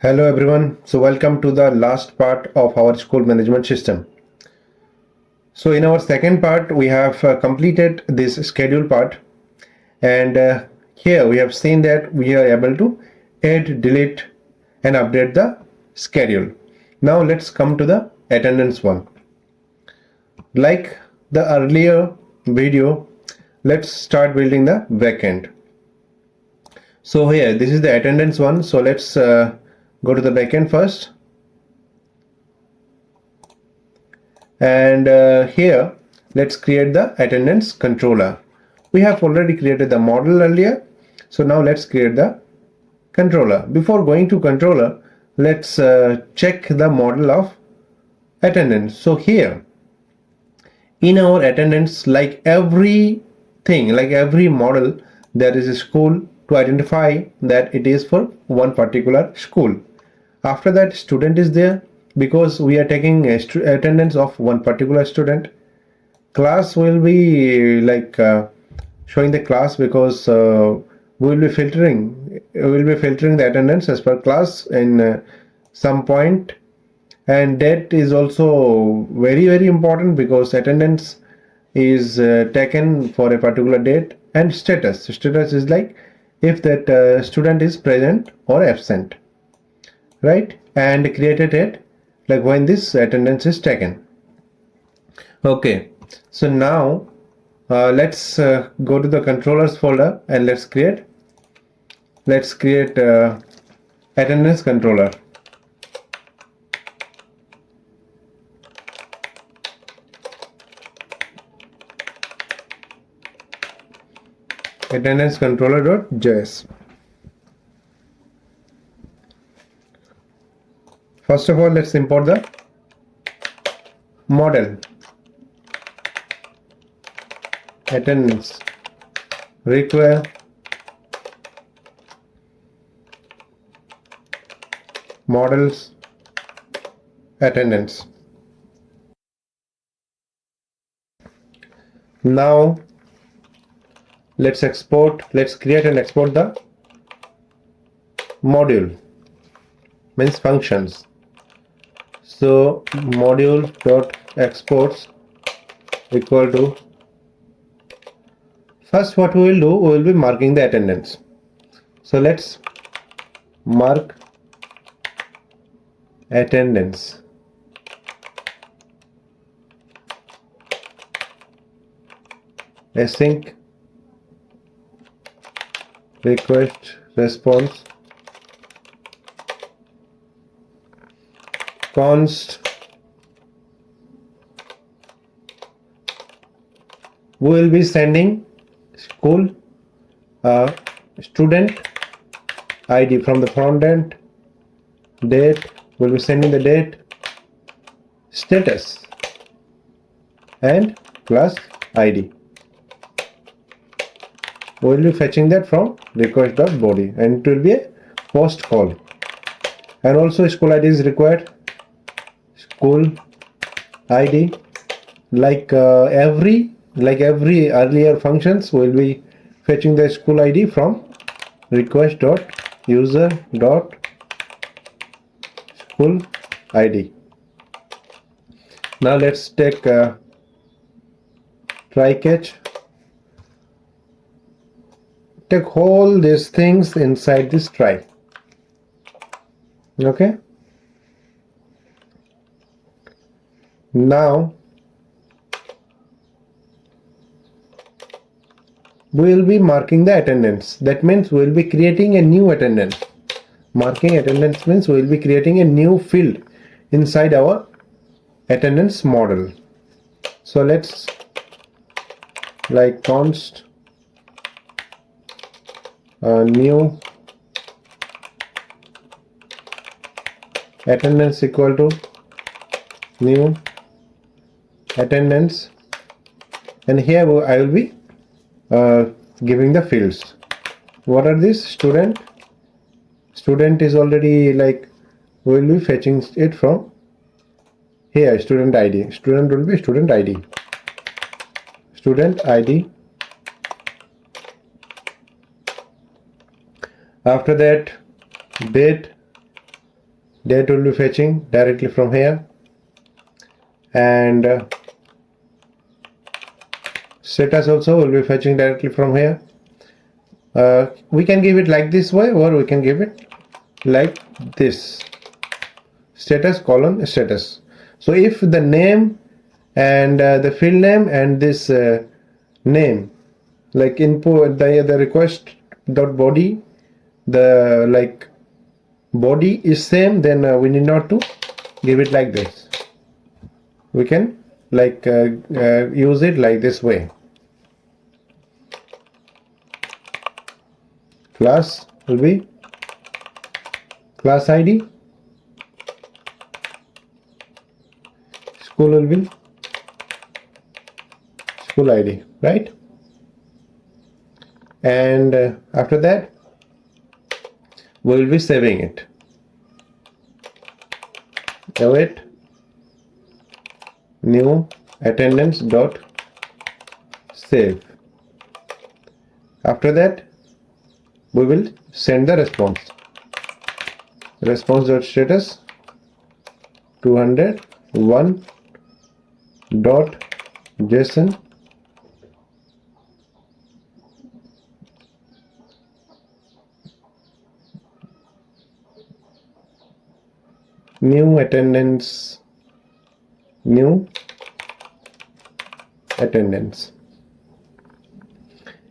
Hello everyone. So welcome to the last part of our school management system. So in our second part we have completed this schedule part, and here we have seen that we are able to add, delete and update the schedule. Now let's come to the attendance one. Like the earlier video, let's start building the backend. So here this is the attendance one. So let's go to the backend first, and here let's create the attendance controller. We have already created the model earlier, so now let's create the controller. Before going to controller, let's check the model of attendance. So here in our attendance, like every model, there is a school to identify that it is for one particular school. After that, student is there because we are taking attendance of one particular student. Class will be showing the class because we will be filtering the attendance as per class in some point. And date is also very important because attendance is taken for a particular date. And status is like if that student is present or absent, right? And created it like when this attendance is taken. Okay, so now let's go to the controllers folder and let's create attendance controller. Attendance controller.js. First of all, let's import the model attendance require models attendance. Now let's create and export the module, means functions. So module dot exports equal to, first what we will do, we will be marking the attendance. So let's mark attendance. Async request response const. We will be sending school student ID from the front end. Date, we will be sending the date, status and class ID. We will be fetching that from request.body, and it will be a post call. And also school ID is required. School ID, like every earlier functions, will be fetching the school ID from request.user.school ID. Now let's take try catch. Take all these things inside this try. Okay. Now we will be marking the attendance. That means we will be creating a new attendance. Marking attendance means we will be creating a new field inside our attendance model. So let's const new attendance equal to new attendance, and here I will be giving the fields. What are these? Student is already we will be fetching it from here. Student ID, student will be student ID. After that, date Date will be fetching directly from here, and status also will be fetching directly from here. We can give it like this way, or we can give it like this: status colon status. So if the name and the field name and this name, like input the request dot body, the like body is same, then we need not to give it like this. We can like use it like this way. Class will be class ID, school will be school ID, right? And after that we will be saving it. Await new attendance dot save. After that we will send the response dot status 201 dot JSON new attendance.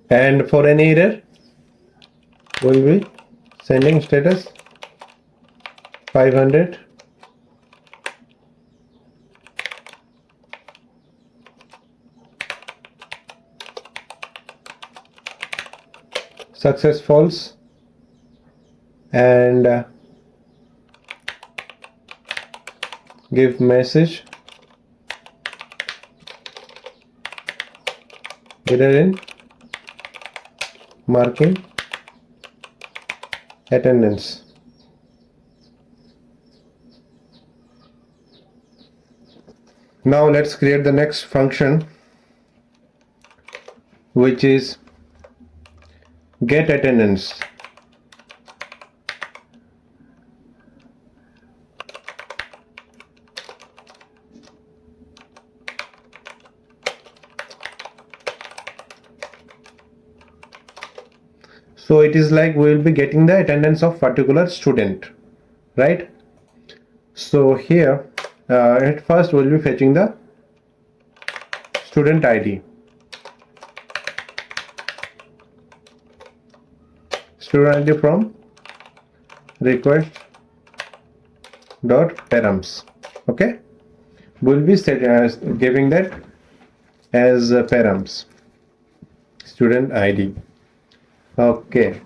And for any error we'll be sending status 500 success false, and give message error in marking attendance. Now let's create the next function, which is get attendance. So it is like we will be getting the attendance of particular student, right? So here at first we will be fetching the student ID. Student ID from request dot params. Okay, we'll be giving that as params student ID. Okay.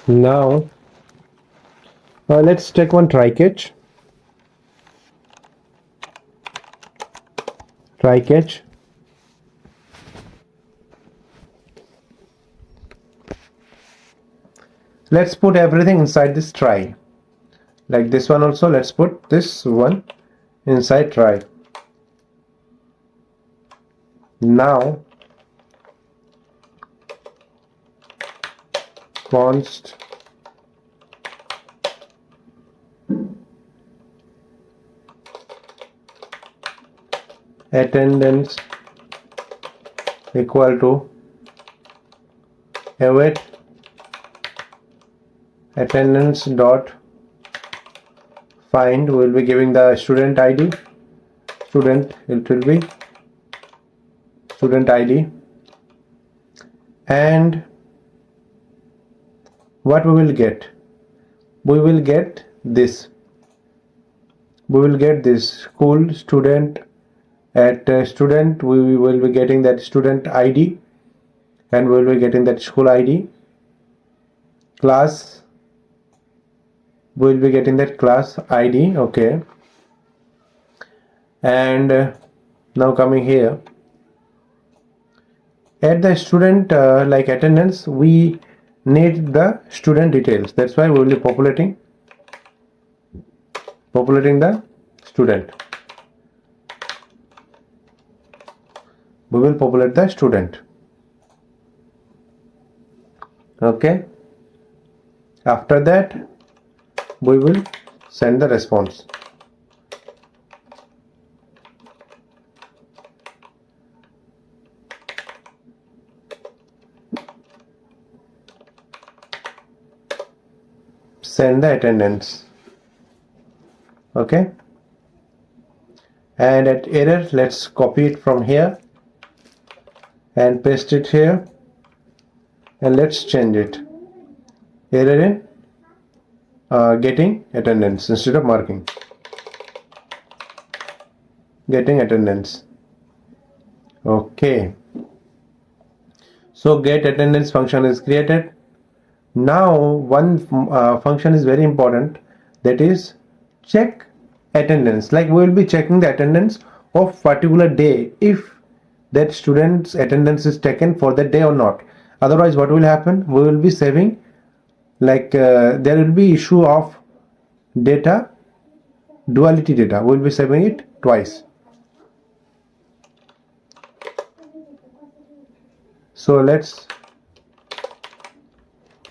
Now let's take one try catch. Let's put everything inside this try. Like this one also, let's put this one inside try. Now const attendance equal to await attendance dot find. We will be giving the student ID. Student, it will be student ID, and what we will get? We will get this. We will get this school student. At student we will be getting that student ID, and we will be getting that school ID. Class, we will be getting that class ID. Okay, and now coming here at the student like attendance, we need the student details. That's why we will be populating the student. we will populate the student. Okay, after that we will send the response. Send the attendance. Okay, and at error, let's copy it from here and paste it here, and let's change it. Error in getting attendance instead of marking. Getting attendance. Okay, so get attendance function is created. Now one function is very important, that is check attendance. Like we will be checking the attendance of particular day, if that student's attendance is taken for that day or not. Otherwise what will happen, we will be saving, like there will be issue of data duality data, we will be saving it twice. So let's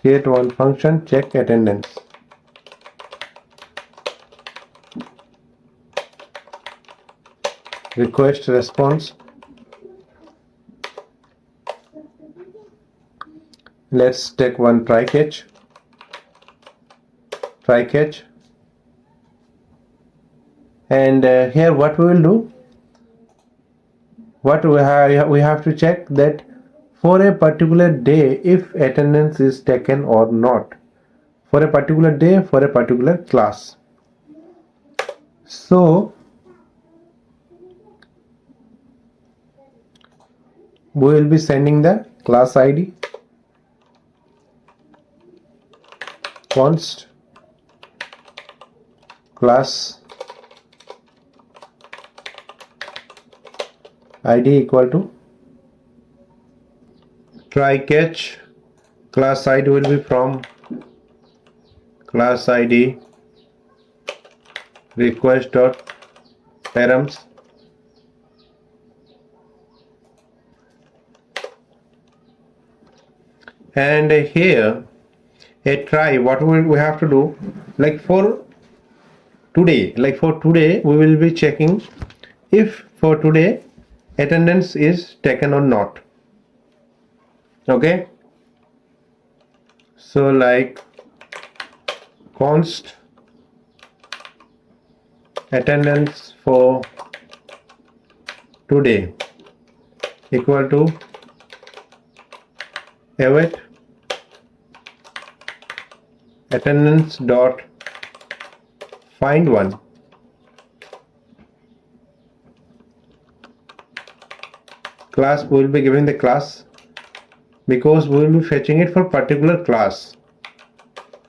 create one function, check attendance. Request response. Let's take one try catch. And here what we will do, what we have to check that for a particular day if attendance is taken or not, for a particular day, for a particular class. So we will be sending the class ID, const class ID equal to try catch. Class ID will be from class ID request dot params. And here a try, what we have to do, like for today, we will be checking if for today attendance is taken or not. Okay, so like const attendance for today equal to await attendance dot find one. Class, we will be giving the class because we will be fetching it for particular class,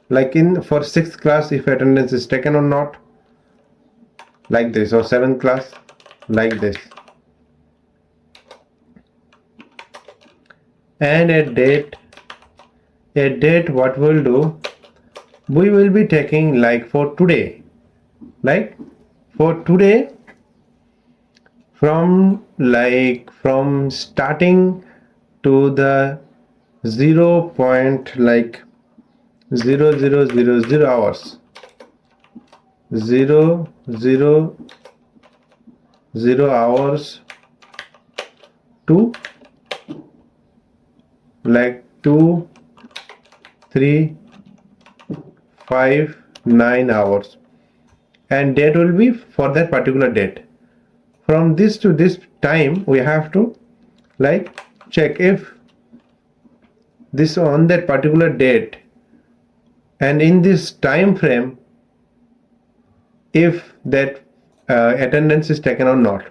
like in for 6th class if attendance is taken or not, like this, or 7th class like this. And a date, what we'll do, we will be taking like for today, from starting to the 0.0000 hours, 000 hours to like 2, 3, 5, 9 hours, and date will be for that particular date. From this to this time we have to like check if this on that particular date and in this time frame if that attendance is taken or not,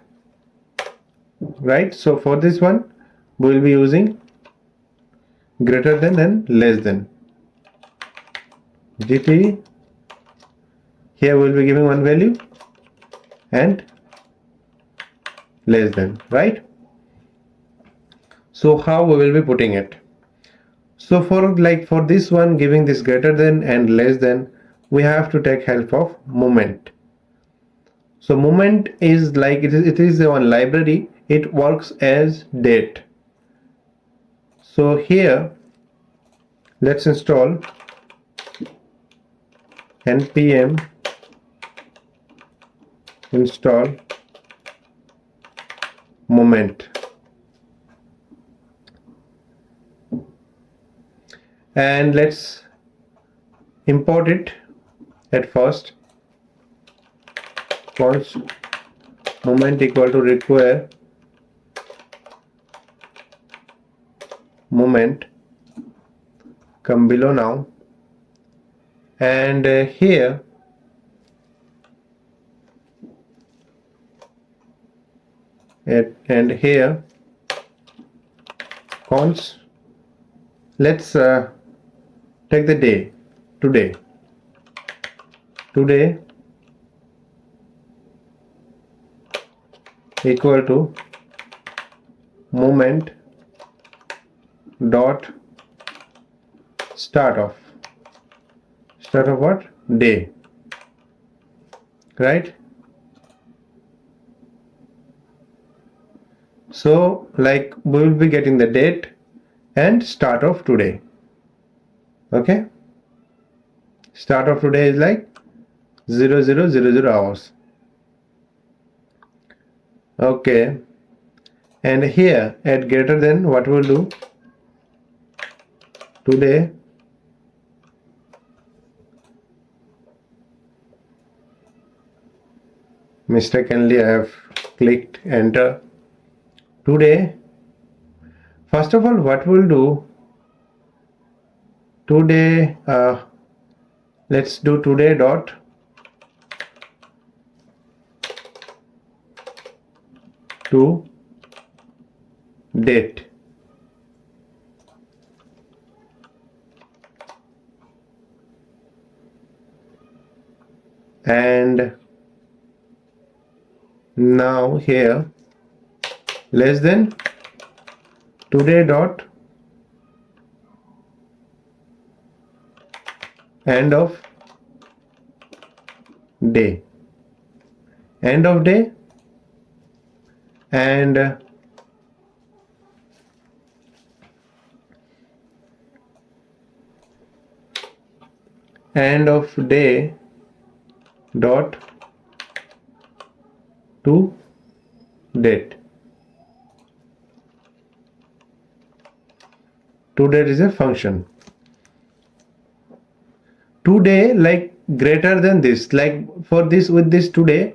right? So for this one we will be using greater than and less than. GT, here we will be giving one value and less than, right? So how we will be putting it? So for this one, giving this greater than and less than, we have to take help of moment. So moment is like it is one library it works as date. So here let's install npm install moment, and let's import it. At first, const moment equal to require moment, come below now, and here and here const, let's take the day, today equal to moment dot start of what, day, right? So like we will be getting the date and start of today. Okay, start of today is like 0000 hours. Okay, and here at greater than, what we'll do, today mistakenly I have clicked enter. Today, first of all, what we'll do today, let's do today dot to date, and now here less than today dot end of day, end of day, and end of day dot to date. Today is a function. Today, like greater than this, like for this, with this today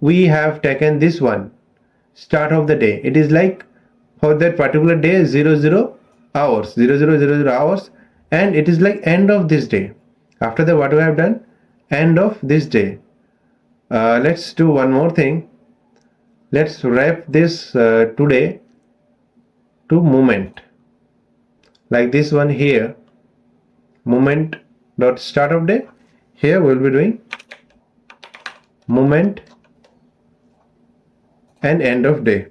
we have taken this one, start of the day. It is like for that particular day 00 hours, 0000 hours, and it is like end of this day. After that, what we have done, end of this day. Let's do one more thing. Let's wrap this today to moment, like this one here, moment dot start of day. Here we'll be doing moment and end of day,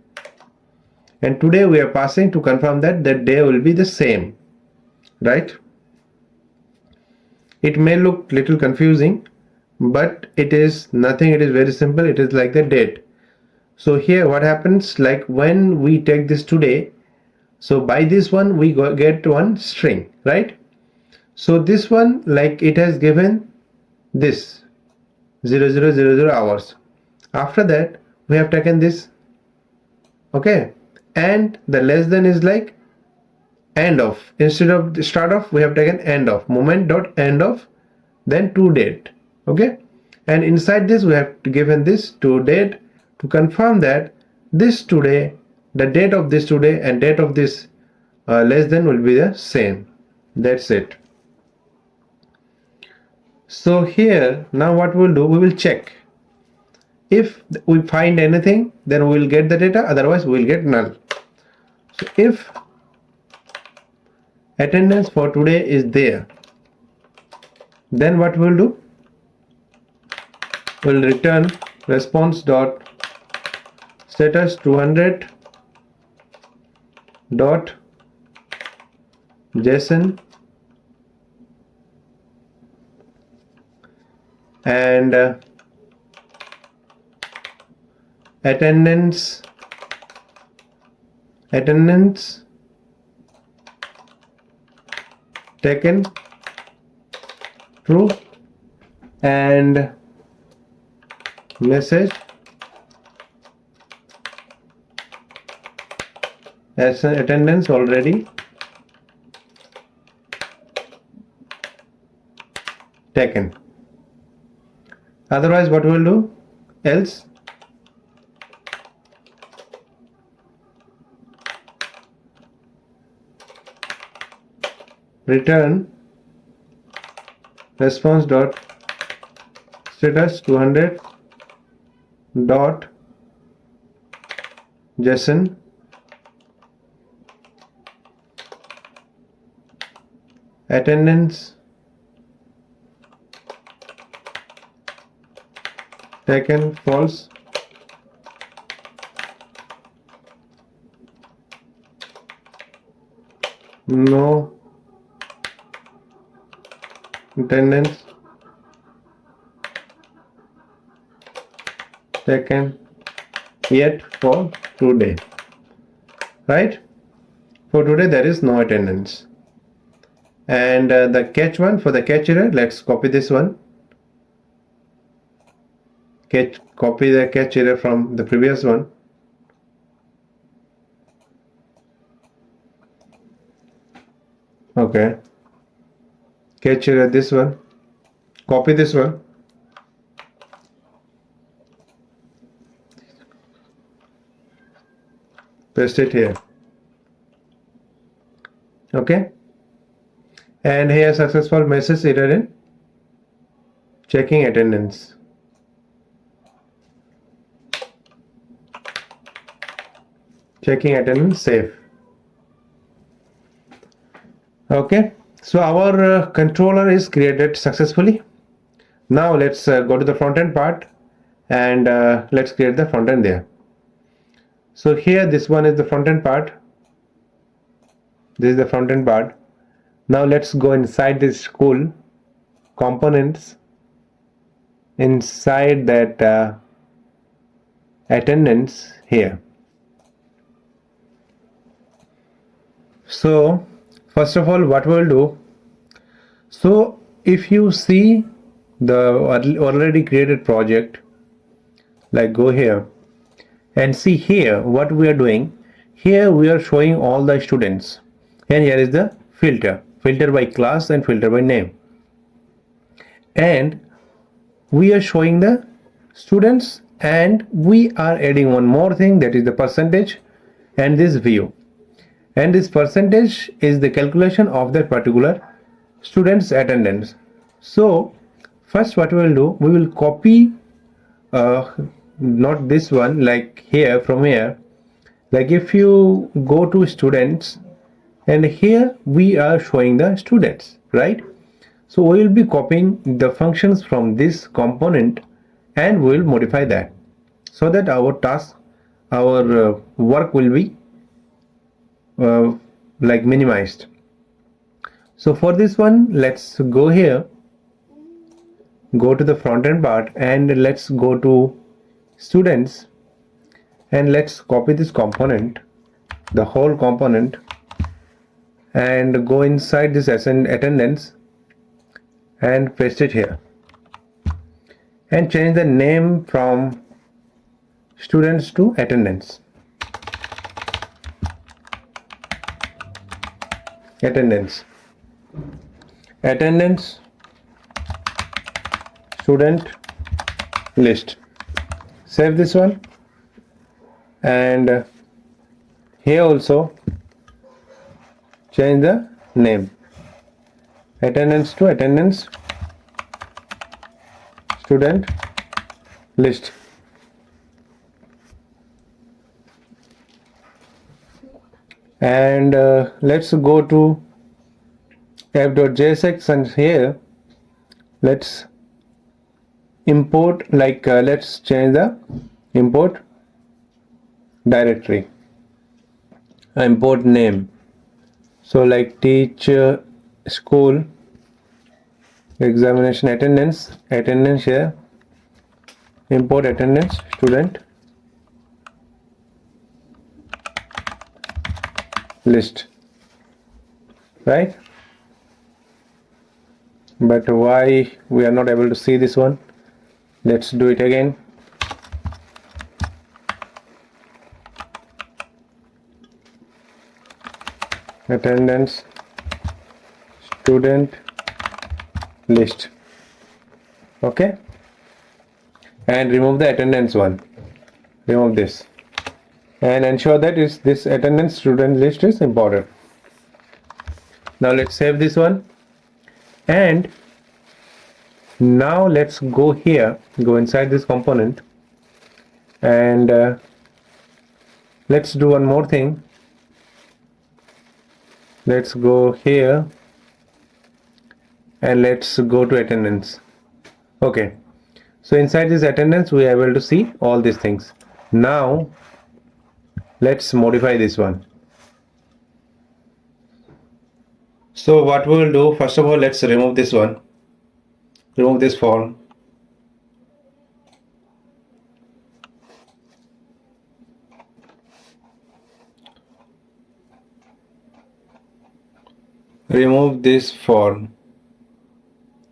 and today we are passing to confirm that that day will be the same, right? It may look little confusing, but it is nothing. It is very simple. It is like the date. So here what happens, like when we take this today, so by this one we get one string, right? So this one, like it has given this 0000 hours. After that we have taken this, okay, and the less than is like end of, instead of the start of we have taken end of, moment dot end of, then to date. Okay, and inside this we have given this to date to confirm that this today, the date of this today and date of this less than will be the same. That's it. So here now what we'll do, we will check. If we find anything, then we will get the data, otherwise we will get null. So if attendance for today is there, then what we'll do, we'll return response dot status 200 dot JSON, and attendance attendance taken true, and message as an attendance already taken. Otherwise, what we will do? Else return response dot status 200 dot JSON attendance taken false, no attendance taken yet for today. Right? For today there is no attendance. And the catch one, for the catch error, let's copy this one. Copy the catch error from the previous one. Okay. Catch error this one. Copy this one. Paste it here. Okay. And here successful message error in checking attendance. Checking attendance safe. Okay, so our controller is created successfully. Now let's go to the front end part, and let's create the front end there. So here this one is the front end part. This is the front end part. Now let's go inside this school components, inside that attendance here. So first of all, what we'll do, so if you see the already created project, like go here and see here what we are doing. Here we are showing all the students, and here is the filter by class and filter by name, and we are showing the students, and we are adding one more thing, that is the percentage and this view. And this percentage is the calculation of that particular student's attendance. So first what we will do, we will copy not this one, like here, from here, like if you go to students, and here we are showing the students, right? So we will be copying the functions from this component, and we will modify that so that our task, our work will be like minimized. So for this one, let's go here, go to the front end part, and let's go to students, and let's copy this component, the whole component, and go inside this attendance and paste it here, and change the name from students to attendance. Attendance student list. Save this one, and here also change the name, attendance to attendance student list. And let's go to app.jsx, and here let's import, like let's change the import directory, import name, so like teach school examination attendance here, import attendance student list, right? But why we are not able to see this one? Let's do it again. Attendance student list. Okay, and remove the attendance one. Remove this and ensure that this attendance student list is important. Now let's save this one, and now let's go here, go inside this component, and let's do one more thing. Let's go here and let's go to attendance. Okay, so inside this attendance we are able to see all these things. Now let's modify this one. So what we will do, first of all, let's remove this one, remove this form. Remove this form,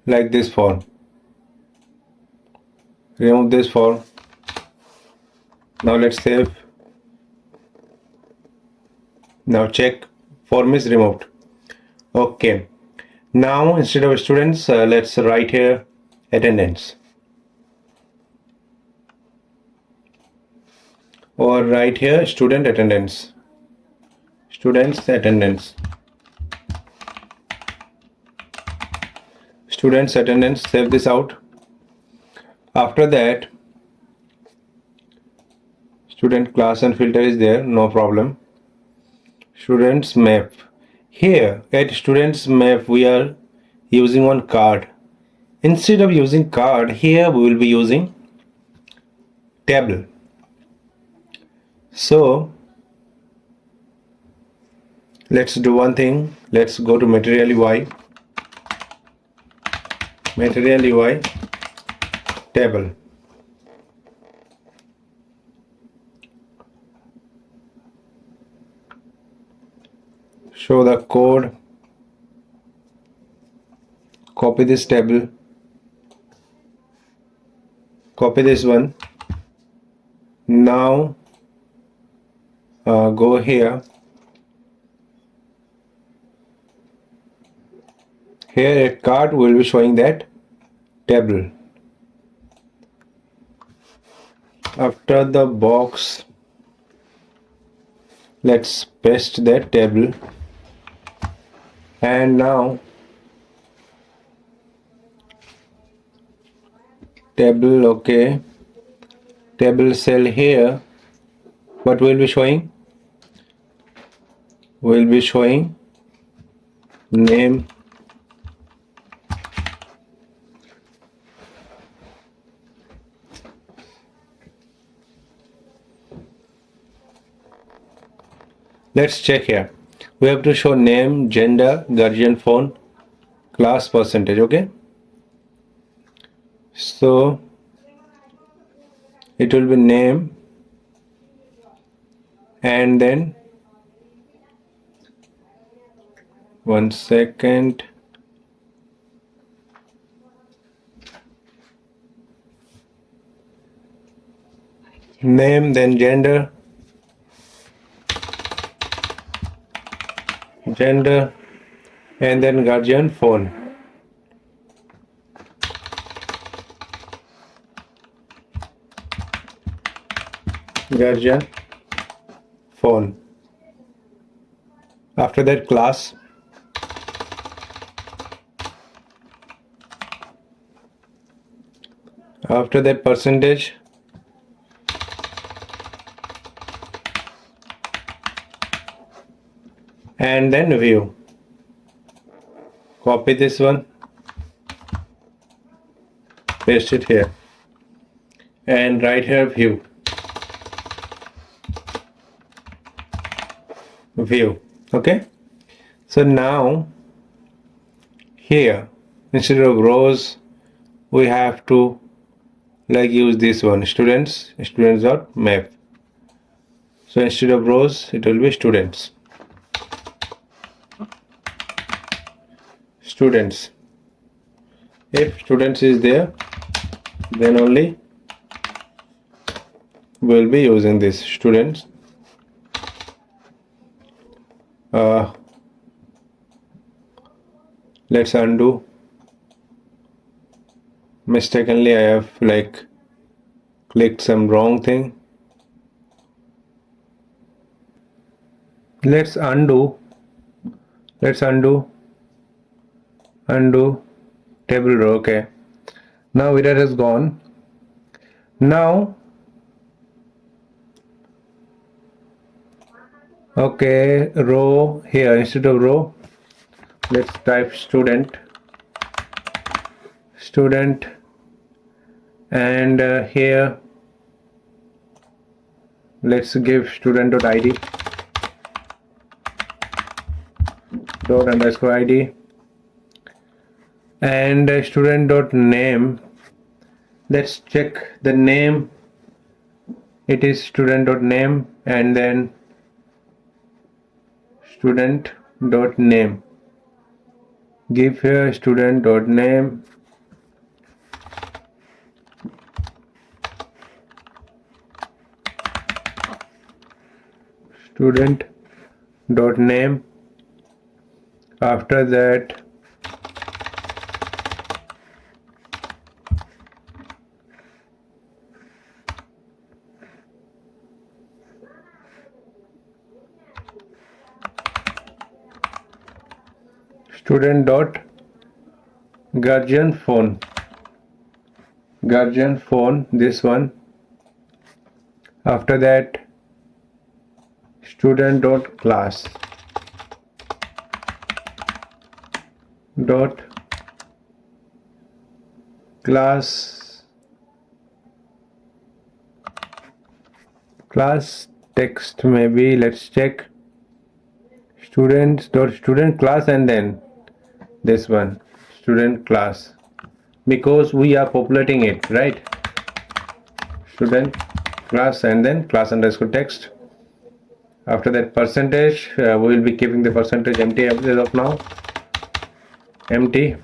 like this form. Remove this form. Now let's save. Now check, form is removed. Okay, now instead of students, let's write here attendance, or write here student attendance, students attendance, students attendance. Save this out. After that, student class and filter is there, no problem. Students map. Here at students map we are using one card. Instead of using card, here we will be using table. So let's do one thing. Let's go to material UI, material UI table. Show the code, copy this table, copy this one. Now go here, here a card will be showing that table. After the box, let's paste that table, and now table, okay, table cell here, what will be showing? Will be showing name, let's check here. We have to show name, gender, guardian phone, class, percentage. Okay, so it will be name, and then one second, name, then gender, and then guardian phone. Guardian phone. After that, class, after that, percentage, and then view. Copy this one, paste it here, and write here view. View. Okay, so now here instead of rows we have to like use this one, students dot map. So instead of rows it will be students. students. If students is there, then only we'll be using this students. Let's undo. Mistakenly I have like clicked some wrong thing. Let's undo table row. Okay, now error has gone. Now okay, row here, instead of row let's type student, and here let's give student.id ._id, and student.name. Let's check the name. It is student.name, and then student.name. Give here student.name, student.name. After that student.guardian phone, this one. After that student.class class text, maybe. Let's check student class, and then this one student class, because we are populating it, right? Student class, and then class underscore text. After that percentage, we will be keeping the percentage empty as of now, empty.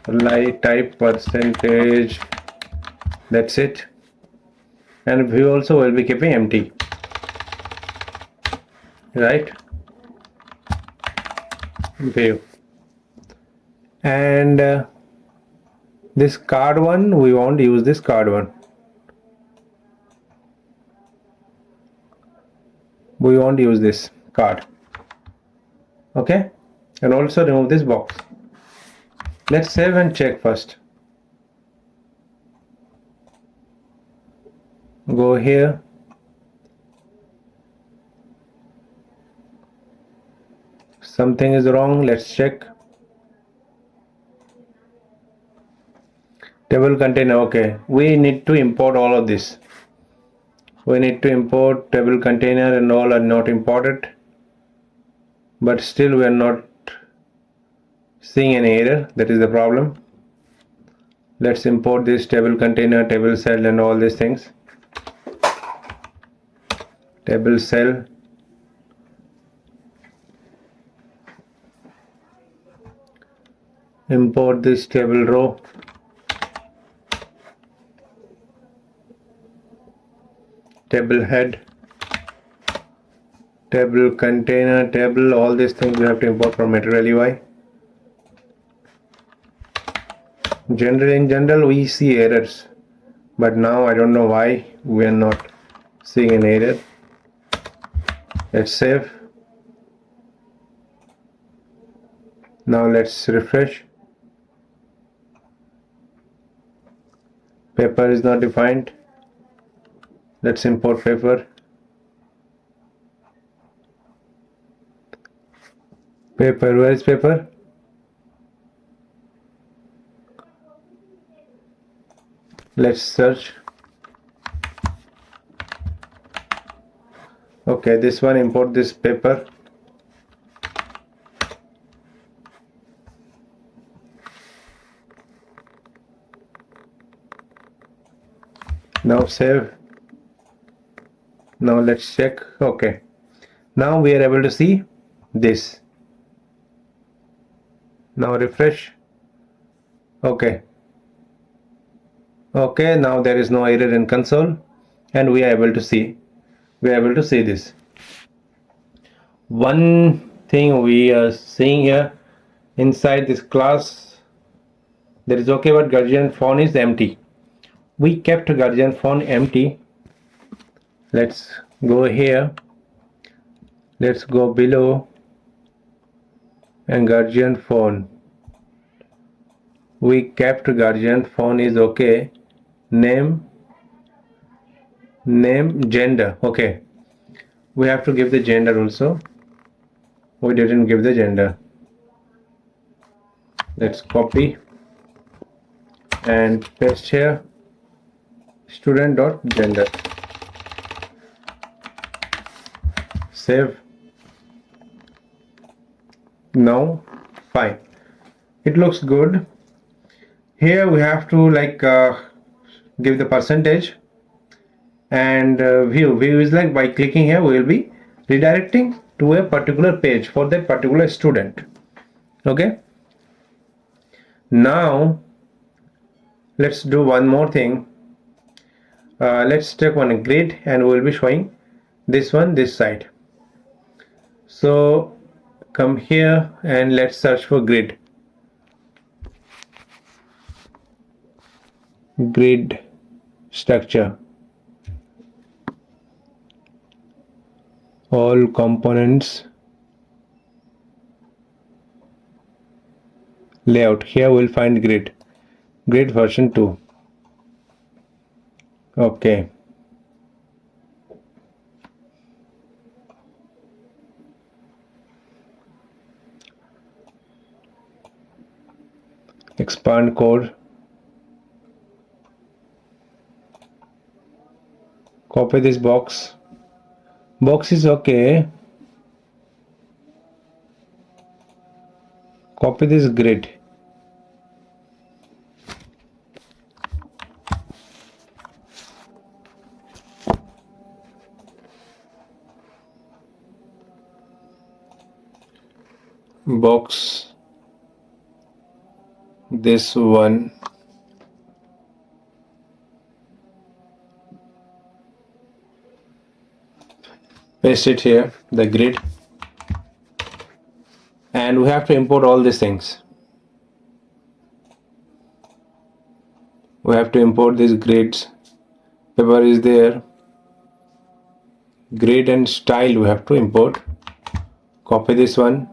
Like type percentage, that's it. And we also will be keeping empty, right? View. And this card one, we won't use this card one. We won't use this card. Okay, and also remove this box. Let's save and check first. Go here, something is wrong. Let's check. Table container. Okay, we need to import all of this. We need to import table container, and all are not imported, but still we are not seeing any error. That is the problem. Let's import this table container, table cell, and all these things. Table cell, import this table row, table head, table container, table, all these things we have to import from material UI. In general we see errors, but now I don't know why we are not seeing an error. Let's save. Now let's refresh. Paper is not defined. Let's import paper. Paper, where is paper? Let's search. Okay, this one, import this paper. Now save. Now let's check. Okay, now we are able to see this. Now refresh. Okay, now there is no error in console, and we are able to see this. One thing we are seeing here, inside this class there is okay, but guardian phone is empty. We kept guardian phone empty. Let's go here, let's go below, and guardian phone, we kept guardian phone is okay. Name, gender. Okay, we have to give the gender also. We didn't give the gender. Let's copy and paste here, student dot gender. Save. Now fine, it looks good. Here we have to give the percentage, and view is like, by clicking here we will be redirecting to a particular page for that particular student. Okay, now let's do one more thing. Let's take one grid, and we will be showing this one this side. So come here and let's search for grid structure, all components, layout. Here we'll find grid version 2. Okay, expand code, copy this box is okay, copy this grid, box, this one, paste it here, the grid, and we have to import all these things. We have to import these grids. Paper is there, grid and style we have to import. Copy this one.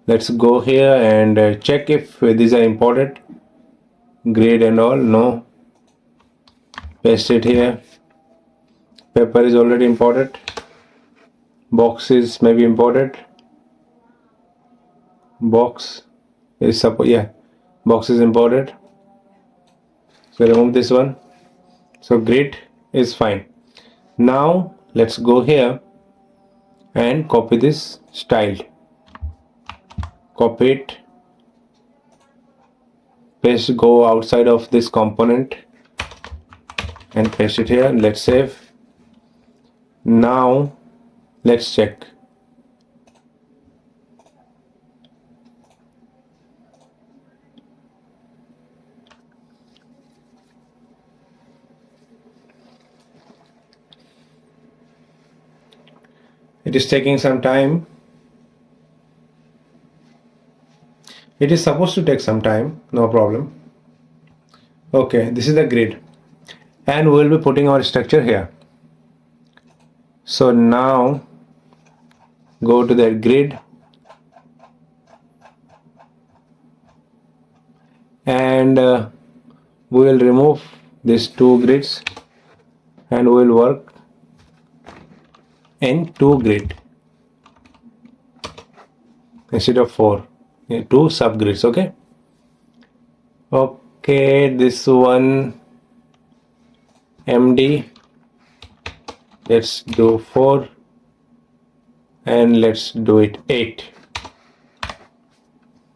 Let's go here and check if these are imported, grid and all. No, paste it here. Paper is already imported, box is maybe imported, box is box is imported, so remove this one. So grid is fine. Now let's go here and copy this style, copy it, paste, go outside of this component and paste it here. Let's save. Now let's check. It is taking some time. It is supposed to take some time, no problem. Okay, this is the grid, and we will be putting our structure here. So now go to the grid and we will remove these two grids and we will work in 2 grid instead of 4, 2 subgrids. Okay, this one MD, let's do 4 and let's do it 8.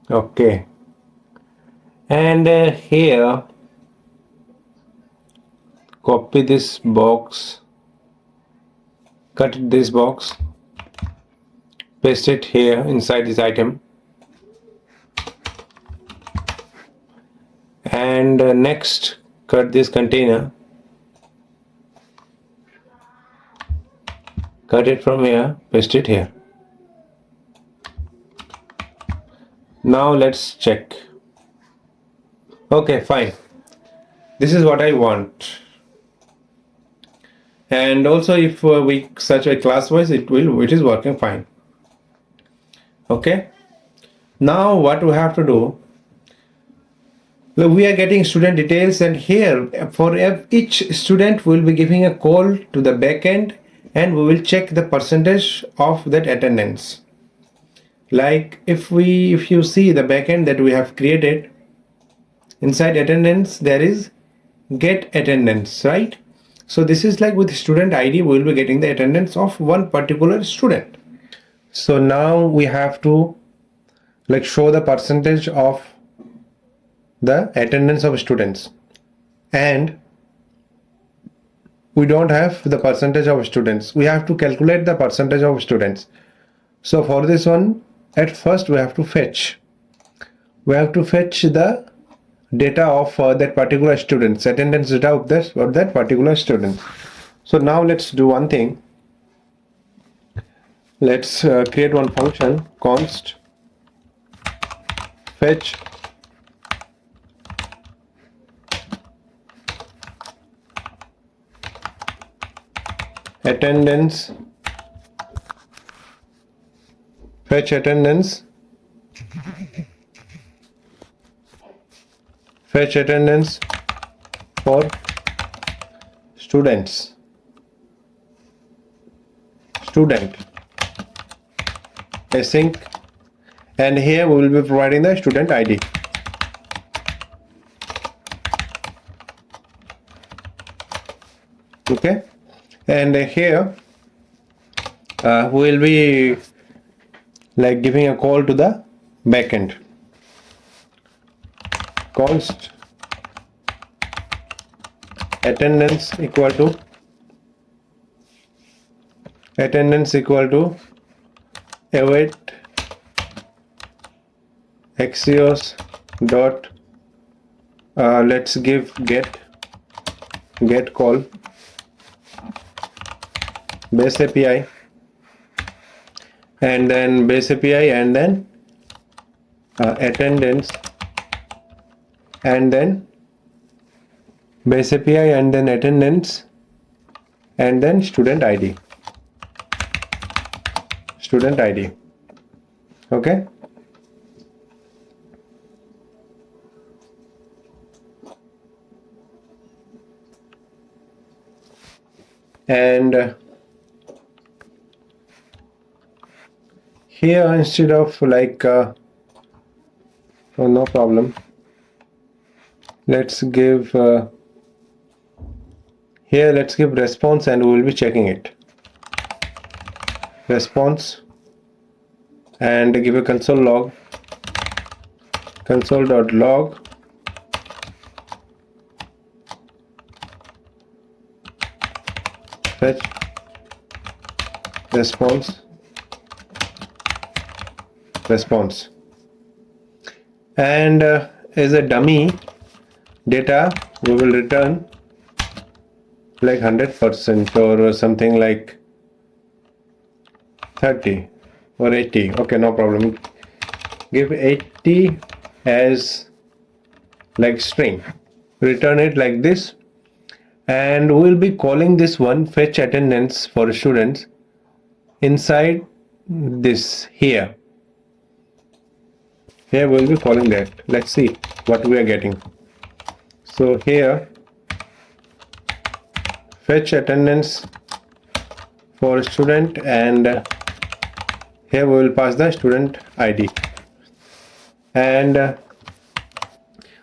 Okay, and here copy this box, cut this box, paste it here inside this item, and next cut this container, cut it from here, paste it here. Now let's check. Okay, fine, this is what I want. And also if we search by class wise, it is working fine. Okay, now what we have to do, we are getting student details, and here for each student we will be giving a call to the backend, and we will check the percentage of that attendance. Like if you see the backend that we have created, inside attendance there is get attendance, right? So this is like with student ID, we will be getting the attendance of one particular student. So now we have to like show the percentage of the attendance of students, and we don't have the percentage of students. We have to calculate the percentage of students. So for this one, at first we have to fetch the data of that particular student's attendance data of that particular student. So now let's do one thing. Let's create one function, const fetch attendance, fetch attendance for student, async, and here we will be providing the student ID. Okay, and here we will be like giving a call to the backend, const attendance equal to await axios dot let's give get call base API, and then base API, and then attendance, and then base API, and then attendance, and then student ID. Okay, and here instead of like oh, no problem, let's give here let's give response, and we will be checking it, response, and give a console.log fetch response, and as a dummy data we will return like 100% or something like 30 or 80. Okay, no problem, give 80 as like string, return it like this, and we will be calling this one fetch attendance for students inside this here we will be calling that. Let's see what we are getting. So here fetch attendance for student, and here we will pass the student ID. And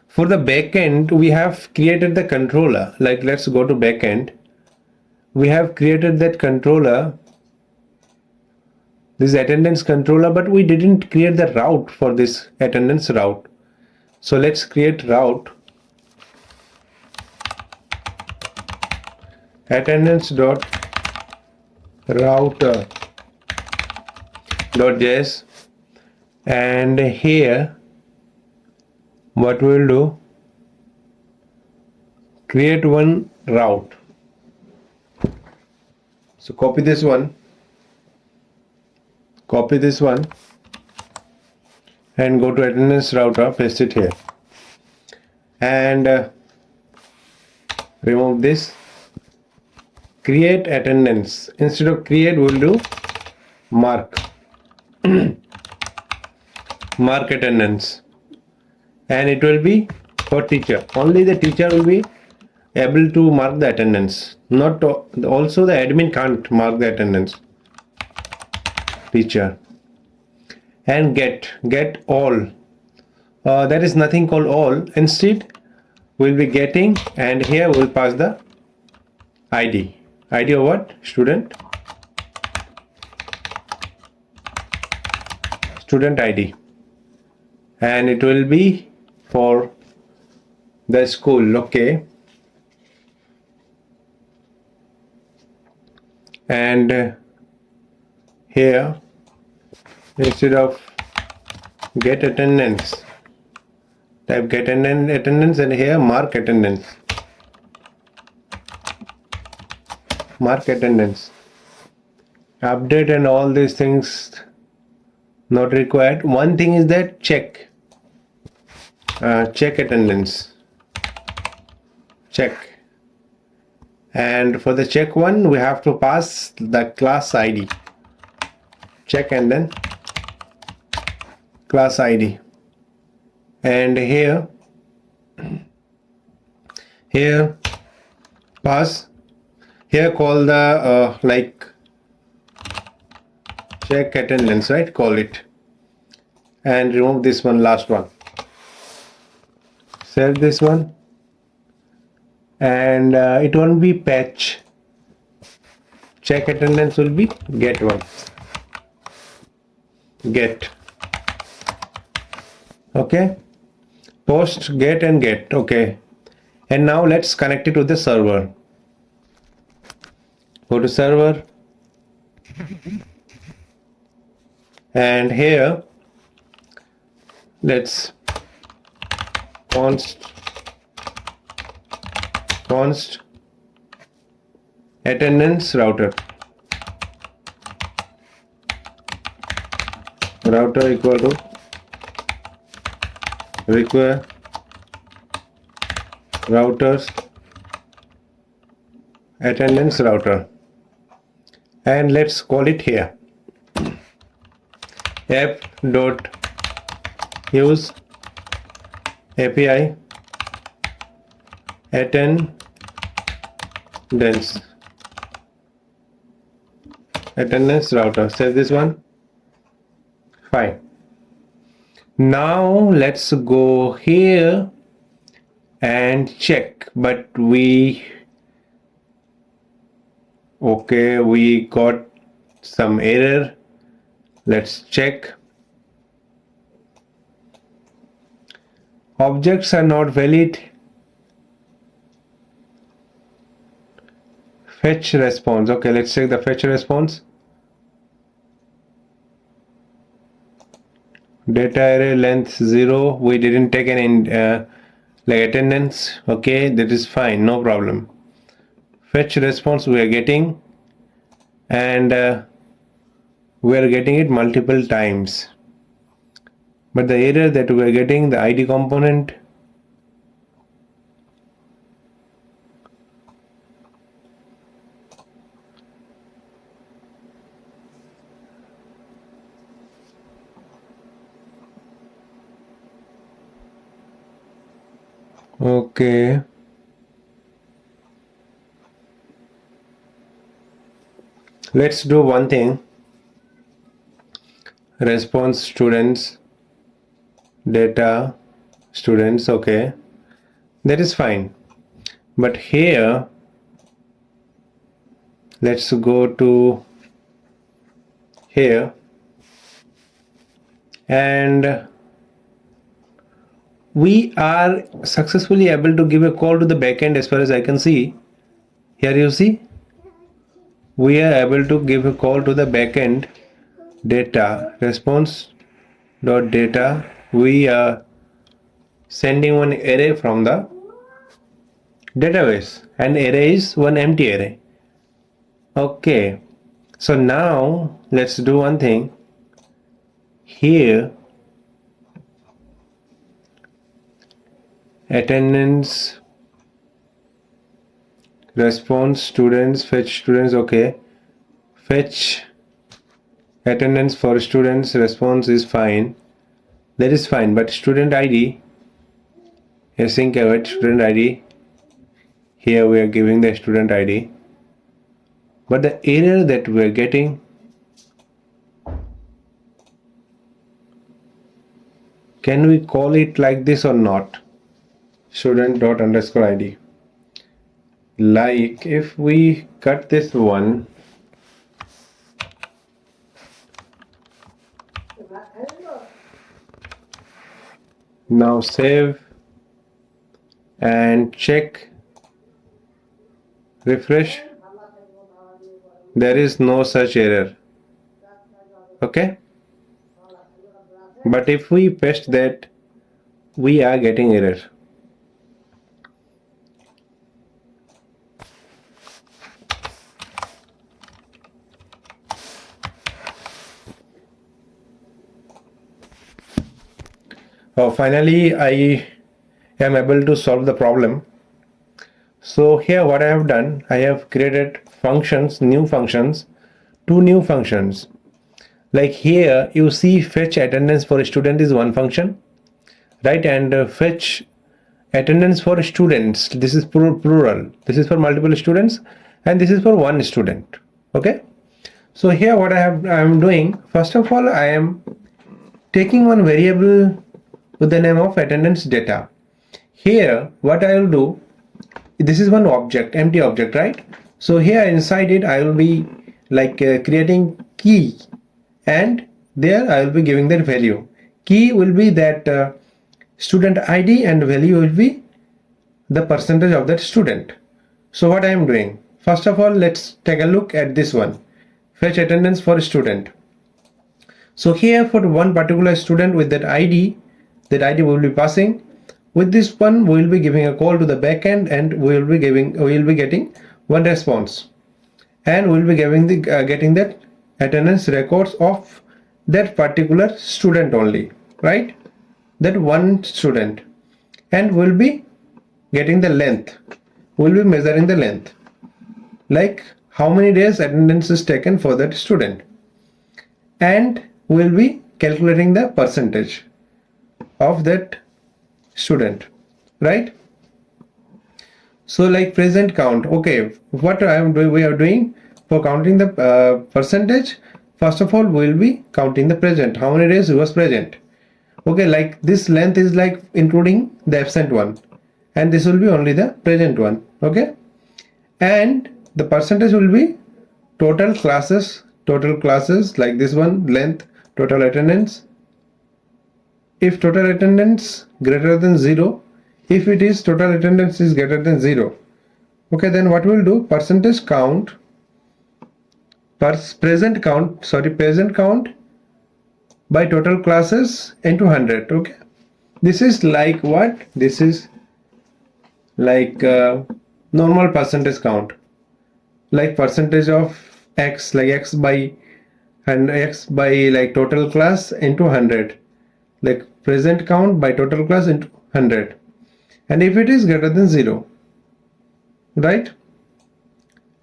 for the backend we have created the controller. Like let's go to backend, we have created that controller, this attendance controller, but we didn't create the route for this attendance route. So let's create route, attendance dot router dot js, and here what we will do, create one route. So copy this one and go to attendance router, paste it here, and remove this. Create attendance. Instead of create, we'll do mark. Mark attendance, and it will be for teacher. Only the teacher will be able to mark the attendance. Not also the admin can't mark the attendance. Teacher. And get all. There is nothing called all. Instead, we'll be getting, and here we'll pass the ID. ID of what? Student ID, and it will be for the school. Okay, and here instead of get attendance, type get attendance, and here mark attendance. Update and all these things not required. One thing is that check attendance, check, and for the check one we have to pass the class ID. Check and then class ID, and here pass. Here call the like check attendance, right? Call it, and remove this one, last one. Save this one, and it won't be patch. Check attendance will be get one. Get. Okay. Post, get, and get. Okay. And now let's connect it to the server. Go to server, and here let's const attendance router equal to require routers attendance router, and let's call it here app.use API attendance router. Save this one. Fine. Now let's go here and check, but we got some error. Let's check. Objects are not valid. Fetch response. Okay, let's check the fetch response. Data array length 0. We didn't take any like attendance. Okay, that is fine, no problem. Fetch response we are getting, and we are getting it multiple times, but the error that we are getting, the ID component, okay, let's do one thing. Response students, data students. Okay, that is fine, but here let's go to here, and we are successfully able to give a call to the backend. As far as I can see here, you see we are able to give a call to the backend. Data response dot data, we are sending one array from the database, and array is one empty array. Okay, so now let's do one thing. Here attendance, response, students, fetch students. Okay, fetch attendance for students, response is fine, that is fine, but student ID, async await student ID, here we are giving the student ID, but the error that we are getting, can we call it like this or not? Student dot underscore ID. Like if we cut this one, now save and check, refresh, there is no such error. Okay, but if we paste that, we are getting error. Oh, finally I am able to solve the problem. So here what I have done, I have created functions, new functions, two new functions. Like here you see fetch attendance for a student is one function, right? And fetch attendance for students, this is plural, this is for multiple students, and this is for one student. Okay, so here what I am doing, first of all I am taking one variable with the name of attendance data. Here what I will do, this is one object, empty object, right? So here inside it I will be like creating key, and there I will be giving that value. Key will be that student ID, and value will be the percentage of that student. So what I am doing, first of all let's take a look at this one, fetch attendance for student. So here for one particular student with that ID we will be passing. With this one we will be giving a call to the backend, and we will be getting one response, and we will be getting that attendance records of that particular student only, right? That one student, and we will be getting the length, we will be measuring the length, like how many days attendance is taken for that student, and we will be calculating the percentage of that student, right? So like present count. Okay, what we are doing for counting the percentage, first of all we will be counting the present, how many days he was present. Okay, like this length is like including the absent one, and this will be only the present one. Okay, and the percentage will be total classes, like this one, length, total attendance. If total attendance greater than 0, if it is total attendance is greater than 0, okay, then what we'll do, percentage count, present count by total classes into 100. Okay, this is like what, this is like normal percentage count, like percentage of x, like x by like total class into 100, like present count by total class into 100, and if it is greater than 0, right,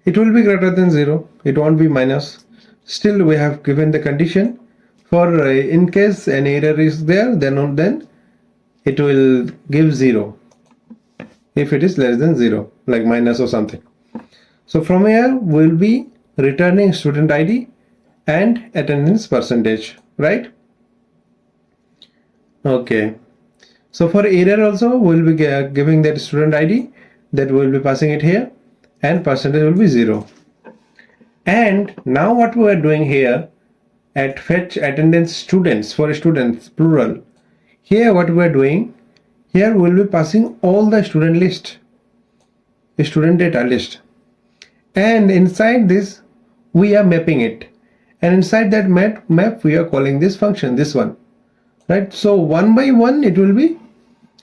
it will be greater than 0, it won't be minus. Still we have given the condition for in case an error is there, then it will give 0 if it is less than 0, like minus or something. So from here we will be returning student ID and attendance percentage, right? Okay, so for error also we will be giving that student ID, that we will be passing it here, and percentage will be 0. And now what we are doing here at fetch attendance students for students plural, here what we are doing, here we will be passing all the student list, student data list, and inside this we are mapping it, and inside that map we are calling this function, this one, right? So one by one it will be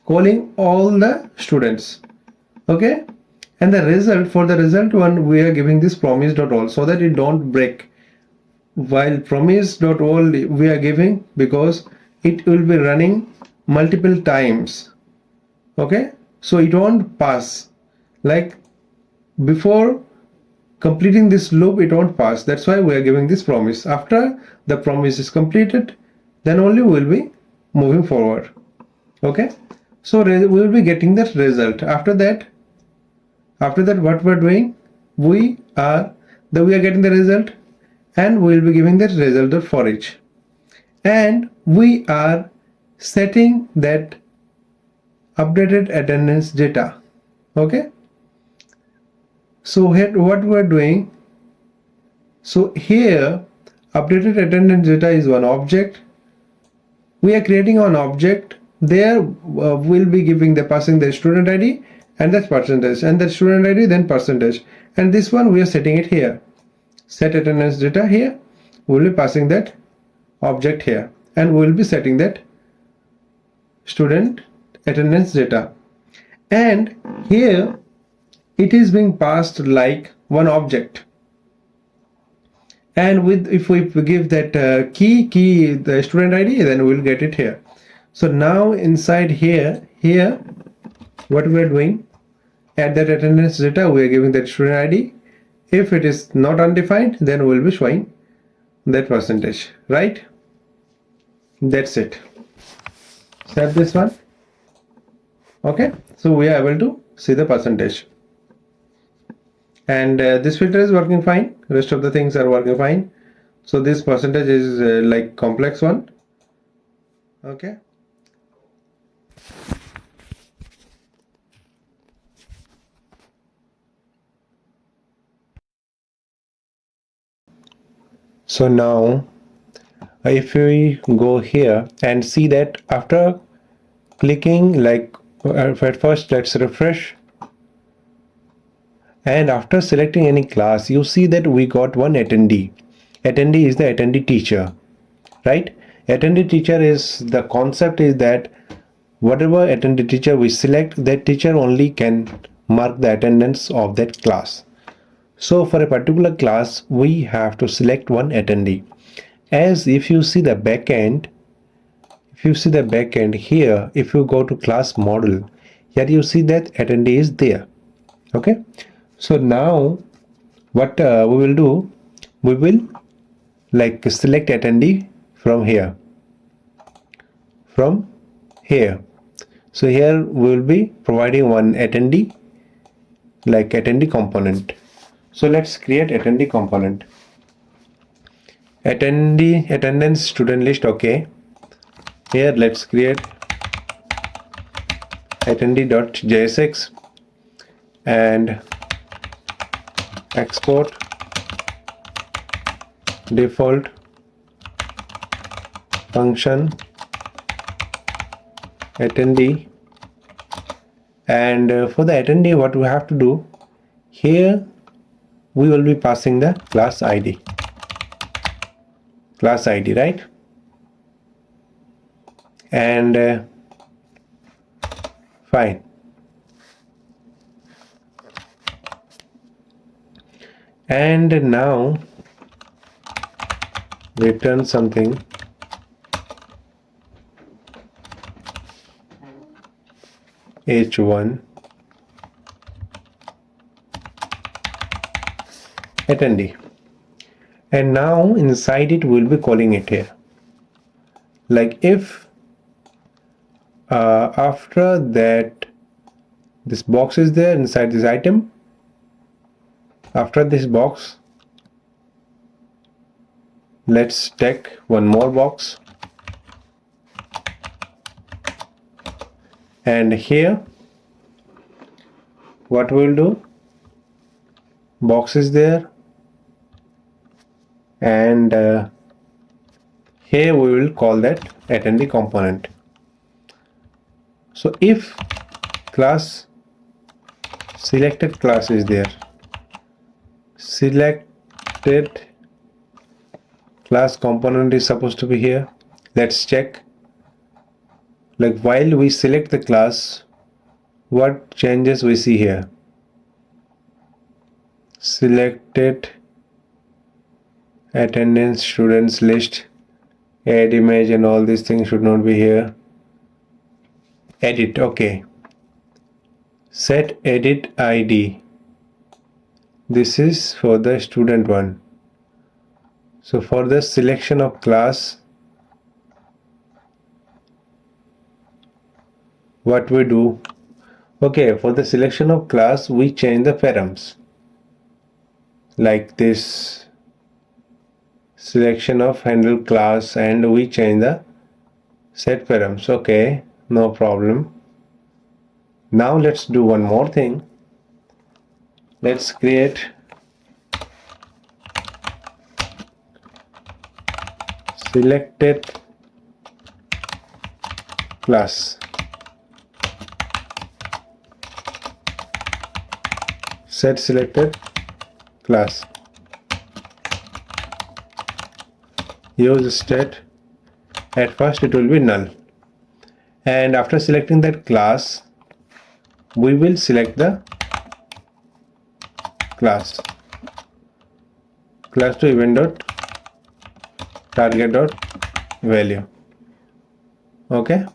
calling all the students. Okay, And the result, for the result one, we are giving this promise.all so that it don't break. While promise.all we are giving because it will be running multiple times. Okay, so it won't pass. Like before completing this loop, it won't pass. That's why we are giving this promise. After the promise is completed, then only we will be moving forward. Okay, so we will be getting that result. After that what we're doing, we are getting the result, and we will be giving that result of for each, and we are setting that updated attendance data. Okay, so here what we're doing, so here updated attendance data is one object. We are creating an object there. We'll be giving the passing the student ID and that percentage, and the student ID then percentage, and this one we are setting it here, set attendance data here. We'll be passing that object here, and we'll be setting that student attendance data, and here it is being passed like one object. And with if we give that key the student ID, then we'll get it here. So now inside here what we are doing, at that attendance data we are giving that student ID. If it is not undefined, then we'll be showing that percentage, right? That's it. Save this one. Okay, so we are able to see the percentage, and this filter is working fine. Rest of the things are working fine. So this percentage is like complex one. Okay, so now if we go here and see that after clicking, like at first let's refresh, and after selecting any class, you see that we got one attendee. Attendee is the attendee teacher, right? Attendee teacher is the concept is that whatever attendee teacher we select, that teacher only can mark the attendance of that class. So for a particular class, we have to select one attendee. As if you see the backend, here, if you go to class model, here you see that attendee is there. Okay, so now what we will do, we will like select attendee from here. So here we will be providing one attendee, like attendee component. So let's create attendee component. Attendee attendance student list. Okay, here let's create attendee.jsx and export default function attendee. And for the attendee, what we have to do here, we will be passing the class ID, right? And fine. And now return something. H1 attendee, and now inside it we'll be calling it here, like if after that this box is there inside this item, after this box let's take one more box, and here what we'll do, box is there, and here we will call that attendee component. So if class selected class is there, selected class component is supposed to be here. Let's check, like while we select the class, what changes we see here. selected attendance students list, add image, and all these things should not be here. Edit, okay. Set edit ID. This is for the student one. So for the selection of class, what we do? Okay, for the selection of class, we change the params. Like this, selection of handle class, and we change the set params. Okay, no problem. Now let's do one more thing. Let's create selected class. Set selected class. Use state. At first it will be null, and after selecting that class, we will select the class to event dot target dot value. Okay,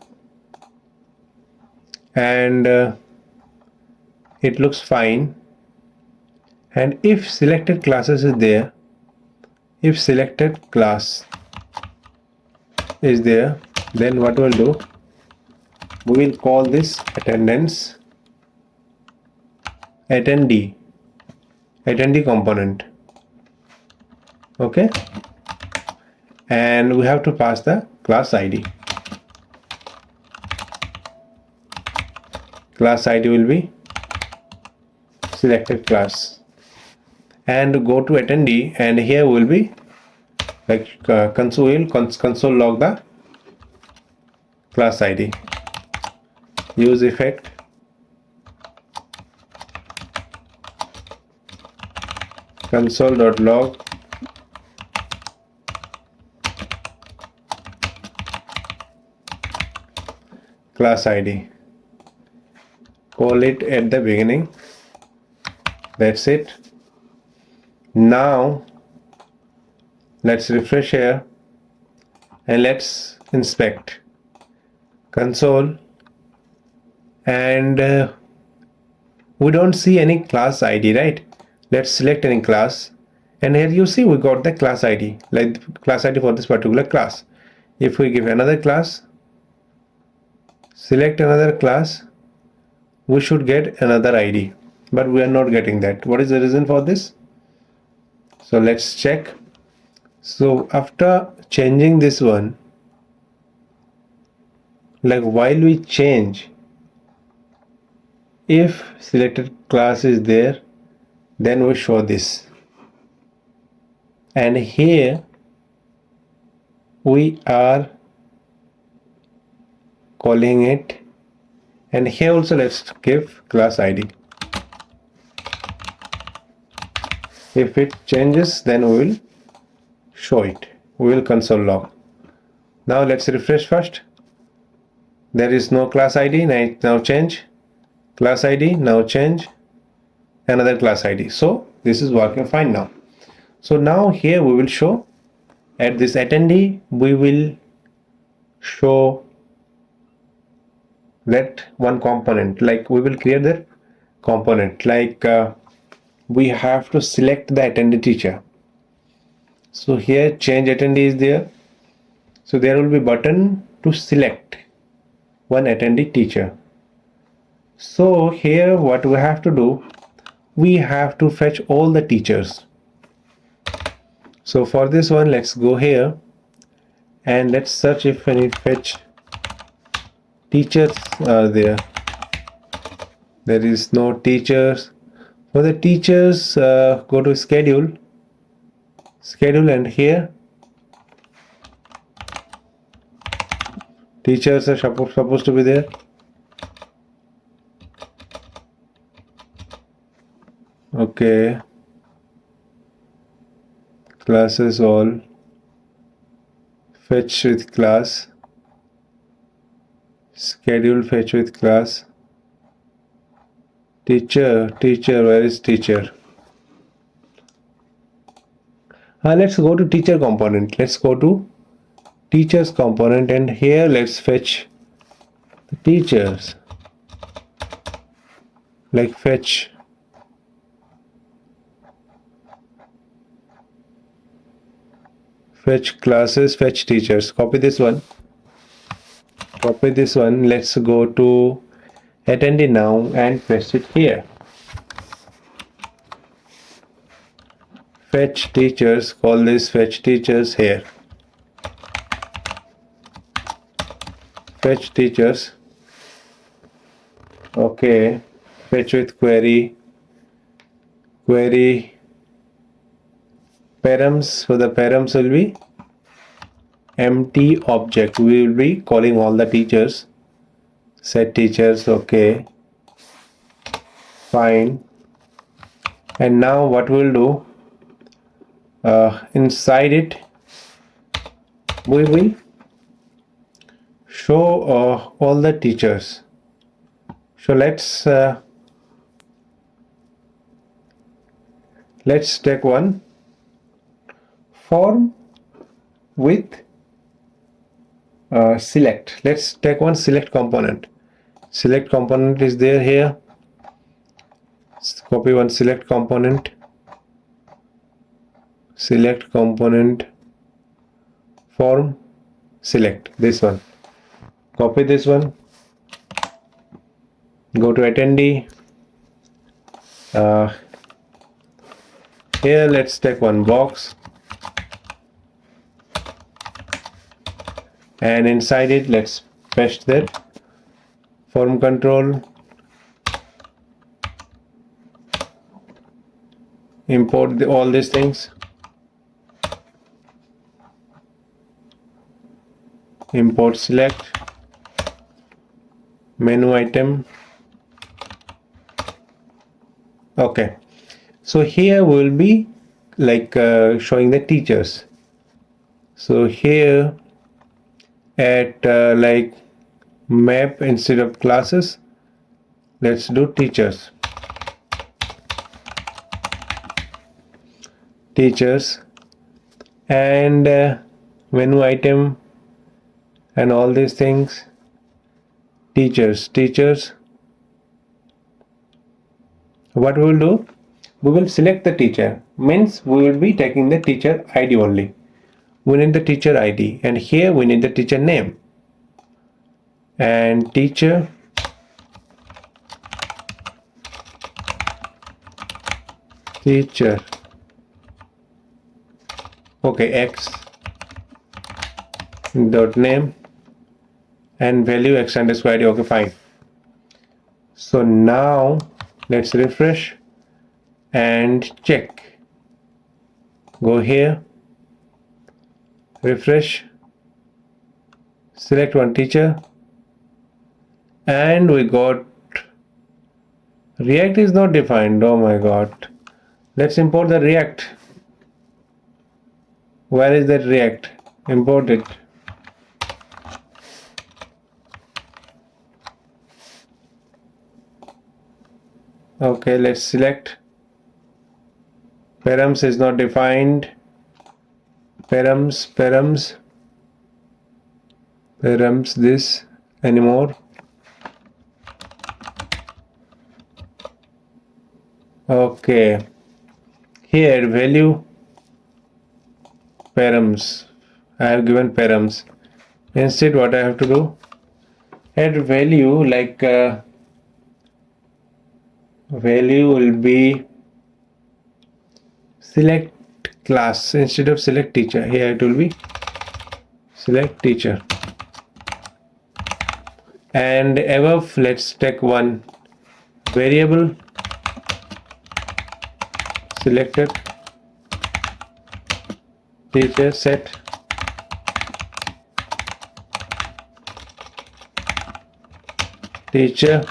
and it looks fine. And if selected classes is there, if selected class is there, then what we'll do, we will call this attendance attendee component. Okay, and we have to pass the class ID. Class ID will be selected class, and go to attendee, and here will be like console log the class ID. Use effect console.log class ID. Call it at the beginning. That's it. Now let's refresh here and let's inspect console, and we don't see any class ID, right? Let's select any class, and here you see we got the class ID, like class ID for this particular class. If we give another class, select another class, we should get another ID, but we are not getting that. What is the reason for this? So let's check. So after changing this one, like while we change, if selected class is there, then we show this, and here we are calling it, and here also let's give class ID. If it changes, then we will show it. We will console log. Now let's refresh first. There is no class ID. Now change class ID. Now change another class ID. So this is working fine now. So now here we will show at this attendee, we will show that one component, like we will create that component, like we have to select the attendee teacher. So here change attendee is there, so there will be button to select one attendee teacher. So here what we have to do, we have to fetch all the teachers. So for this one, let's go here and let's search if any fetch teachers are there. There is no teachers. For the teachers, go to schedule, and here teachers are supposed to be there. Okay, classes all, fetch with class, schedule fetch with class, teacher, where is teacher? Let's go to teacher component. Let's go to teachers component, and here let's fetch the teachers, like fetch classes, fetch teachers. Copy this one, let's go to attendee now and paste it here. Fetch teachers, call this fetch teachers here. Fetch teachers. Okay, fetch with query params. So the params will be empty object. We will be calling all the teachers. Set teachers. Okay, fine. And now what we'll do, inside it we will show all the teachers. So let's take one form with select. Let's take one select component. Select component is there here. Let's copy one select component. Select component form select, this one. Copy this one, go to attendee. Here let's take one box, and inside it let's paste that form control, import all these things, import select, menu item. Okay, so here we will be like showing the teachers. So here at like map, instead of classes, let's do teachers. And menu item and all these things, teachers. What we will do, we will select the teacher, means we will be taking the teacher ID only. We need the teacher ID, and here we need the teacher name, and teacher okay, x dot name and value x underscore ID. Okay, fine. So now let's refresh and check. Go here, refresh, select one teacher, and we got React is not defined. Oh my god. Let's import the React. Where is that React? Import it. Okay, let's select. Params is not defined. Params this anymore. Okay, here value params. I have given params. Instead, what I have to do, add value, like value will be select class instead of select teacher. Here it will be select teacher, and above let's take one variable selected teacher set teacher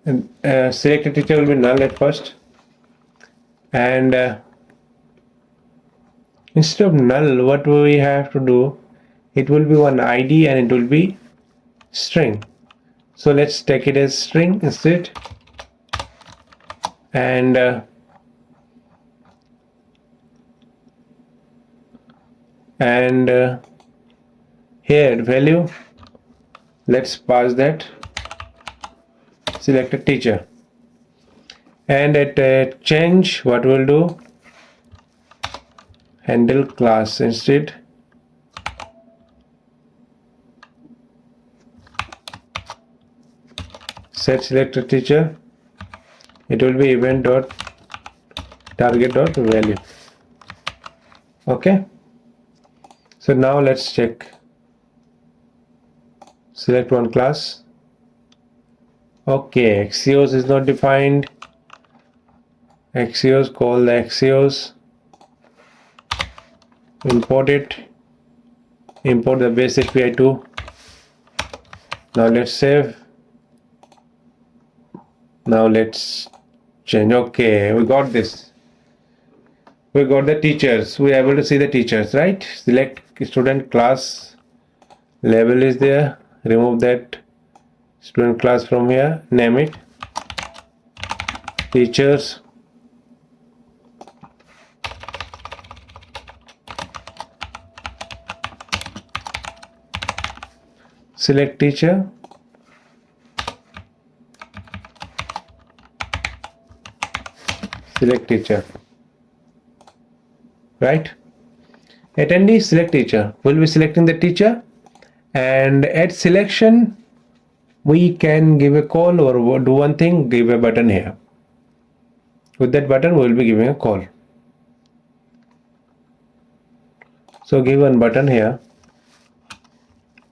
and selected teacher will be null at first, and instead of null, what we have to do, it will be one ID and it will be string. So let's take it as string instead, and here value, let's pass that select a teacher, and at change what we'll do, handle class instead, set select a teacher, it will be event dot target dot value. Okay, so now let's check, select one class. Okay, Axios is not defined. Axios, call the Axios, import it, import the base API too. Now let's save. Now let's change. Okay, we got this. We got the teachers. We are able to see the teachers, right? Select student class, label is there. Remove that student class from here. Name it teachers. Select teacher. Select teacher. Right? Attendee, select teacher. We'll be selecting the teacher, and at selection we can give a call or do one thing, give a button here. With that button we will be giving a call. So give one button here,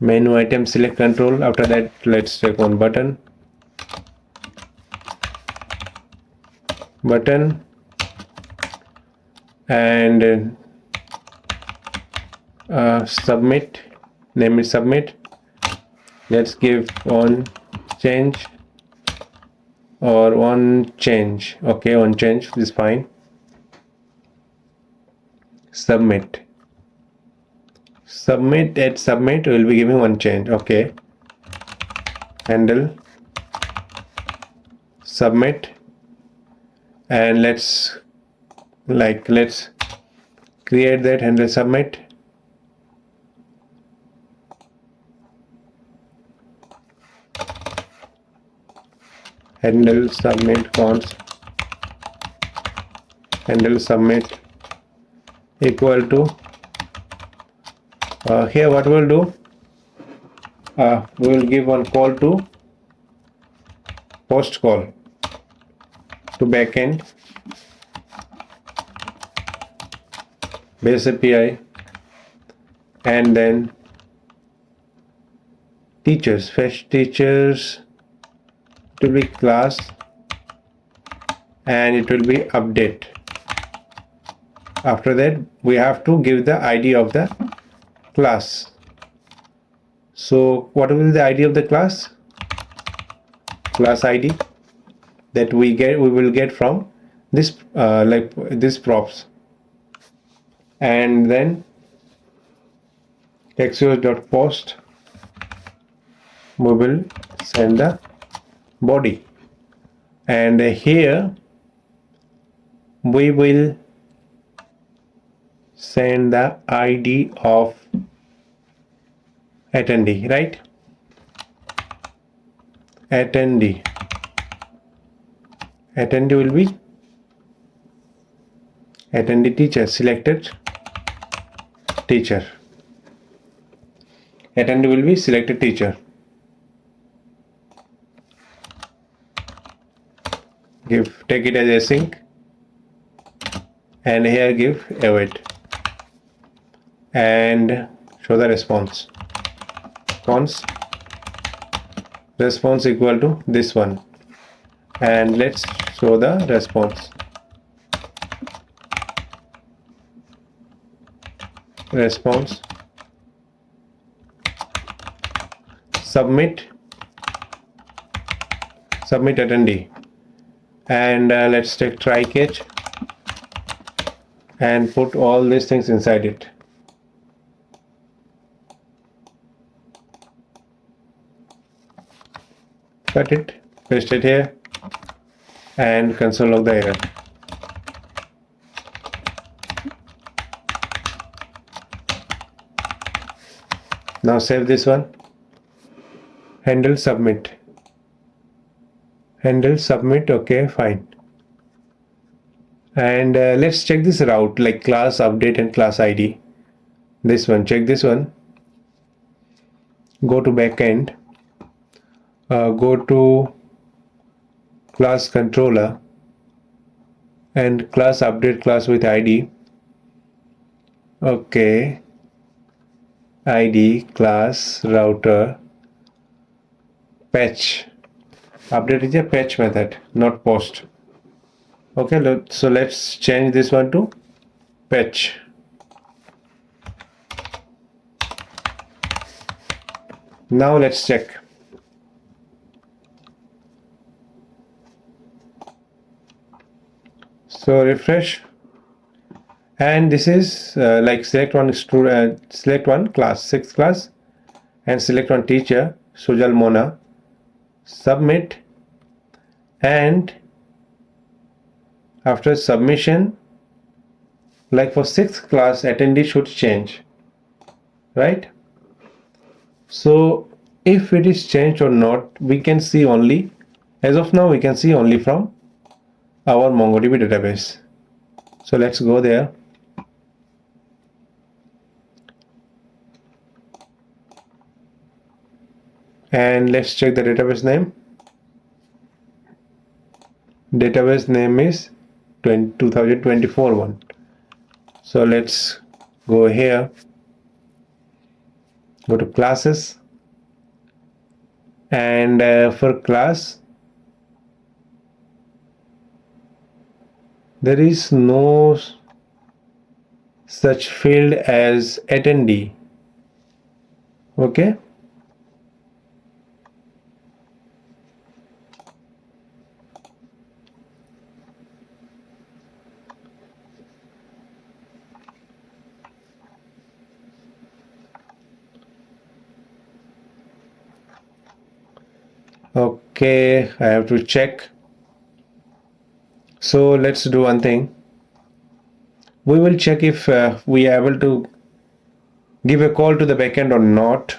menu item select control. After that let's take one button, and submit, name it submit. Let's give on change or on change. Okay, on change is fine. Submit, at submit we will be giving one change. Okay, handle submit, and let's create that handle submit. Handle submit cons, handle submit equal to here what we'll do, we will give one call to post call to backend base API, and then teachers, fetch teachers, it will be class, and it will be update. After that we have to give the ID of the class. So what will be the ID of the class? Class ID that we will get from this this props, and then axios.post, we will send the body, and here we will send the ID of attendee, right? Attendee will be attendee teacher, selected teacher. Attendee will be selected teacher. Take it as async, and here give await, and show the response. Cons response equal to this one, and let's show the response. Submit attendee, and let's take try catch and put all these things inside it. cut it, paste it here, and console log the error. Now save this one. Handle submit. Handle submit. Okay, fine. And let's check this route, like class update and class ID. This one, check this one. Go to backend. Go to class controller and class update class with ID. Okay. ID class router patch. Update is a patch method, not post. Okay, so let's change this one to patch. Now let's check. So refresh, and this is like select one student, select one class, sixth class, and select one teacher, Sujal Mona. Submit, and after submission, like for sixth class, attendee should change, right? So if it is changed or not, we can see only, as of now, we can see only from our MongoDB database. So let's go there. And let's check the database name. Database name is 2024 one. So let's go here, go to classes, and for class there is no such field as attendee. Okay, okay, I have to check. So let's do one thing. We will check if we are able to give a call to the backend or not.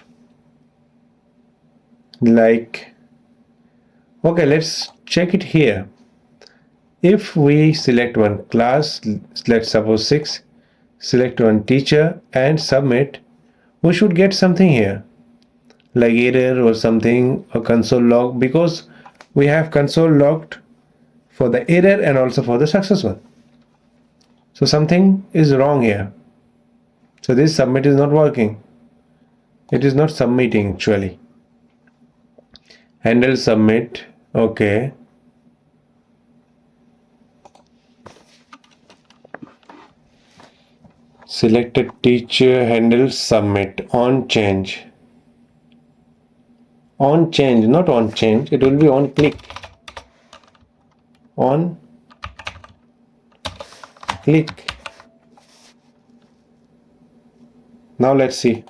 Like, okay, let's check it here. If we select one class, let's suppose 6, select one teacher and submit, we should get something here like error or something, a console log, because we have console logged for the error and also for the success one. So something is wrong here. So this submit is not working. It is not submitting actually. Handle submit. Okay. Selected teacher, handle submit, on change. On change, not on change. It will be on click. On click. Now let's see.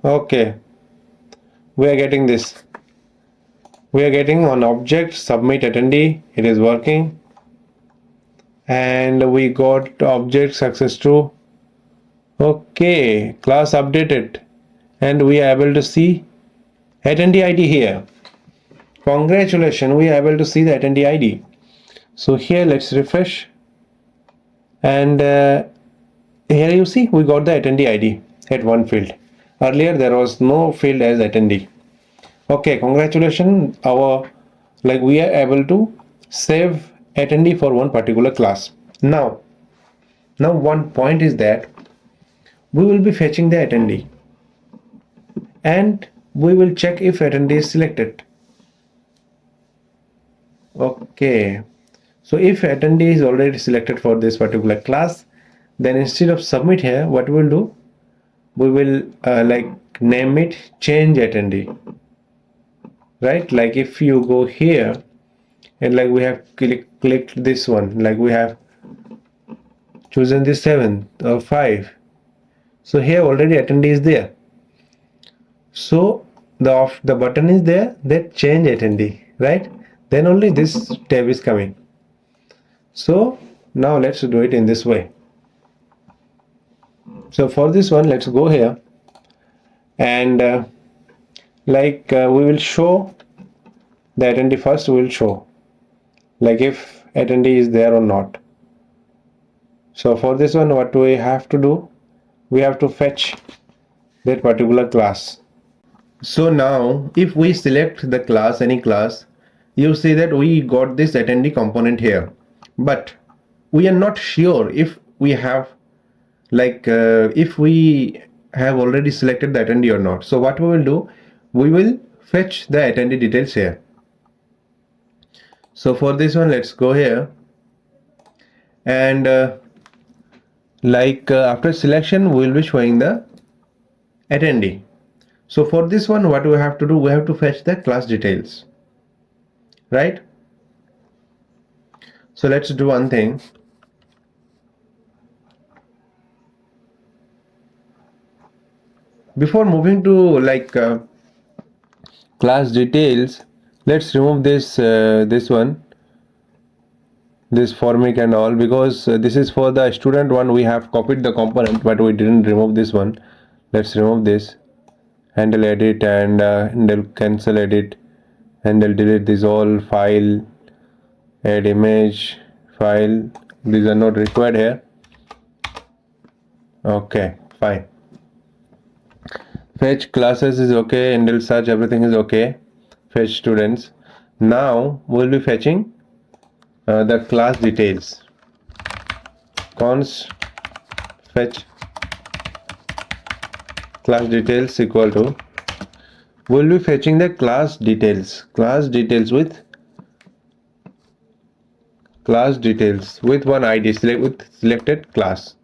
Okay, we are getting this. We are getting on object submit attendee. It is working, and we got object success true. Okay, class updated, and we are able to see attendee ID here. Congratulations, we are able to see the attendee ID. So here let's refresh, and here you see we got the attendee ID at one field. Earlier there was no field as attendee. Okay, congratulations, we are able to save attendee for one particular class. Now one point is that we will be fetching the attendee and we will check if attendee is selected. Okay, so if attendee is already selected for this particular class, then instead of submit here, what we will do, we will name it change attendee, right? Like if you go here and like we have clicked this one, like we have chosen this 7 or 5, so here already attendee is there. So the button is there, that change attendee, right? Then only this tab is coming. So now let's do it in this way. So for this one, let's go here and we will show the attendee first. We will show like if attendee is there or not. So for this one, what we have to do, we have to fetch that particular class. So now if we select the class, any class, you see that we got this attendee component here, but we are not sure if we have if we have already selected the attendee or not. So what we will do, we will fetch the attendee details here. So for this one, let's go here and after selection, we will be showing the attendee. So for this one, what we have to do, we have to fetch the class details, right? So let's do one thing. Before moving to class details, let's remove this one, this formic and all, because this is for the student one. We have copied the component, but we didn't remove this one. Let's remove this, handle edit and handle cancel edit, handle delete this all, file, add image, file. These are not required here. Okay, fine. Fetch classes is okay, handle search, everything is okay. Fetch students. Now we'll be fetching the class details. Const fetch class details equal to, we'll be fetching the class details with one ID, selected class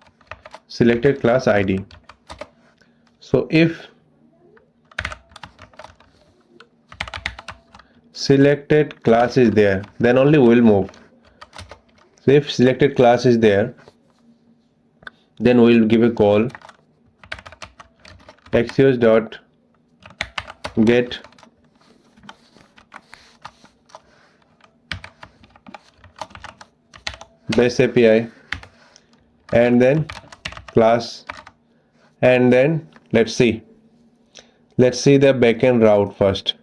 ID. So if selected class is there, then only we will move. So if selected class is there, then we will give a call axios dot get base API and then class, and then let's see the backend route first.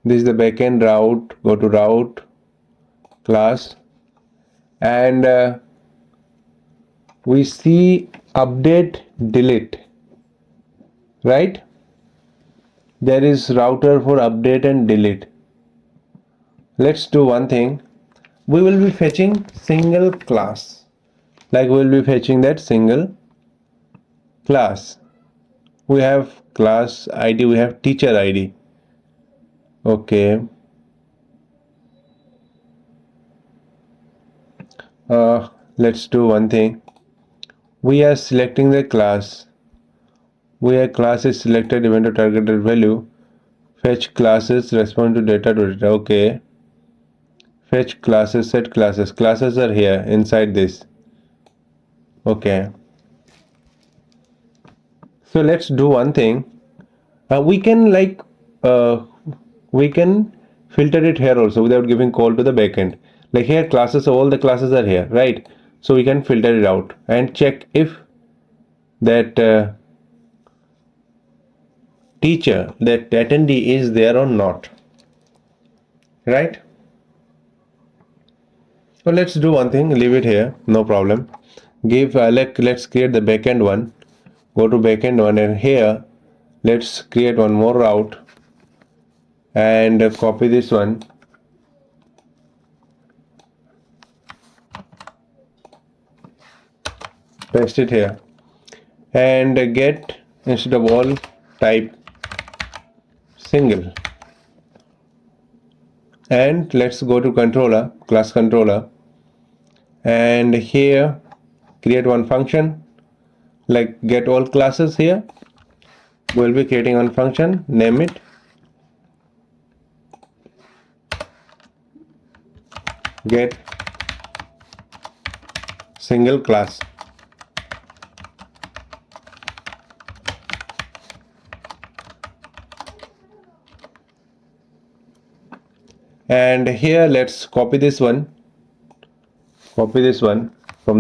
This is the backend route. Go to route, class, and we see update delete, right? There is router for update and delete. Let's do one thing. We will be fetching single class, we will be fetching that single class. We have class ID, we have teacher ID. Okay, let's do one thing. We are selecting the class, where class is selected, event to targeted value, fetch classes, respond to data to data. Okay, fetch classes, set classes are here inside this. Okay, so let's do one thing. We can filter it here also without giving call to the backend. Like here classes, all the classes are here, right? So we can filter it out and check if that teacher, that attendee is there or not, right? So let's do one thing, leave it here, no problem. Give let's create the backend one. Go to backend one, and here let's create one more route and copy this one, paste it here, and get, instead of all, type single, and let's go to controller, class controller, and here create one function like get all classes. Here we'll be creating one function, name it get single class. And here let's copy this one from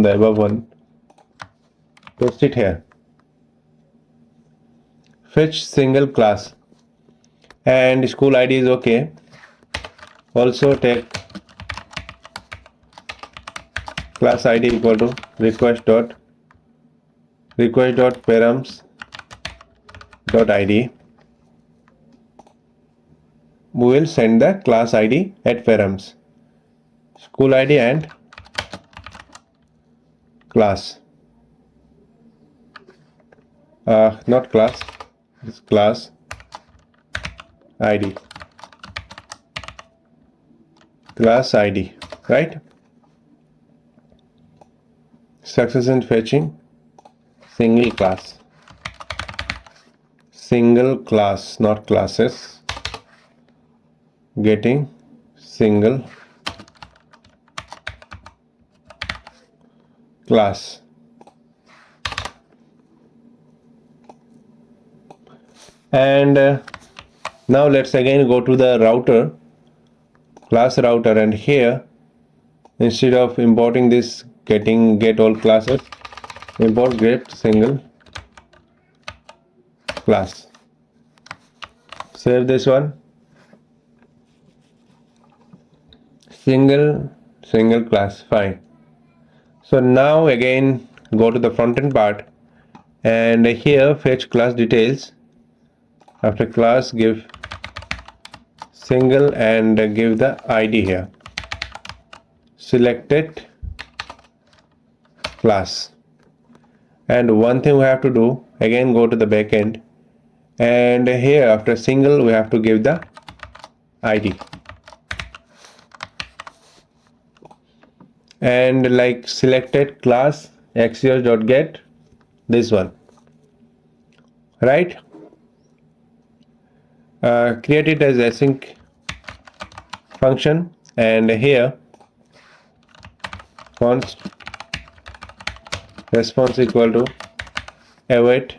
the above one, paste it here. Fetch single class, and school ID is okay. Also take class ID equal to request.params.id. We will send the class ID at params, school ID and class. Not class, it's class ID. Class ID, right? Success in fetching single class, not classes. Getting single class. And now let's again go to the router, class router, and here instead of importing this get all classes, import get single class. Save this one. Single class, fine. So now again go to the frontend part, and here fetch class details. After class give single and give the ID here. Selected class. And one thing we have to do, again go to the backend, and here after single we have to give the ID. And like selected class axios.get, this one, right? Create it as async function, and here const response equal to await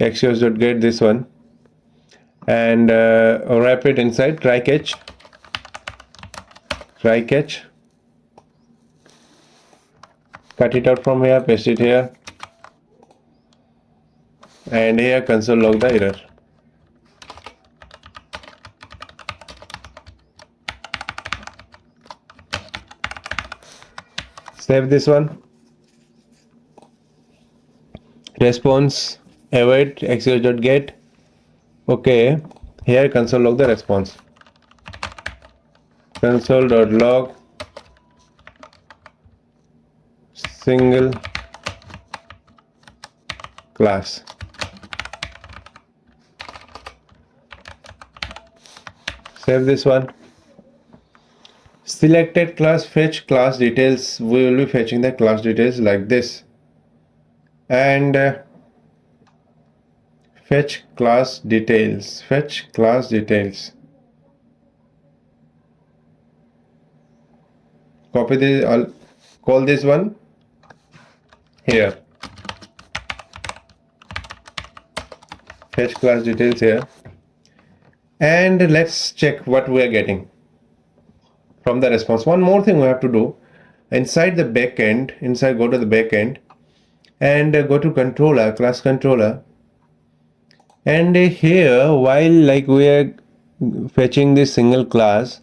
axios.get, this one, and wrap it inside try catch. Cut it out from here, paste it here, and here console log the error. Save this one. Response await axios.get. Okay, here console log the response. Console.log single class. Save this one. Selected class fetch class details. We will be fetching the class details like this, and fetch class details. Copy this. I'll call this one here. Fetch class details here, and let's check what we are getting from the response. One more thing we have to do inside the backend. Go to the backend and go to controller, class controller, and here while like we are fetching this single class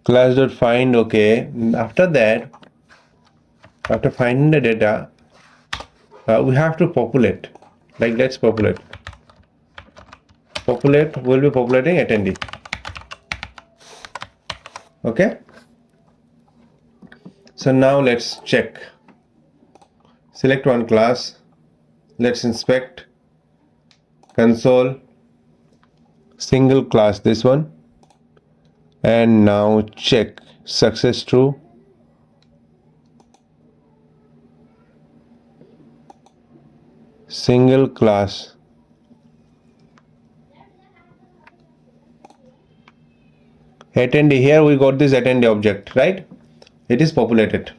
class.find. Okay, after that, after finding the data, we have to populate. Like let's populate. We'll be populating attendee. Okay, so now let's check. Select one class, let's inspect console single class, this one, and now check success true. Single class. Attendee, here we got this attendee object, right? It is populated.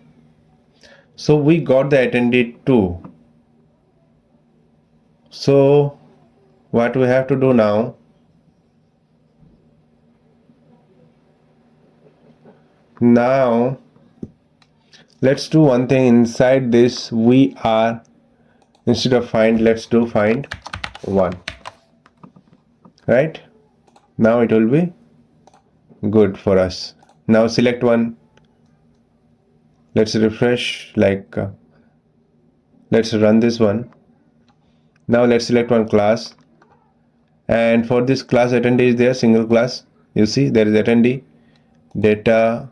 So we got the attendee too. So what we have to do now, Now let's do one thing. Inside this we are, instead of find, let's do find one, right? Now it will be good for us. Now select one. Let's refresh, let's run this one. Now let's select one class, and for this class attendee is there, single class. You see there is attendee, data,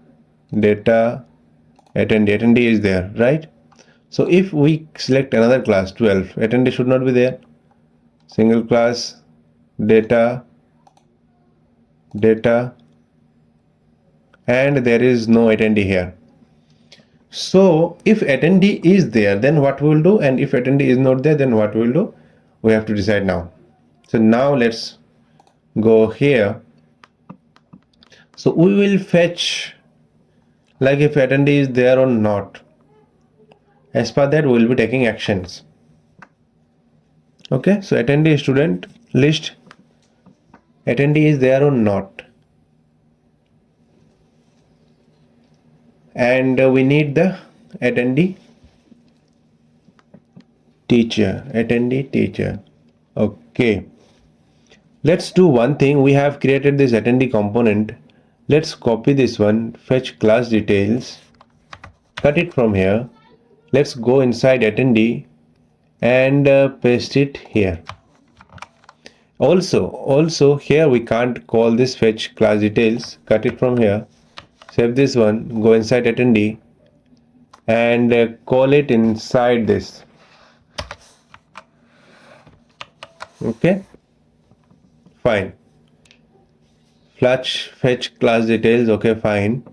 attendee is there, right? So if we select another class 12, attendee should not be there. Single class, data, and there is no attendee here. So if attendee is there, then what we will do, and if attendee is not there, then what we will do, we have to decide now. So now let's go here. So we will fetch like if attendee is there or not. As per that we will be taking actions. Okay, so attendee student list, attendee is there or not, and we need the attendee teacher. Okay, let's do one thing. We have created this attendee component. Let's copy this one, fetch class details, cut it from here. Let's go inside attendee and paste it here. Also here we can't call this fetch class details. Cut it from here, save this one, go inside attendee and call it inside this. Okay, fine. Fetch class details. Okay, fine.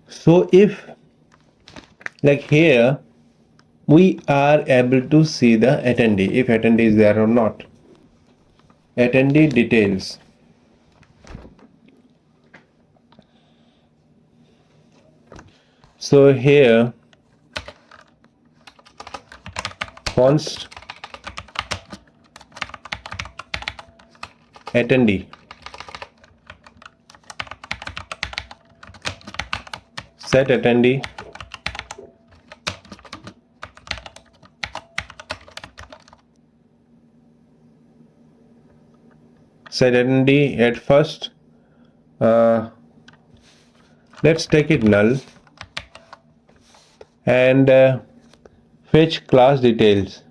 So if like here we are able to see the attendee, if attendee is there or not. Attendee details. So here const attendee, set attendee, at first. Let's take it null and fetch class details.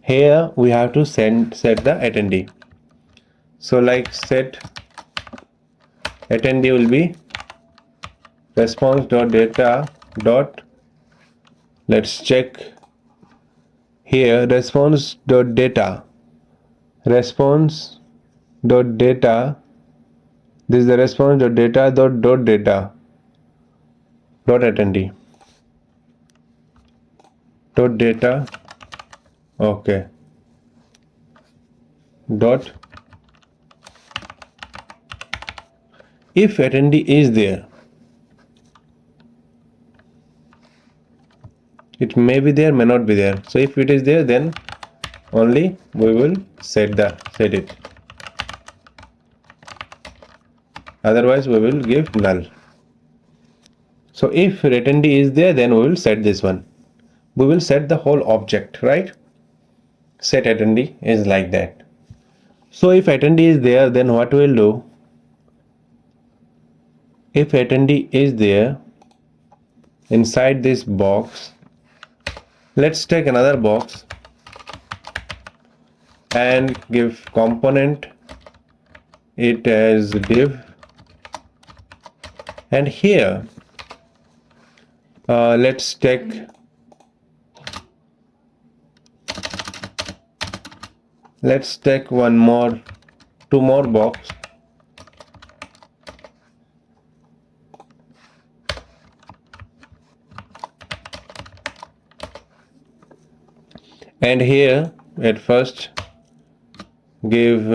Here we have to set the attendee. So like set attendee will be response.data dot, let's check here, response.data, this is the response.data dot data dot attendee dot data, okay, dot. If attendee is there, it may be there, may not be there. So if it is there, then only we will set it. Otherwise we will give null. So if attendee is there, then we will set this one. We will set the whole object, right? Set attendee is like that. So if attendee is there, then what we will do? If attendee is there, inside this box, let's take another box and give component it as div, and here let's take two more box, and here at first give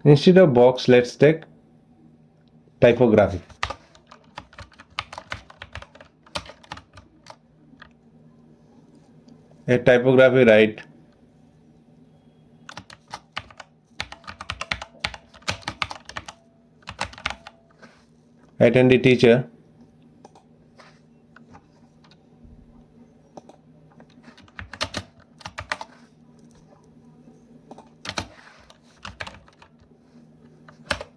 instead of box, let's take typography. a typography right. Attendee teacher.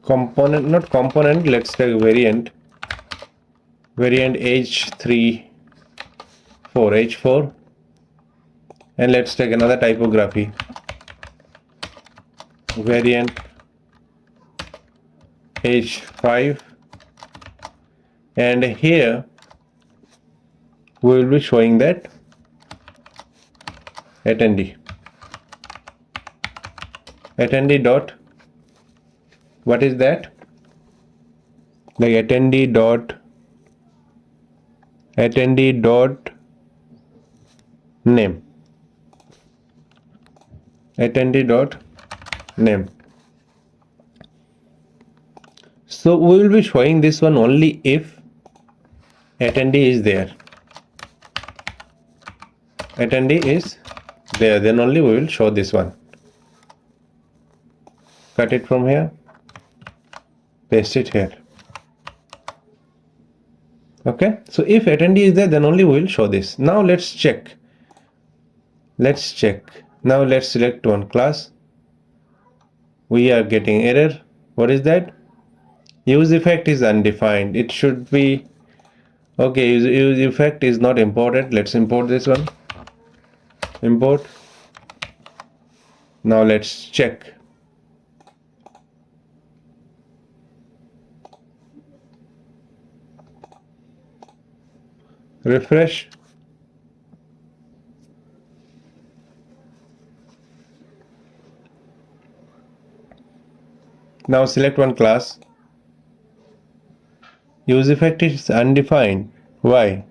Component, not component, let's take variant h3 4 h4, and let's take another typography variant h5, and here we will be showing that attendee dot, what is that, like attendee dot name, attendee dot name. So we will be showing this one only if attendee is there. Attendee is there, then only we will show this one. Cut it from here, paste it here. Okay, so if attendee is there, then only we will show this. Now let's check. Now let's select one class. We are getting error. What is that? Use effect is undefined. It should be okay. Use effect is not imported. Let's import this one. Import. Now let's check. Refresh. Now select one class. Use effect is undefined. Why?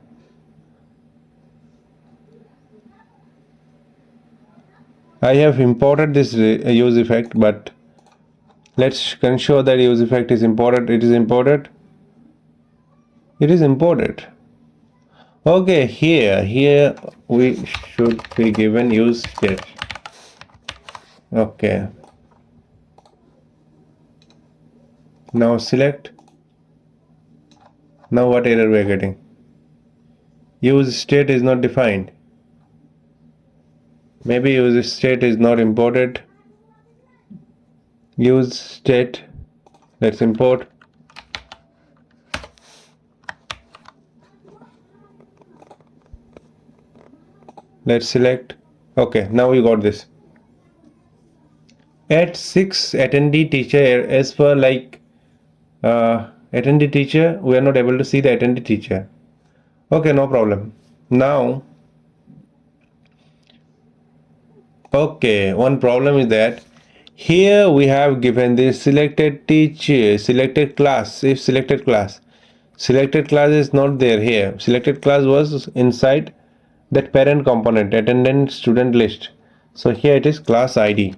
I have imported this use effect, but let's ensure that use effect is imported. It is imported. Okay, here we should be given use state. Okay. Now select. Now what error we are getting? Use state is not defined. Maybe use state is not imported. Use state. Let's import. Let's select. Okay, now we got this. At 6 attendee teacher, as for like attendee teacher, we are not able to see the attendee teacher. Okay, no problem. Now, okay, one problem is that here we have given this selected teacher, selected class. If selected class is not there here. Selected class was inside that parent component, attendant student list. So here it is class ID.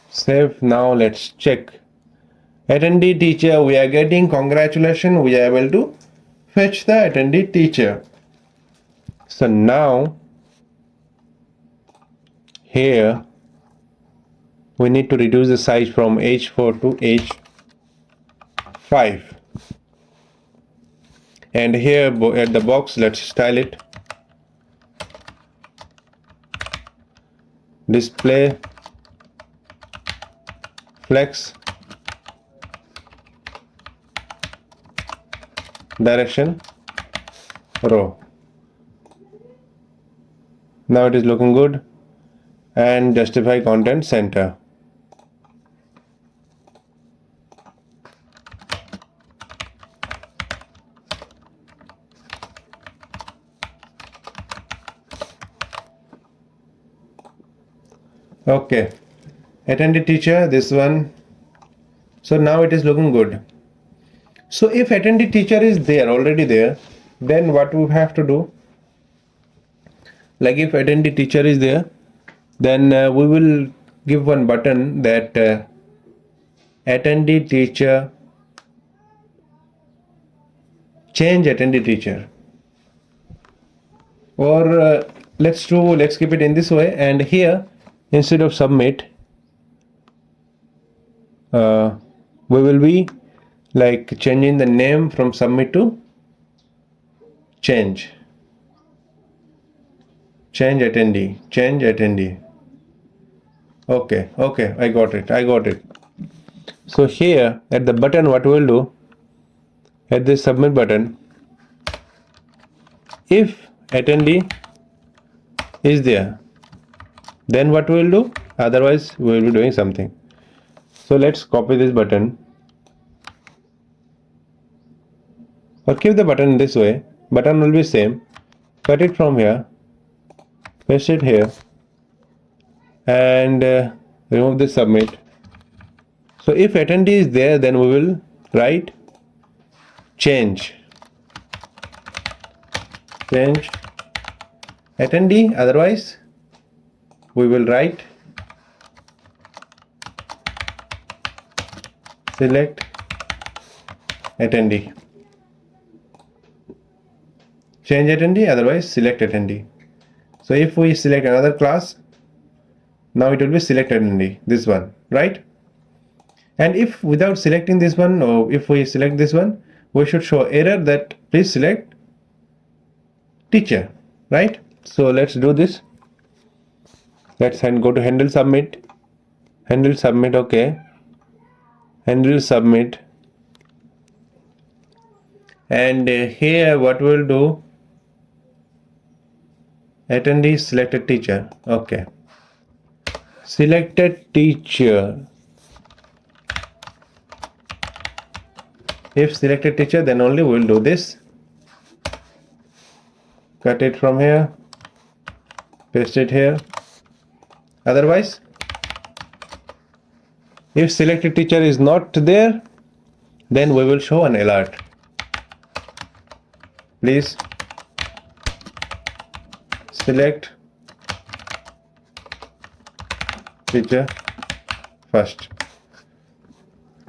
Save. Now let's check. Attendee teacher, we are getting congratulations. We are able to fetch the attendee teacher. So now here we need to reduce the size from h4 to h5, and here at the box, let's style it display flex direction row. Now it is looking good, and justify content center. Okay, attendee teacher, this one. So now it is looking good. So if attendee teacher is there, already there, then what we have to do, like if attendee teacher is there, then we will give one button that attendee teacher change attendee teacher, or let's keep it in this way, and here instead of submit we will be like changing the name from submit to change attendee. Okay, I got it. So here at the button, what we'll do, at this submit button, if attendee is there, then what we'll do, otherwise we will be doing something. So let's copy this button, or keep the button in this way. Button will be same, cut it from here, paste it here, and remove this submit. So if attendee is there, then we will write change attendee, otherwise we will write select attendee. Change attendee, otherwise select attendee. So if we select another class, now it will be select attendee, this one, right? And if without selecting this one, or if we select this one, we should show error that please select teacher, right? So let's do this. Let's go to handle submit, okay, handle submit, and here what we'll do, attendee selected teacher, okay, selected teacher. If selected teacher, then only we will do this. Cut it from here, paste it here. Otherwise, if selected teacher is not there, then we will show an alert. Please select teacher first.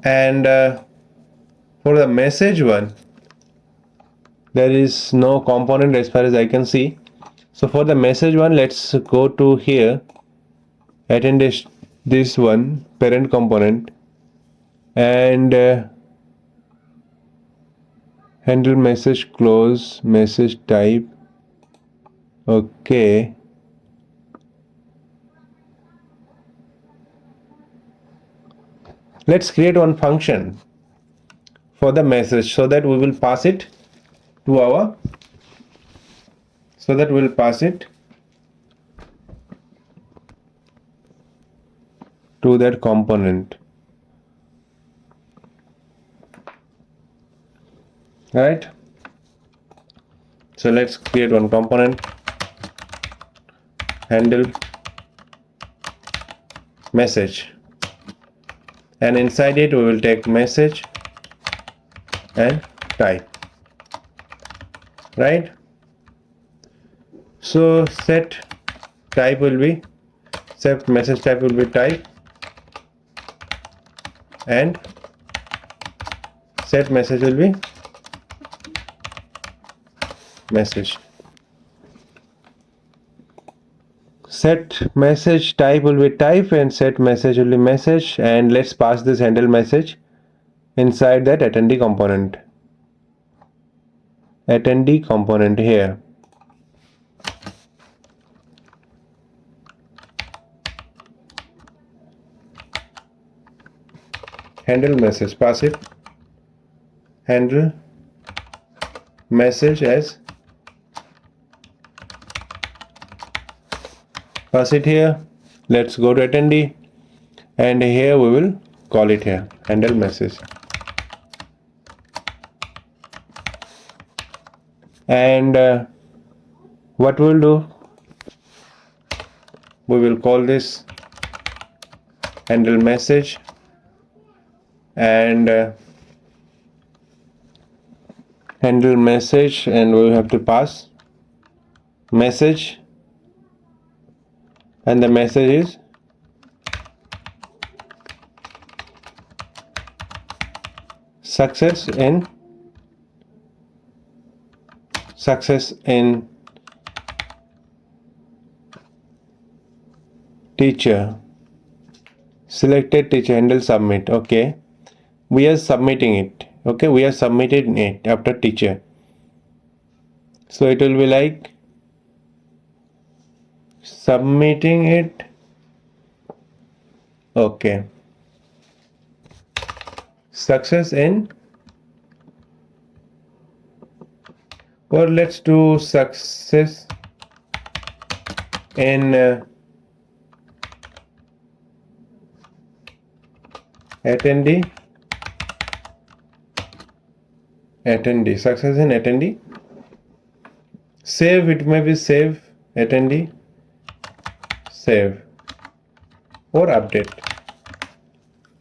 And for the message one, there is no component as far as I can see. So for the message one, let's go to here, attend this one, parent component, and handle message close, message type, okay. Let's create one function for the message, so that we will pass it to our, to that component, right? So let's create one component, handle message, and inside it we will take message and type, right? So set message type will be type, and set message will be message. Set message type will be type, and set message will be message, and let's pass this handle message inside that attendee component. Here. Handle message, pass it, handle message as, pass it here. Let's go to attendee, and here we will call it here, handle message. And what we'll do, we will call this handle message, and handle message, and we have to pass message, and the message is success in success in teacher, selected teacher, handle submit. Okay, we are submitting it. Okay, we are submitting it after teacher, so it will be like submitting it. Okay, success in, or let's do success in attendee, success in attendee. Save, it may be save attendee, save, or update.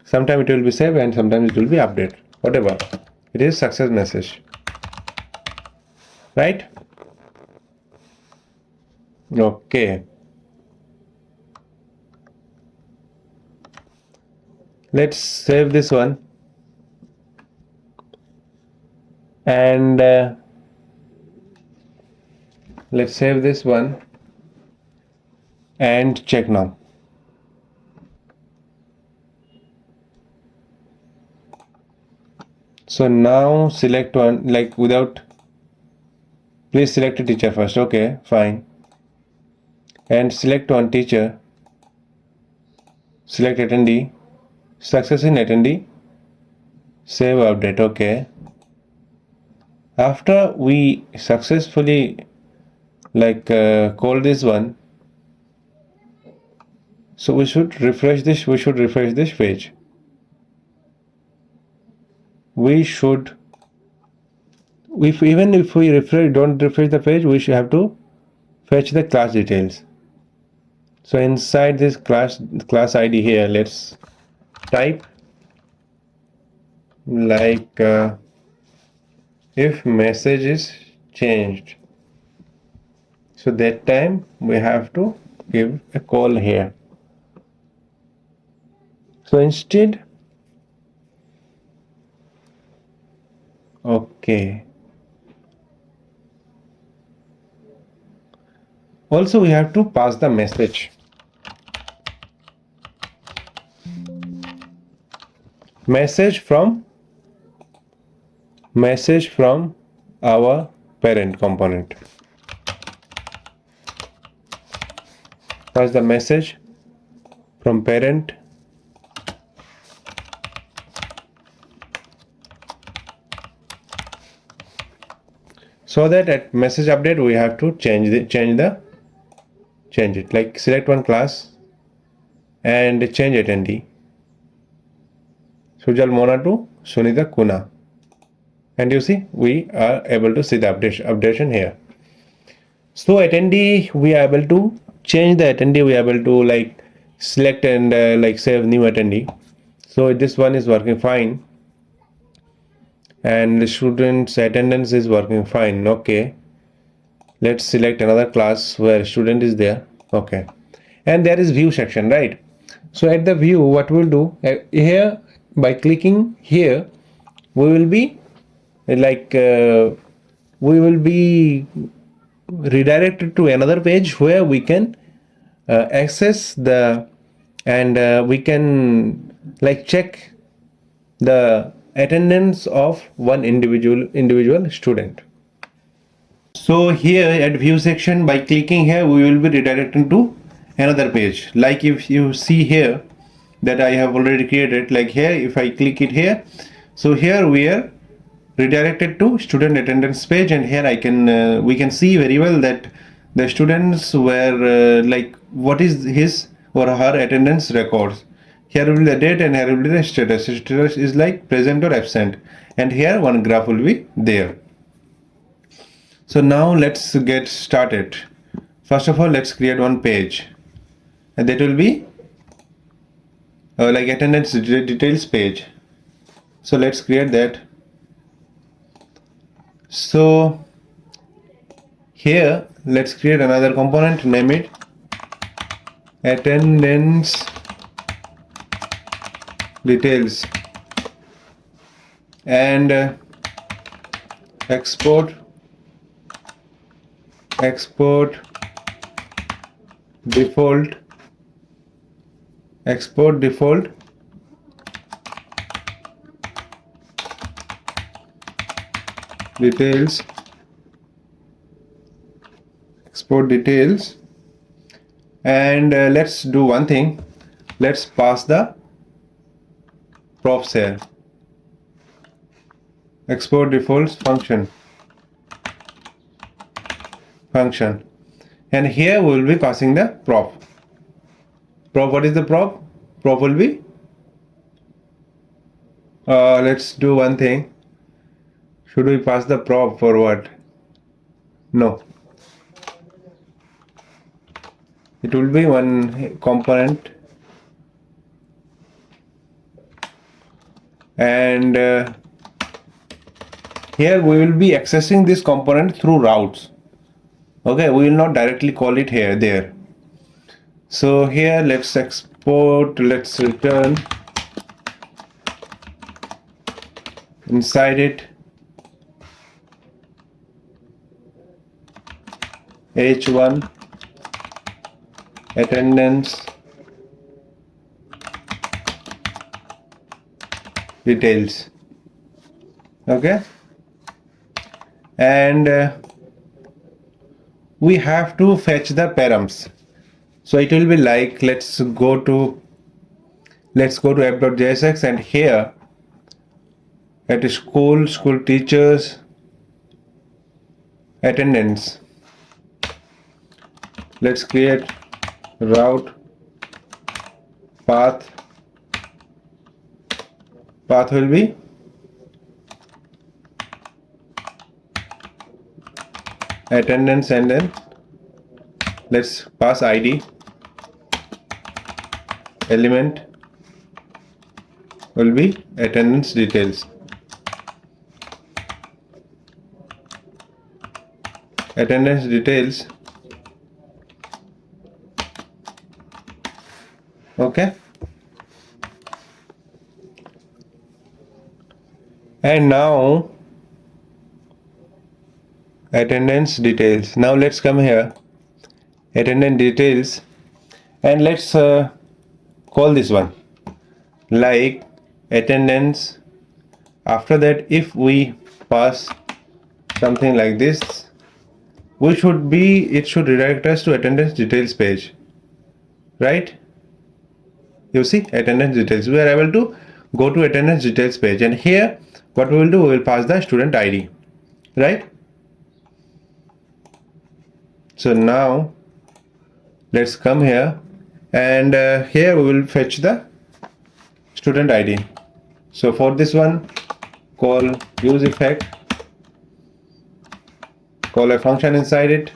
Sometimes it will be save and sometimes it will be update, whatever it is. Success message, right? Okay, let's save this one and let's save this one and check now. So now select one, like without, please select a teacher first. Okay, fine, and select one teacher, select attendee, success in attendee, save, update. Okay, after we successfully call this one, so we should refresh this page. We should, even if we don't refresh the page, we should have to fetch the class details. So inside this class ID here, let's type if message is changed, so that time we have to give a call here. So instead, okay, also we have to pass the message from our parent component. Pass the message from parent so that at message update we have to change it, like select one class and change attendee, Sujal Mona to Sunita Kuna, and you see we are able to see the updation here. So attendee, we are able to change the attendee, we are able to select and save new attendee. So this one is working fine, and the student's attendance is working fine. Okay, let's select another class where student is there. Okay, and there is view section, right? So at the view, what we'll do here, by clicking here, we will be redirected to another page where we can access the, and we can check the attendance of one individual student. So here at view section, by clicking here, we will be redirected to another page. Like if you see here that I have already created, like here, if I click it here, so here we are redirected to student attendance page, and here I can we can see very well that the students were what is his or her attendance records. Here will be the date and here will be the status. Status is like present or absent, and here one graph will be there. So now let's get started. First of all, let's create one page, and that will be attendance details page. So let's create that. So here let's create another component, name it attendance details, and export export default details, export details, and let's do one thing. Let's pass the props here. Export defaults function, and here we will be passing the prop. What is the prop? Prop will be, let's do one thing. Should we pass the prop for what? No, it will be one component, and here we will be accessing this component through routes. Okay, we will not directly call it there. So here let's export, let's return inside it h1 attendance details. Okay, and we have to fetch the params. So it will be like, let's go to app.jsx, and here at school teachers attendance, let's create route path will be attendance, and then let's pass id, element will be attendance details, okay, and now attendance details. Now let's come here, attendance details, and let's call this one like attendance. After that, if we pass something like this, it should redirect us to attendance details page, right? You see, attendance details, we are able to go to attendance details page, and here what we will do, we will pass the student ID, right? So now let's come here, and here we will fetch the student ID. So for this one, call use effect, call a function inside it,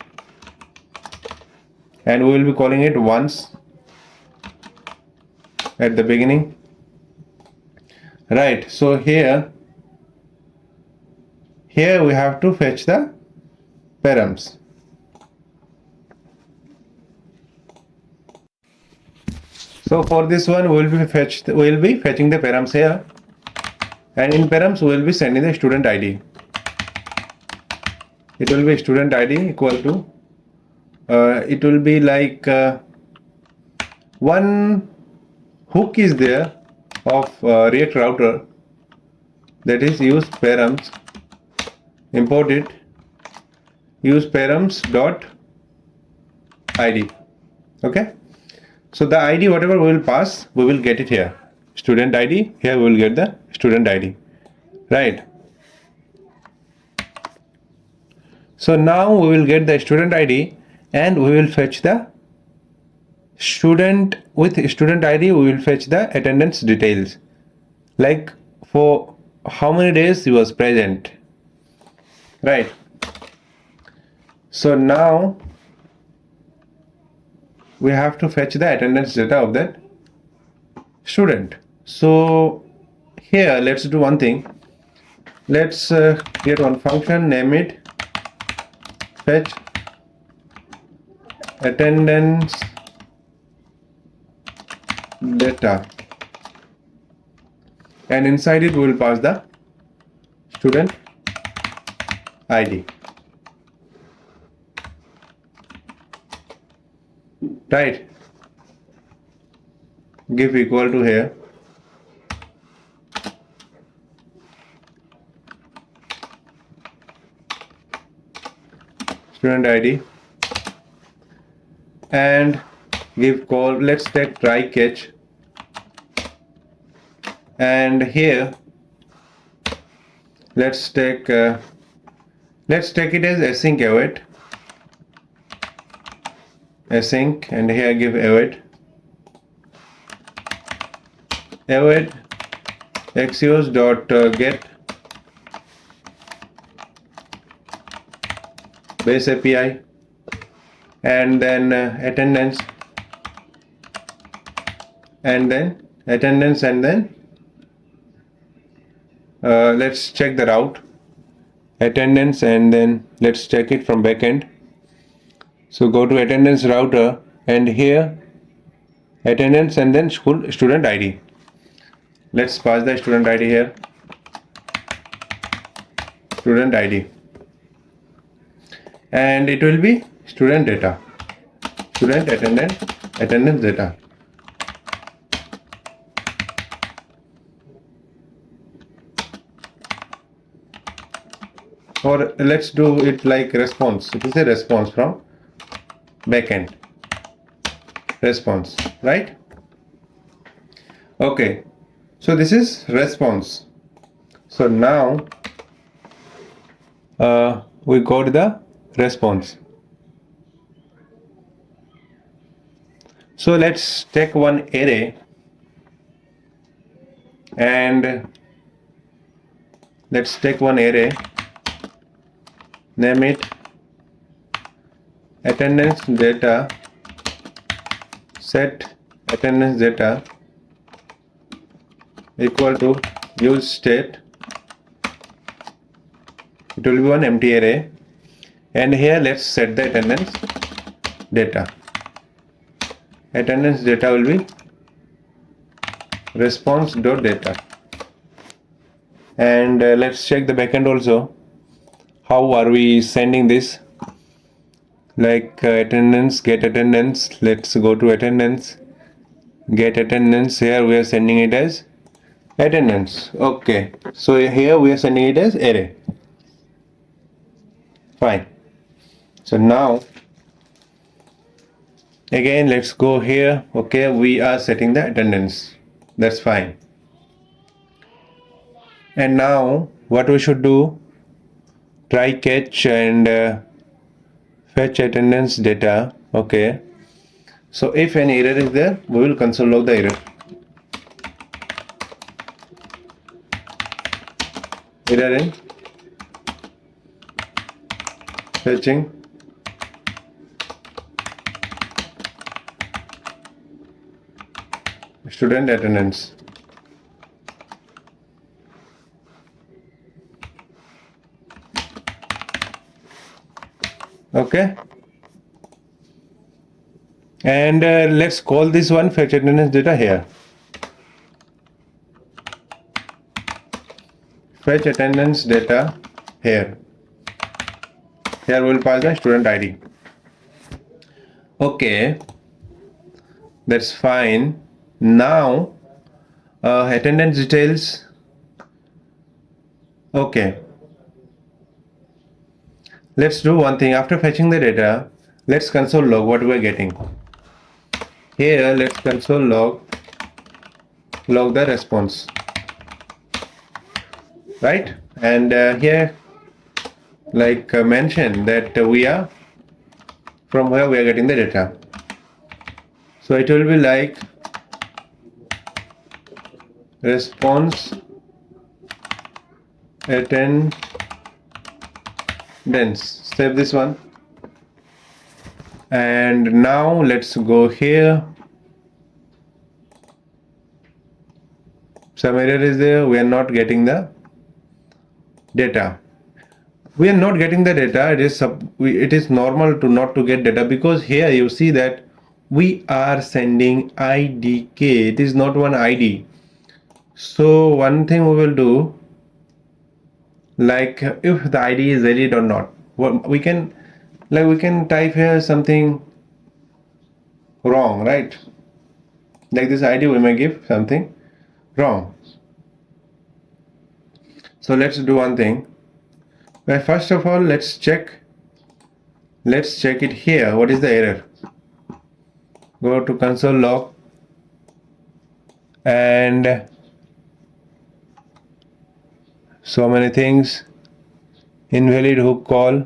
and we will be calling it once at the beginning, right? So here we have to fetch the params. So for this one, we will be fetching the params here, and in params we will be sending the student ID. It will be student ID equal to it will be like one hook is there of React router, that is use params, import it, use params dot id. Okay, so the ID whatever we will pass, we will get it here, student ID. Here we will get the student ID, right? So now we will get the student ID, and we will fetch the student. With student ID we will fetch the attendance details, like for how many days he was present, right? So now we have to fetch the attendance data of that student. So here let's do one thing. Let's create one function, name it fetch attendance data, and inside it we will pass the student ID. right? Give equal to here student ID and give call. Let's take try catch, and here let's take it as async await, async, and here give await axios dot get base API, and then attendance, and then let's check the route attendance, and then let's check it from backend. So go to attendance router, and here attendance, and then student ID. Let's pass the student ID here, student ID, and it will be student data, student attendance data. Or let's do it like response. It is a response from backend, response, right? Okay, so this is response. So now we go to the response. So let's take one array and let's take one array, name it attendance data, set attendance data equal to use state. It will be one empty array, and here let's set the attendance data. Attendance data will be response.data, and let's check the backend also. How are we sending this? Like attendance, get attendance. Let's go to attendance, get attendance. Here we are sending it as attendance. Okay, so here we are sending it as array. Fine. So now again let's go here. Okay, we are setting the attendance. That's fine. And now what we should do? Try catch and fetch attendance data. Okay, so if any error is there, we will console log the error. Error in fetching student attendance. Okay, and let's call this one fetch attendance data here. Fetch attendance data here. Here we'll pass the student ID. Okay, that's fine. Now attendance details. Okay, let's do one thing. After fetching the data, let's console log what we're getting. Here let's console log the response, right? And here like mention that we are from where we are getting the data. So it will be like response attendance. Save this one, and now let's go here. Some error is there. We are not getting the data. We are not getting the data. It is normal to not to get data, because here you see that we are sending IDK. It is not one ID. So one thing we will do, like if the ID is valid or not, we can type here something wrong, right? Like this ID we may give something wrong. So let's do one thing. Well, first of all, let's check it here. What is the error? Go to console log and so many things. Invalid hook call,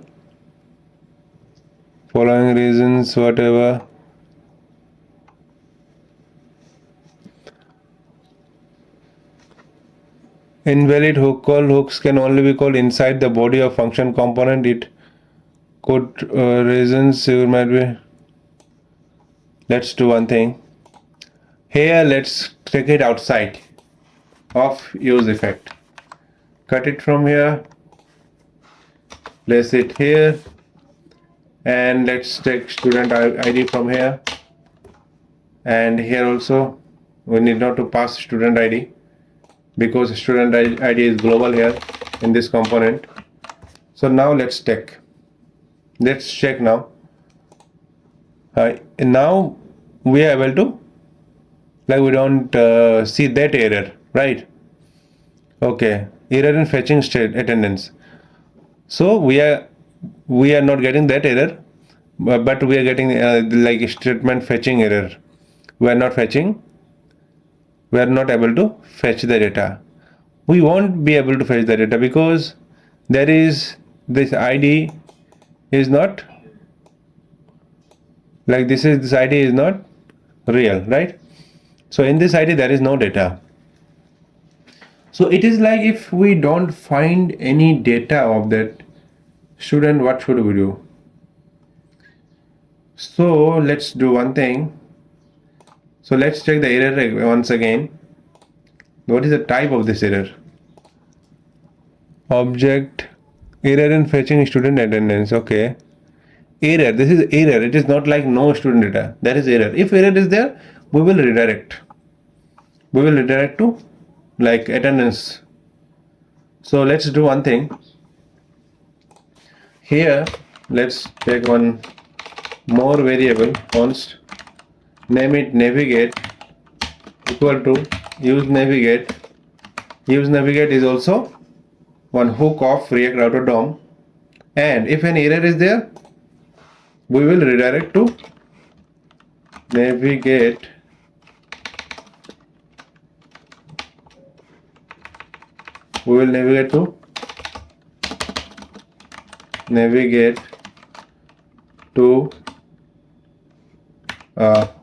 following reasons, whatever. Invalid hook call. Hooks can only be called inside the body of function component. It could reasons you might be. Let's do one thing. Here let's take it outside of use effect. Cut it from here, place it here, and let's take student ID from here, and here also we need not to pass student ID because student ID is global here in this component. So now let's check now. Now we are able to, like, we don't see that error, right? Okay, error in fetching state attendance. So we are not getting that error, but we are getting like statement fetching error. We are not able to fetch the data. We won't be able to fetch the data because there is this ID is not like this ID is not real, right? So in this ID there is no data. So it is like if we don't find any data of that student, what should we do? So let's do one thing. So let's check the error once again. What is the type of this error? Object error in fetching student attendance. Okay. Error. This is error. It is not like no student data. That is error. If error is there, we will redirect. We will redirect to like attendance. So let's do one thing. Here, let's take one more variable, const, name it navigate equal to use navigate. Use navigate is also one hook of React Router DOM, and if an error is there, we will redirect to navigate to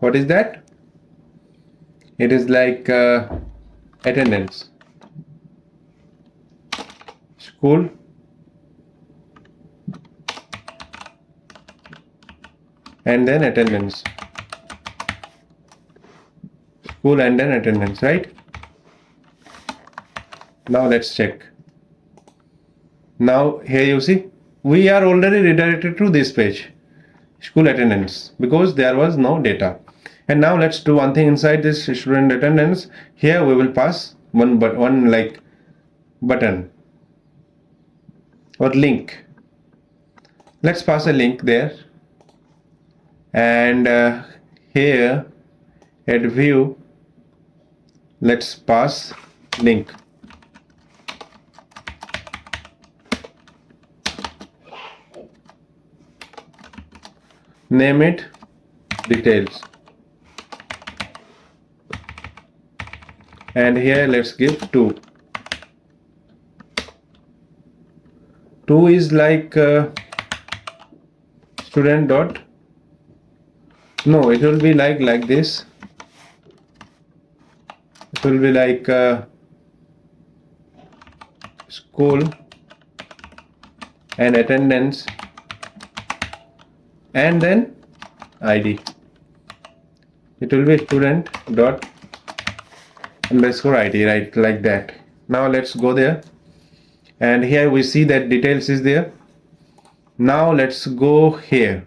what is that? It is like attendance, school, and then attendance, school and then attendance, right? Now let's check. Now here you see we are already redirected to this page, school attendance, because there was no data. And now let's do one thing inside this student attendance. Here we will pass one like button or link. Let's pass a link there, and here at view let's pass link. Name it details, and here let's give 2. 2 is like student dot, no, it will be like this. It will be like school and attendance and then ID. It will be student dot underscore ID, right, like that. Now let's go there, and here we see that details is there. Now let's go here,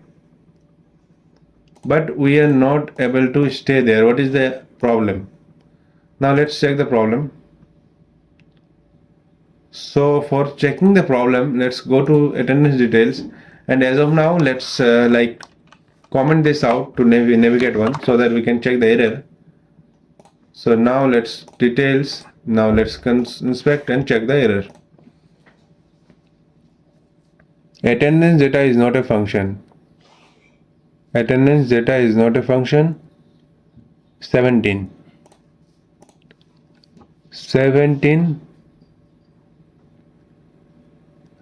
but we are not able to stay there. What is the problem? Now let's check the problem. So for checking the problem, let's go to attendance details, and as of now let's like comment this out to navigate one so that we can check the error. So now let's details. Now let's inspect and check the error. Attendance data is not a function. Attendance data is not a function. 17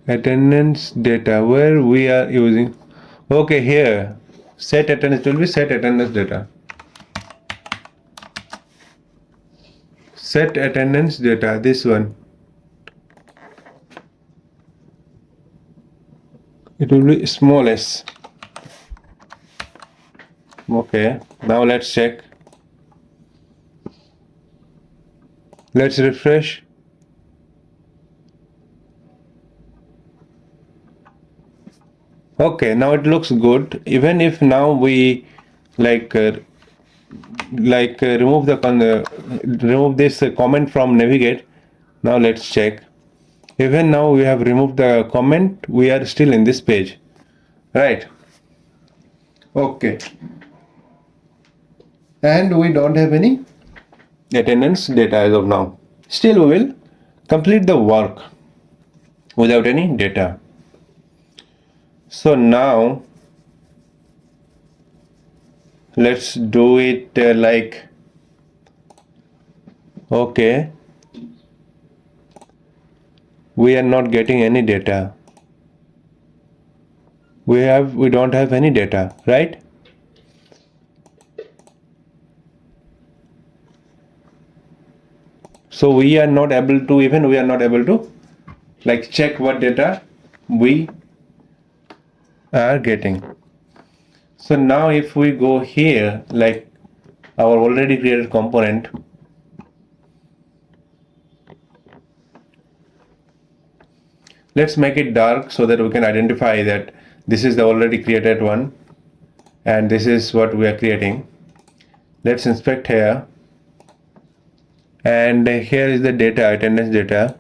attendance data where we are using. Okay, here set attendance will be set attendance data. Set attendance data, this one. It will be small s. Okay, now let's check. Let's refresh. Okay, now it looks good. Even if now we remove this comment from navigate. Now let's check. Even now we have removed the comment, we are still in this page, right? Okay, and we don't have any attendance data as of now. Still we will complete the work without any data. So now let's do it okay, we are not getting any data. We don't have any data, right? So we are not able to check what data we are getting. So now if we go here, like our already created component, let's make it dark so that we can identify that this is the already created one and this is what we are creating. Let's inspect here, and here is the data, attendance data.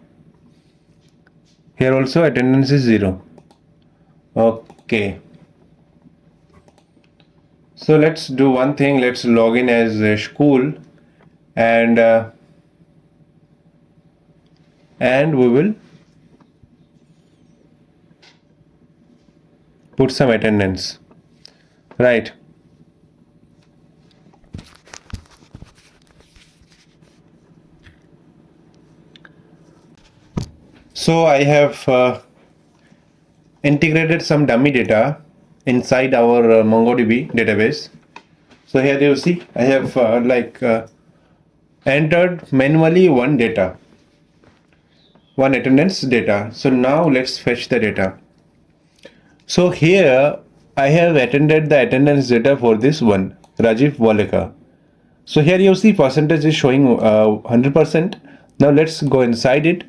Here also attendance is 0. Okay, so let's do one thing. Let's log in as a school, and we will put some attendance, right? So I have integrated some dummy data inside our MongoDB database. So here you see I have entered manually one attendance data. So now let's fetch the data. So here I have attended the attendance data for this one, Rajiv Walekar. So here you see percentage is showing 100%. Now let's go inside it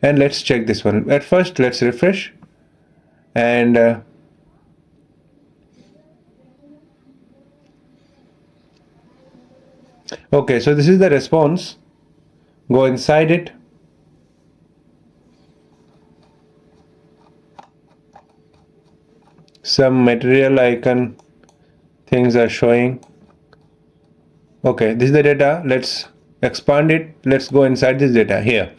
and let's check this one. At first let's refresh, and okay, so this is the response. Go inside it. Some material icon things are showing. Okay, this is the data. Let's expand it. Let's go inside this data here.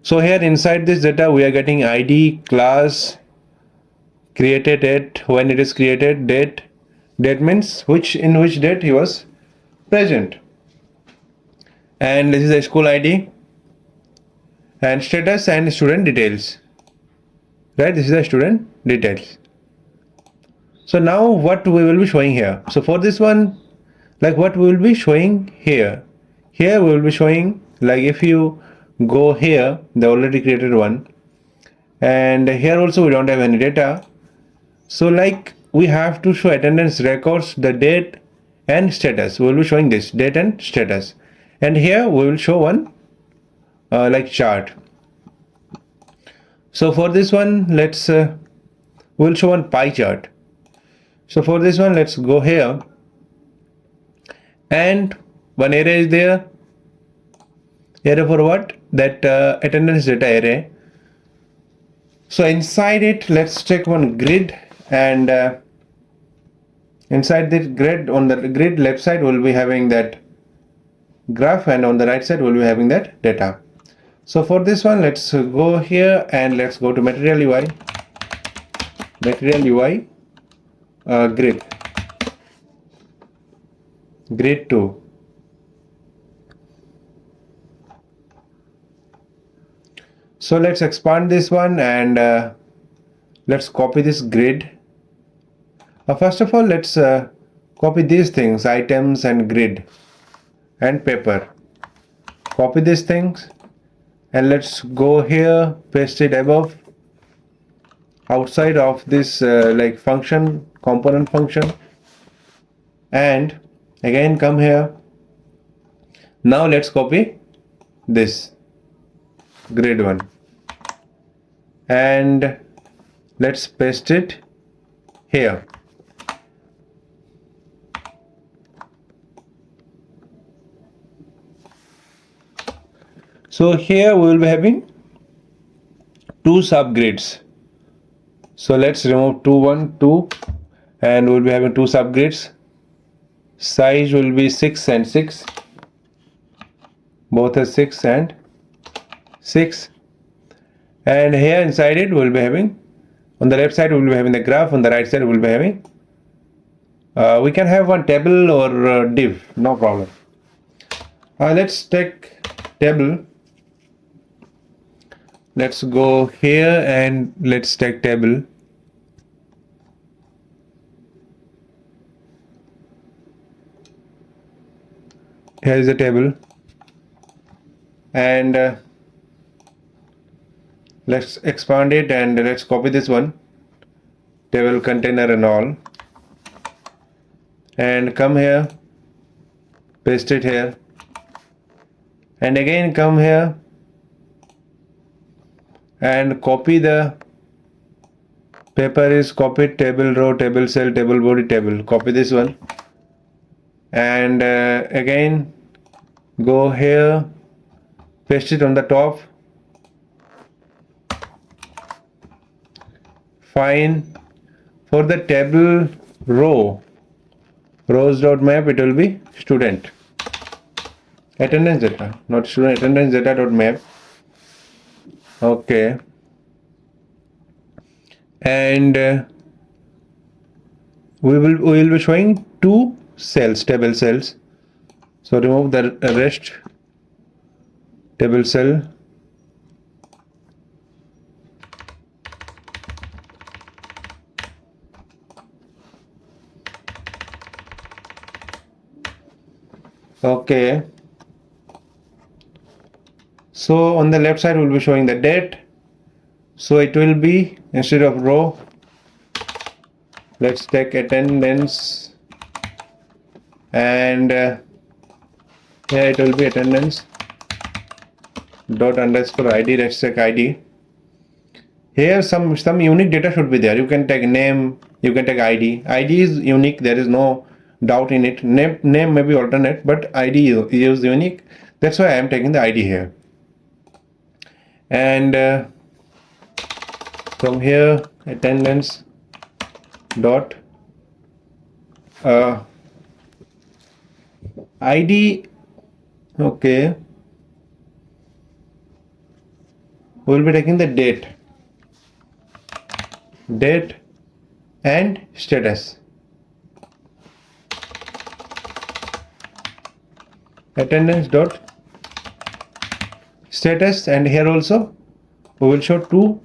So here inside this data we are getting ID, class, created date, when it is created, date means in which date he was present, and this is the school ID, and status and student details, right? This is the student details. So now what we will be showing here. So for this one, what we will be showing here we will be showing, if you go here, the already created one, and here also we don't have any data. So we have to show attendance records, the date and status. We will be showing this date and status, and here we will show one chart. So for this one, let's we'll show one pie chart. So for this one, let's go here, and one array is there. Array for what? That attendance data array. So inside it, let's check one grid, and Inside the grid, on the grid left side we'll be having that graph, and on the right side we'll be having that data. So for this one, let's go here and let's go to Material UI, grid 2. So let's expand this one and let's copy this grid. First of all, let's copy these things, items and grid and paper. Copy these things and let's go here, paste it above, outside of this like function, component function, and again come here. Now let's copy this grid one and let's paste it here. So here we will be having two subgrids. So let's remove 2, 1, 2, and we'll be having two subgrids. Size will be 6 and 6. Both are 6 and 6. And here inside it we'll be having, on the left side we'll be having the graph, on the right side we'll be having, we can have one table or div, no problem. Let's take table. Let's go here and let's take table. Here is the table, and let's expand it and let's copy this one, table container and all, and come here, paste it here, and again come here and copy the paper is copied, table row, table cell, table body, table. Copy this one and again go here, paste it on the top. Fine. For the table row, rows.map, it will be student attendance data, not student attendance data.map. Okay, and we will be showing two cells, table cells. So remove the rest table cell. Okay, so on the left side we'll be showing the date, so it will be, instead of row, let's take attendance, and here it will be attendance dot underscore id. Let's take id. Here some unique data should be there. You can take name, you can take id. Id is unique, there is no doubt in it. Name may be alternate, but id is unique. That's why I am taking the id here. And from here, attendance dot id. Okay, we will be taking the date and status. Attendance dot status, and here also we will show two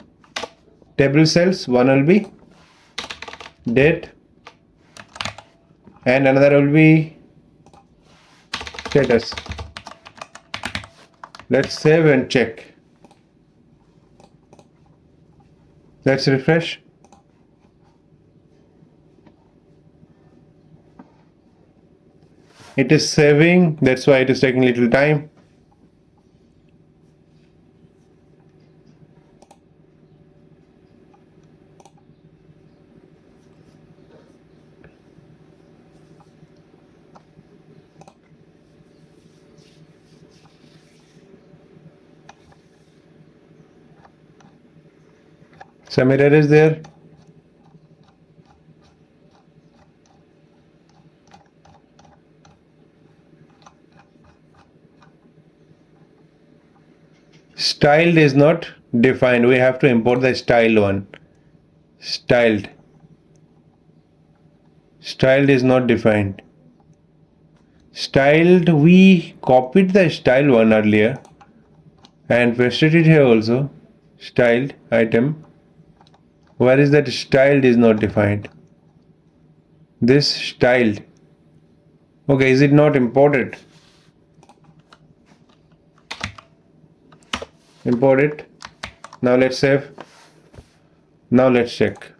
table cells. One will be date and another will be status. Let's save and check. Let's refresh. It is saving, that's why it is taking little time. Some error is there. styled is not defined. We have to import the styled one. Styled is not defined. Styled, we copied the style one earlier and pasted it here also. Styled item. Where is that? Styled is not defined. This styled. Okay, is it not imported? Import it. Now let's save. Now let's check.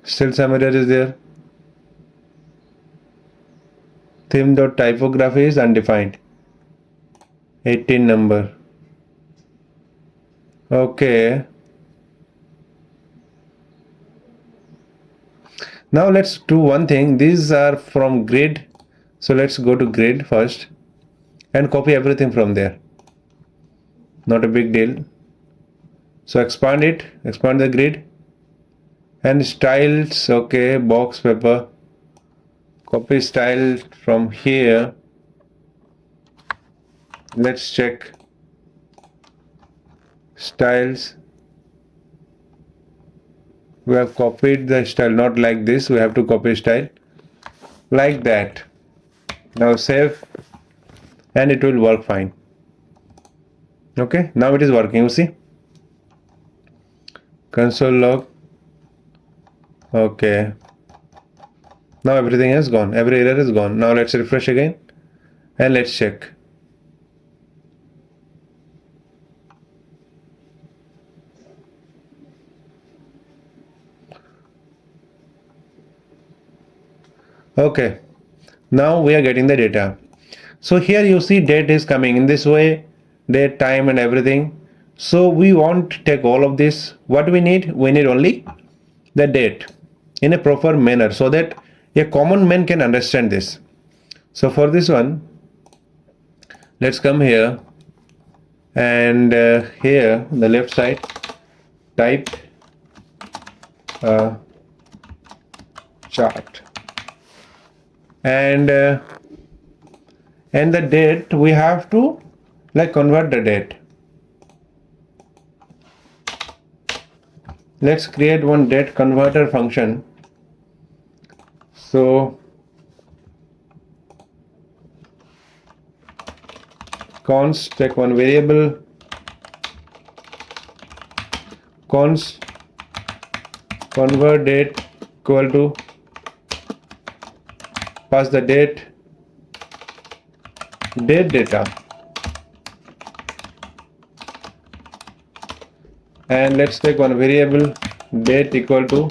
Still some error is there. Theme.typography is undefined. 18 number. Okay. Now let's do one thing. These are from grid. So let's go to grid first and copy everything from there. Not a big deal. So expand it, expand the grid and styles. Okay, box paper. Copy style from here. Let's check styles. We have copied the style, not like this. We have to copy style like that. Now save and it will work fine. Okay, now it is working. You see, console log. Okay, now everything is gone. Every error is gone. Now let's refresh again and let's check. Okay, now we are getting the data. So here you see date is coming in this way, date, time and everything. So we want to take all of this. What we need? We need only the date in a proper manner so that a common man can understand this. So for this one, let's come here and here on the left side type chart and the date we have to like convert the date. Let's create one date converter function. So const, take one variable, const convert date equal to pass the date data and let's take one variable date equal to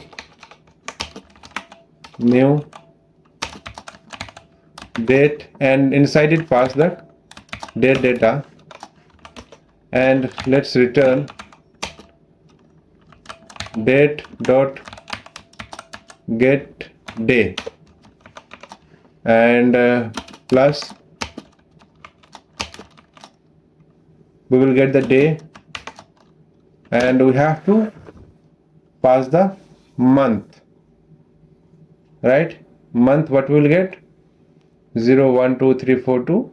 new date and inside it pass the date data and let's return date dot get day and plus we will get the day and we have to pass the month, right? Month, what we will get? 0 1 2 3 4 2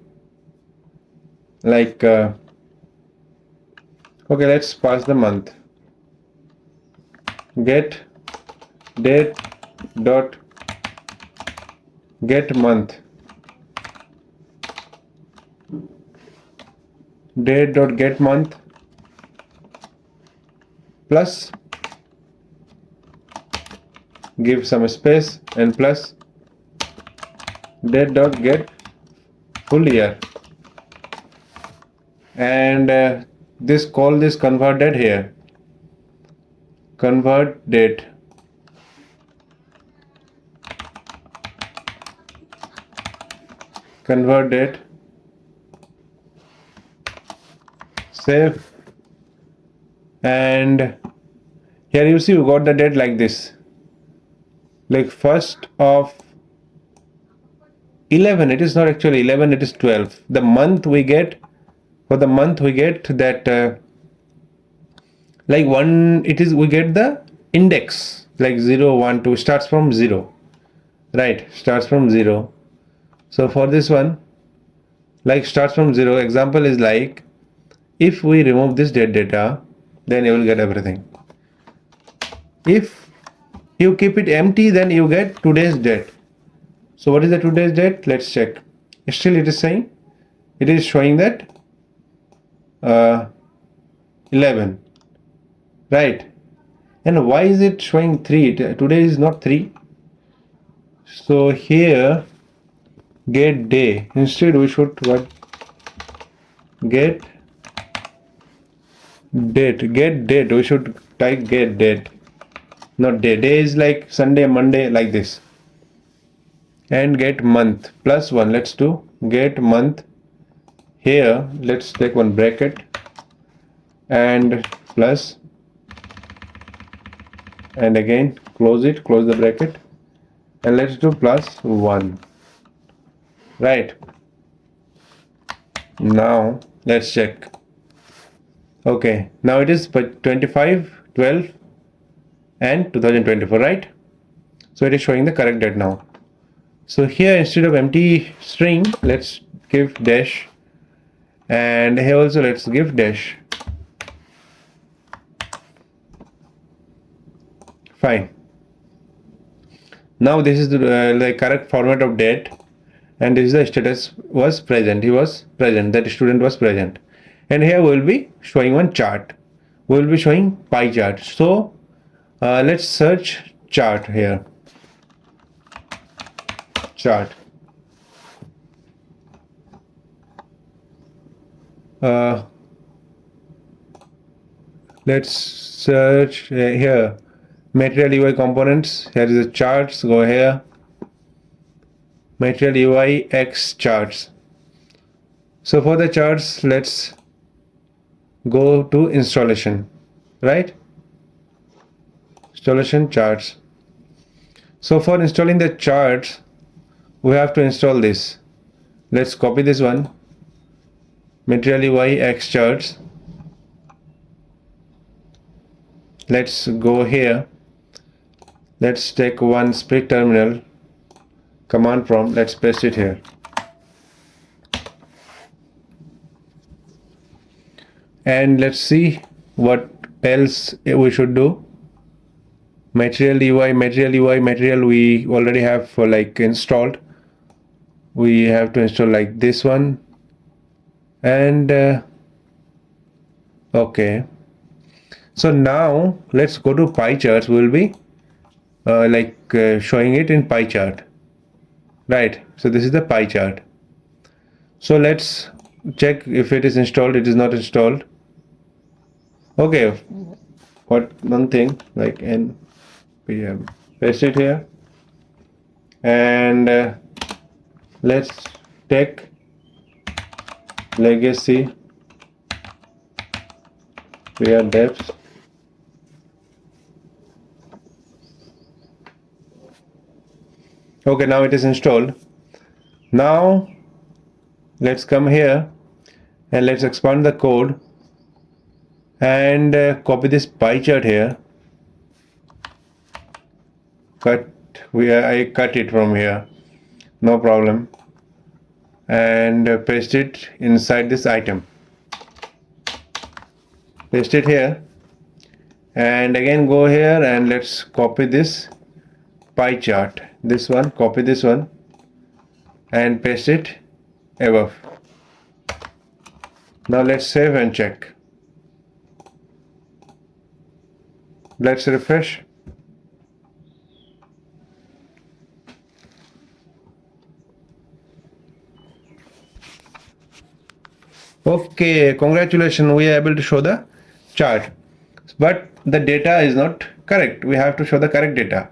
like okay, let's pass the month. Get date dot get month, date dot get month plus give some space and plus date dot get full year and this call this convert date here, convert date save and here you see we got the date like this, like 1st of 11. It is not actually 11, it is 12. The month we get, for the month we get that like one, it is, we get the index like 0 1 2 starts from 0, right? Starts from 0. So for this one, like starts from 0, example is like, if we remove this date data, then you will get everything. If you keep it empty, then you get today's date. So what is the today's date? Let's check. Still it is saying, it is showing that 11, right? And why is it showing 3? Today is not 3. So here get day, instead we should what, get date, we should type get date, not day. Day is like Sunday, Monday, like this. And get month plus 1. Let's do get month. Here let's take one bracket and plus, and again close it, close the bracket, and let's do plus 1, right? Now let's check. Okay, now it is 25 12 and 2024, right? So it is showing the correct date now. So here, instead of empty string, let's give dash, and here also let's give dash. Fine. Now this is the correct format of date, and this is the status was present. He was present, that student was present. And here we will be showing one chart. We will be showing pie chart. So let's search chart here. Chart. Let's search here. Material UI components. Here is the charts. Go here. Material UI X charts. So for the charts, let's go to installation, right? Installation charts. So for installing the charts, we have to install this. Let's copy this one. Material UI X charts. Let's go here. Let's take one split terminal command prompt. Let's paste it here. And let's see what else we should do. Material UI, material we already have for like installed. We have to install like this one. And okay. So now let's go to pie charts. We'll be showing it in pie chart, right? So this is the pie chart. So let's check if it is installed. It is not installed. Okay, what one thing like npm, paste it here, and let's take legacy via depth. Okay, now it is installed. Now let's come here and let's expand the code and copy this pie chart here. I cut it from here, no problem, and paste it inside this item. Paste it here, and again go here and let's copy this pie chart. This one, copy this one and paste it above. Now let's save and check. Let's refresh. Okay, congratulations, we are able to show the chart, but the data is not correct. We have to show the correct data.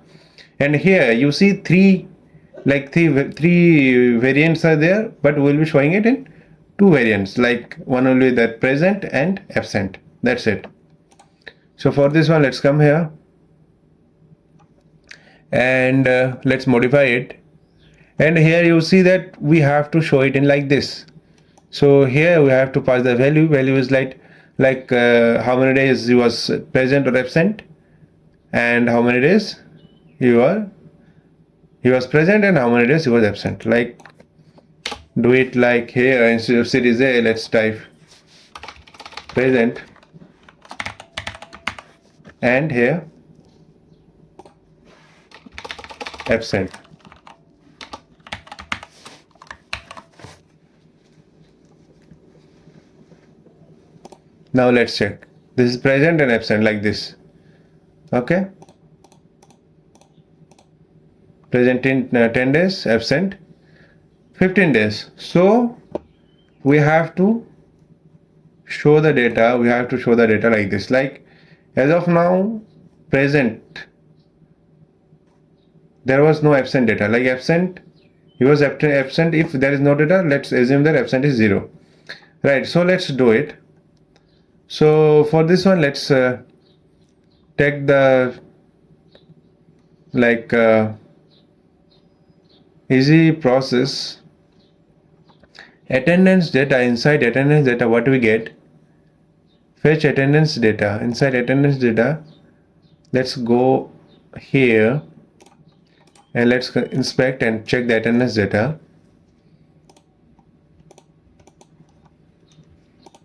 And here you see three variants are there, but we'll be showing it in two variants, like one will be the present and absent. That's it. So for this one, let's come here and let's modify it, and here you see that we have to show it in like this. So here we have to pass the value is like how many days he was present or absent, and how many days he was present and how many days he was absent. Like, do it like here, instead of series A, let's type present, and here absent. Now let's check. This is present and absent like this. Okay. Present in 10 days, absent 15 days. So we have to show the data. We have to show the data like this. Like, as of now, present, there was no absent data. Like absent, he was absent. If there is no data, let's assume that absent is 0. Right. So let's do it. So for this one, let's take the easy process. Attendance data. Inside attendance data, what we get? Fetch attendance data. Inside attendance data, let's go here and let's inspect and check the attendance data.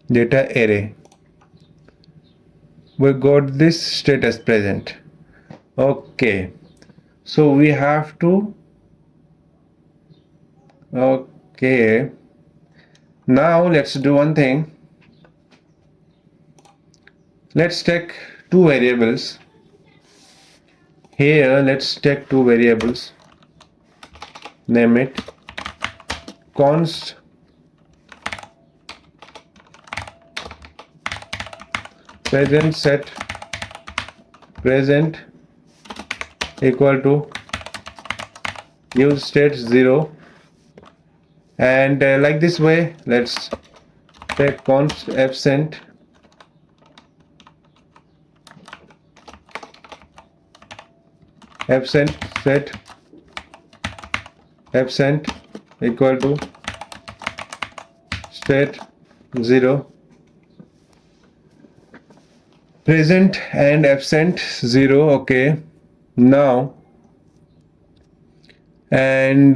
Data array. We got this status present. Okay, so we have to, okay, now let's do one thing. Let's take two variables. Here let's take two variables, name it const present set present equal to use state 0, and like this way let's take const absent set absent equal to state 0, present and absent 0. Okay, now and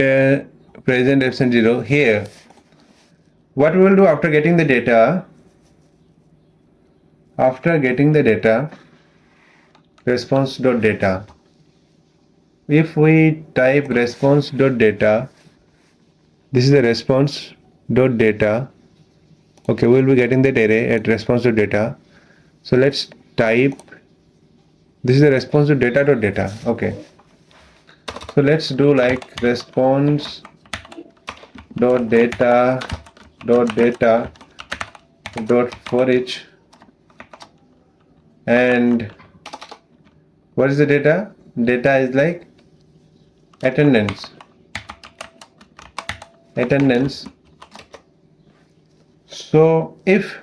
present absent 0. Here what we will do after getting the data, response.data. If we type response.data, this is the response.data. Okay, we will be getting that array at response.data. So let's type, this is the response.data.data. Okay, so let's do like response.data.data.forEach, and what is the data? Data is like attendance. So if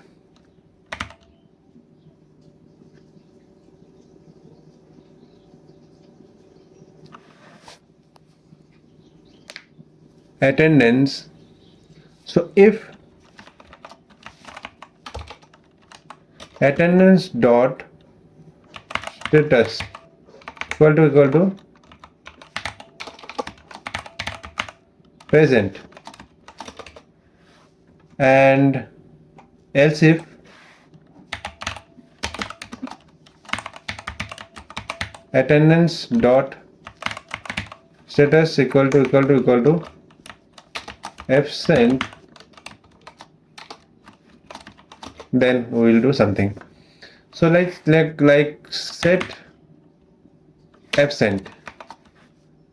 attendance, so if attendance dot status equal to present, and else if attendance dot status equal to absent, then we will do something. So like set absent.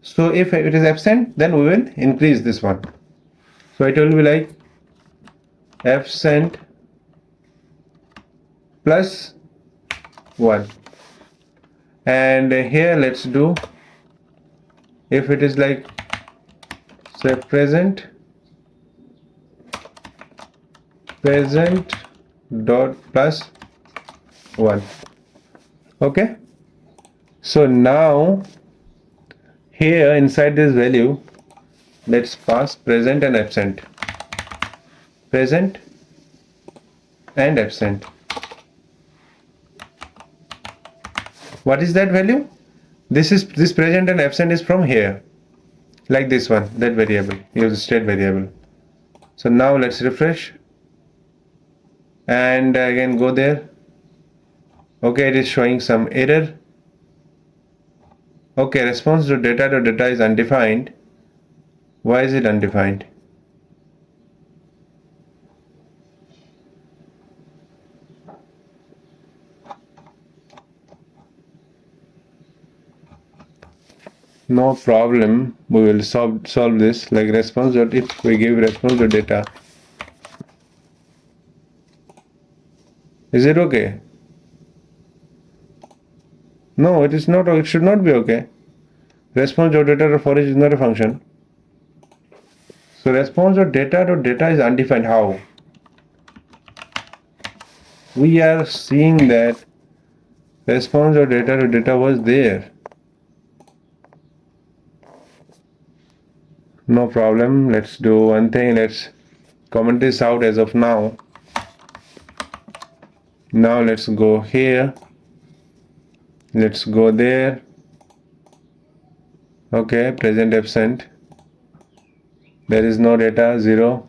So if it is absent, then we will increase this one. So it will be like absent plus 1, and here let's do, if it is like say present dot plus 1. Okay, so now here inside this value let's pass present and absent. Present and absent. What is that value? This present and absent is from here, like this one, that variable, use state variable. So now let's refresh and again go there. Okay, it is showing some error. Okay, response to data is undefined. Why is it undefined? No problem, we will solve this. Like response dot, if we give response to data, is it okay? No, it is not. It should not be okay. Response dot data for each is not a function. So response dot data is undefined. How? We are seeing that response dot data was there. No problem. Let's do one thing. Let's comment this out as of now. Now let's go here. Let's go there. Okay, present absent. There is no data, 0.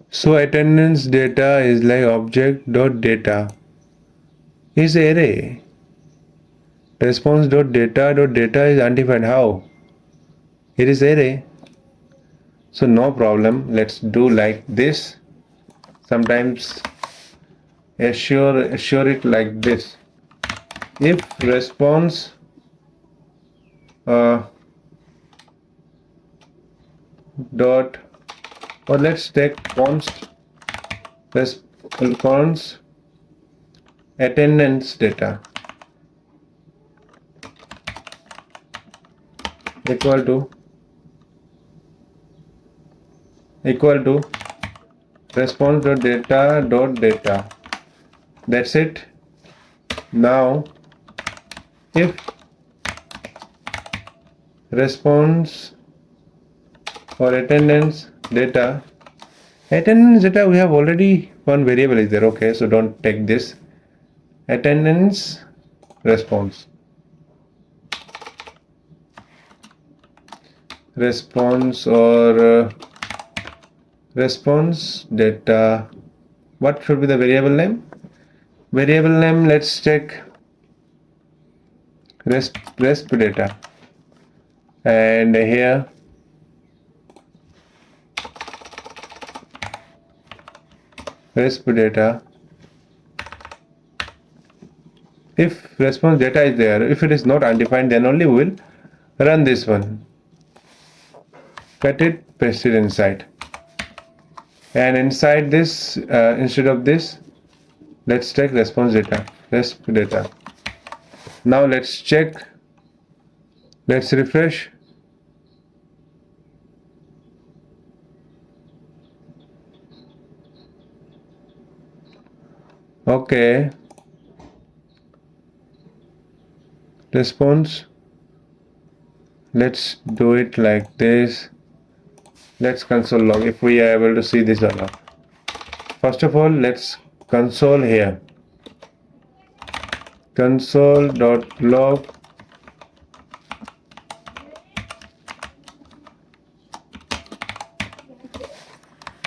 So attendance data is like object dot data is array. Response dot data is undefined. How? It is array. So no problem. Let's do like this. Sometimes assure it like this. If response dot, or let's take const attendance data equal to response dot data. That's it. Now if response or attendance data we have already one variable is there. Okay, so don't take this. Attendance response or response data. What should be the variable name? Let's check resp data, and here resp data. If response data is there, if it is not undefined, then only we will run this one. Cut it, paste it inside, and inside this instead of this, let's take response data, resp data. Now let's check, let's refresh. Okay, response, let's do it like this. Let's console log if we are able to see this or not. First of all, let's console here, console.log.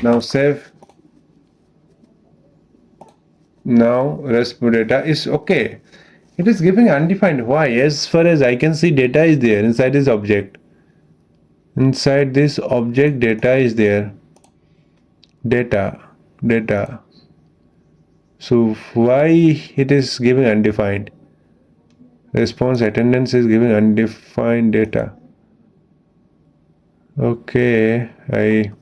Now save. Now resp data is okay. It is giving undefined. Why? As far as I can see, data is there inside this object. Inside this object, data is there. Data. So why it is giving undefined? Response attendance is giving undefined data. Okay, I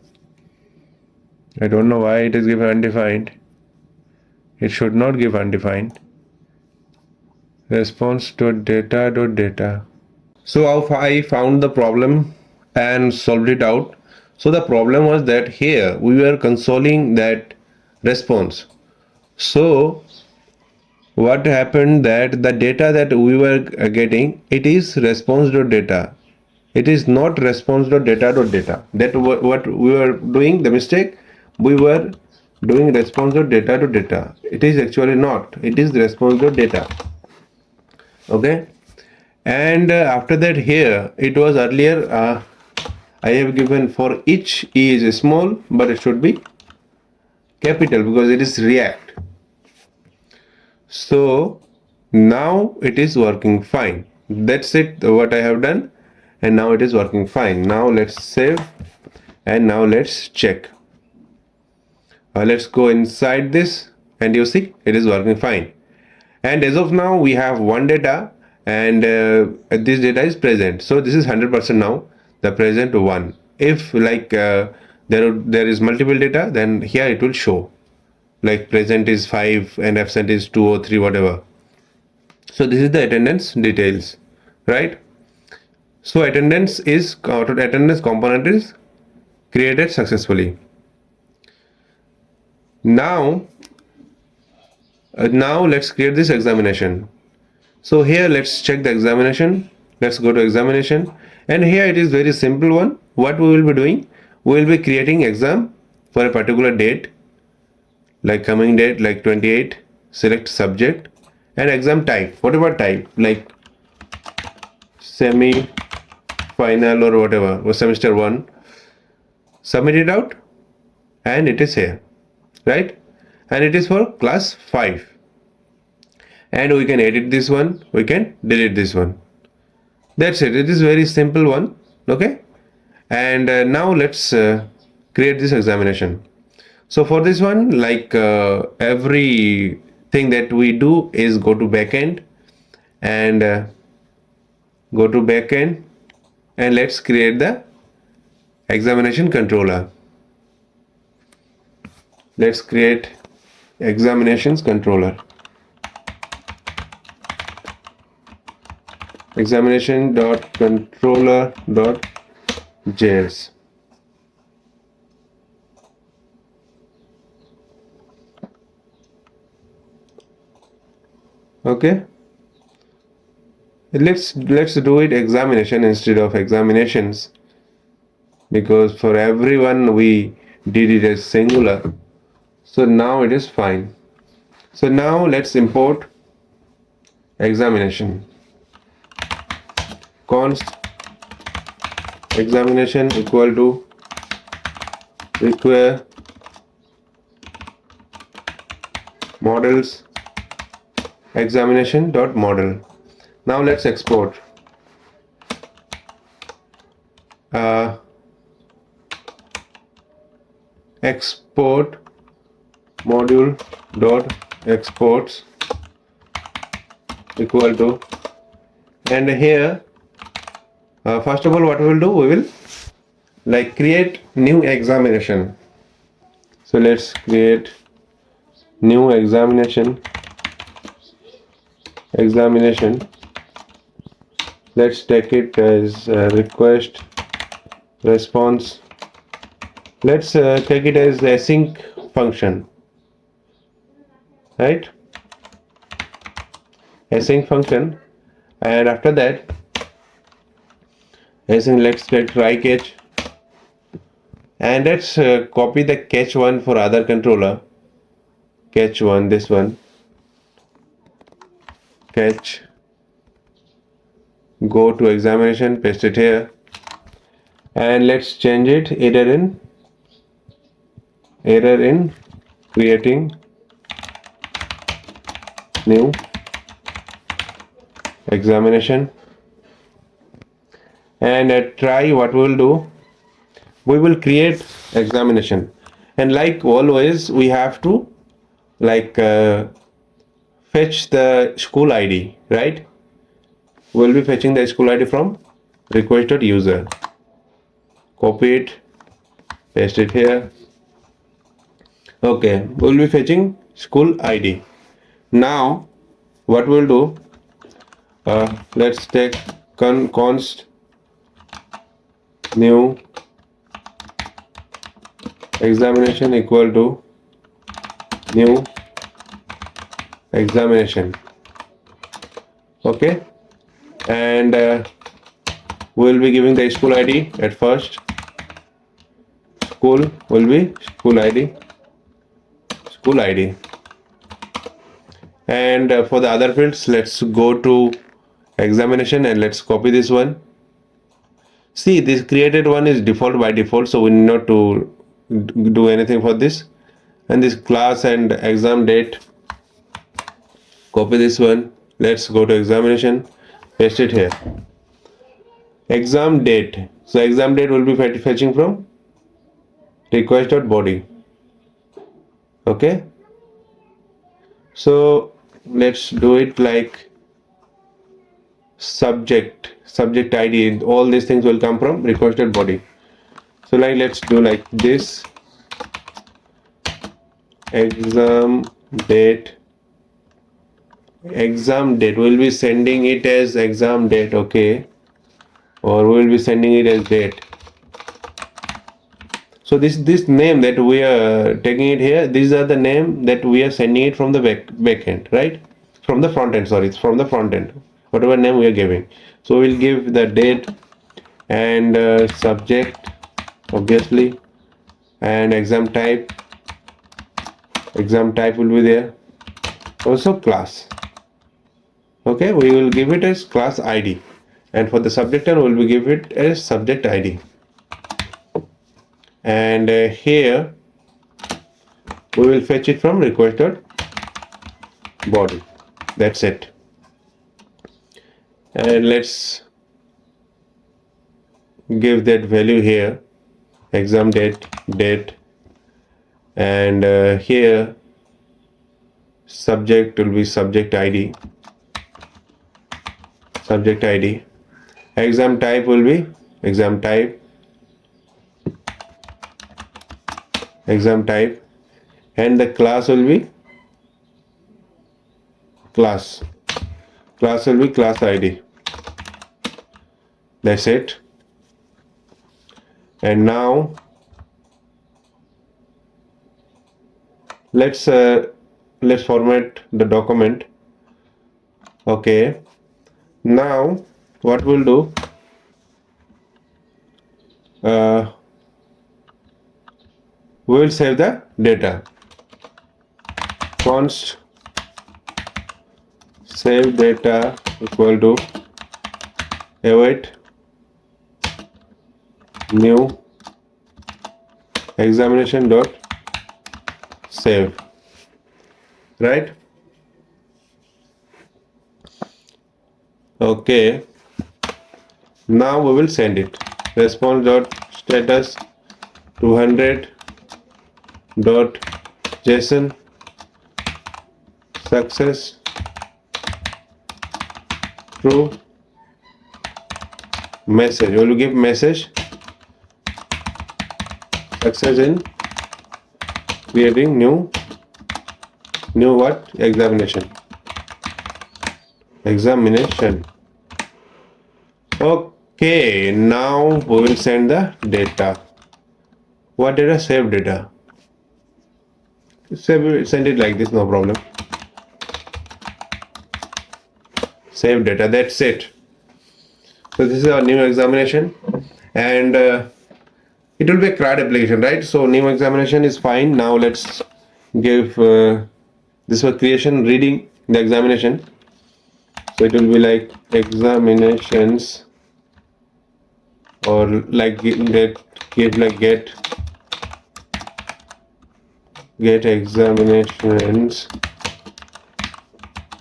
don't know why it is given undefined. It should not give undefined. Response.data. So I found the problem and solved it out. So the problem was that here we were consoling that response. So what happened that the data that we were getting, it is response.data. It is not response.data.data. That what we were doing, the mistake, we were doing response.data to data. It is actually not. It is response.data. Okay. And after that, here it was earlier. I have given for each e is small, but it should be capital because it is React. So now it is working fine. That's it, what I have done, and now it is working fine. Now let's save, and now let's check. Let's go inside this, and you see it is working fine. And as of now we have one data, and this data is present, so this is 100% now, the present one. If like there is multiple data, then here it will show like present is 5 and absent is 2 or 3, whatever. So this is the attendance details, right? So attendance component is created successfully. Now let's create this examination. So here let's check the examination. Let's go to examination, and here it is very simple one. What we will be doing, we will be creating exam for a particular date, like coming date, like 28. Select subject and exam type, whatever type, like semi final or whatever, or semester 1. Submit it out, and it is here, right? And it is for class 5. And we can edit this one, we can delete this one. That's it. It is very simple one. Okay. And now let's create this examination. So for this one, like everything that we do is go to backend, and and let's create the examination controller. Let's create examinations controller. Examination.controller.js. Okay, let's do it examination instead of examinations, because for everyone we did it as singular. So now it is fine. So now let's import examination. Const examination equal to require models examination dot model. Now let's export. Export module dot exports equal to, and here first of all what we will do, we will like create new examination. So let's create new examination. Let's take it as request response. Let's take it as async function, right? Async function. And after that, async, let's take try catch, and let's copy the catch one for other controller. Catch one, this one, catch, go to examination, paste it here, and let's change it error in creating new examination. And at try, what we will do, we will create examination, and like always we have to like fetch the school ID, right? We'll be fetching the school ID from request.user. Copy it, paste it here. Okay, we'll be fetching school ID. Now what we'll do, let's take const new examination equal to new examination. Okay, and we'll be giving the school ID at first. School will be school ID, and for the other fields, let's go to examination and let's copy this one. See, this created one is default by default, so we need not to do anything for this. And this class and exam date, copy this one. Let's go to examination, paste it here. Exam date. So exam date will be fetching from request.body. Okay. So let's do it like subject ID. All these things will come from request.body. So like let's do like this. Exam date we'll be sending it as exam date, okay, or we'll be sending it as date. So this name that we are taking it here, these are the name that we are sending it from the backend, right? From the front end, sorry, it's from the front end, whatever name we are giving. So we'll give the date and subject, obviously, and exam type will be there. Also class. Okay, we will give it as class ID, and for the subject line, we will give it as subject ID. And here we will fetch it from request.body. That's it. And let's give that value here, exam date, and here subject will be subject ID. Exam type will be exam type, and the class will be class will be class ID. That's it. And now let's format the document. Okay, now what we'll do, we will save the data. Const save data equal to await new examination dot save, right? Okay, now we will send it. Response dot status 200 dot JSON success true message. We will give message success in creating new what? Examination. Okay, now we will send the data. What data? Save data. Send it like this, no problem. Save data, that's it. So this is our new examination, and it will be a CRUD application, right? So new examination is fine. Now let's give this for creation, reading the examination. So it will be like examinations, or like get examinations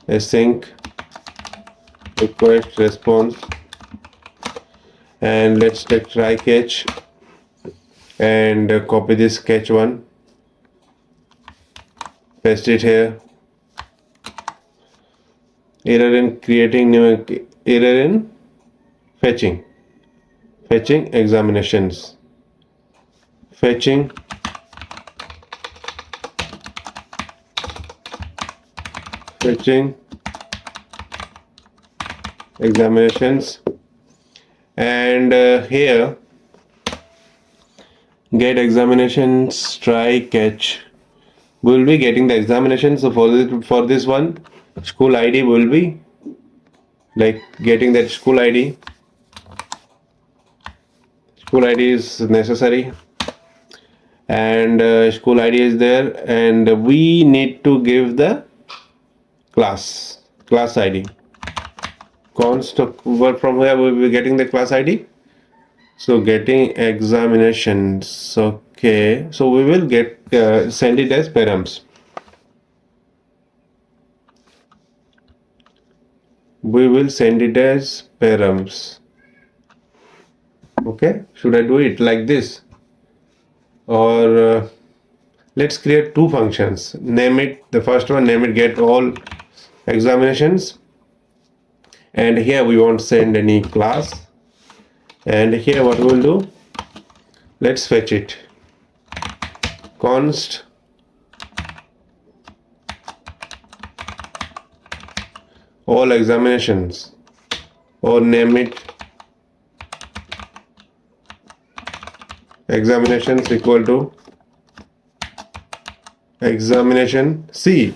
async request response, and let's take try catch and copy this catch one, paste it here. Error in creating new, error in fetching examinations, fetching examinations, and here get examinations try catch we will be getting the examination. So for this one, school ID will be like getting that school ID. School ID is necessary, and school ID is there, and we need to give the class ID. Const from where we will be getting the class ID. So getting examinations. Okay, so we will get send it as params. We will send it as params. Okay, should I do it like this, or let's create two functions? Name it, the first one, name it get all examinations, and here we won't send any class, and here what we will do, let's fetch it. Const all examinations, or name it examinations equal to examination. See,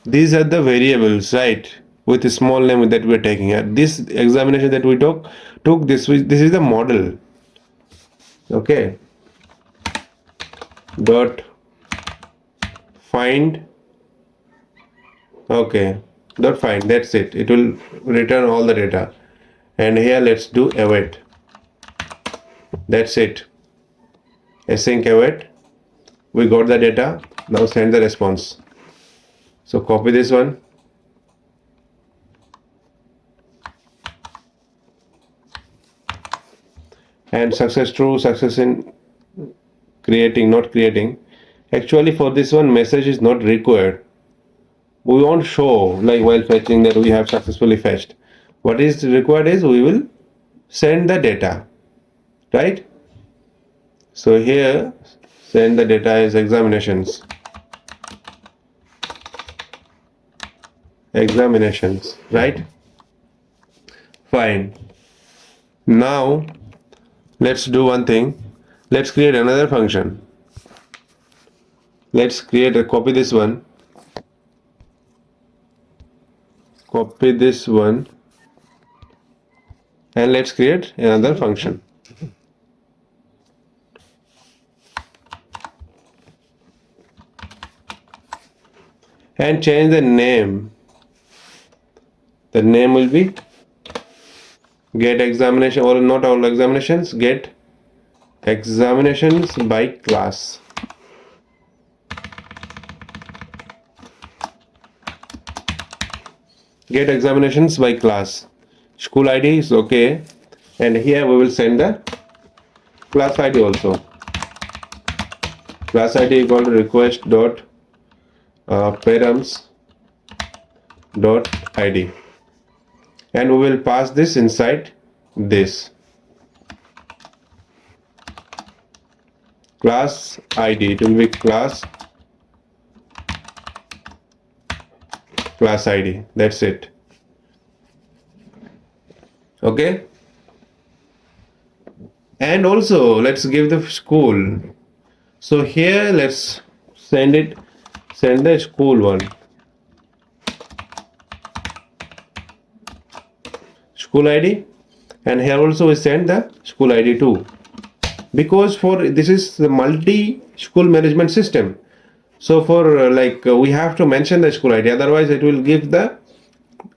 these are the variables, right, with a small name that we are taking here. This examination that we took this is the model. Okay, dot find. Okay, dot find, that's it. It will return all the data, and here let's do await. That's it. Async await. We got the data. Now send the response. So copy this one, and success true, success in creating, not creating. Actually for this one, message is not required. We won't show like while fetching that we have successfully fetched. What is required is we will send the data, right? So here send the data as examinations, right? Fine. Now let's do one thing. Let's create another function. Let's create a copy this one, and let's create another function. And change the name. The name will be get examination, or not all examinations, get examinations by class. Get examinations by class. School ID is okay, and here we will send the class ID also. Class ID equal to request dot params dot id, and we will pass this inside this class ID. It will be class ID. That's it. Okay, and also let's give the school. So here let's send the school one, school ID, and here also we send the school ID too, because for this is the multi school management system. So for we have to mention the school ID, otherwise it will give the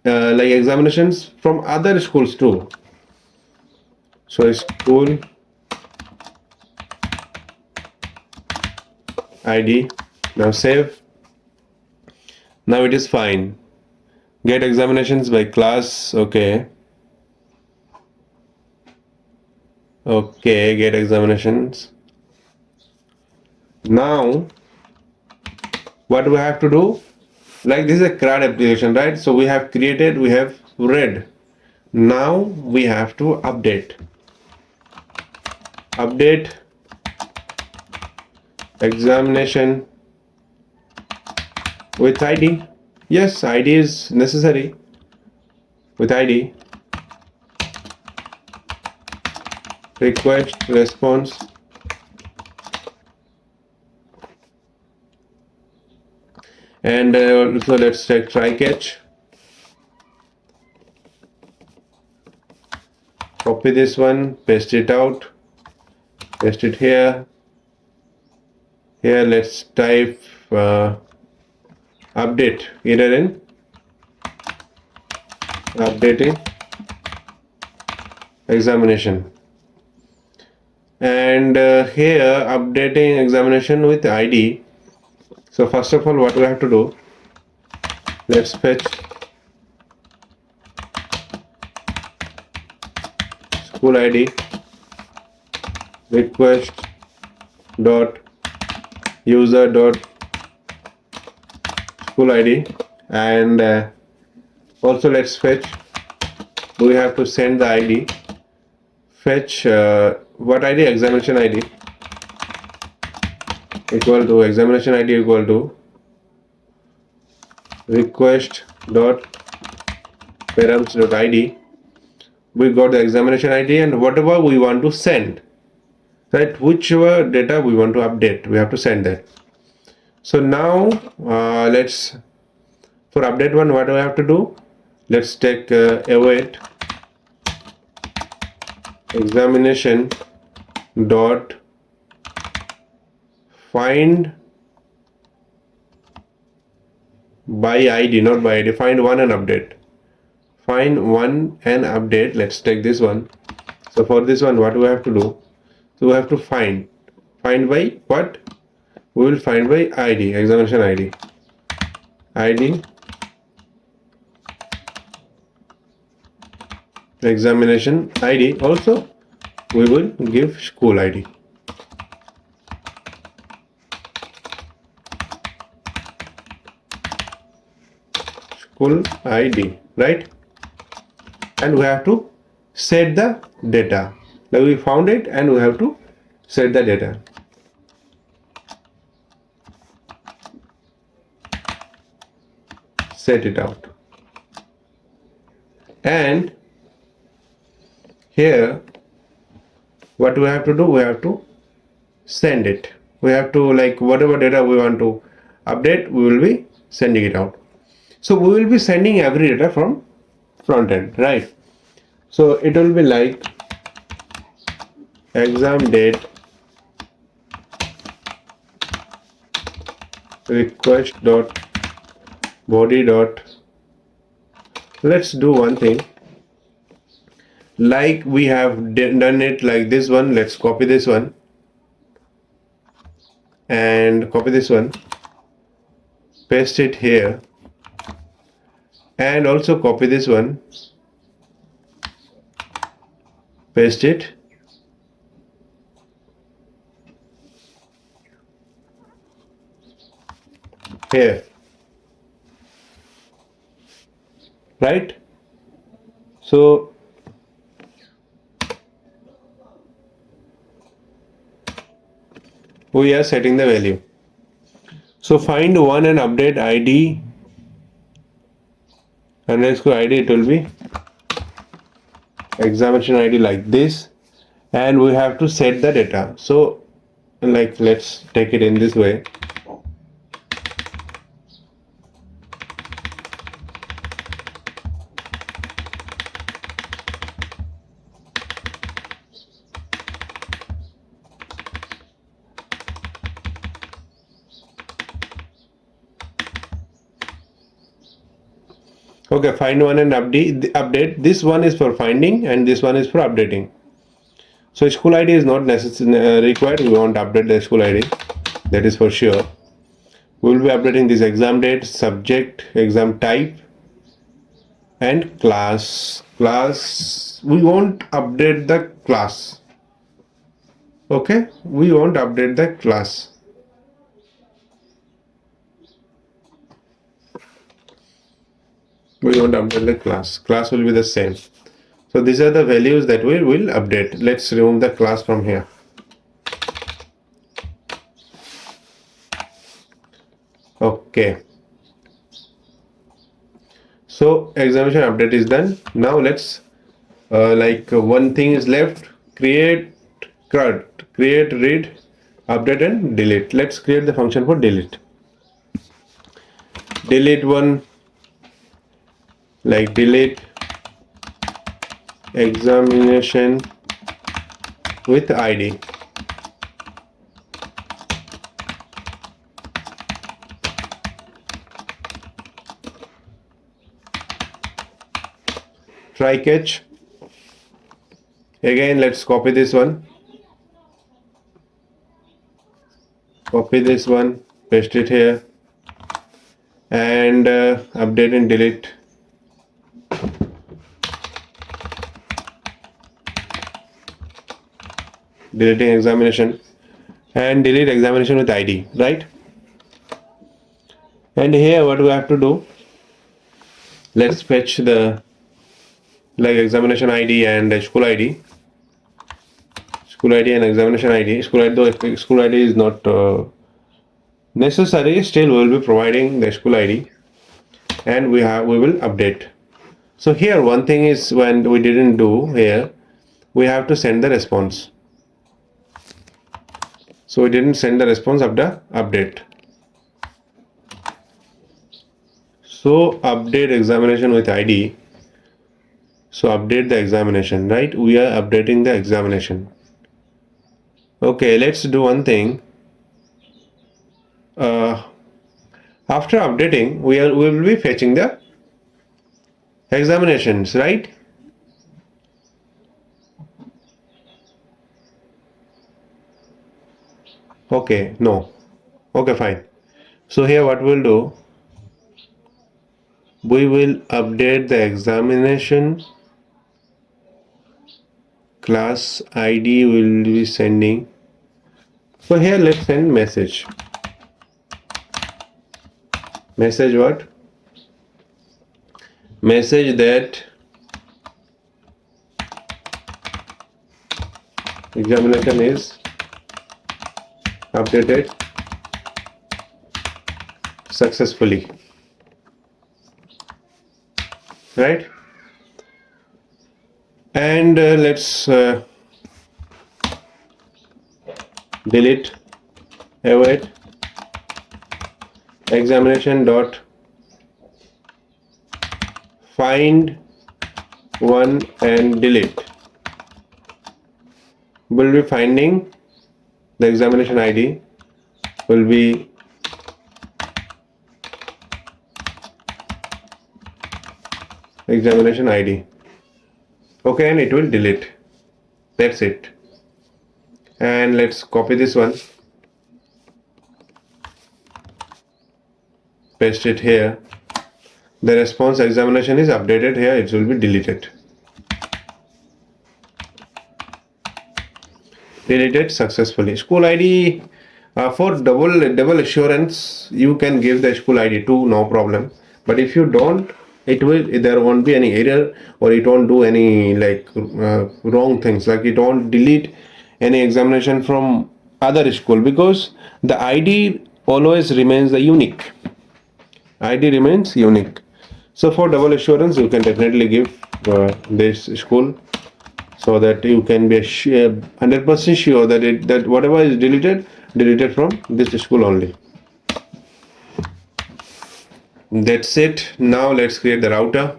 like examinations from other schools too. So school ID. Now save. Now it is fine. Get examinations by class. Okay, get examinations. Now what we have to do, like this is a CRUD application, right? So we have created, we have read. Now we have to update examination with ID. Yes, ID is necessary. With ID, request response And so let's check try catch. Copy this one, paste it out, paste it here. Here let's type update, either in updating examination, and here updating examination with ID. So first of all, what we have to do, let's fetch school ID request dot user dot school ID, and also let's fetch, we have to send the ID, fetch what ID, examination ID equal to examination ID equal to request dot params dot ID. We got the examination ID and whatever we want to send, right, whichever data we want to update, we have to send that. So now let's, for update one, what do we have to do, let's take await examination dot find by ID, not by ID, find one and update, find one and update. Let's take this one. So for this one, what we have to do, so we have to find by what, we will find by ID, examination ID, examination ID, also we will give school ID. School ID, right? And we have to set the data. Now we found it and we have to set the data. Set it out. And here what we have to do, we have to send it. We have to, like, whatever data we want to update, we will be sending it out. So we will be sending every data from front end, right? So it will be like exam date request dot body dot, let's do one thing, like we have done it like this one. Let's copy this one and copy this one, paste it here, and also copy this one, paste it here, right? So we are setting the value. So find one and update ID underscore ID, it will be examination ID like this, and we have to set the data. So like, let's take it in this way. Okay, find one and update. This one is for finding and this one is for updating. So school ID is not necessarily required. We won't update the school ID, that is for sure. We will be updating this exam date, subject, exam type, and class. We won't update the class. Okay, we won't update the class. We won't update the class. Class will be the same. So these are the values that we will update. Let's remove the class from here. Okay. So examination update is done. Now let's one thing is left: create, read, update, and delete. Let's create the function for delete. delete one, like delete examination with ID. Try catch. Again, let's copy this one. Copy this one, paste it here, and update and delete. Deleting examination, and delete examination with ID, right? And here what we have to do, let's fetch the like examination ID and school ID. School ID and examination ID. School ID, though school ID is not necessary, still we will be providing the school ID, and we will update. So here one thing is, when we didn't do here, we have to send the response. So we didn't send the response of the update. So update examination with ID. So update the examination, right? We are updating the examination. Okay, let's do one thing. After updating, we will be fetching the examinations, right? Okay, no. Okay, fine. So here what we'll do, we will update the examination class ID will be sending. So here let's send message. Message what? Message that examination is updated successfully, right? And let's delete await examination dot find one and delete. Will be finding the examination ID, will be examination ID. Okay, and it will delete. That's it. And let's copy this one, paste it here. The response examination is updated here, it will be deleted. Deleted successfully. School ID, for double assurance, you can give the school ID too, no problem. But if you don't, there won't be any error, or it won't do any like wrong things, like it won't delete any examination from other school, because the ID always remains the unique. ID remains unique. So for double assurance, you can definitely give this school, so that you can be 100% sure that whatever is deleted from this school only. That's it. Now let's create the router.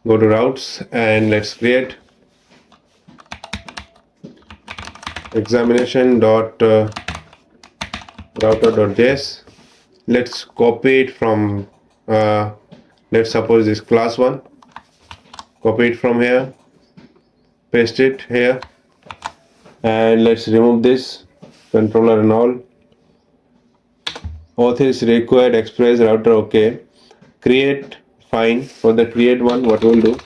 Go to routes and let's create examination dot router.js. Let's copy it from let's suppose this class 1. Copy it from here, paste it here, and let's remove this controller and all. Auth is required, express router, okay. Create, fine. For the create one, what we'll do,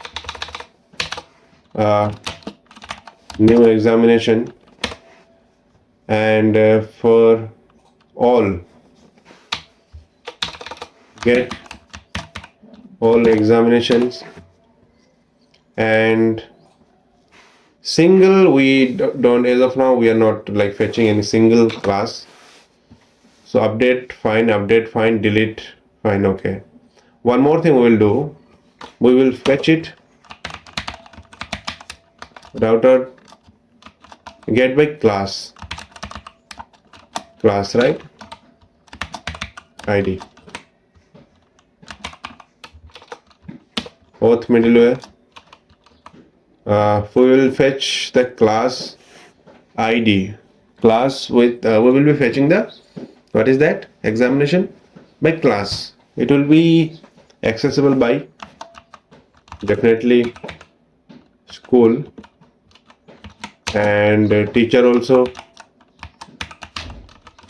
new examination, and for all, get all examinations, and single, we don't, as of now we are not like fetching any single class. So update, fine, delete, fine, okay. One more thing we will do, we will fetch it router get by class, right, ID. auth middleware. We will fetch the class ID. Class with we will be fetching the, what is that, examination by class. It will be accessible by definitely school and teacher also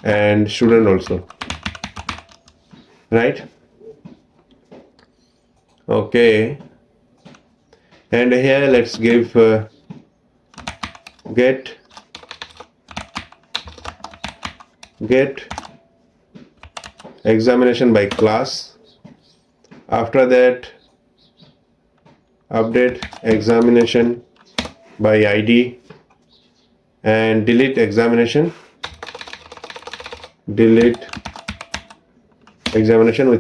and student also, right? Okay, and here let's give get examination by class. After that, update examination by ID and delete examination with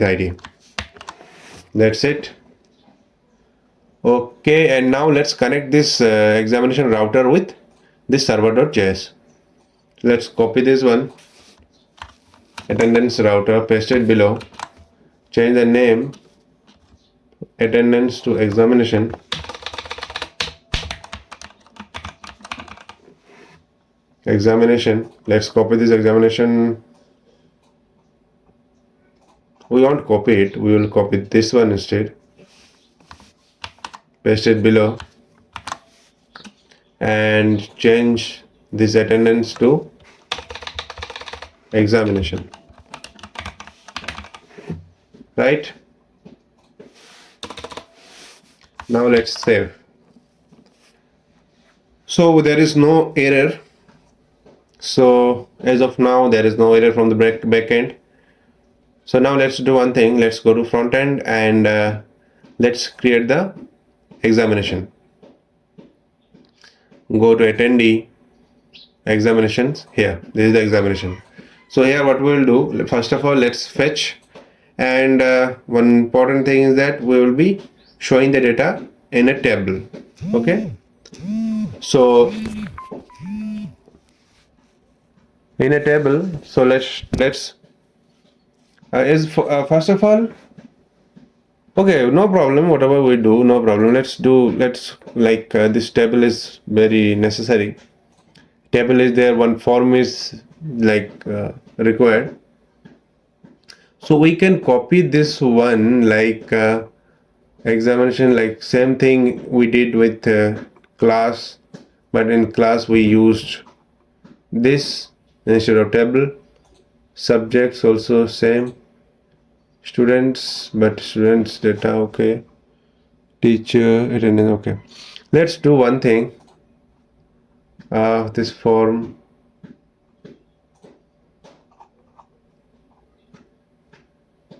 ID. That's it. Okay, and now let's connect this examination router with this server.js. Let's copy this one, attendance router, paste it below, change the name attendance to examination. Let's copy this examination. We won't copy it, we will copy this one instead. Paste it below and change this attendance to examination, right? Now let's save. So there is no error. So as of now there is no error from the backend. So now let's do one thing. Let's go to frontend and let's create the examination. Go to attendee examinations. Here, this is the examination. So here what we will do, first of all, let's fetch, and one important thing is that we will be showing the data in a table. Okay, so in a table, so let's first of all, okay, no problem, whatever we do, no problem. Let's like this table is very necessary. Table is there, one form is like required, so we can copy this one, like examination, like same thing we did with class, but in class we used this instead of table. Subjects also same, students, but students data, okay, teacher attendance, okay. Let's do one thing, this form,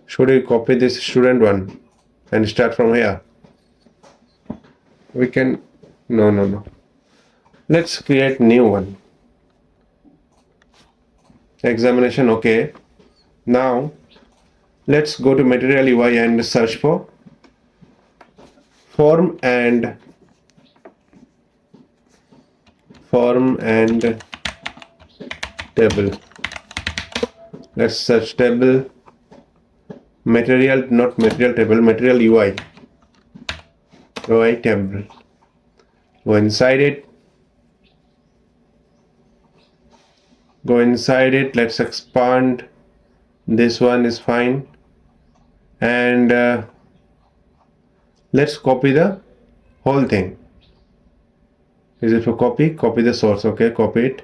should we copy this student one and start from here? We can, no, let's create new one, examination. Okay, now let's go to material UI and search for form and table. Let's search table, material, not material table, material UI table. Go inside it, let's expand. This one is fine, and let's copy the whole thing. Is it for copy the source? Okay, copy it.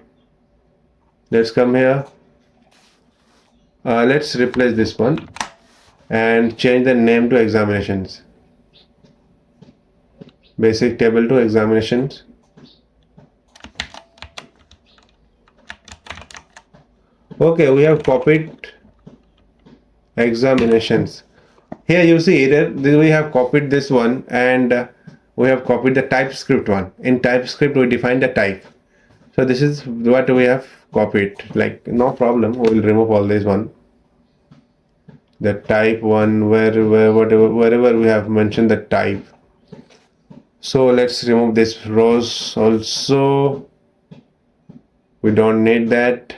Let's come here, let's replace this one and change the name to examinations, basic table to examinations. Okay, we have copied examinations. Here you see that we have copied this one, and we have copied the TypeScript one. In TypeScript we define the type, so this is what we have copied. Like, no problem, we will remove all this one, the type one, wherever we have mentioned the type. So let's remove this rows also, we don't need that,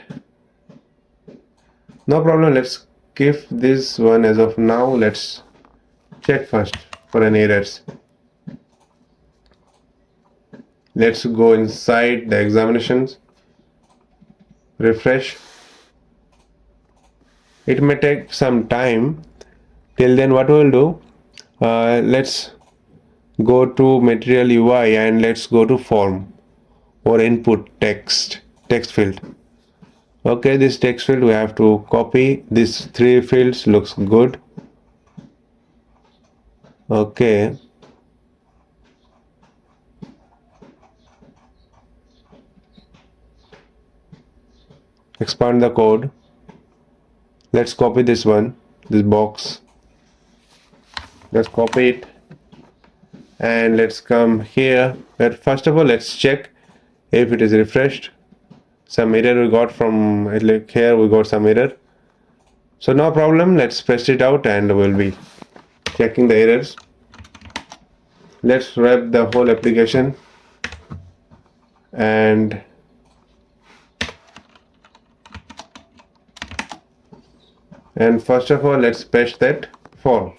no problem. Let's skip this one as of now. Let's check first. for an errors. Let's go inside the examinations, refresh. It may take some time. Till then, what we'll do, let's go to material UI and let's go to form or input text field. Okay, this text field we have to copy. These three fields looks good. Okay, expand the code. Let's copy this one, this box. Let's copy it and let's come here. But first of all, let's check if it is refreshed. Some error we got from, like here we got some error. So no problem, let's paste it out and we'll be checking the errors. Let's wrap the whole application and first of all let's paste that form.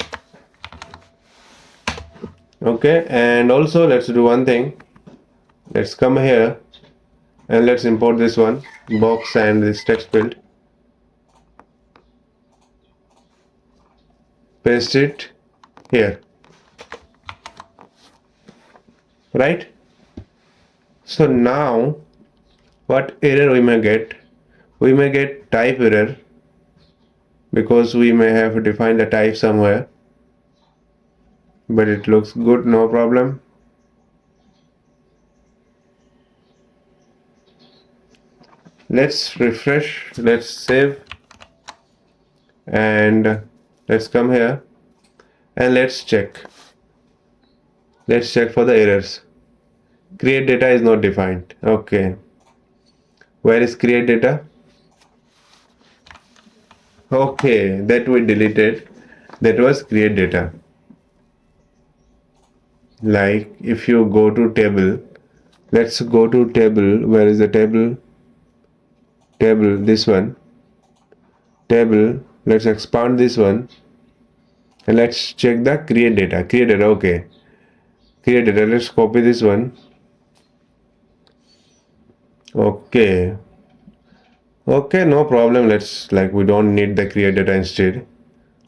Okay, and also let's do one thing. Let's come here and let's import this one box and this text field. Paste it here, right? So now what error we may get? We may get type error because we may have defined the type somewhere, but it looks good, no problem. Let's refresh, let's save, and let's come here and let's check for the errors. Create data is not defined. Okay, where is create data? Okay, that we deleted. That was create data. Like if you go to table, let's go to table. Where is the table? This one. Table, let's expand this one and let's check the create data. Okay, create data. Let's copy this one. Okay, no problem. Let's, like, we don't need the create data. Instead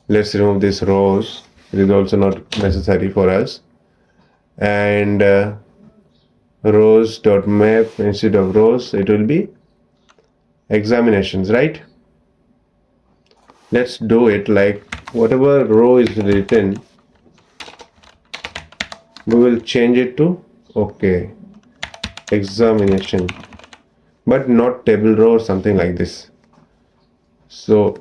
let's remove this rows. It is also not necessary for us. And rows.map, instead of rows it will be examinations, right? Let's do it like whatever row is written, we will change it to, okay, examination, but not table row or something like this. So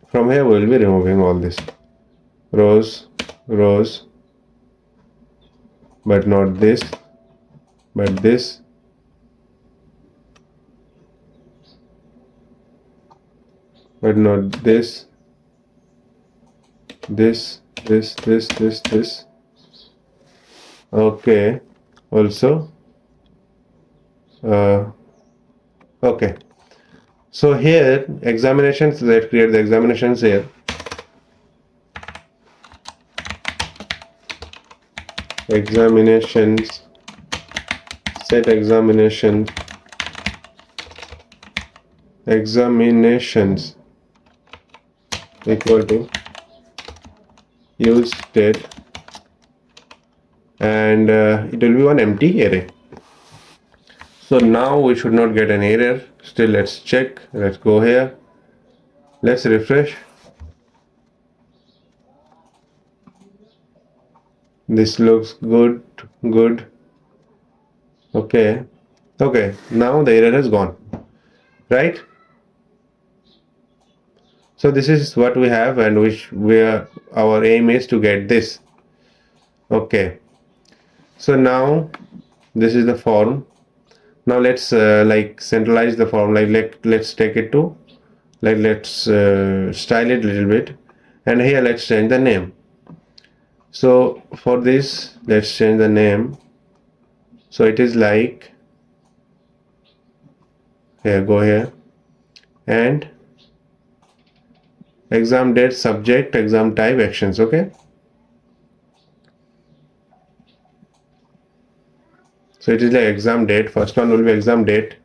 from here we will be removing all this rows, but not this, but this, but not this, this. Okay, also okay. So here examinations, let's create the examinations here. Examinations, set examinations equal to use state, and it will be one empty array. So now we should not get an error. Still, let's check. Let's go here. Let's refresh. This looks good. Okay. Now the error has gone, right? So this is what we have, and our aim is to get this. Okay. So now this is the form. Now let's like centralize the form. Like let's take it to, like, let's style it a little bit, and here let's change the name. So for this, let's change the name. So it is like, here, go here, and exam date, subject, exam type, actions. Okay, so it is like exam date. First one will be exam date,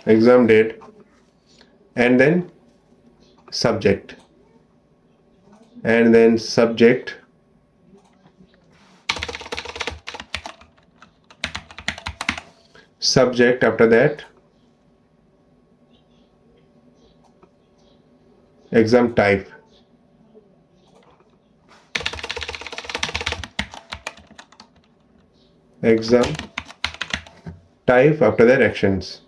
exam date, and then subject, and then subject, subject, after that exam type, exam type, after that actions.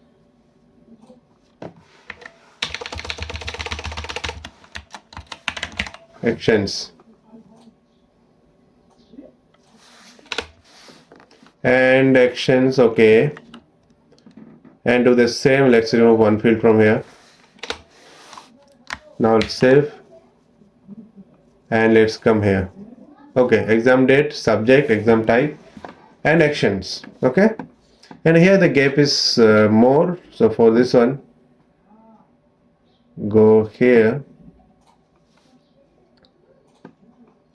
Actions, and actions. Okay, and do the same. Let's remove one field from here. Now let's save, and let's come here. Okay, exam date, subject, exam type, and actions. Okay, and here the gap is more, so for this one go here,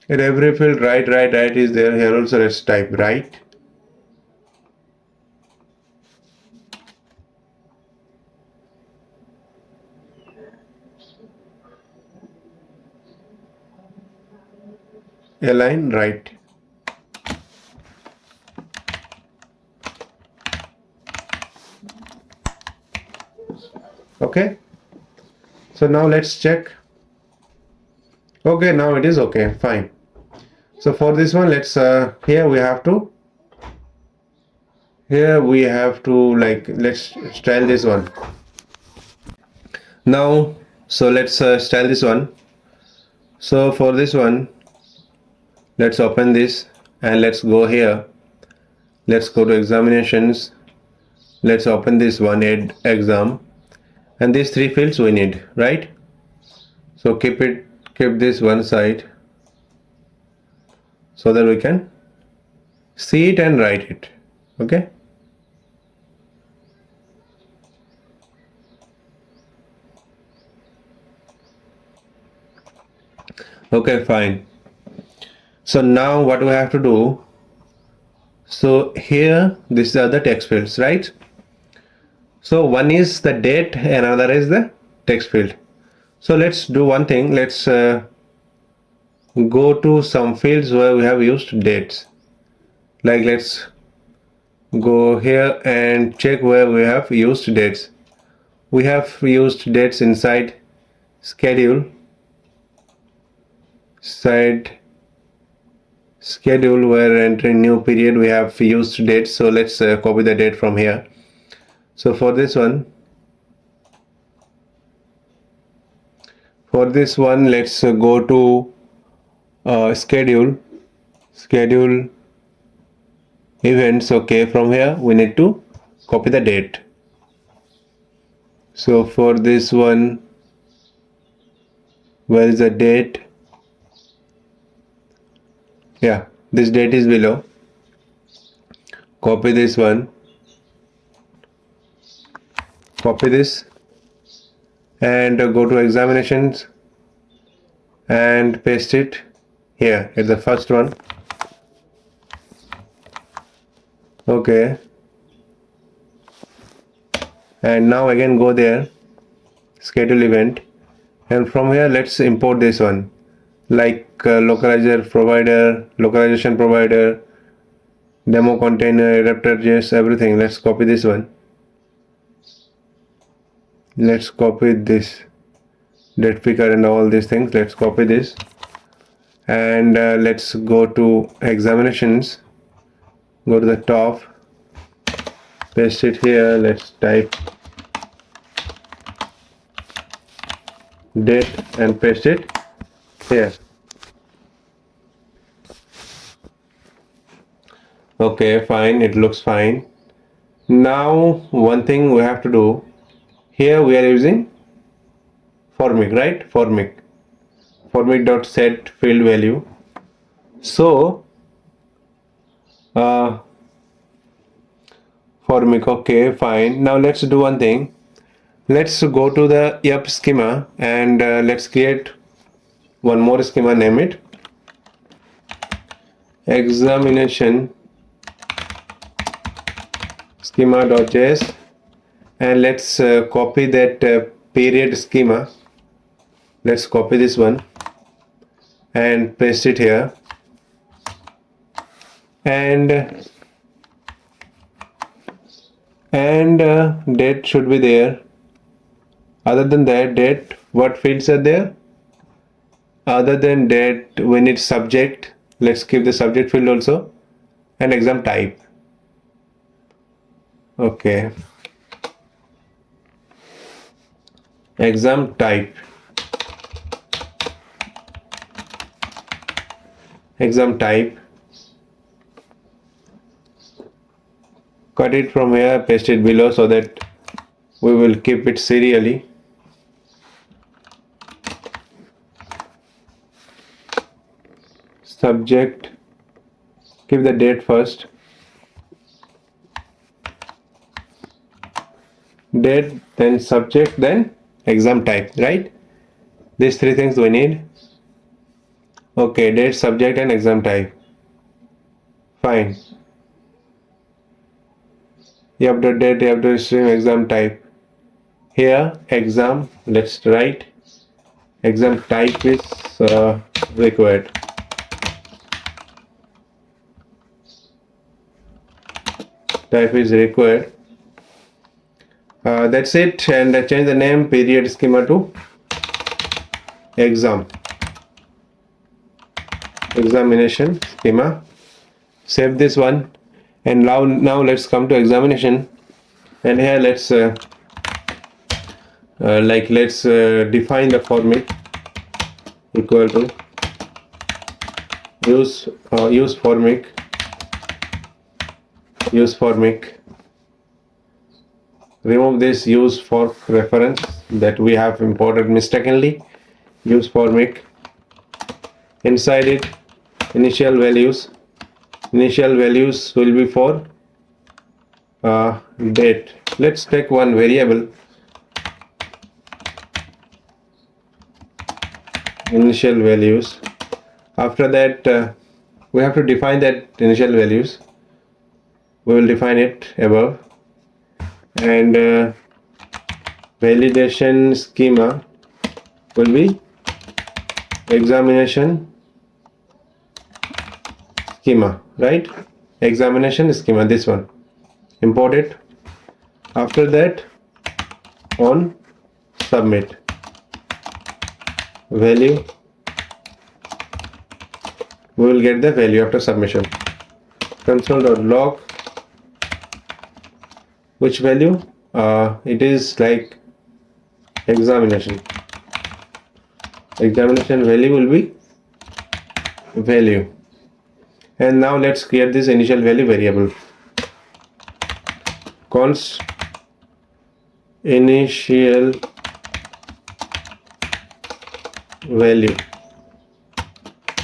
in every field right is there. Here also let's type right, align right. Okay, so now let's check. Okay, now it is okay, fine. So for this one, let's here we have to like, let's style this one now. So let's style this one. So for this one, let's open this and let's go here. Let's go to examinations. Let's open this one, add exam, and these three fields we need, right? So keep this one side so that we can see it and write it. Okay, okay, fine. So now what we have to do, so here these are the text fields, right? So one is the date and another is the text field. So let's do one thing. Let's go to some fields where we have used dates. Like let's go here and check where we have used dates. We have used dates inside schedule, where entering new period we have used dates. So let's copy the date from here. So for this one, let's go to schedule events. Okay, from here we need to copy the date. So for this one, where is the date? Yeah, this date is below. Copy this one, copy this, and go to examinations and paste it here at the first one. Okay, and now again go there, schedule event, and from here let's import this one, like localization provider, demo container, adapter.js, everything. Let's copy this one. Let's copy this date picker and all these things. Let's copy this, and let's go to examinations, go to the top, paste it here. Let's type date and paste it here. Okay, fine, it looks fine. Now one thing we have to do, here we are using formic, right? Formic.set field value. So formic. Okay, fine. Now let's do one thing. Let's go to the yup schema and let's create one more schema. Name it examination schema.js, and let's copy that period schema. Let's copy this one and paste it here, and date should be there. Other than that, date, what fields are there? Other than date, we need subject. Let's keep the subject field also, and exam type. Okay, exam type. Exam type. Cut it from here, paste it below so that we will keep it serially. Subject, keep the date first. Date, then subject, then exam type, right? These three things we need. Okay, date, subject, and exam type. Fine. You have the date, you have the stream, exam type. Here, exam, let's write exam type is required. Type is required. That's it, and change the name period schema to exam. Examination schema. Save this one, and now let's come to examination, and here let's define the format equal to use formic. Remove this use for reference that we have imported mistakenly. Use formic. Inside it, initial values will be for date. Let's take one variable, initial values. After that, we have to define that initial values. We will define it above, and validation schema will be examination schema, right? Examination schema, this one. Import it. After that, on submit, value, we will get the value after submission. Console.log, which value? It is like examination value will be value. And now let's create this initial value variable. Const initial value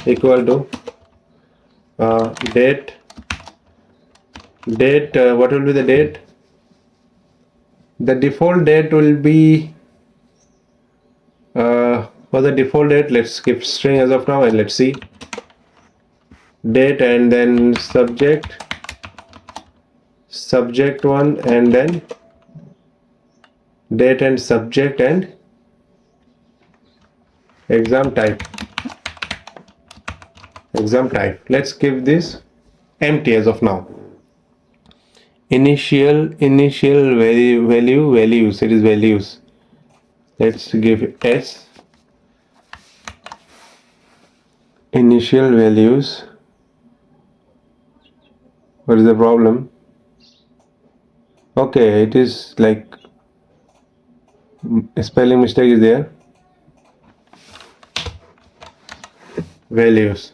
equal to date. What will be the date? The default date will be for the default date, let's skip string as of now, and let's see date, and then subject one, and then date and subject, and exam type. Let's give this empty as of now. Initial values, it is values. Let's give it s. Initial values. What is the problem? Okay, it is like a spelling mistake is there. Values.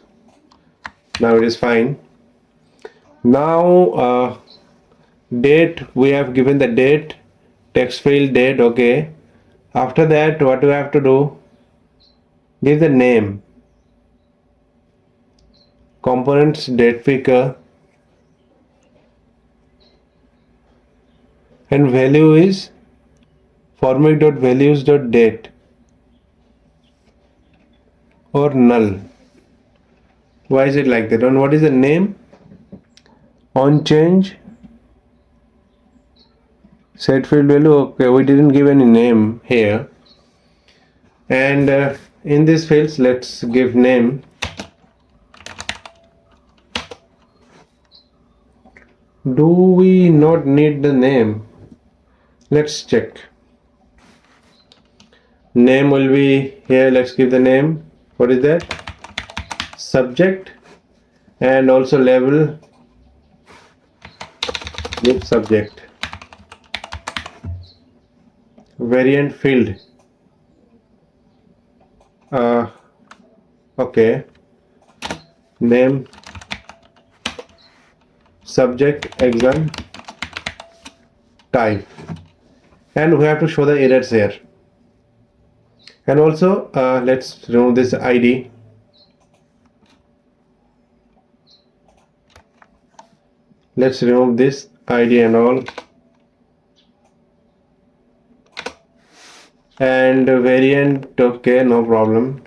Now it is fine. Now date, we have given the date, text field date. Okay, after that, what do we have to do? Give the name. Components date picker, and value is format.values.date or null. Why is it like that? And what is the name? On change set field value. Okay, we didn't give any name here. And in this fields, let's give name. Do we not need the name? Let's check. Name will be here. Let's give the name. What is that? Subject, and also label. Give subject. Variant field. Okay. Name. Subject, exam, type, and we have to show the errors here. And also let's remove this ID. Let's remove this ID and all, and variant. Okay, no problem.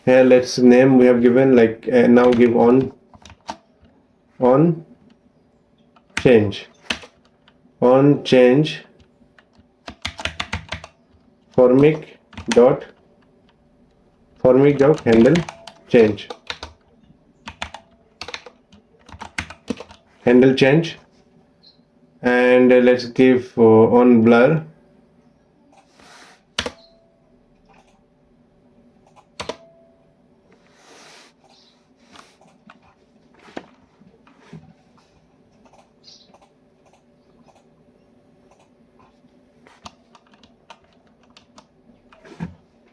Here let's name we have given, like now give on change formic dot handle change and let's give on blur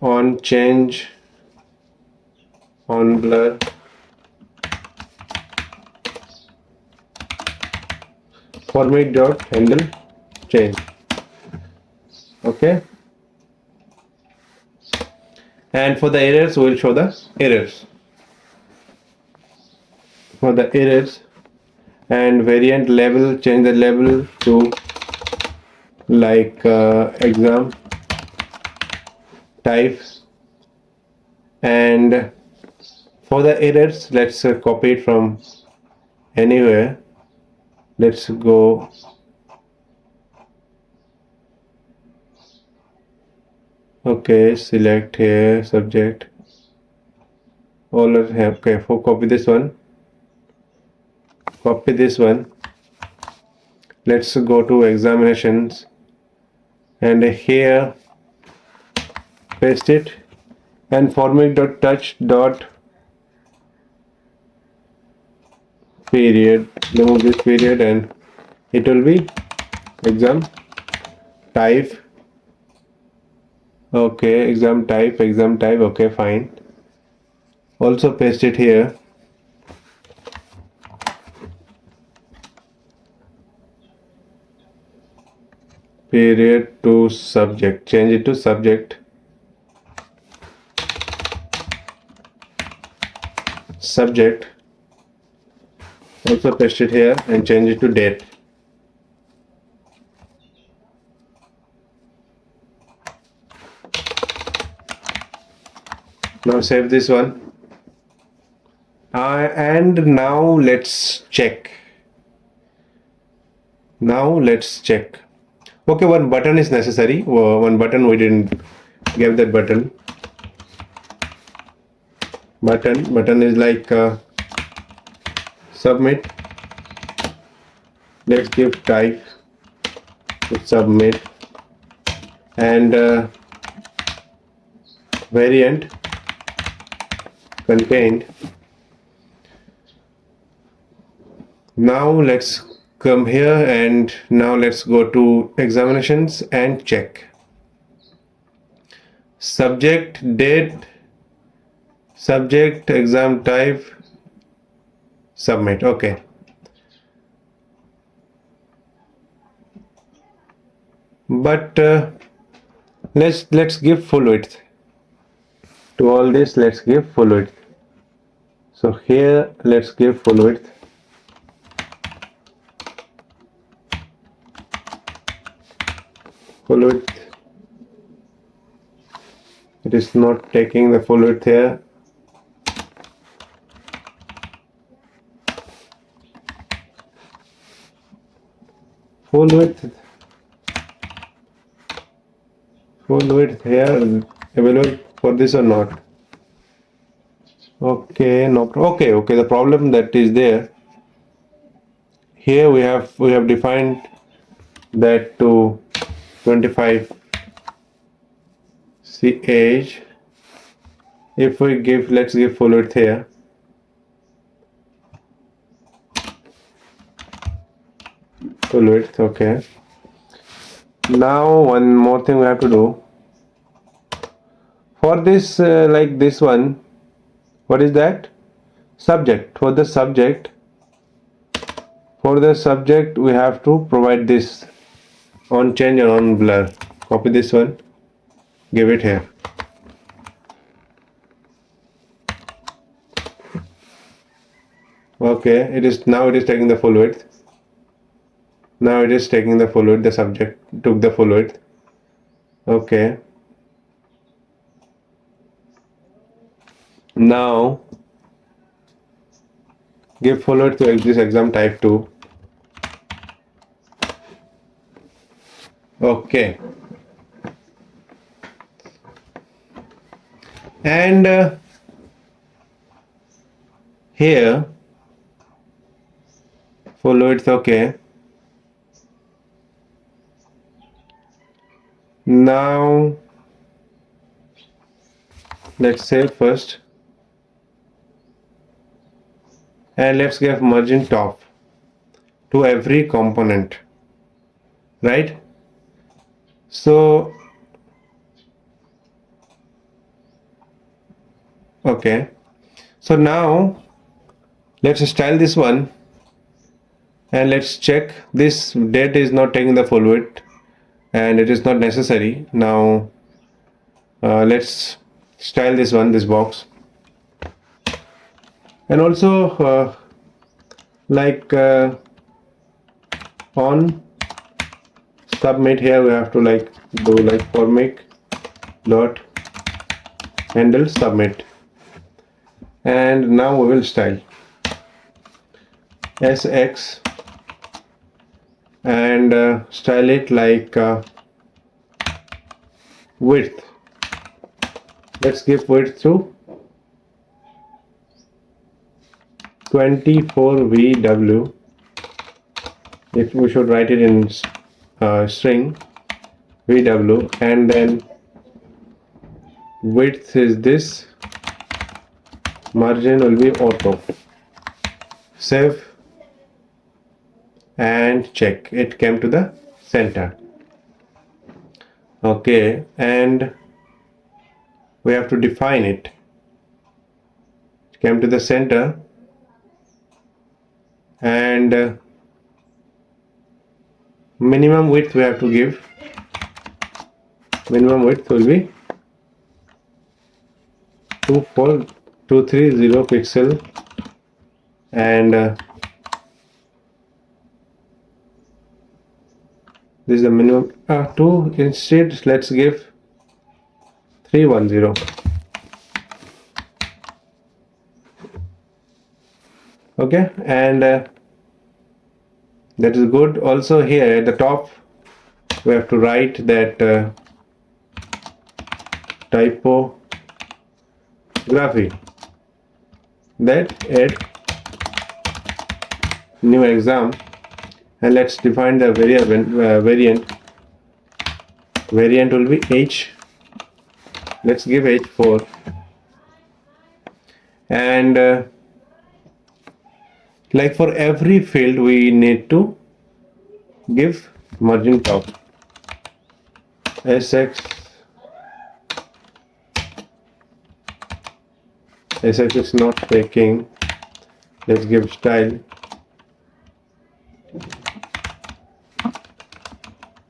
on change on blur format dot handle change. Okay, and for the errors we will show the errors. For the errors and variant label, change the label to like exam type, and for the errors let's copy it from anywhere. Let's go okay, select here subject all are have. Okay, for copy this one, let's go to examinations and here paste it and format.touch dot period, remove this period and it will be exam type. Okay, exam type, okay, fine. Also paste it here. Period to subject, change it to subject. Also paste it here and change it to date. Now save this one. And now let's check. Okay, one button is necessary. One button we didn't give that button. Button is like submit. Let's give type to submit and variant contained. Now let's come here and now let's go to examinations and check subject, date, subject, exam type, submit. Okay, but let's give full width to all this. Let's give full width. So here let's give full width. full width. It is not taking the full width here. Full width here available for this or not? Okay, no. Okay. The problem that is there here, we have defined that to 25 ch. If we give, let's give full width here. Full width, okay. Now one more thing we have to do for this, like this one. What is that? Subject. For the subject we have to provide this on change and on blur. Copy this one, give it here. Okay, it is taking the full width. Now it is taking the full width. The subject took the full width. Okay. Now give full width to this exam type 2. Okay. And here full width, okay. Now let's save first, and let's give margin top to every component, right? So okay, so now let's style this one, and let's check this date is not taking the full width and it is not necessary. Now let's style this one, this box, and also like on submit here we have to like do like formic dot handle submit, and now we will style sx and style it like width. Let's give width to 24 VW. If we should write it in string VW, and then width is this, margin will be auto. Save and check, it came to the center. Okay, and we have to define it. It came to the center, and minimum width we have to give. Minimum width will be 230 pixel, and this is the minimum. 2 instead, let's give 310. Okay, and that is good. Also here at the top we have to write that typography, that add new exam, and let's define the variant. Variant will be h. Let's give h4, and like for every field we need to give margin top. sx is not taking. Let's give style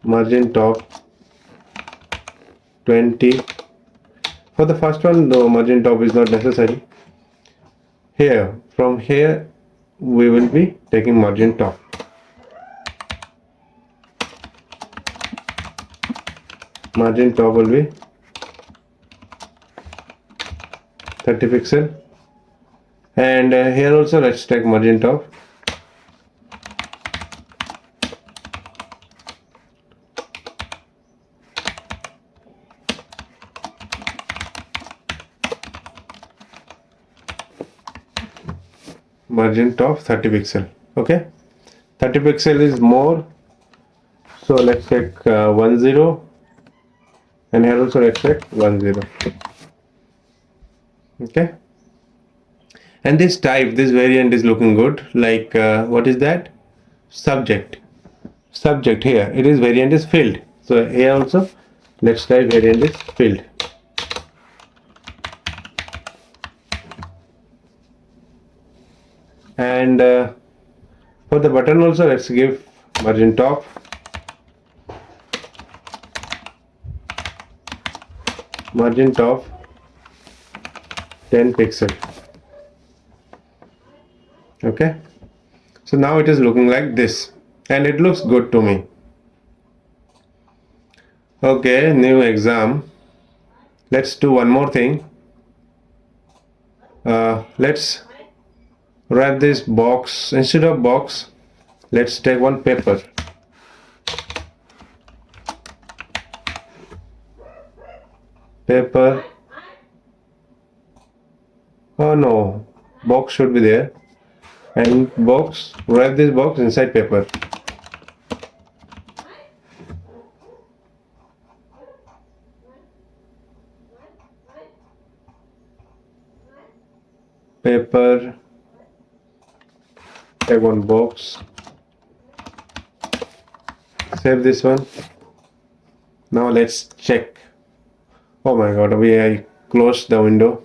margin top 20. For the first one, though, margin top is not necessary. Here, from here we will be taking margin top. margin top will be 30 pixel, and here also let's take margin top. Margin top 30 pixel. Okay, 30 pixel is more, so let's take 10, and here also let's take 10. Okay, and this type, this variant is looking good. Like what is that? Subject here, it is variant is filled. So here also let's type variant is filled. And for the button also let's give margin top, margin top 10 pixel. Okay, so now it is looking like this, and it looks good to me. Okay, new exam. Let's do one more thing. Let's wrap this box. Instead of box, let's take one paper. Paper. Oh no, box should be there. And box, wrap this box inside paper. Paper, take one box, save this one. Now let's check. Oh my god, I closed the window.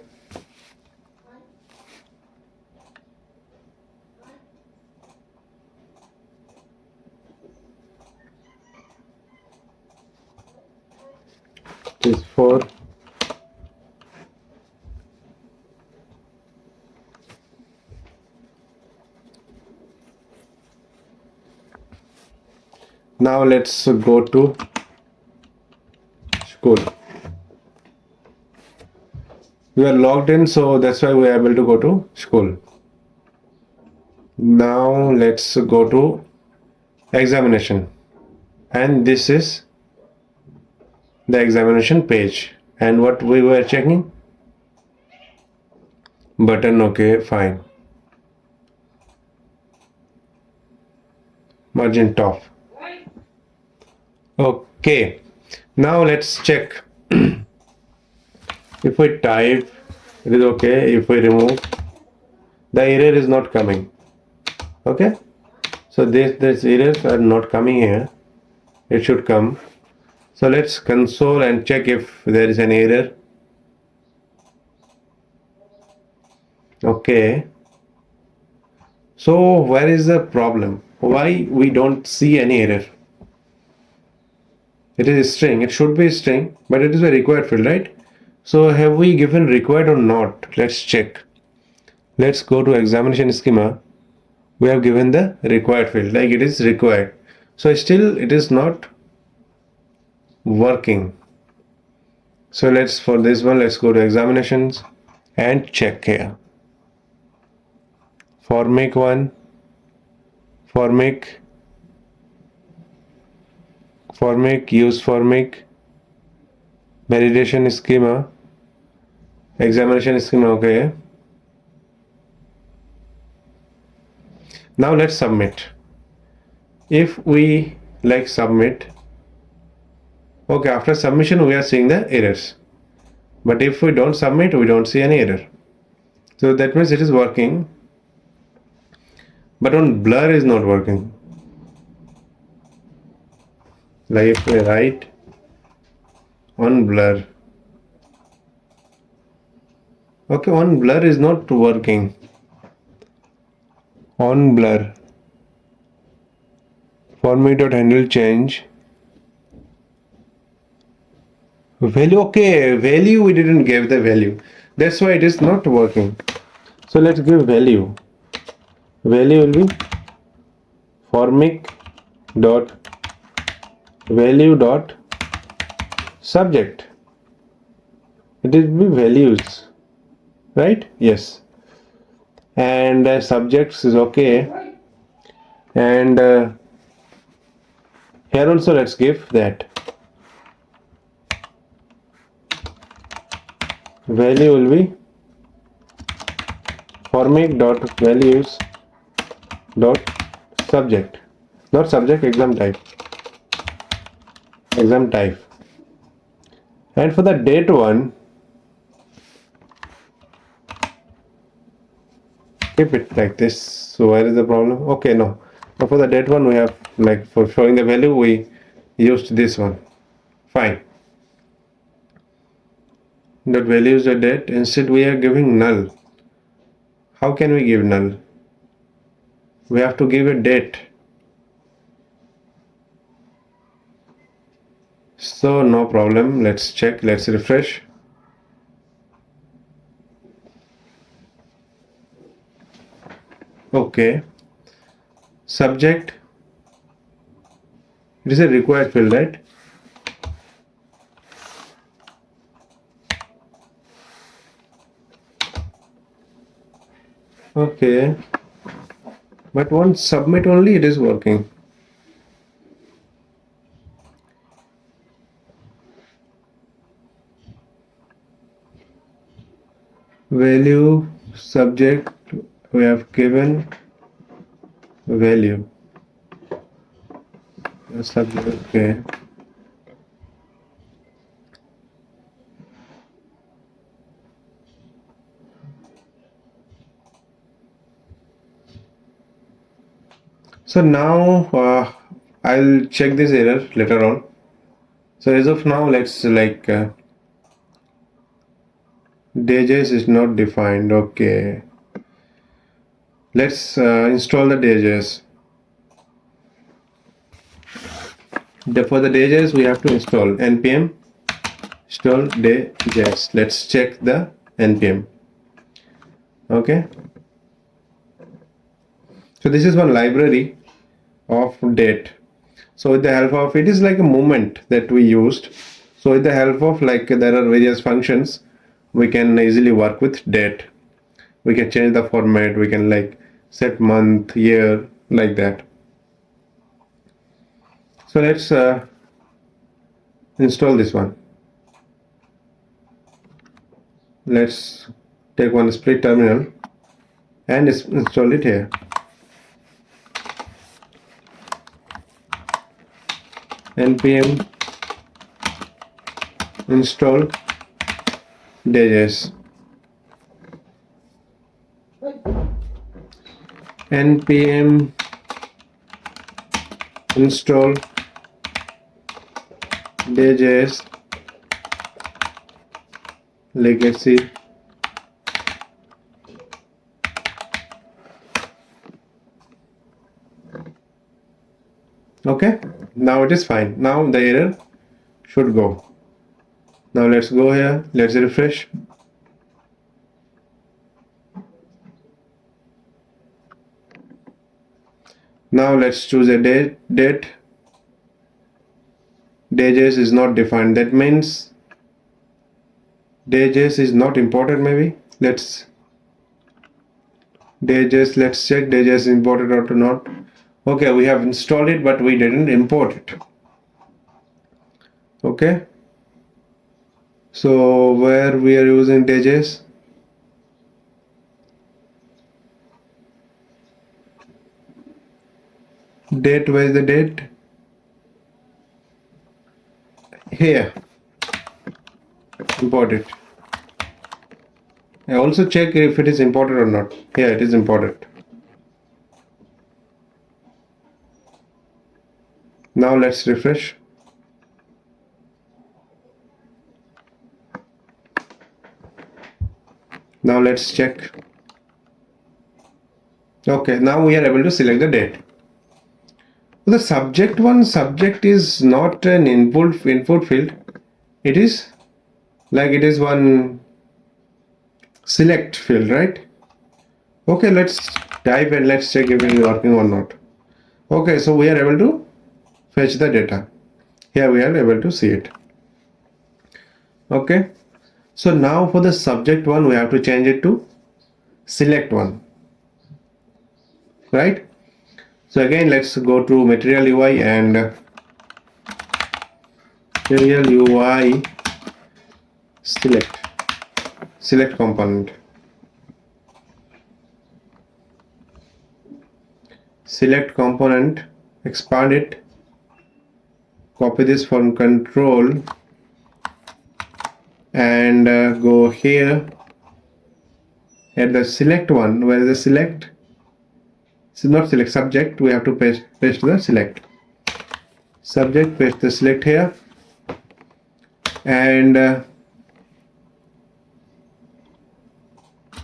It is 4. Now let's go to school. We are logged in, so that's why we are able to go to school. Now let's go to examination, and this is the examination page. And what we were checking? Button. Okay, fine. Margin top. Okay, now let's check. If we type, it is okay. If we remove, the error is not coming. Okay, so these errors are not coming here. It should come. So let's console and check if there is an error. Okay, so where is the problem? Why we don't see any error? It is a string. It should be a string, but it is a required field, right? So have we given required or not? Let's check. Let's go to examination schema. We have given the required field, like it is required. So still it is not working. So for this one, let's go to examinations and check here. Formic 1, Formic, use Formic, validation schema, examination schema. Okay, now let's submit. If we submit, okay, after submission we are seeing the errors, but if we don't submit, we don't see any error. So that means it is working, but on blur is not working. Like if we write on blur, okay, on blur is not working. On blur, formic.handle change value. Okay, value, we didn't give the value, that's why it is not working. So let's give value. Value will be formic dot value dot Subject, it will be values, right? Yes. And subjects is okay. And here also let's give that value will be formic dot values dot subject, not subject, exam type. And for the date one, keep it like this. So where is the problem? Okay, no. But for the date one, we have, like, for showing the value, we used this one. Fine. That value is the date. Instead, we are giving null. How can we give null? We have to give a date. So no problem. Let's check. Let's refresh. Okay. Subject. It is a required field, right? Okay. But once submit only, it is working. Value subject, we have given value. Subject, okay. So now I'll check this error later on. So as of now, let's like DJs is not defined. Okay. Let's install the DJs. For the DJs, we have to install npm install DJs. Let's check the npm. Okay. So this is one library of date. So with the help of, it is like a movement that we used. So with the help of, like, there are various functions, we can easily work with date. We can change the format, we can like set month, year, like that. So let's install this one. Let's take one split terminal and install it here. npm install DJs. npm install DJs legacy. Okay, now it is fine. Now the error should go. Now let's go here, let's refresh. Now let's choose a date. DJs is not defined. That means DJs is not imported. Maybe let's DJs. Let's check DJs is imported or not. Okay, we have installed it, but we didn't import it. Okay. So where we are using DJs? Date, where is the date? Here. Import it. I also check if it is imported or not. Here it is imported. Now let's refresh. Now let's check. Okay, now we are able to select the date. The subject is not an input field. It is like, it is one select field, right? Okay, let's type and let's check if it is working or not. Okay, so we are able to fetch the data. Here we are able to see it. Okay, so now for the subject one we have to change it to select one, right? So again, let's go to material UI and material UI select component, select component, expand it, copy this from control and go here at the select one. Where is the select? This is not select, subject. We have to paste the select subject, paste the select here, and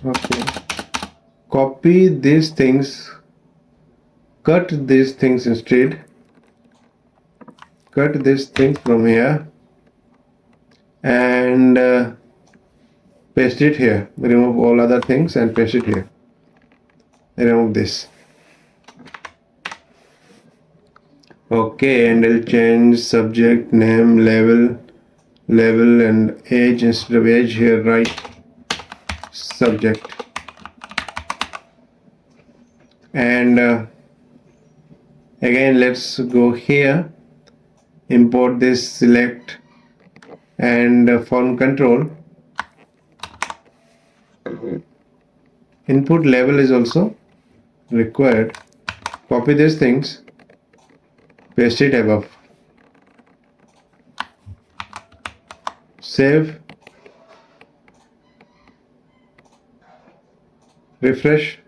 okay, copy these things, cut these things instead, cut these things from here and paste it here. Remove all other things and paste it here. Remove this. Okay, and I'll change subject name, level and age. Instead of age here, write subject. And again, let's go here, import this select and from control, input level is also required. Copy these things, paste it above, save, refresh.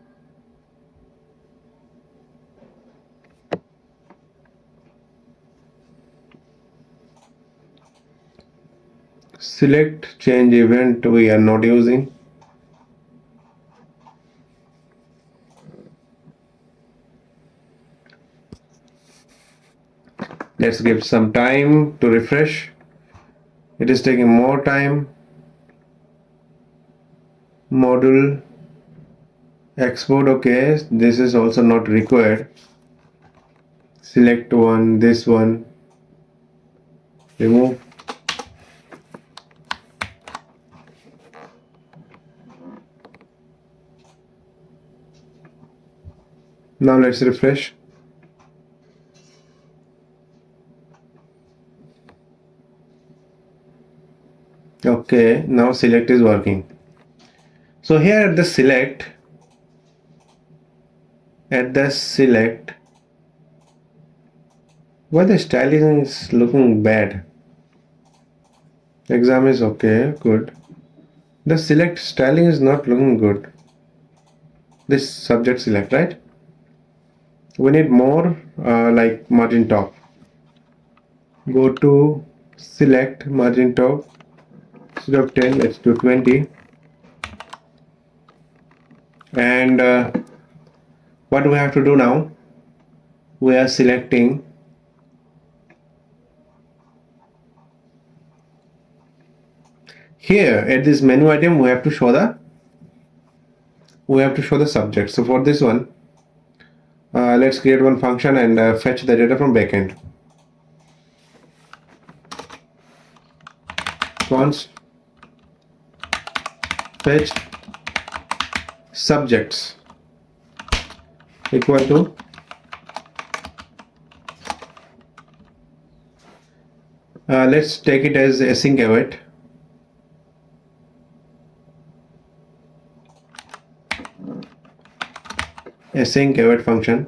Select change event we are not using. Let's give some time to refresh. It is taking more time. Module export, okay, this is also not required. Select one, this one, remove. Now let's refresh. Okay, now select is working. So here at the select, why the styling is looking bad? Exam is okay, good. The select styling is not looking good. This subject select, right? We need more like margin top. Go to select margin top. Instead of 10, let's do 20. And what we have to do now, we are selecting here at this menu item. We have to show the subject. So for this one, let's create one function and fetch the data from backend. Const fetch subjects equal to let's take it as async await. Async await function.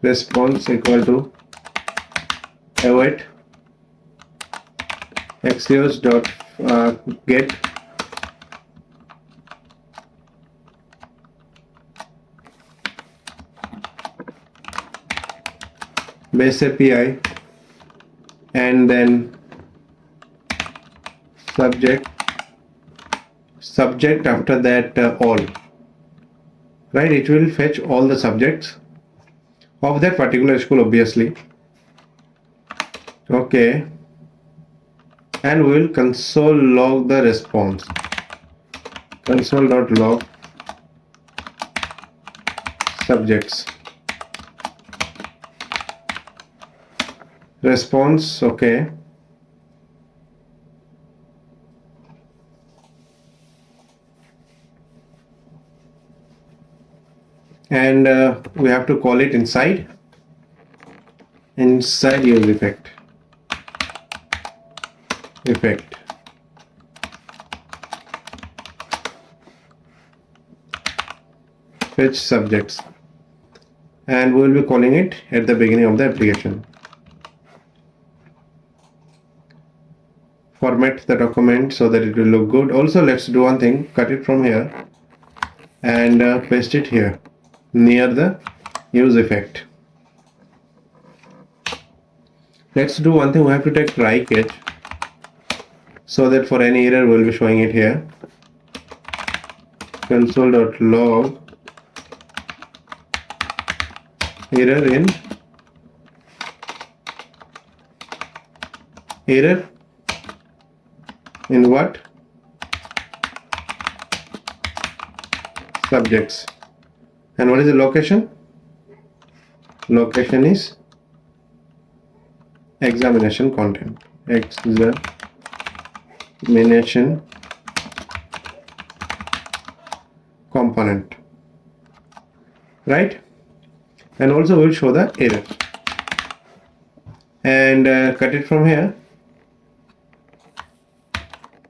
Response equal to await axios dot get base API and then subject after that all, right? It will fetch all the subjects of that particular school, obviously. Okay, and we will console log the response. Console.log subjects. response. Okay, and we have to call it inside use effect fetch subjects, and we will be calling it at the beginning of the application. Format the document so that it will look good. Also, let's do one thing, cut it from here and paste it here near the use effect. Let's do one thing, we have to take try catch so that for any error we'll be showing it here. Console.log error in what? Subjects. And what is the location? Location is examination content. Examination component. Right? And also we'll show the error. And cut it from here.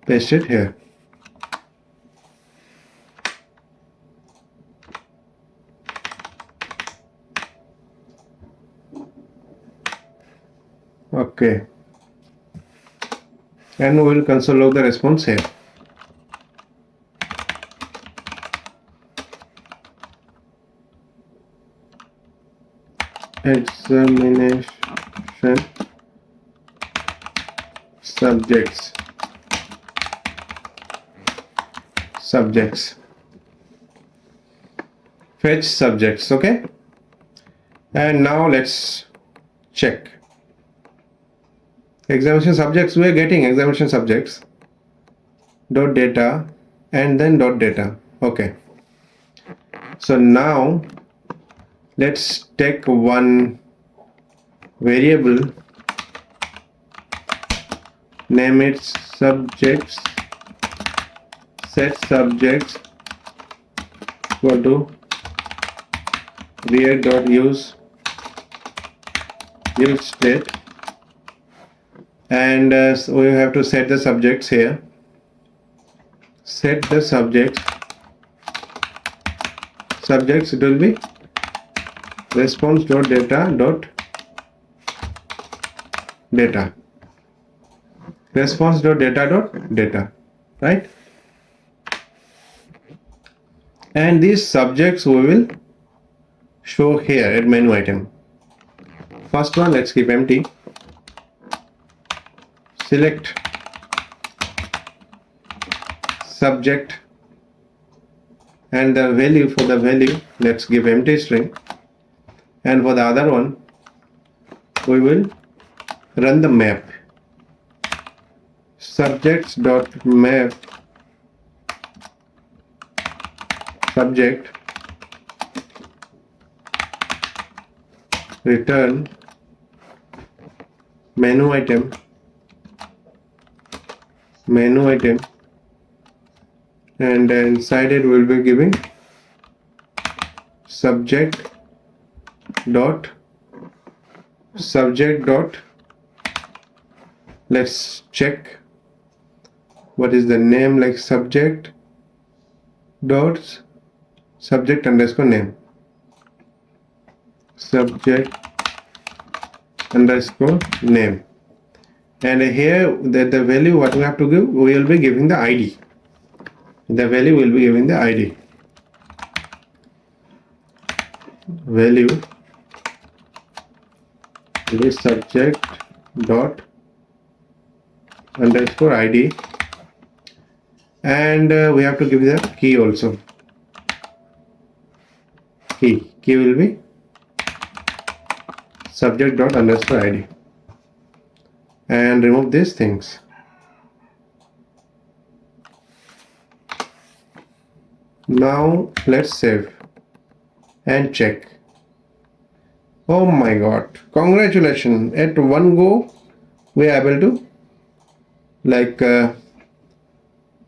Paste it here. Okay, and we will console log the response here. Examination subjects. Fetch subjects. Okay, and now let's check. Examination subjects, we are getting examination subjects dot data and then dot data. Okay, so now let's take one variable, name it subjects, set subjects equal to react.use state, and so we have to set the subjects here. Set the subjects it will be response.data. Response.data.data, right? And these subjects we will show here at menu item. First one, let's keep empty. Select subject, and the value, for the value let's give empty string, and for the other one we will run the map, subjects.map subject return menu item, and inside it we'll be giving subject dot let's check what is the name, like subject dot subject underscore name, and here that the value what we have to give, we will be giving the ID. The value will be giving the ID. Value is subject dot underscore ID, and we have to give the key also. Key will be subject dot underscore ID, and remove these things. Now let's save and check. Oh my god, congratulations, at one go we are able to like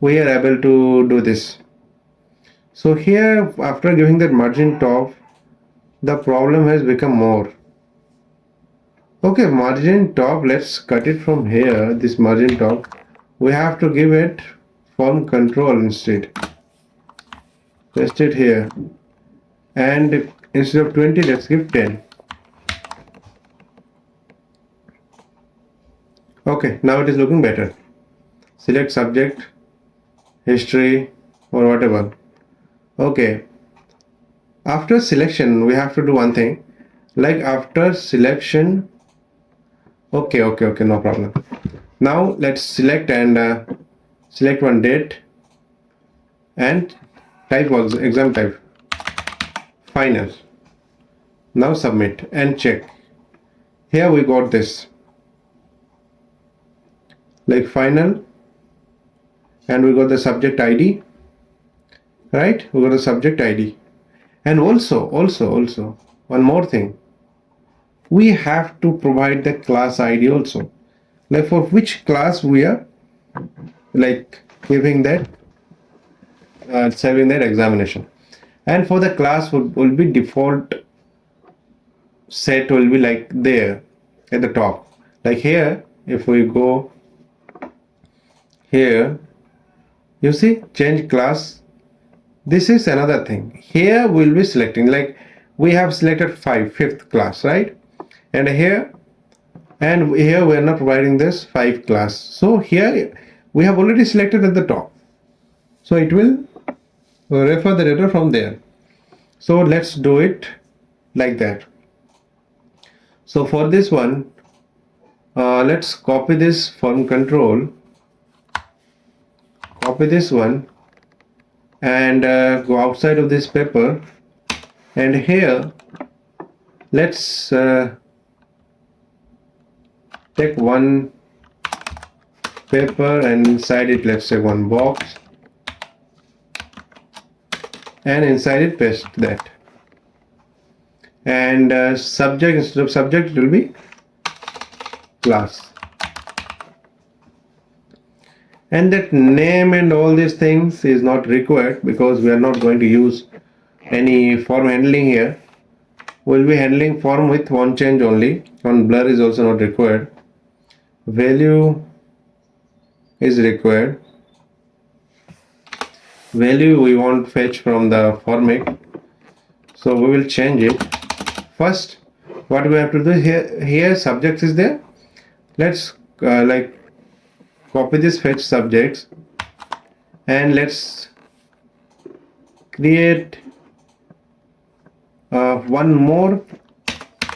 we are able to do this. So here after giving that margin top, the problem has become more. Okay, margin top, let's cut it from here. This margin top, we have to give it form control instead. Paste it here, and instead of 20 let's give 10. Okay, now it is looking better. Select subject, history, or whatever. Okay, after selection we have to do one thing, like after selection. Okay, no problem. Now let's select and select one date and type was exam type final. Now submit and check. Here we got this like final, and we got the subject ID, right? We got the subject ID, and also one more thing, we have to provide the class ID also, like for which class we are like giving that serving that examination. And for the class will be default set will be like there at the top. Like here, if we go here, you see change class. This is another thing. Here we'll be selecting, like we have selected fifth class, right? And here we are not providing this 5 class. So here we have already selected at the top, so it will refer the data from there. So let's do it like that. So for this one, let's copy this form control, copy this one, and go outside of this paper, and here let's take one paper, and inside it let's say one box, and inside it paste that, and subject, instead of subject it will be class, and that name and all these things is not required because we are not going to use any form handling here. We'll be handling form with one change only. On blur is also not required. Value is required. Value we want fetch from the format, so we will change it. First what we have to do, here subjects is there. Let's like copy this fetch subjects, and let's create one more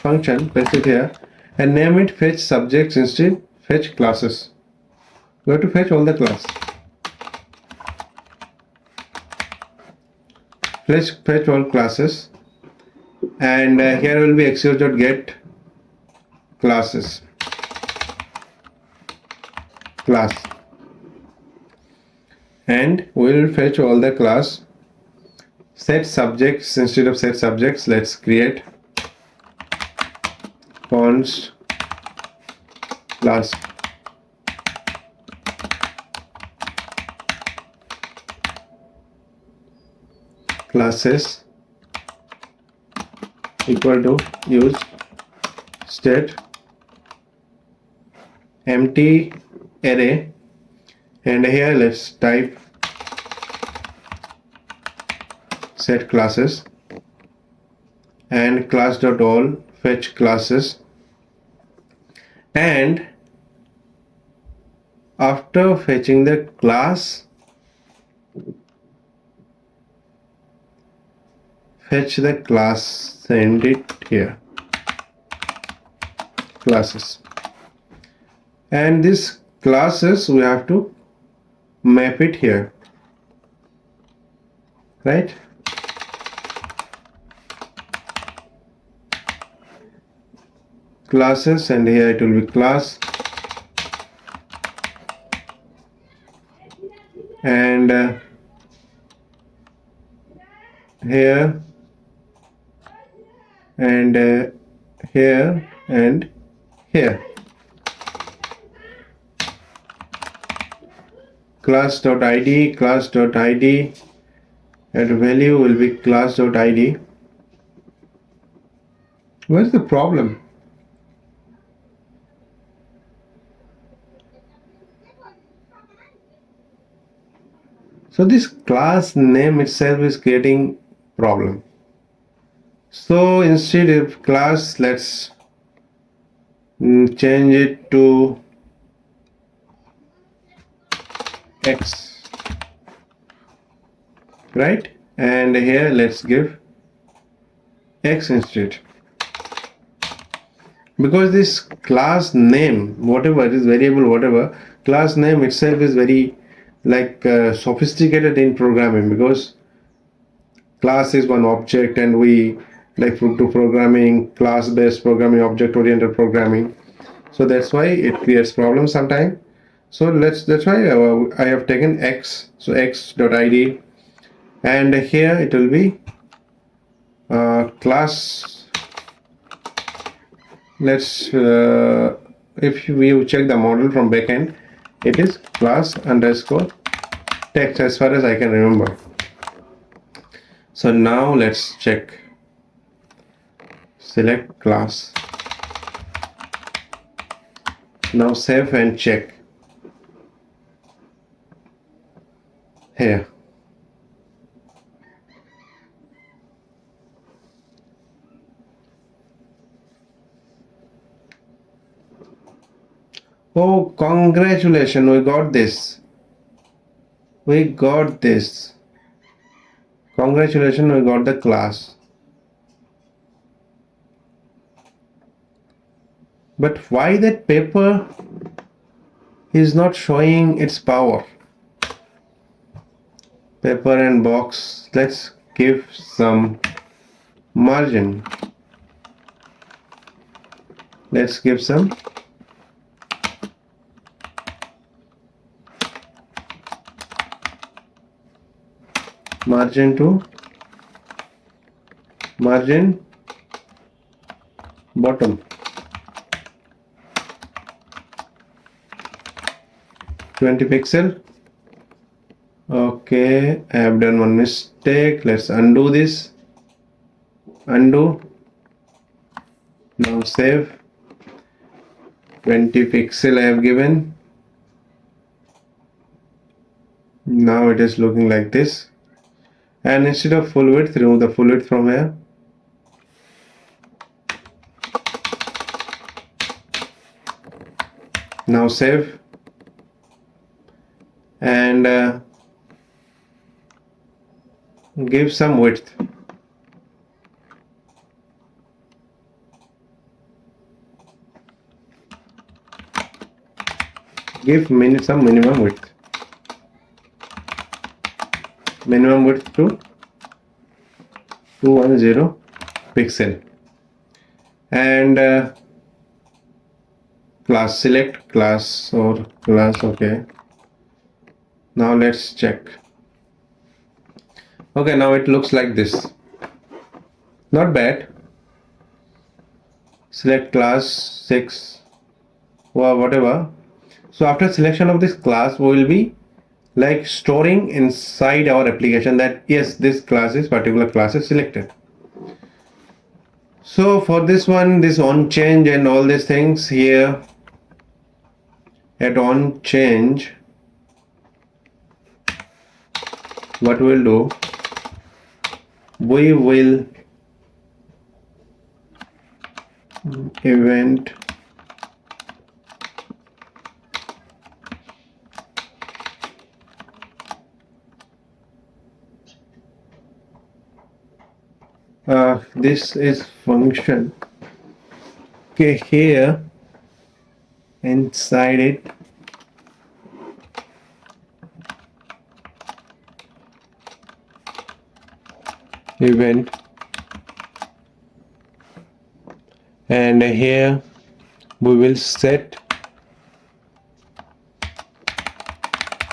function, paste it here, and name it fetch subjects instead fetch classes. We have to fetch all the class. Fetch all classes, and here will be execute.get classes class, and we will fetch all the class. Set subjects, instead of set subjects let's create const class classes equal to use state empty array, and here let's type set classes, and class.all fetch classes, and after fetching the class, fetch the class, send it here classes, and this classes we have to map it here, right? Classes, and here it will be class, and here and here and here. Class.id, class.id, and value will be class.id. What's the problem? So this class name itself is creating problem. So instead of class, let's change it to X, right? And here let's give X instead, because this class name, whatever is variable, whatever class name itself is very like sophisticated in programming, because class is one object and we like to programming class based programming, object oriented programming. So that's why it creates problems sometimes. So that's why I have taken X. So X.id, and here it will be class. Let's if we check the model from backend, it is class underscore text as far as I can remember. So now let's check. Select class. Now save and check. Here. Oh, congratulations, we got this. We got this. Congratulations, we got the class. But why that paper is not showing its power? Paper and box, let's give some margin. Let's give some margin to margin bottom. 20 pixel. Okay, I have done one mistake. Let's undo this. Undo. Now save. 20 pixel I have given. Now it is looking like this. And instead of full width, remove the full width from here. Now save. And give some width. Give some minimum width. Minimum width to 210 pixel. And class, select class or class. Okay. Now let's check. Okay, now it looks like this. Not bad. Select class 6 or whatever. So after selection of this class, we will be like storing inside our application that yes, this class is particular class is selected. So for this one, this on change and all these things here at on change, what we'll do, we will event this is function. Okay, here inside it event, and here we will set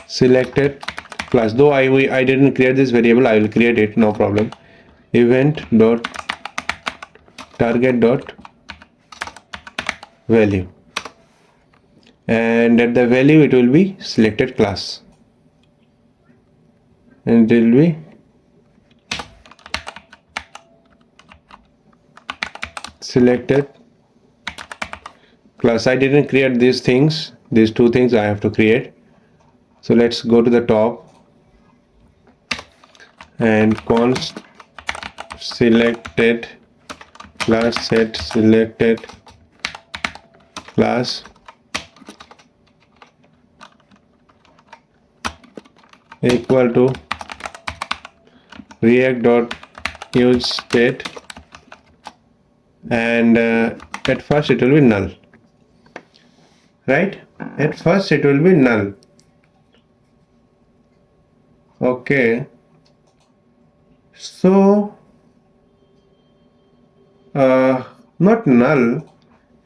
selected class. Though I didn't create this variable, I will create it, no problem. Event dot target dot value, and at the value it will be selected class, and it will be selected class. I didn't create these things, these two things I have to create. So let's go to the top and const selected class set selected class equal to react dot use state, and at first it will be null, right? At first it will be null. Okay, so not null,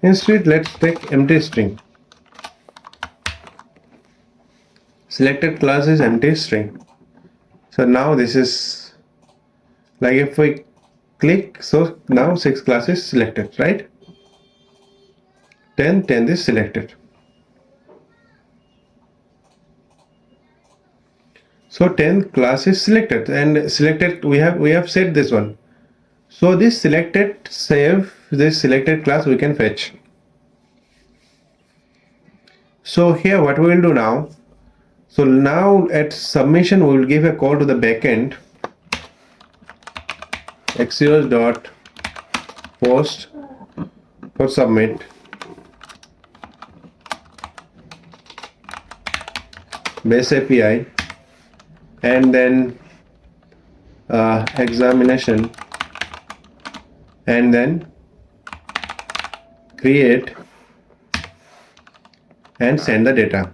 instead let's take empty string. Selected class is empty string. So now this is like if we click, so now 6 classes selected, right? 10 is selected. So 10 class is selected, and selected we have set this one. So this selected this selected class we can fetch. So here what we will do now, so now at submission we will give a call to the backend axios dot post for submit, base API, and then examination, and then create and send the data.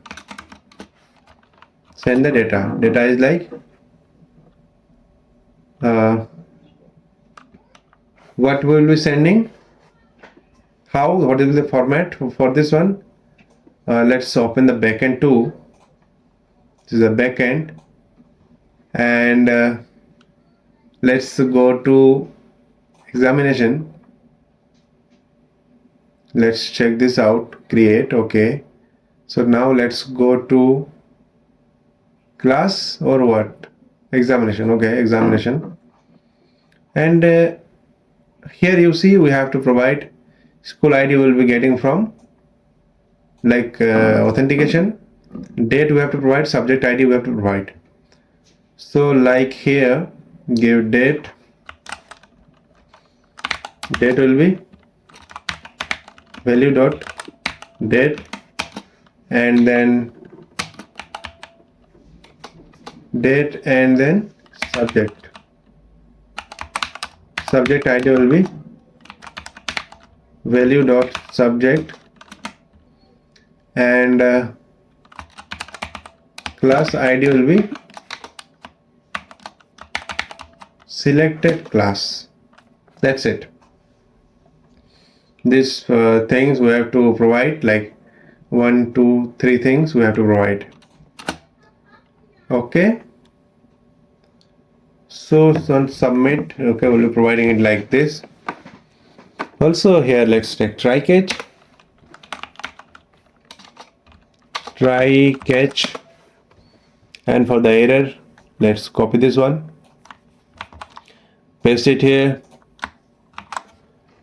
Send the data. Data is like what we will be sending, how, what is the format for this one. Let's open the backend too. This is a backend, and let's go to examination. Let's check this out, create. Okay, so now let's go to class or what, examination. Okay, examination, and here you see we have to provide school ID will be getting from like authentication, date we have to provide, subject ID we have to provide. So like here give date will be value dot date, and then date, and then subject ID will be value dot subject, and class ID will be selected class. That's it. These things we have to provide, like 1 2 3 things we have to provide. Okay, so on submit, okay, we'll be providing it like this. Also here let's take try catch, and for the error let's copy this one, paste it here.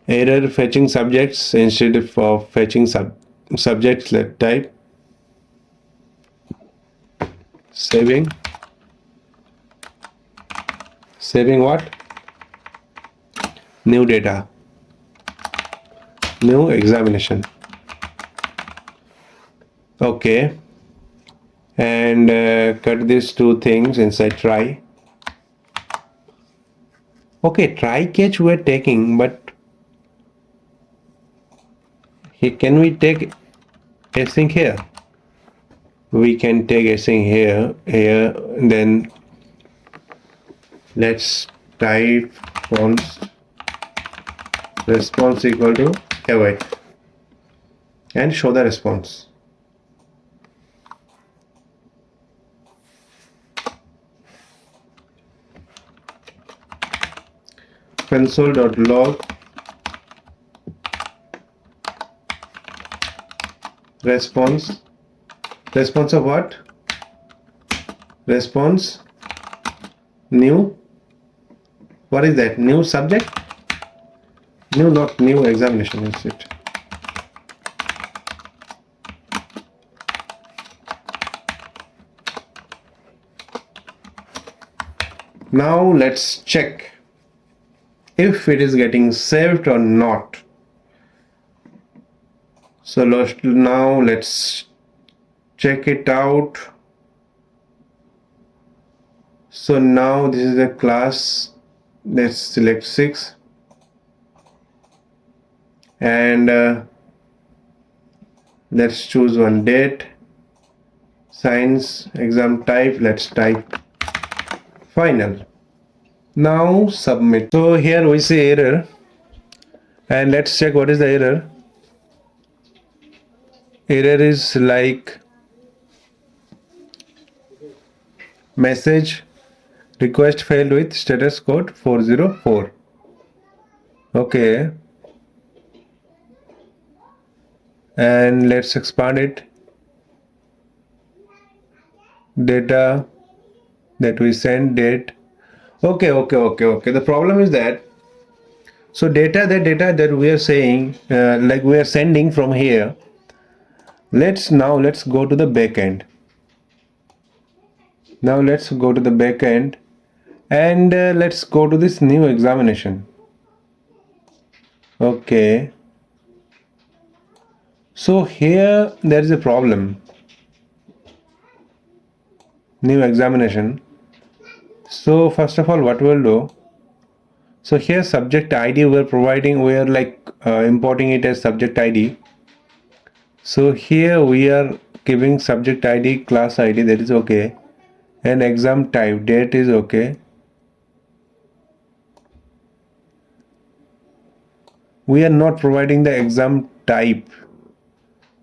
Error fetching subjects, instead of fetching subjects, let's type saving what, new data, new examination. Okay, and cut these two things inside try. Okay, try catch we're taking, but here, can we take async here? We can take async here, then let's type const response equal to await and show the response. Console.log response of what? Response new, what is that? New subject? New, not new examination, is it? Now let's check if it is getting saved or not. So now let's check it out. So now this is the class. Let's select 6 and let's choose one date. Science exam type, let's type final. Now submit. So here we see error, and let's check what is the error. Error is like message request failed with status code 404. Okay, and let's expand it. Data that we send, date. Okay. The problem is that, so data that we are saying, like we are sending from here. Let's go to the backend. Now let's go to the backend and let's go to this new examination. Okay, so here there is a problem. New examination. So first of all, what we'll do, so here subject ID we are like importing it as subject ID. So here we are giving subject ID, class ID, that is okay, and exam type, date is okay. We are not providing the exam type.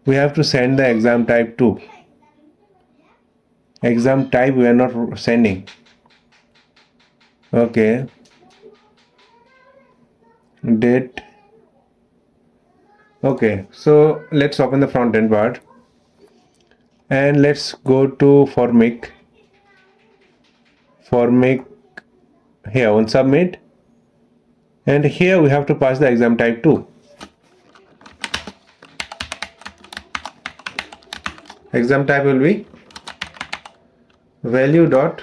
We have to send the exam type too. Exam type we are not sending. Okay, date. Okay, so let's open the front end part and let's go to formic here on submit, and here we have to pass the exam type too. Exam type will be value dot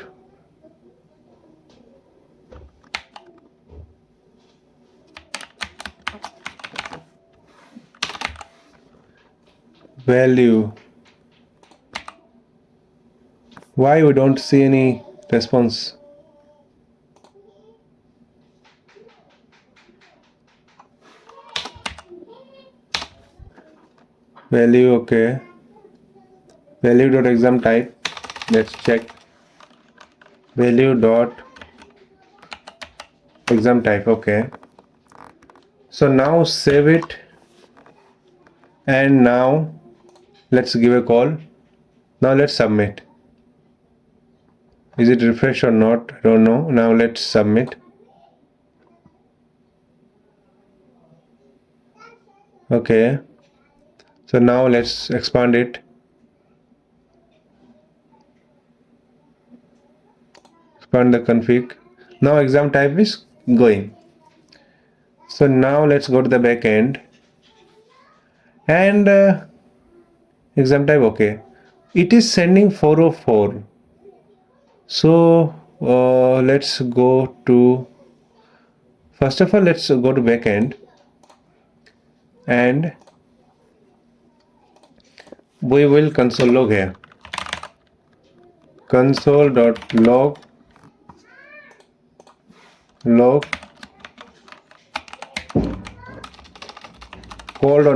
value. Why we don't see any response? Value, okay. Value dot exam type. Let's check. Value dot exam type. Okay. So now save it, and now let's give a call. Now let's submit. Is it refresh or not? I don't know. Now let's submit. Okay, so now let's expand it. Expand the config. Now exam type is going. So now let's go to the backend and exam type, okay. It is sending 404. So let's go to, first of all, let's go to backend and we will console log here. Console.log called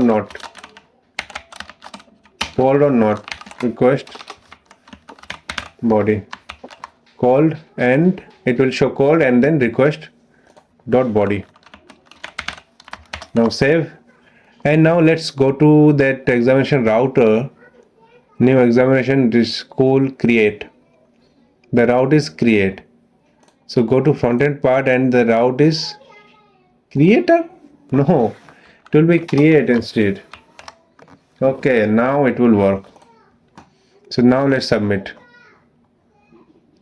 or not request body called, and it will show called and then request dot body. Now save, and now let's go to that examination router. New examination, this school create. The route is create. So go to front end part and the route is creator. No, it will be create instead. Okay, now it will work. So now let's submit.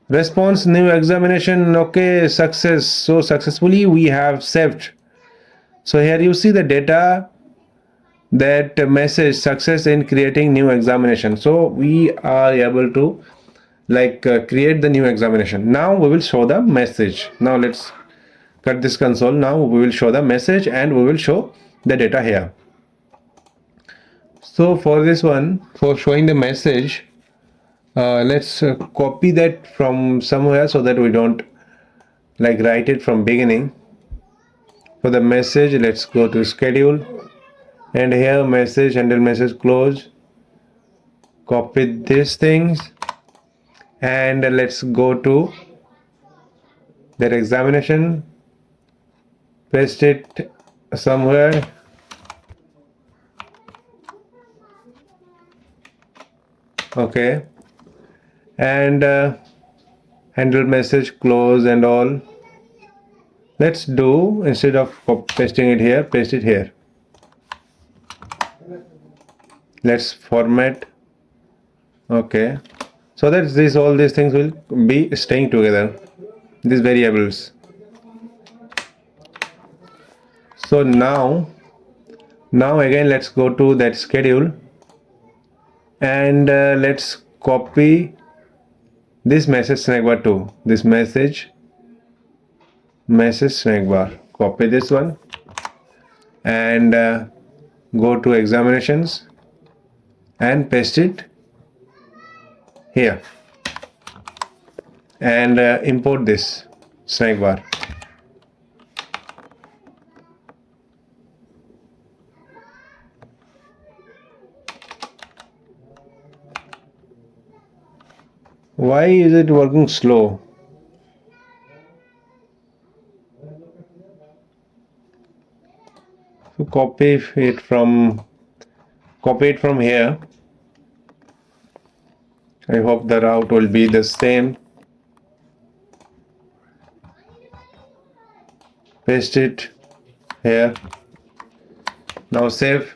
Response, new examination. Okay, success. So successfully we have saved. So here you see the data, that message success in creating new examination. So we are able to create the new examination. Now we will show the message. Now let's cut this console. Now we will show the message and we will show the data here. So for this one, for showing the message, let's copy that from somewhere so that we don't write it from beginning. For the message, let's go to schedule, and here message, handle message, close, copy these things, and let's go to that examination, paste it somewhere, okay, and handle message, close, and all. Let's do, instead of pasting it here, paste it here. Let's format, okay, so that this all these things will be staying together, these variables. So now again let's go to that schedule, and let's copy this message snack bar too, this message snack bar, copy this one, and go to examinations and paste it here, and import this snack bar. Why is it working slow? So copy it from here. I hope the route will be the same. Paste it here. Now save.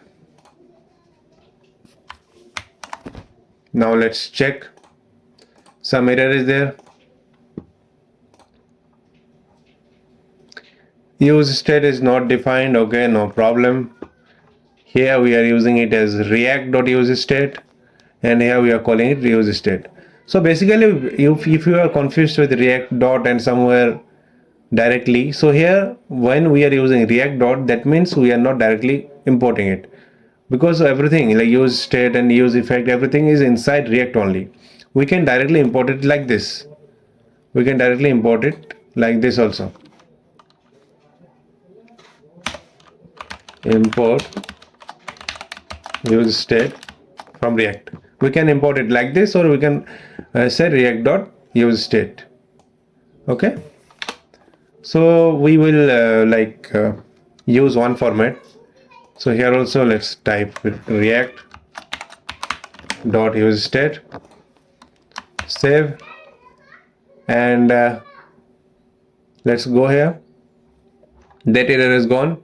Now let's check. Some error is there. Use state is not defined. Okay, no problem. Here we are using it as react.useState, and here we are calling it useState. So basically, if you are confused with react dot and somewhere directly, so here when we are using react dot, that means we are not directly importing it, because everything like use state and use effect, everything is inside react only. We can directly import it like this. We can directly import it like this also. Import use state from react. We can import it like this, or we can say react dot use state. Okay, so we will use one format. So here also let's type react dot use state, save, and let's go here. That error is gone.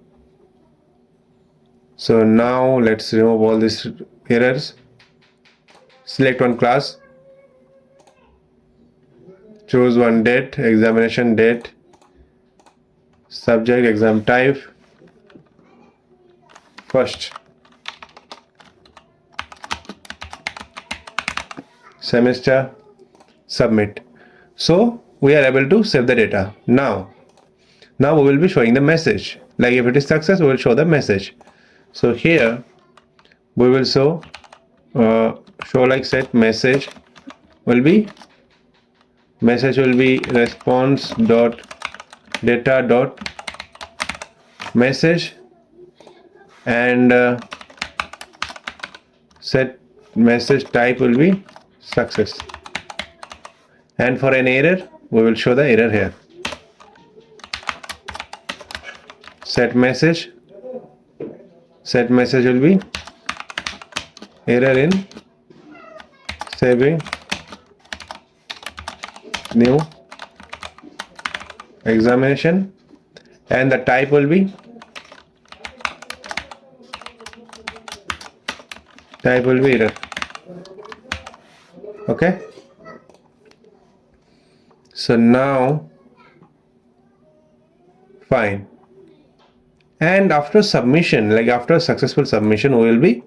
So now let's remove all these errors. Select one class, choose one date, examination date, subject, exam type, first, semester, submit. So we are able to save the data. Now we will be showing the message. Like if it is success, we will show the message. So here we will show like set message will be response dot data dot message, and set message type will be success, and for an error we will show the error here. Set message will be error in saving new examination, and the type will be type will be error. Okay, so now fine. And after submission, like after successful submission, we will be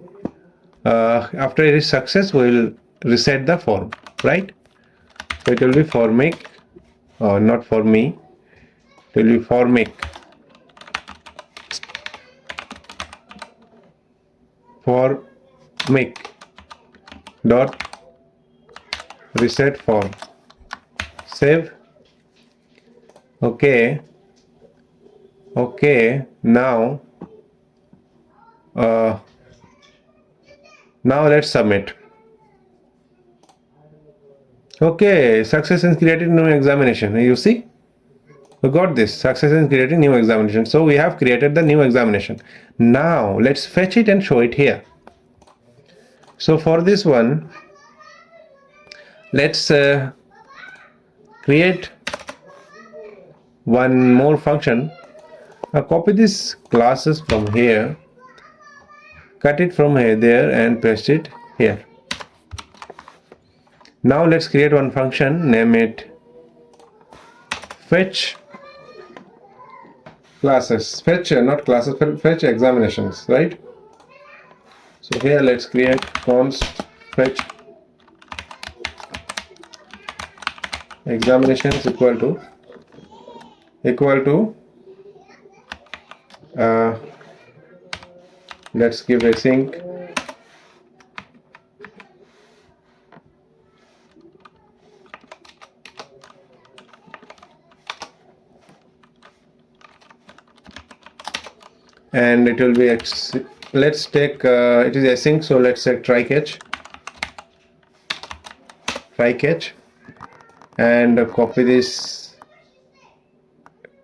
after it is success, we will reset the form, right? So it will be for make, or not for me, it will be for make dot reset form. Save. Okay, now now let's submit. Okay, success in creating new examination. You see, we got this success in creating new examination. So we have created the new examination. Now let's fetch it and show it here. So for this one, let's create one more function. Copy these classes from here, cut it from here there and paste it here. Now let's create one function, name it fetch classes, fetch not classes, fetch examinations, right? So here let's create const fetch examinations equal to let's give async and it will be let's take it is async, so let's take try catch and copy this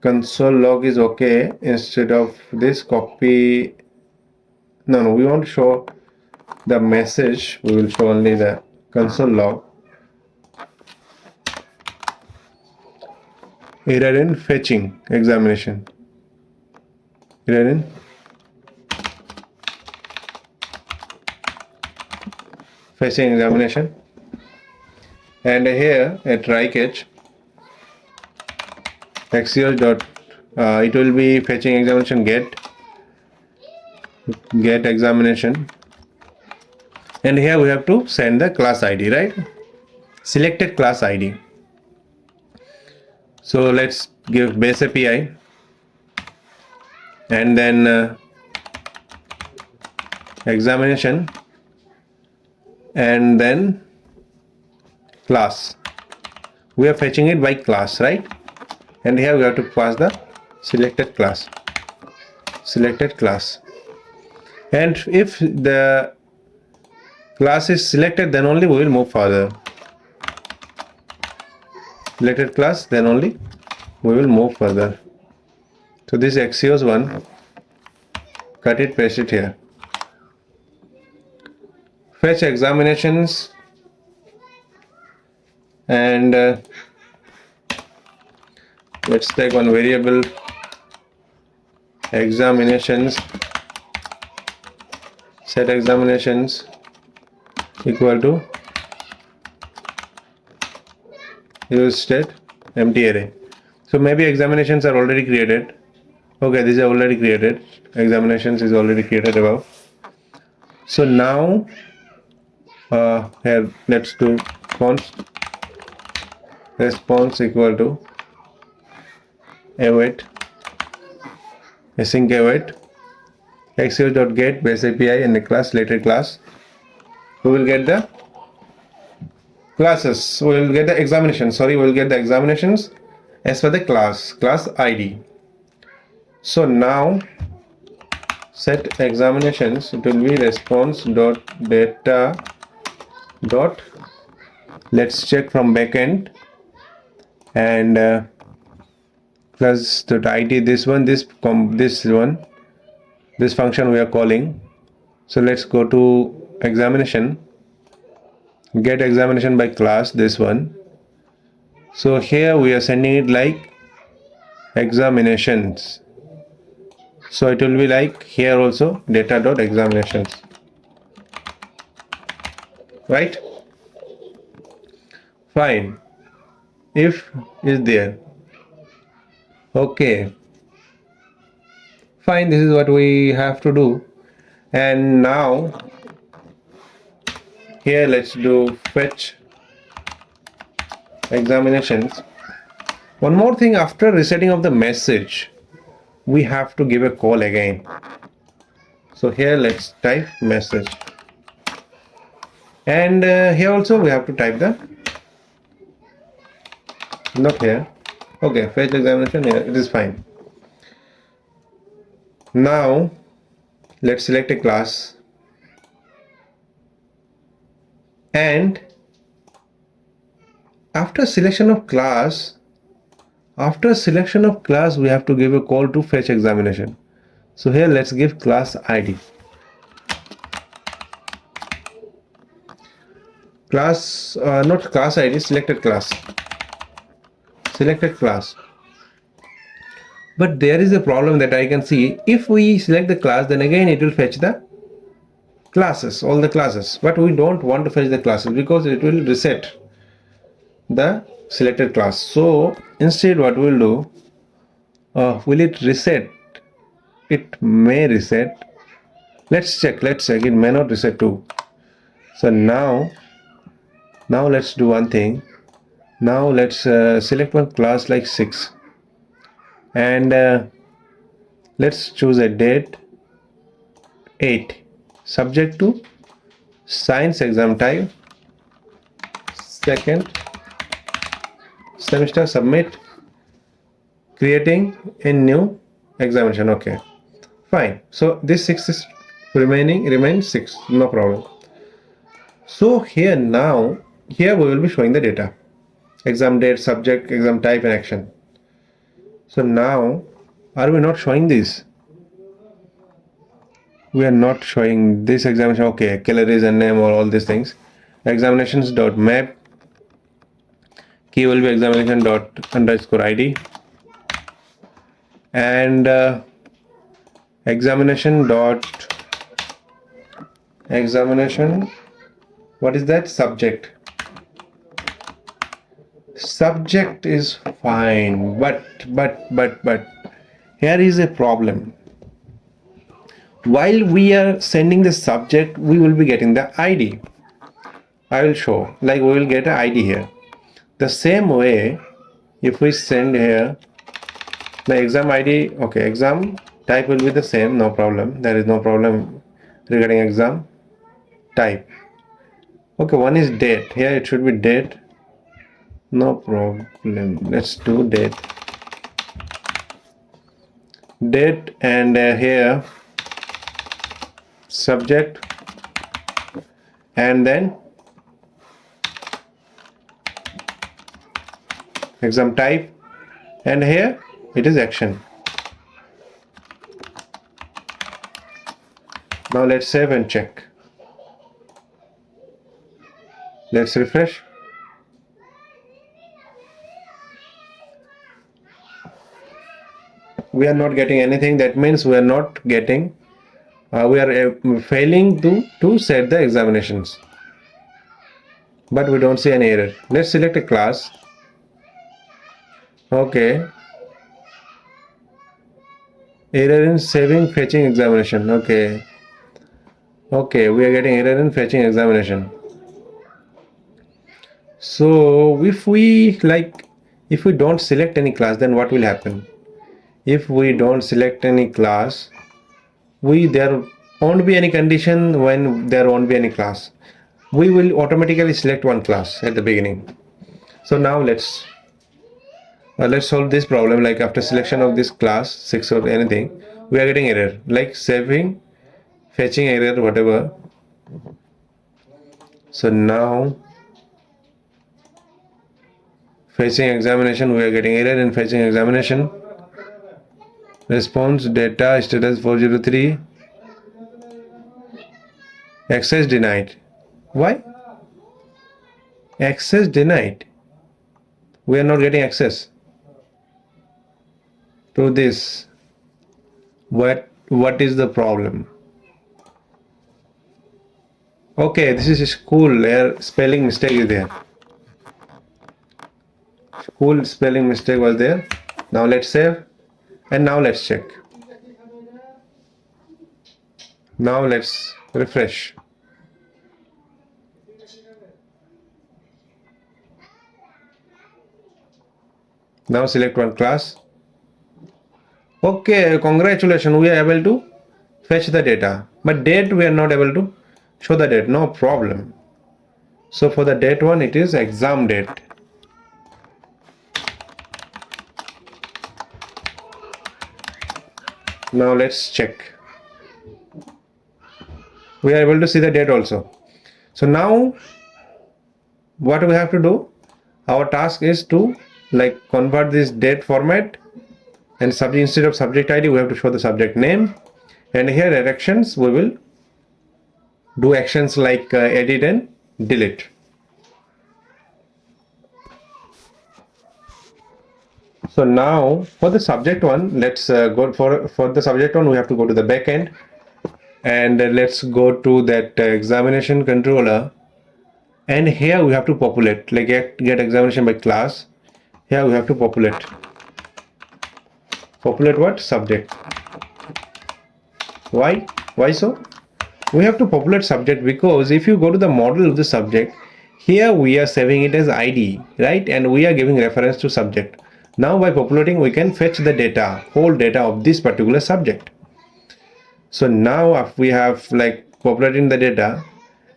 console log is okay. Instead of this, copy no we won't show the message, we will show only the console log. Error in fetching examination, error in fetching examination, and here a try catch axios dot it will be fetching examination get examination, and here we have to send the class ID, right? Selected class ID. So let's give base API and then examination and then class. We are fetching it by class, right? And here we have to pass the selected class, and if the class is selected, then only we will move further. Selected class, then only we will move further. So this axios one, cut it, paste it here. Fetch examinations and let's take one variable examinations, set examinations equal to use state empty array. So maybe examinations are already created. Okay, these are already created. Examinations is already created above. So now here let's do const response equal to await async await axios.get base API and the class selected class. We will get the classes, we will get the examinations, we will get the examinations as per the class ID. So now set examinations, it will be response dot data dot, let's check from backend, and plus dot ID, this function we are calling. So let's go to examination, get examination by class, this one. So here we are sending it like examinations, so it will be like here also data dot examinations. right? Fine. If is there. Okay. Fine. This is what we have to do. And now here let's do fetch examinations. One more thing, after resetting of the message, we have to give a call again. So here let's type message, and here also we have to type the, not here, okay, fetch examination here, it is fine. Now let's select a class, and after selection of class we have to give a call to fetch examination. So here let's give class ID, class not class ID, selected class. But there is a problem that I can see. If we select the class, then again it will fetch the classes, all the classes, but we don't want to fetch the classes because it will reset the selected class. So instead what we'll do, will it reset? It may reset. Let's check, it may not reset too. So now let's do one thing. Now let's select one class like 6, and let's choose a date 8, subject to science exam type, second semester, submit, creating a new examination. Okay, fine. So this 6 is remains 6, no problem. So here now, here we will be showing the data, exam date, subject, exam type, and action. So now, are we not showing this? We are not showing this examination. Okay, calories and name or all these things. Examinations dot map, key will be examination dot underscore ID, and examination what is that, subject is fine, but here is a problem. While we are sending the subject, we will be getting the ID. I will show, like we will get an ID here. The same way, if we send here the exam ID, okay, exam type will be the same, no problem. There is no problem regarding exam type. Okay, one is date. Here it should be date, no problem. Let's do date, and here subject, and then exam type, and here it is action. Now let's save and check. Let's refresh. We are not getting anything. That means we are not getting, we are failing to set the examinations, but we don't see any error. Let's select a class. Okay, error in saving fetching examination. Okay, we are getting error in fetching examination. So if we don't select any class, then what will happen? If we don't select any class, there won't be any condition. When there won't be any class, we will automatically select one class at the beginning. So now let's solve this problem. Like after selection of this class 6 or anything, we are getting error like saving fetching error, whatever. So now fetching examination, we are getting error in fetching examination. Response data status 403, access denied. Why? Access denied. We are not getting access to this. What is the problem? Okay, this is school. There spelling mistake is there. School spelling mistake was there. Now let's save, and now let's check. Now let's refresh. Now select one class. Okay, congratulations, we are able to fetch the data, but date we are not able to show the date. No problem. So for the date one, it is exam date. Now let's check. We are able to see the date also. So now what we have to do, our task is to like convert this date format, and subject, instead of subject ID we have to show the subject name, and here actions we will do actions like edit and delete. So now for the subject one, let's go for the subject one, we have to go to the backend, and let's go to that examination controller, and here we have to populate like get examination by class. Here we have to populate what subject. Why so? We have to populate subject because if you go to the model of the subject, here we are saving it as ID, right? And we are giving reference to subject. Now by populating we can fetch the data, whole data of this particular subject. So now if we have like populating the data,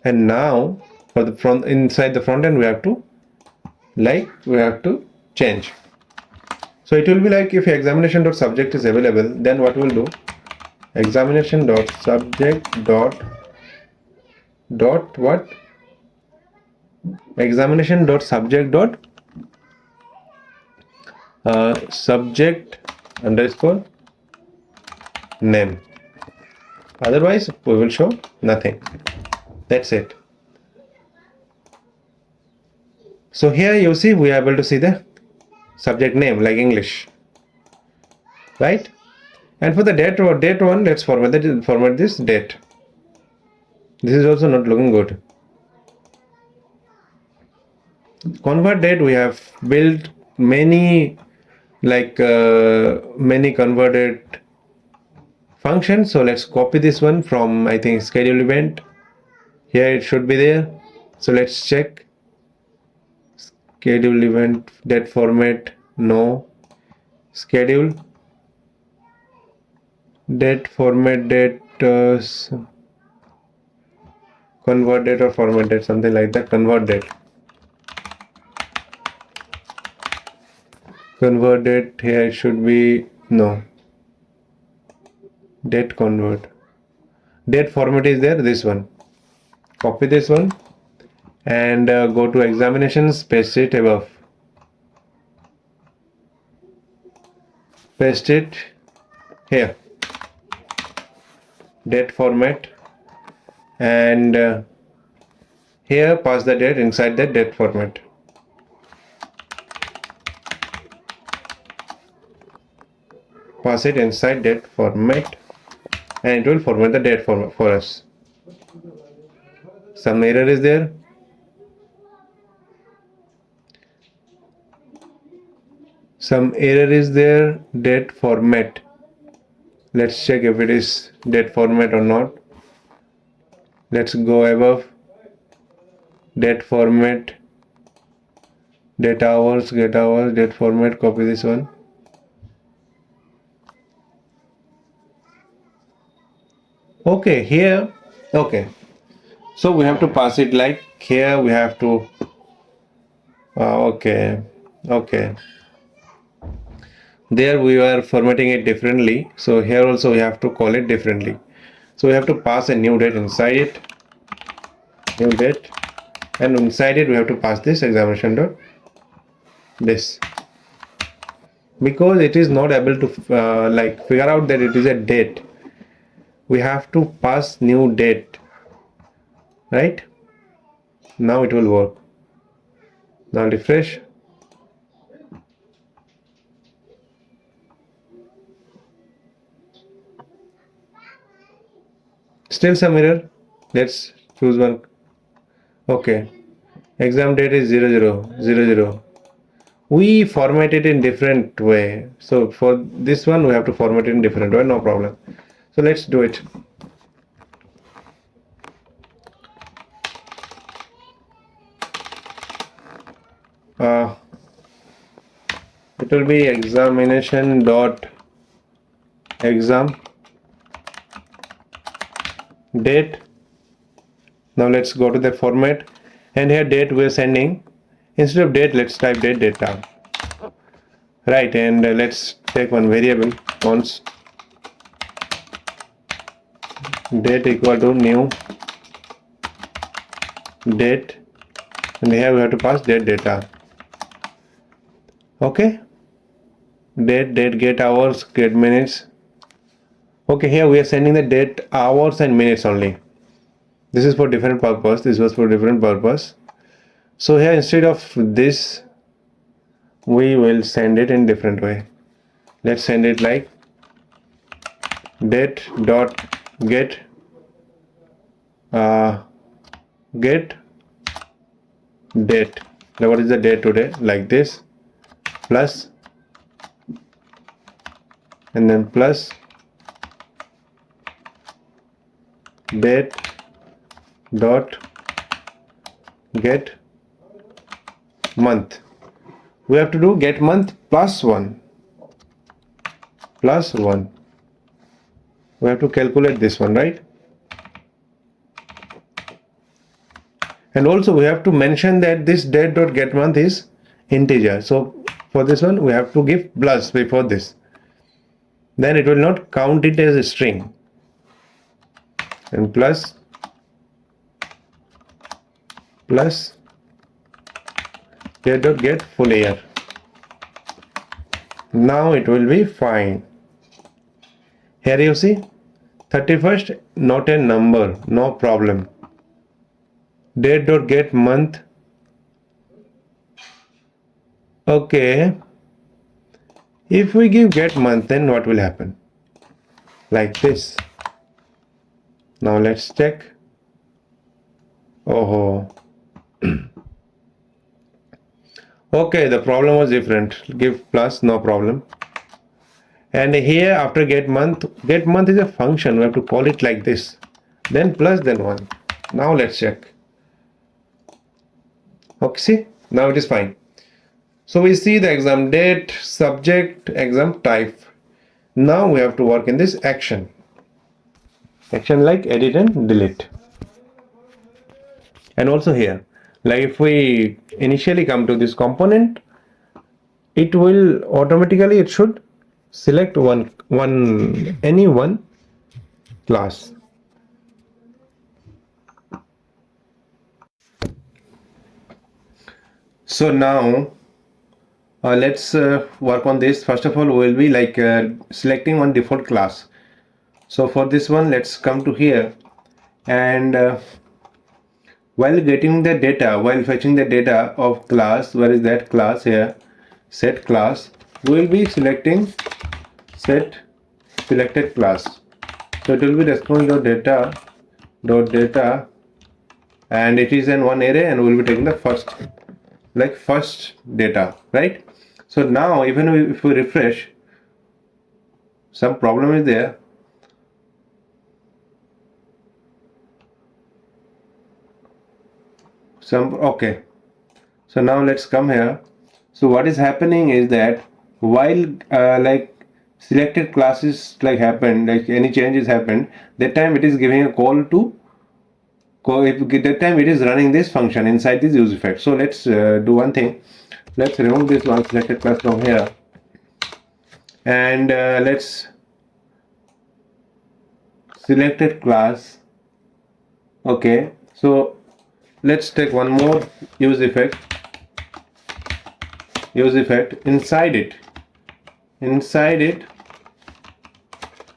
and now for the front, inside the front end we have to change. So it will be like if examination.subject is available, then what we'll do, examination.subject dot what, examination.subject subject underscore name. Otherwise we will show nothing. That's it. So here you see we are able to see the subject name like English, right? And for the date one, let's format this date. This is also not looking good. Convert date, we have built many many converted functions. So let's copy this one from, I think, schedule event. Here it should be there. So let's check schedule event date format. No. Schedule date format date convert date or format date, something like that. Convert date here it should be, no, date convert date format is there, this one. Copy this one and go to examinations, paste it above, paste it here, date format, and here pass the date inside the date format. Pass it inside date format and it will format the date for us. Some error is there. Date format. Let's check if it is date format or not. Let's go above, date format, date hours, get hours, date format, copy this one. Okay, here, okay. So we have to pass it like here we have to, okay. There we are formatting it differently. So here also we have to call it differently. So we have to pass a new date inside it, new date, and inside it we have to pass this examination dot this, because it is not able to figure out that it is a date. We have to pass new date, right? Now it will work. Now refresh. Still some error. Let's choose one. Okay, exam date is 0000. We format it in different way, so for this one we have to format it in different way, no problem. So let's do it. It will be examination dot exam date. Now let's go to the format, and here date we're sending, instead of date let's type date data, right? And let's take one variable const date equal to new date, and here we have to pass date data. Okay, date get hours, get minutes. Okay, here we are sending the date, hours and minutes only. This is for different purpose, this was for different purpose. So here instead of this we will send it in different way. Let's send it like date dot get get date. Now what is the date today, like this, plus, and then plus date dot get month. We have to do get month plus one. We have to calculate this one, right? And also we have to mention that this date dot get month is integer. So for this one we have to give plus before this, then it will not count it as a string. And plus date dot get full year. Now it will be fine. Here you see 31st, not a number, no problem. Date dot get month. Okay, if we give get month, then what will happen? Like this. Now let's check. Oh. Okay, the problem was different. Give plus, no problem. And here after get month is a function, we have to call it like this, then plus, then 1. Now let's check. Okay, see, now it is fine. So we see the exam date, subject, exam type. Now we have to work in this action like edit and delete. And also here, like if we initially come to this component, it will automatically, it should select any one class. So now let's work on this. First of all, we will be like selecting one default class. So for this one, let's come to here, and while getting the data, while fetching the data of class, where is that class? Here, set class, we will be selecting set selected class. So it will be response.data, and it is in one array, and we will be taking the first data, right? So now even if we refresh, some problem is there. Okay, so now let's come here. So what is happening is that while like selected classes like happened, like any changes happened, that time it is giving a call to if that time it is running this function inside this use effect. So let's do one thing. Let's remove this one selected class from here, and let's selected class. Okay, so let's take one more use effect. Inside it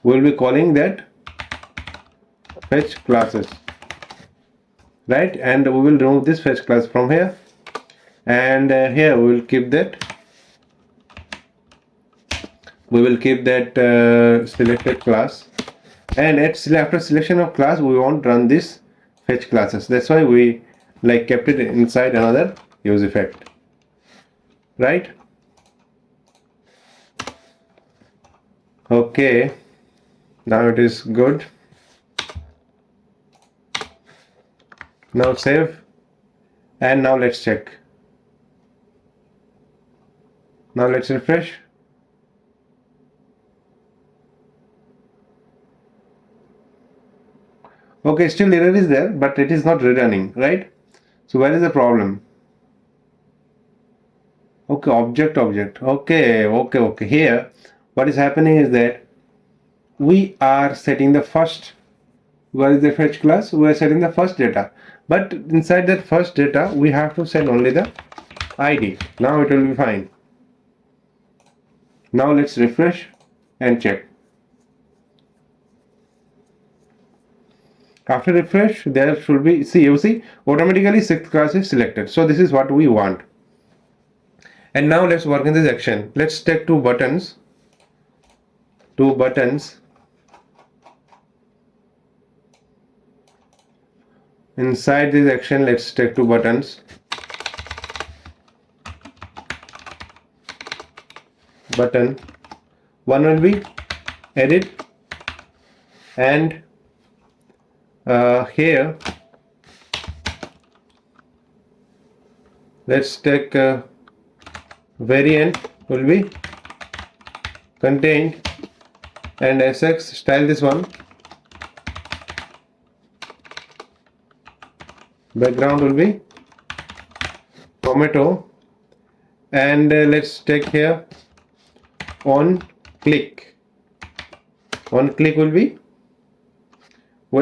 we'll be calling that fetch classes, right? And we will remove this fetch class from here, and here we will keep that selected class. And after selection of class, we won't run this fetch classes. That's why we like kept it inside another use effect, right? Okay, now it is good. Now save, and now let's check. Now let's refresh. Okay, still error is there, but it is not returning, right? So where is the problem? Okay, object. Okay. Here, what is happening is that we are setting the first. Where is the fetch class? We are setting the first data, but inside that first data, we have to set only the ID. Now it will be fine. Now let's refresh and check. After refresh, there should be, you see automatically sixth class is selected. So this is what we want. And now let's work in this action. Let's take two buttons. Inside this action, let's take two buttons. Button one will be edit, and here let's take variant will be contained, and sx style this one, background will be tomato, and let's take here on click will be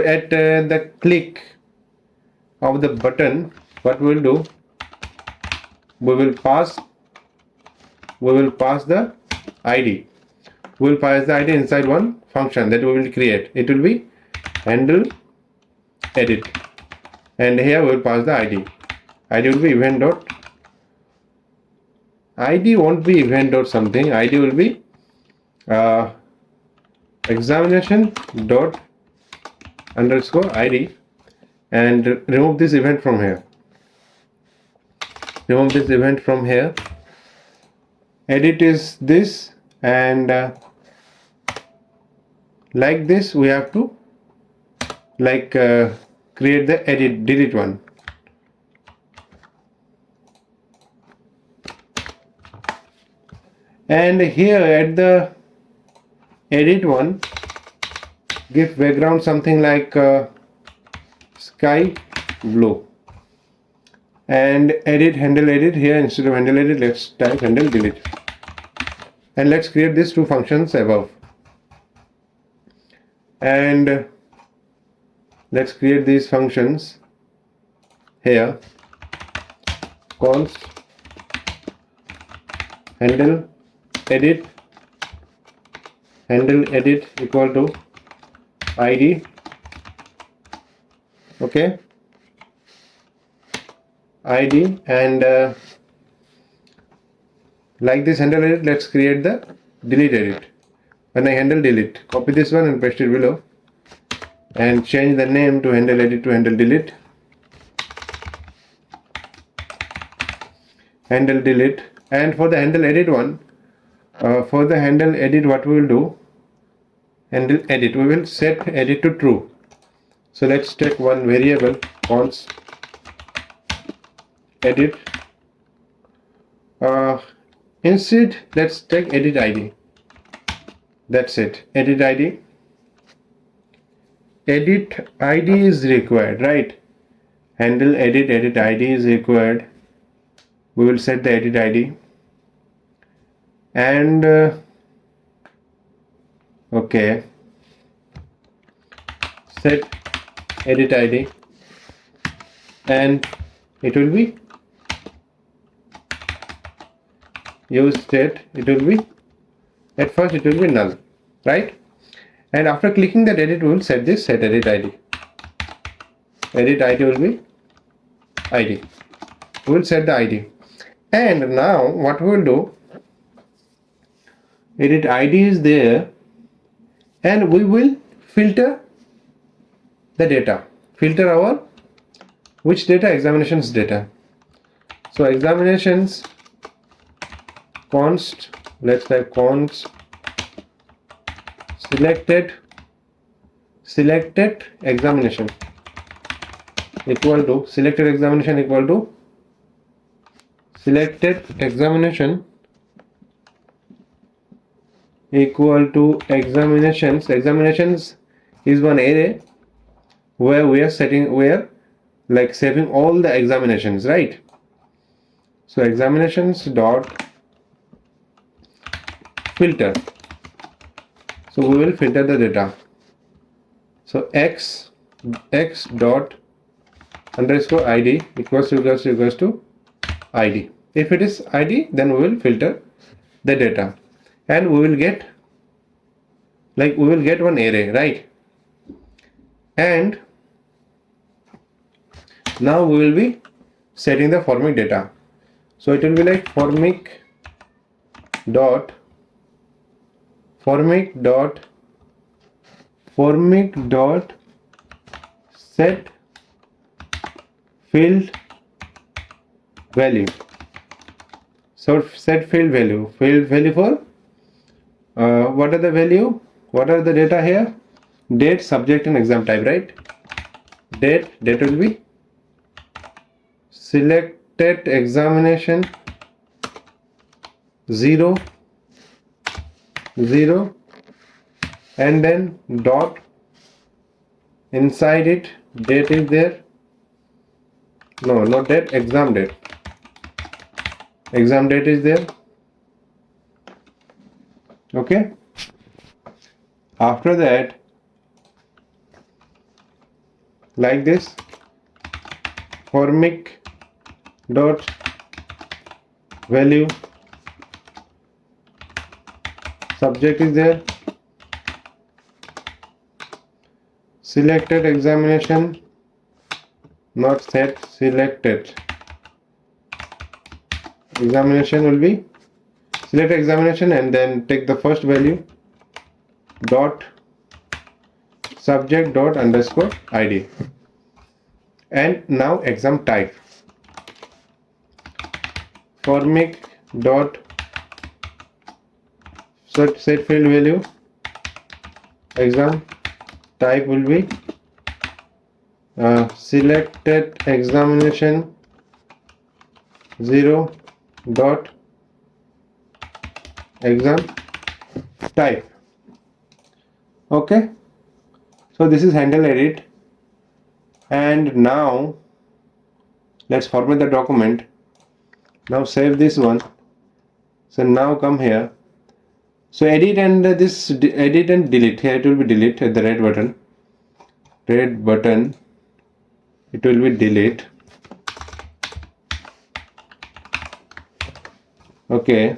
at the click of the button. What we will do, we will pass the ID. We will pass the ID inside one function that we will create. It will be handle edit, and here we will pass the ID. ID will be event dot. ID won't be event dot something. ID will be examination dot underscore ID, and remove this event from here. Edit is this, and like this we have to create the delete one. And here at the edit one, give background something like sky blue, and handle edit here. Instead of handle edit, let's type handle delete, and let's create these two functions above, and let's create these functions here. Const handle edit equal to ID. Okay, ID, and like this handle edit, let's create the delete edit. When I handle delete, copy this one and paste it below, and change the name to handle edit to handle delete. Handle delete, and for the handle edit one, what we will do, handle edit, we will set edit to true. So let's take one variable, const edit. Instead, let's take edit ID. That's it. Edit ID. Edit ID is required, right? Handle edit ID is required. We will set the edit ID, and okay, set edit ID, and it will be use state. It will be, at first it will be null, right? And after clicking that edit, we will set this set edit ID. Edit ID will be ID. We will set the ID, and now what we will do, edit ID is there, and we will filter the data, filter our which data? Examinations data. So examinations const, let's type const selected examination equal to selected examination equal to selected examination equal to examinations. Examinations is one array where we are saving all the examinations, right? So examinations dot filter. So we will filter the data. So x dot underscore id equals to id. If it is id, then we will filter the data, and we will get one array, right? And now we will be setting the formic data. So it will be like formic dot set field value. So set field value for what are the value? What are the data here? Date, subject, and exam type, right? Date will be selected examination 0, and then dot inside it date is there. No, not date, exam date. Exam date is there. Okay. After that, like this, formic dot value, subject is there, selected examination, not set, selected examination will be select examination, and then take the first value dot subject dot underscore id, and now exam type, formic dot set field value, exam type will be selected examination 0 dot exam type. Okay, so this is handle edit, and now let's format the document. Now save this one. So now come here. So edit and edit and delete. Here it will be delete at the red button. It will be delete. Okay.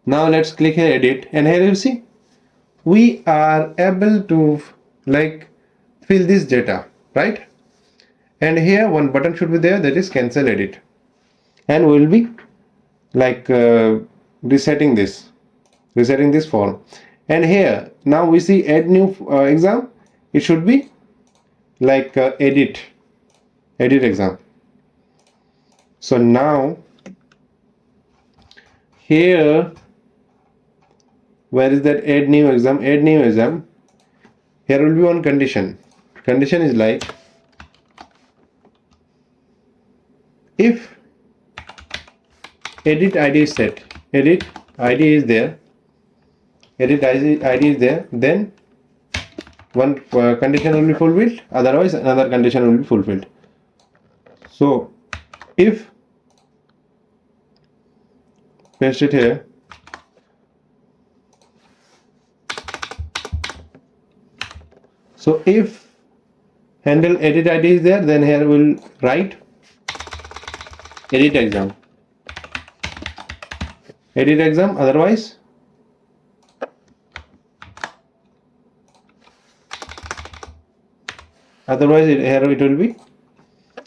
Now let's click here edit, and here you see we are able to fill this data, right? And here one button should be there, that is cancel edit, and we will be resetting this form. And here now we see add new exam. It should be edit exam. So now here, where is that add new exam? Here will be one condition. Condition is like, if edit id is set, edit id is there, then one condition will be fulfilled, otherwise another condition will be fulfilled. So if, paste it here, so if handle edit id is there, then here we'll write edit exam, otherwise here it will be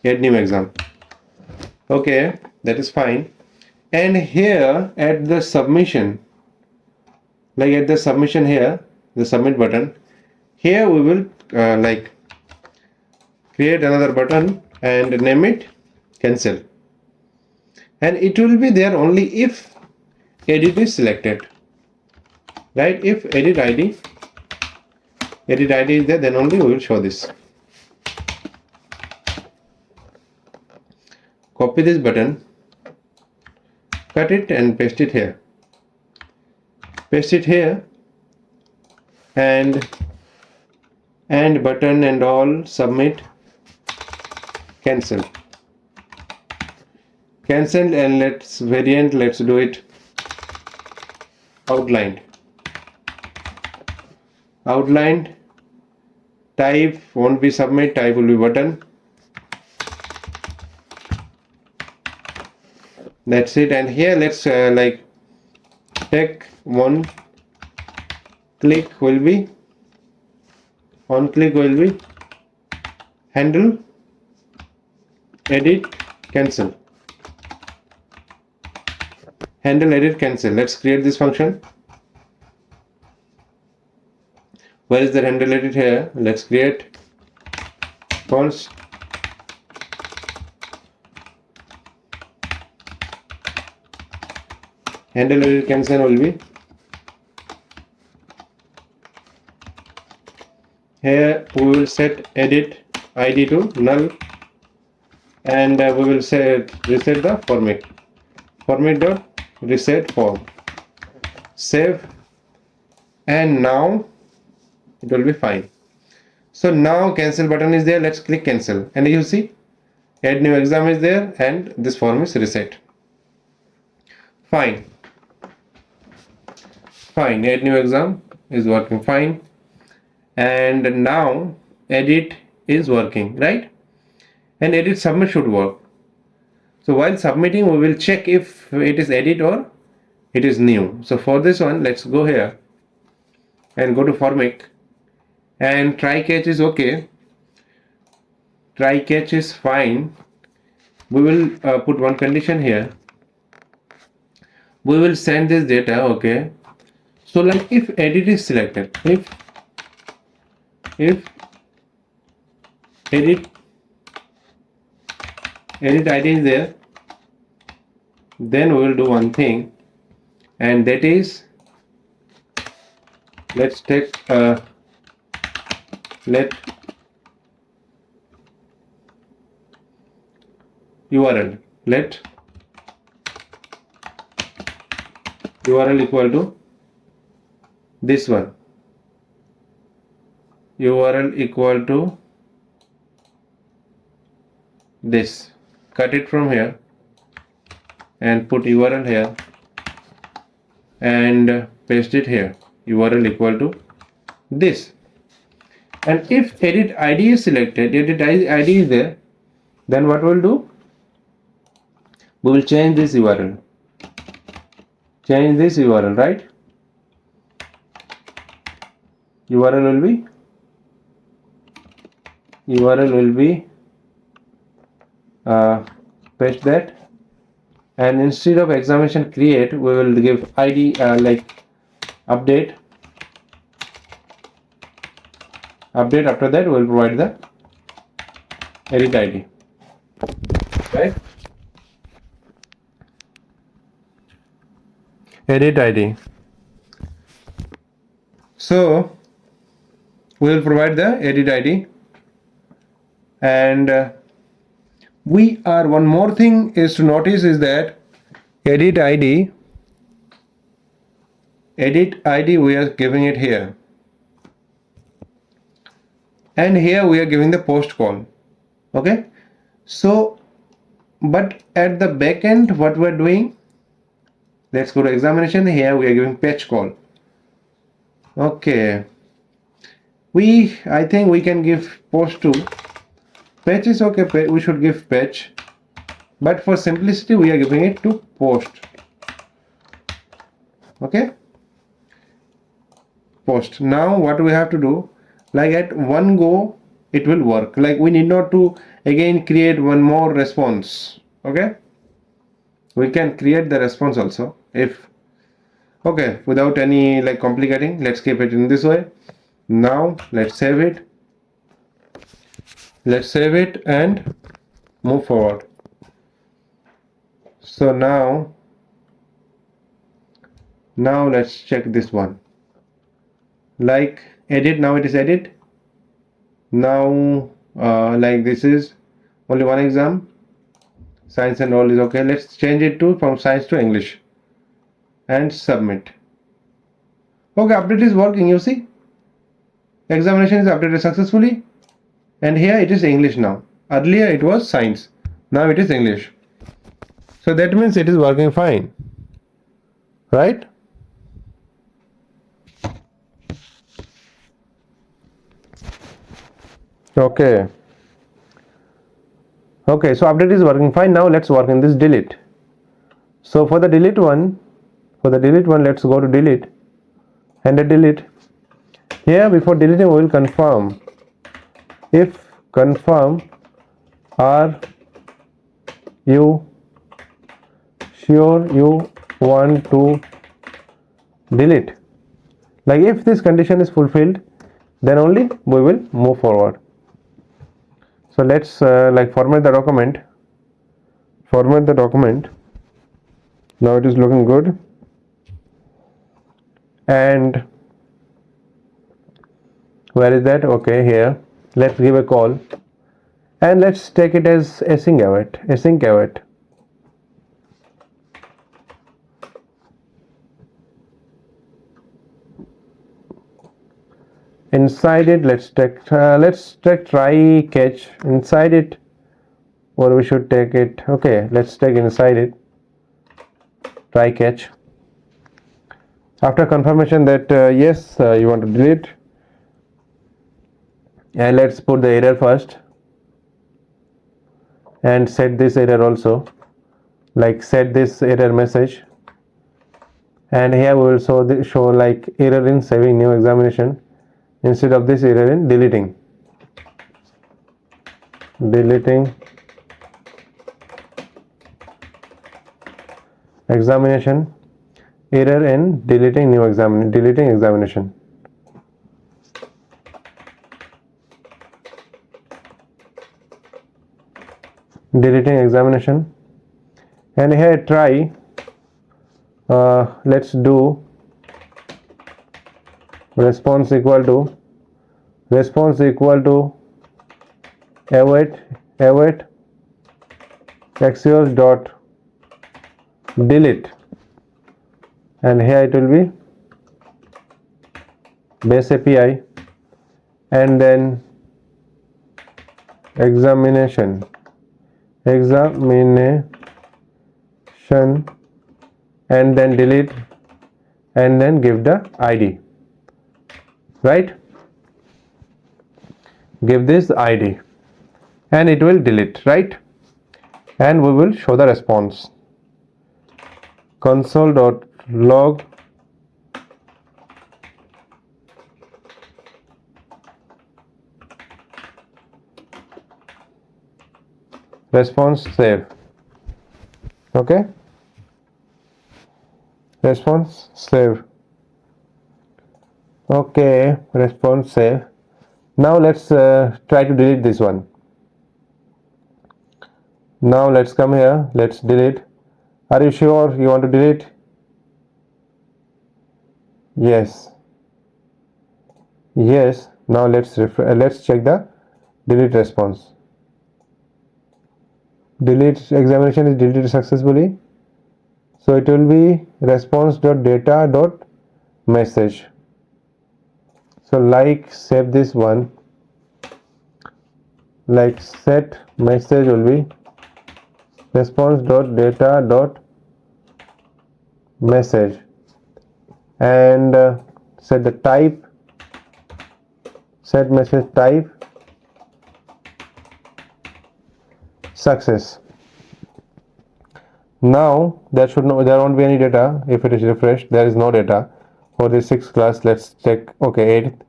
add new exam. Okay, that is fine. And here at the submission, here, the submit button, here we will create another button and name it cancel, and it will be there only if edit is selected, right? If edit id is there, then only we will show this. Copy this button, cut it and paste it here, and button and all, submit, cancel, and let's do it outlined, type won't be submit, type will be button. That's it. And here let's take one click will be handle, edit, cancel. Handle, edit, cancel. Let's create this function. Where is the handle, edit? Here. Let's create const handle, edit, cancel will be here. We will set edit id to null, and we will reset the format dot reset form, save, and now it will be fine. So now cancel button is there. Let's click cancel, and you see add new exam is there, and this form is reset. Fine, add new exam is working fine, and now edit is working, right? And edit submit should work. So while submitting, we will check if it is edit or it is new. So for this one, let's go here and go to formic, and try catch is okay, try catch is fine. We will put one condition here. We will send this data, okay? So like if edit is selected, if edit id is there, then we will do one thing, and that is let's take let URL, let URL equal to this one, URL equal to this. Cut it from here and put URL here and paste it here, URL equal to this. And if edit id is selected, edit id is there, then what we'll do, we will change this URL, right? URL will be paste that, and instead of examination create, we will give id like update. After that, we will provide the edit id, right? Edit id. So we will provide the edit id, and one more thing is to notice is that edit id we are giving it here, and here we are giving the post call, okay? So but at the back end, what we're doing, let's go to examination. Here we are giving patch call, okay? I think we can give post to patch is okay, we should give patch, but for simplicity we are giving it to post, okay? Post. Now what we have to do, like at one go it will work, like we need not to again create one more response, okay? We can create the response also if, okay, without any like complicating. Let's keep it in this way. Now let's save it Let's save it and move forward. So now let's check this one. Like edit, now it is edit. Now like this is only one exam. Science and all is okay. Let's change it to from science to English and submit. Okay, update is working. You see, examination is updated successfully, and here it is English now. Earlier it was science, now it is English. So that means it is working fine, right? Okay. Okay, so update is working fine. Now let's work in this delete. So for the delete one, let's go to delete and delete. Here before deleting we will confirm. If confirm, are you sure you want to delete? Like if this condition is fulfilled, then only we will move forward. So let's like format the document. Now it is looking good. And where is that? Okay, here. Let's give a call and let's take it as async await. Inside it, let's take try catch inside it, or we should take it. Okay, let's take inside it try catch. After confirmation that yes, you want to delete, and let's put the error first and set this error also, like set this error message, and here we will show like error in saving new examination instead of this error in deleting examination, error in deleting examination. And here try let's do response equal to await axios dot delete, and here it will be base API, and then examination and then delete, and then give the ID, right? Give this ID and it will delete, right? And we will show the response. Console.log response save. Okay, response save. Okay, response save. Now let's try to delete this one. Now let's come here, let's delete. Are you sure you want to delete? Yes. Now let's check the delete response. Delete examination is deleted successfully. So it will be response.data.message. So like save this one, like set message will be response.data.message, and set the type, set message type success. Now there won't be any data. If it is refreshed, there is no data for this 6th class. Let's check. Okay, 8th.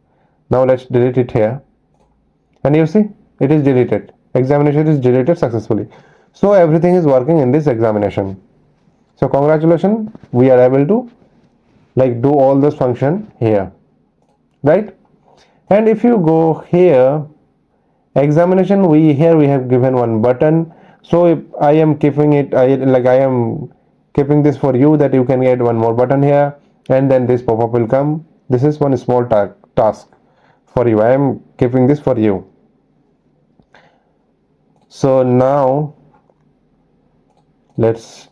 Now let's delete it here, and you see it is deleted. Examination is deleted successfully. So everything is working in this examination. So congratulations, we are able to like do all this function here, right? And if you go here Examination, we have given one button. So if I am keeping it, I am keeping this for you, that you can get one more button here, and then this pop-up will come. This is one small task for you. I am keeping this for you. So now let's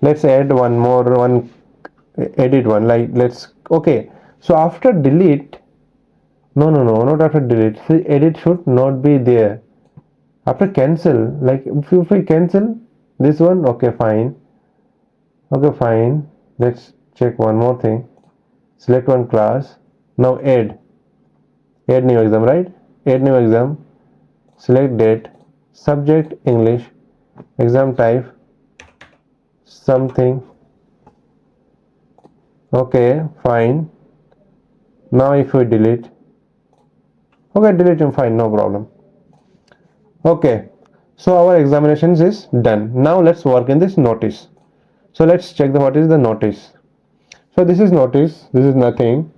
add one more one, edit one, like let's, okay. So after delete, not after delete. See, edit should not be there. After cancel, like if we cancel this one, okay fine, let's check one more thing. Select one class. Now add new exam, right? Add new exam. Select date, subject English, exam type something. Okay fine. Now if we delete, okay, delete him, fine, no problem. Okay, so our examinations is done. Now let's work in this notice. So let's check what is the notice. So this is notice, this is nothing.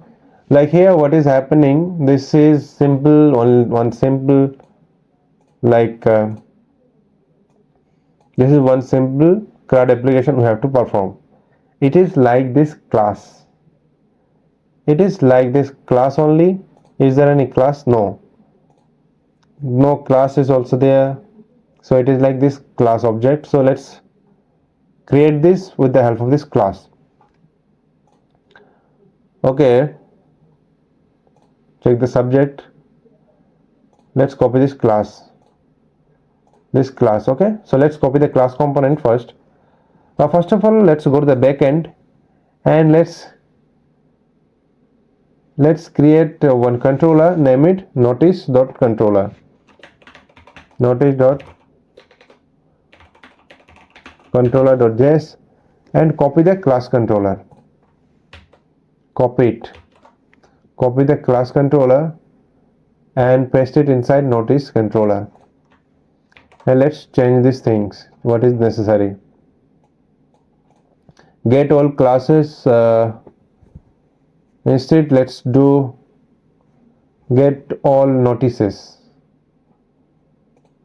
Like here what is happening, this is simple, one simple, like this is one simple CRUD application we have to perform. It is like this class. It is like this class only. Is there any class? No. No class is also there. So it is like this class object. So let's create this with the help of this class. Okay. Check the subject. Let's copy this class. Okay. So let's copy the class component first. Now first of all, let's go to the backend and let's create one controller, name it notice.controller. Notice.controller.js and copy the class controller. Copy the class controller and paste it inside notice controller. And let's change these things, what is necessary. Get all classes, instead let's do get all notices,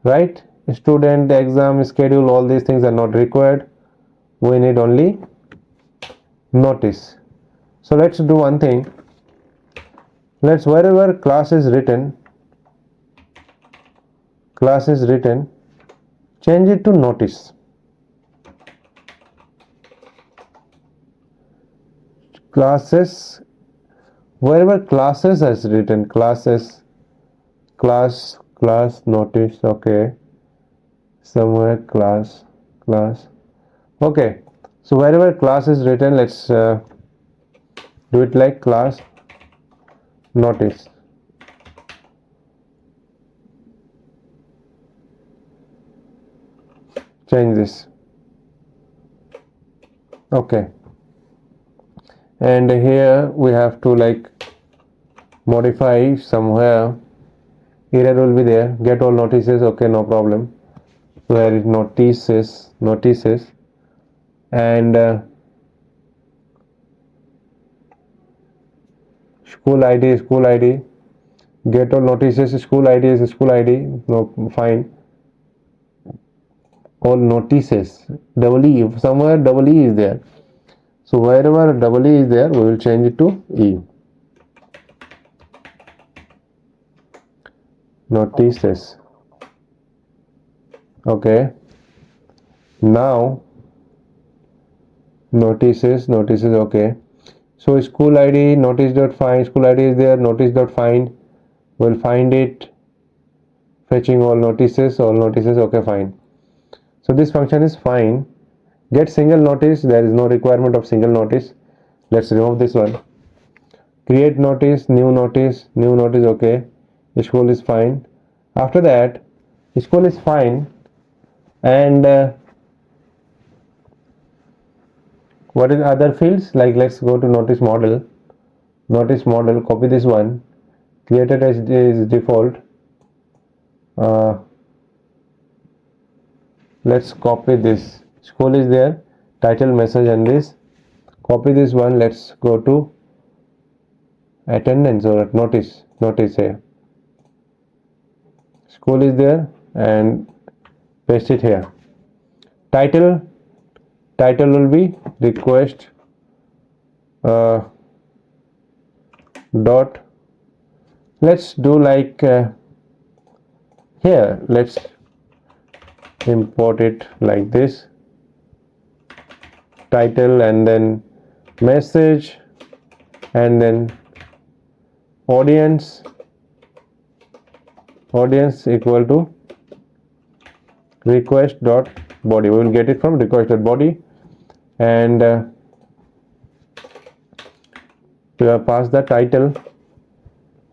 right? Student, exam, schedule, all these things are not required. We need only notice. So let's do one thing. Let's, wherever class is written, change it to notice. Classes, wherever classes is written, class notice, okay, somewhere class, okay. So wherever class is written, let's do it like class notice. Change this, okay. And here we have to like modify somewhere, error will be there, get all notices, okay, no problem. Where is notices, and school ID, get all notices, school ID is school ID, no, fine. All notices, double E, somewhere double E is there. So wherever double E is there, we will change it to E. Notices. Okay. Now notices, okay. So school ID, notice.find, school ID is there, notice.find, we'll find it, fetching all notices, okay, fine. So this function is fine. Get single notice, there is no requirement of single notice. Let's remove this one. Create notice, new notice, okay. School is fine. After that, school is fine, and what is other fields? Like let's go to notice model, copy this one, create it as default. Let's copy this, school is there, title, message, and this. Copy this one, let's go to attendance or notice here. school is there and paste it here. Title will be request dot, let's do like here, let's import it like this, title and then message and then audience equal to request dot body. We will get it from request dot body, and we have passed the title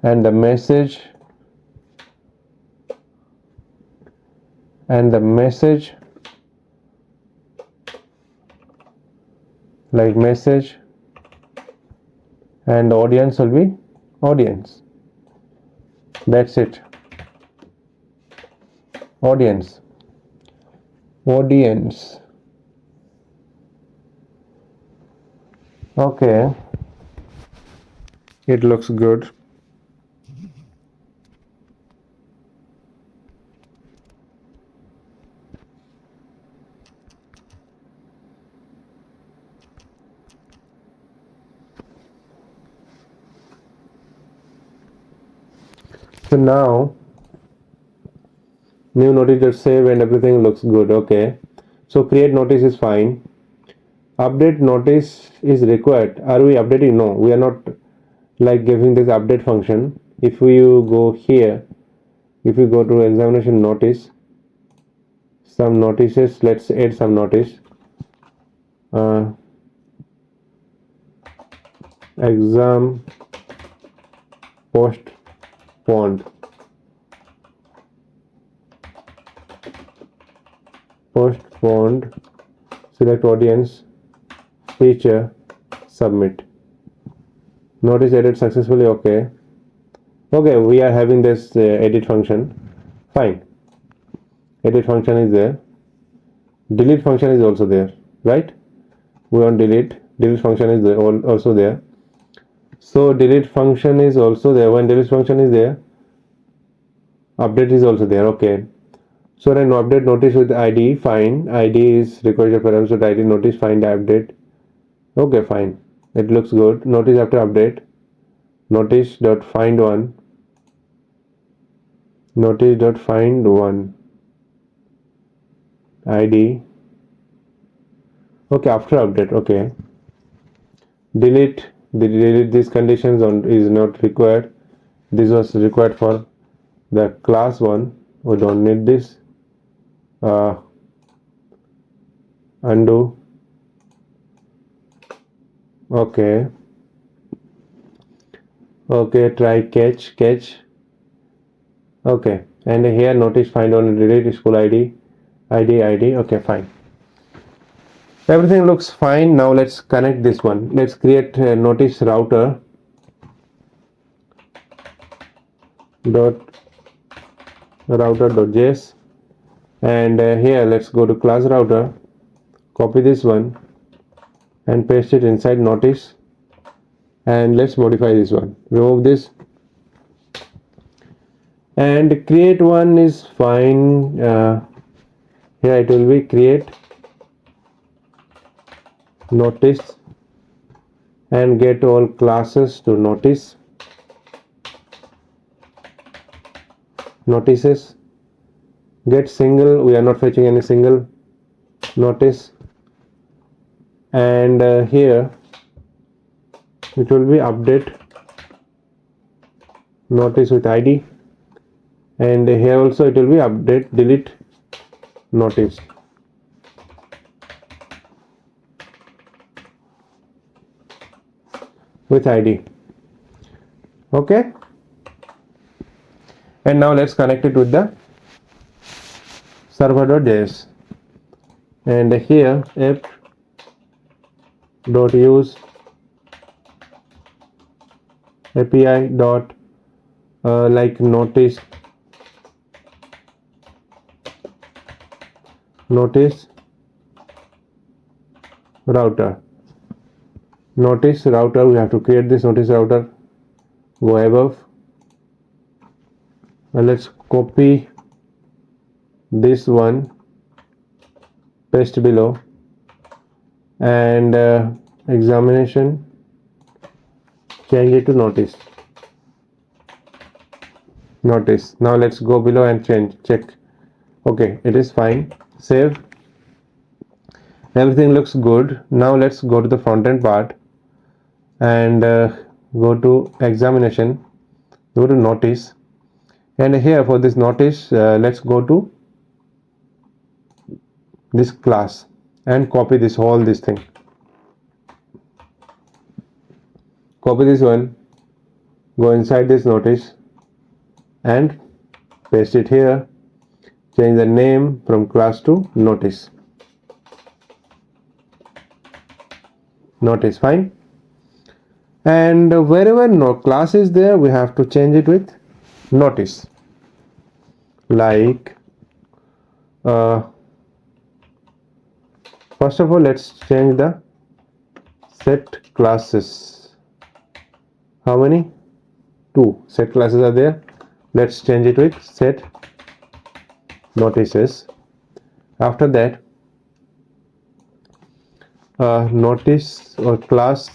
and the message like message, and audience will be audience. That's it. Audience. Okay, it looks good. So now new notice just save and everything looks good. Okay, so create notice is fine. Update notice is required. Are we updating? No, we are not like giving this update function. If you go here, if you go to examination notice, some notices, let's add some notice. Exam postponed. Select audience, feature, submit. Notice edit successfully. Okay, we are having this edit function. Fine, edit function is there. Delete function is also there, right? We want delete function is there, also there. So delete function is also there. When delete function is there, update is also there. Okay, so then update notice with ID, fine. ID is required parameter, ID notice, find update. Okay, fine, it looks good. Notice after update, notice dot find one, ID. Okay, after update. Okay, delete these conditions is not required. This was required for the class one. We don't need this. Undo. Okay, try catch. Okay, and here notice find on delete school ID. Okay, fine, everything looks fine. Now let's connect this one. Let's create a notice router router.js, and here let's go to class router, copy this one and paste it inside notice, and let's modify this one, remove this and create one is fine. Here it will be create notice and get all classes to notices. Get single, we are not fetching any single notice, and here it will be update notice with ID, and here also it will be update delete notice. With ID. Okay, and now let's connect it with the server.js, and here app.use API dot like notice router. We have to create this notice router. Go above and let's copy this one paste below, and examination, change it to notice. Now let's go below and check. Okay, it is fine. Save. Everything looks good. Now let's go to the front end part and go to examination, go to notice, and here for this notice let's go to this class and copy this thing. Copy this one, go inside this notice and paste it here. Change the name from class to notice. Notice, fine. And wherever no class is there, we have to change it with notice. Like first of all, let's change the set classes. How many? 2 set classes are there. Let's change it with set notices. After that, notice or class,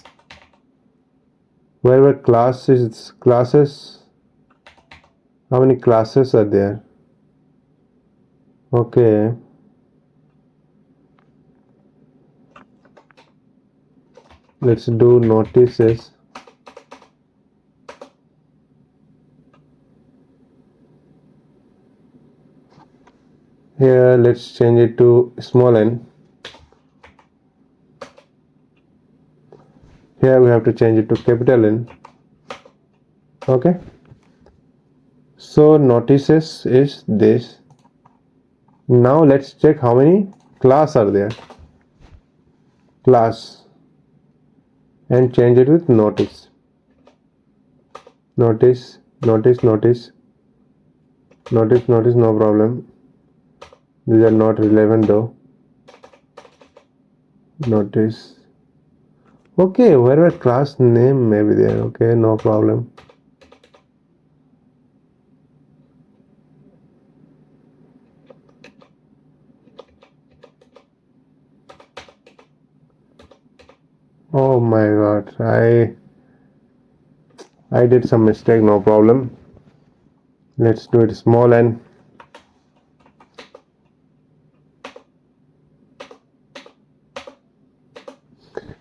wherever classes, how many classes are there? Okay, let's do notices. Here let's change it to small n. Here we have to change it to capital N. Okay, so notices is this. Now let's check how many class are there. Class, and change it with notice. Notice, no problem. These are not relevant though. Notice. Okay, wherever class name may be there. Okay, no problem. Oh my god, I did some mistake, no problem. Let's do it small n.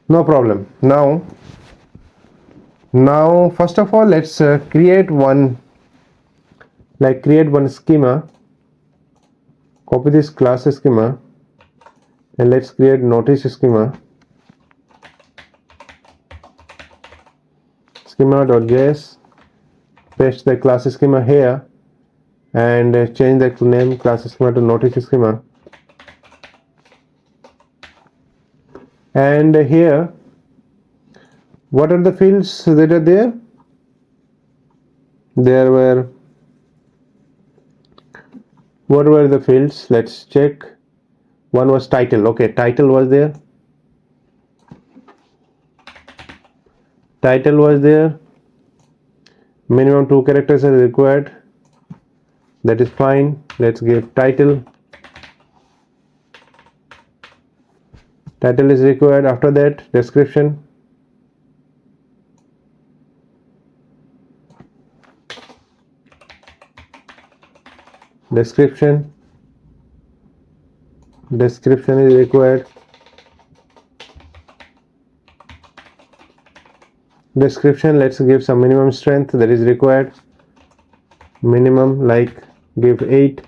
No problem. Now first of all, let's create one schema. Copy this class schema and let's create notice schema. Schema.js, paste the class schema here and change the name class schema to notice schema. And here, what are the fields that are there? What were the fields? Let's check. One was title. Okay, title was there. Minimum 2 characters are required. That is fine. Let's give title. Title is required. After that, description. Description is required. Description, let's give some minimum strength that is required. Minimum, like give 8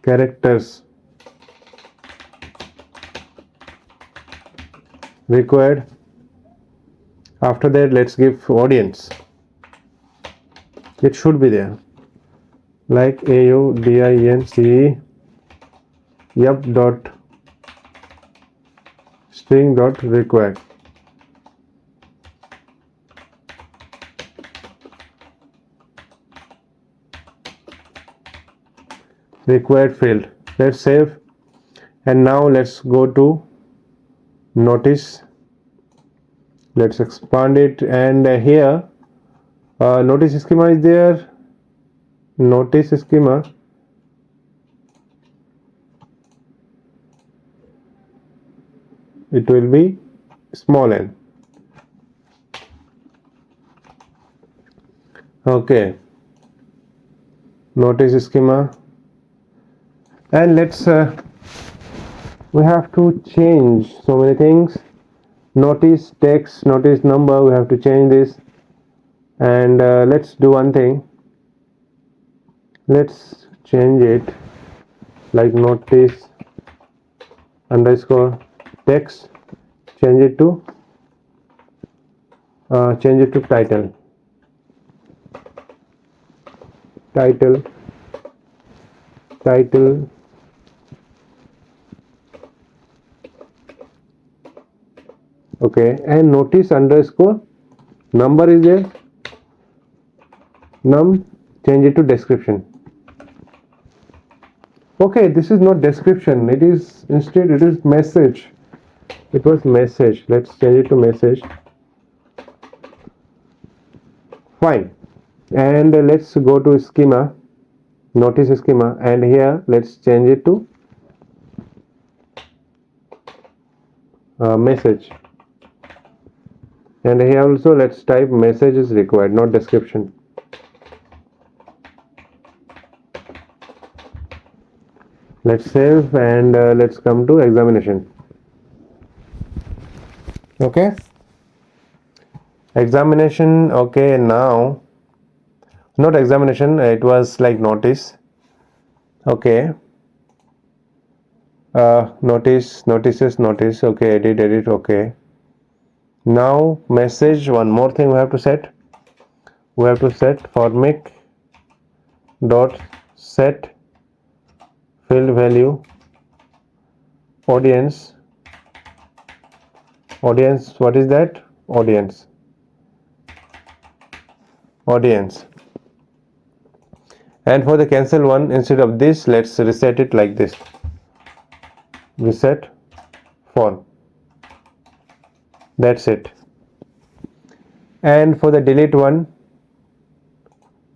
characters required. After that, let's give audience. It should be there, like AUDINCE yup dot string dot required. Required field. Let's save, and now let's go to notice. Let's expand it, and here Notice schema is there. Notice schema. It will be small n. Okay. Notice schema. And let's we have to change so many things. Notice text, notice number, we have to change this. And let's do one thing. Let's change it like notice underscore text, change it to title. Okay, and notice underscore number is there, num, change it to description. Okay, this is not description, it is instead it is message. It was message. Let's change it to message. Fine. And let's go to schema, notice schema, and here let's change it to message. And here also let's type message is required, not description. Let's save and let's come to examination. Okay, examination. Okay, now not examination, it was like notice. Okay, notices, okay, edit, okay. Now message, one more thing we have to set. We have to set formic dot set field value audience. What is that? Audience. And for the cancel one, instead of this, let's reset it like this. Reset form. That's it. And for the delete one,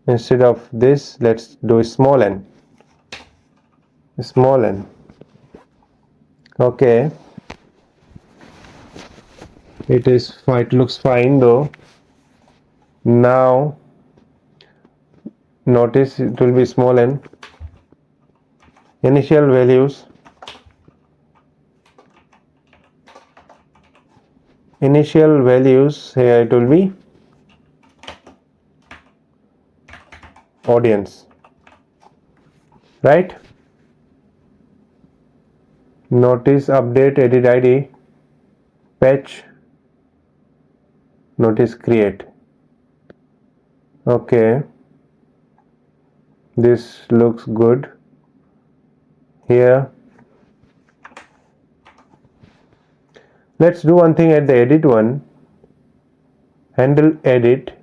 instead of this, let's do small n. Okay, it looks fine though. Now notice it will be small n. Initial values here it will be audience, right? Notice update edit id, patch, notice create. Okay, this looks good. Here let's do one thing at the edit one. Handle edit,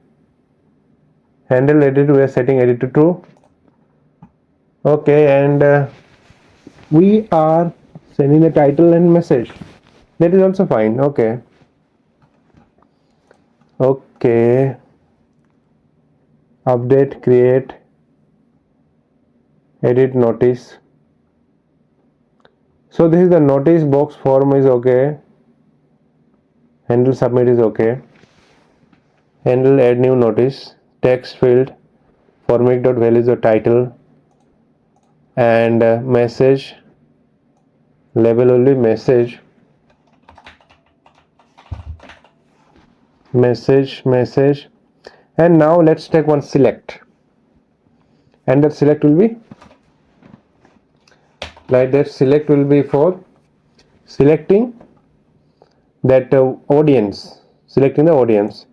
we are setting edit to true. Okay, and we are sending the title and message. That is also fine. Okay, update, create, edit notice. So this is the notice box form is okay. Handle submit is okay. Handle add new notice, text field, formic.values the title, and message label only message. And now let's take one select, and that select will be like that. Select will be for selecting that audience, selecting the audience.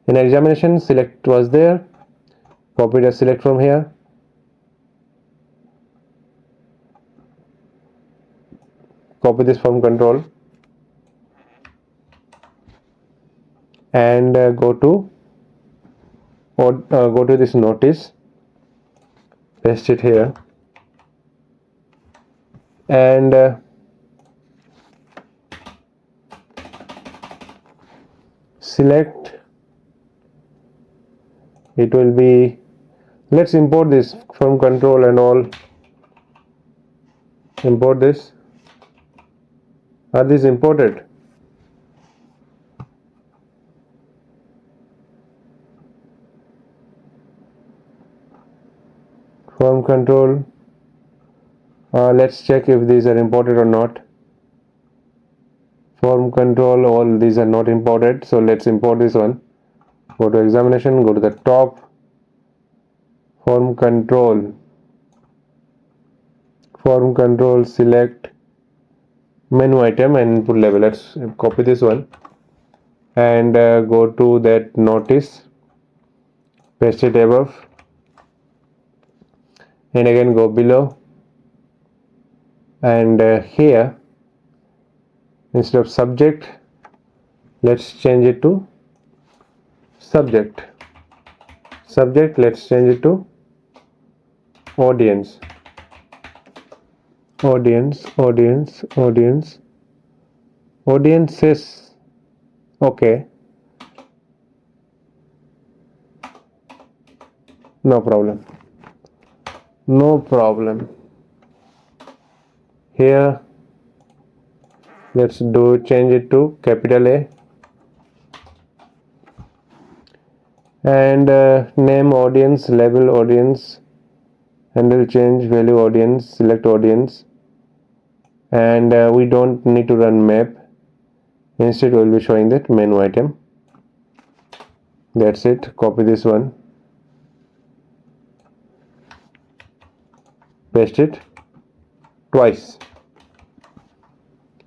In examination, select was there. Copy the select from here. Copy this from control and go to this notice, paste it here, and select it will be, let's import this from control and all. Import this. Are these imported? Form control. Let's check if these are imported or not. Form control, all these are not imported, so let's import this one. Go to examination, go to the top, form control, select menu item and input level. Let's copy this one and go to that notice, paste it above, and again go below, and here instead of subject, let's change it to subject. Let's change it to audiences. Okay, no problem. Here let's change it to capital A, and name audience, label audience, handle change, value audience, select audience, and we don't need to run map. Instead we'll be showing that menu item. That's it. Copy this one, paste it twice.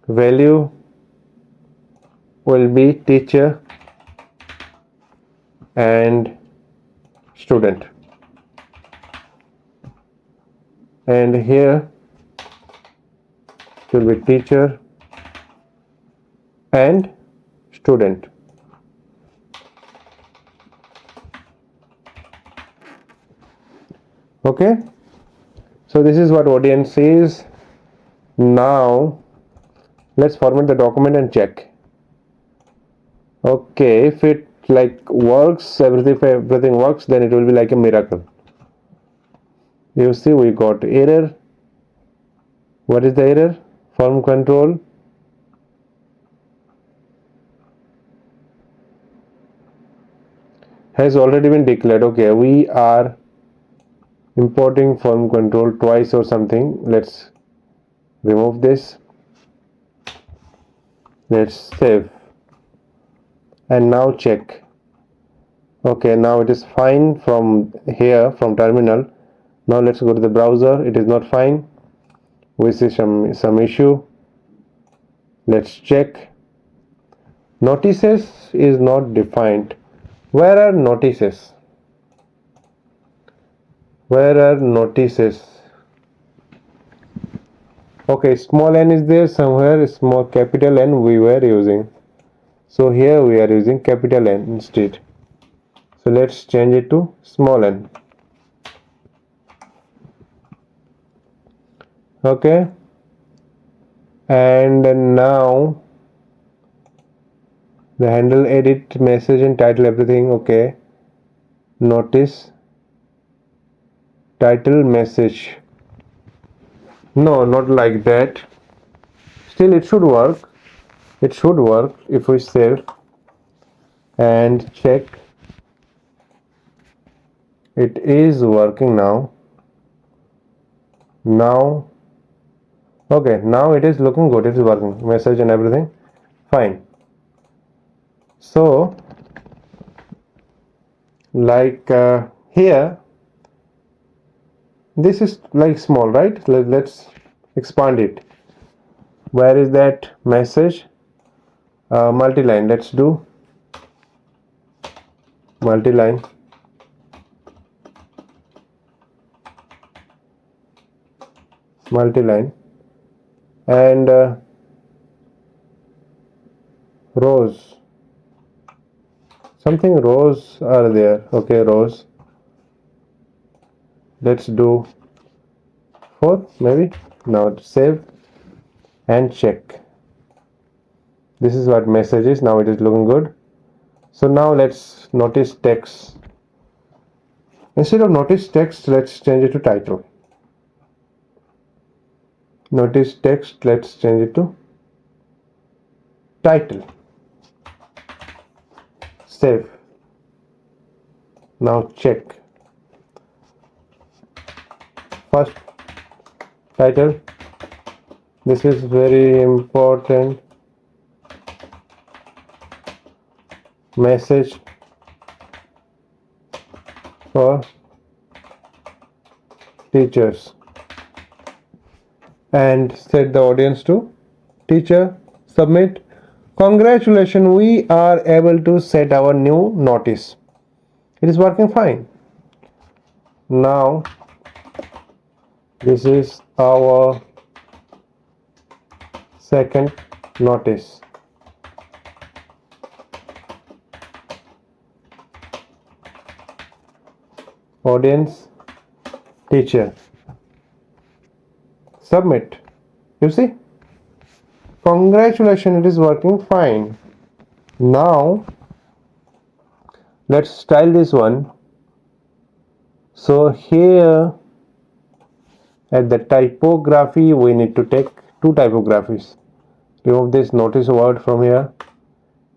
Value will be teacher and student, and here it will be teacher and student. Okay, so this is what audience is. Now let's format the document and check. Okay, if it works, everything works, then it will be like a miracle. You see, we got error. What is the error? Form control has already been declared. Okay, we are importing form control twice or something. Let's remove this. Let's save and now check. Okay, now it is fine from here, from terminal. Now let's go to the browser. It is not fine. We see some issue. Let's check. Notices is not defined. Where are notices? Okay, small n is there somewhere, small capital N we were using. So here we are using capital N instead. So let's change it to small n. Okay, and now the handle, edit, message and title, everything okay. Notice, title, message. No, not like that. Still it should work. If we save and check. It is working now. Okay, now it is looking good. It is working. Message and everything fine. So here this is small, right? Let's expand it. Where is that message? Multi-line. Let's do multi-line. And rows. Something rows are there. Okay, rows. Let's do 4 maybe. Now save and check. This is what message is. Now it is looking good. So now let's notice text. Instead of notice text, let's change it to title. Notice text, let's change it to title. Save. Now check. First title. This is very important. Message for teachers, and set the audience to teacher. Submit. Congratulations, we are able to set our new notice. It is working fine. Now this is our second notice. Audience, teacher. Submit. You see? Congratulations, it is working fine. Now let's style this one. So here at the typography we need to take two typographies. Remove this notice word from here.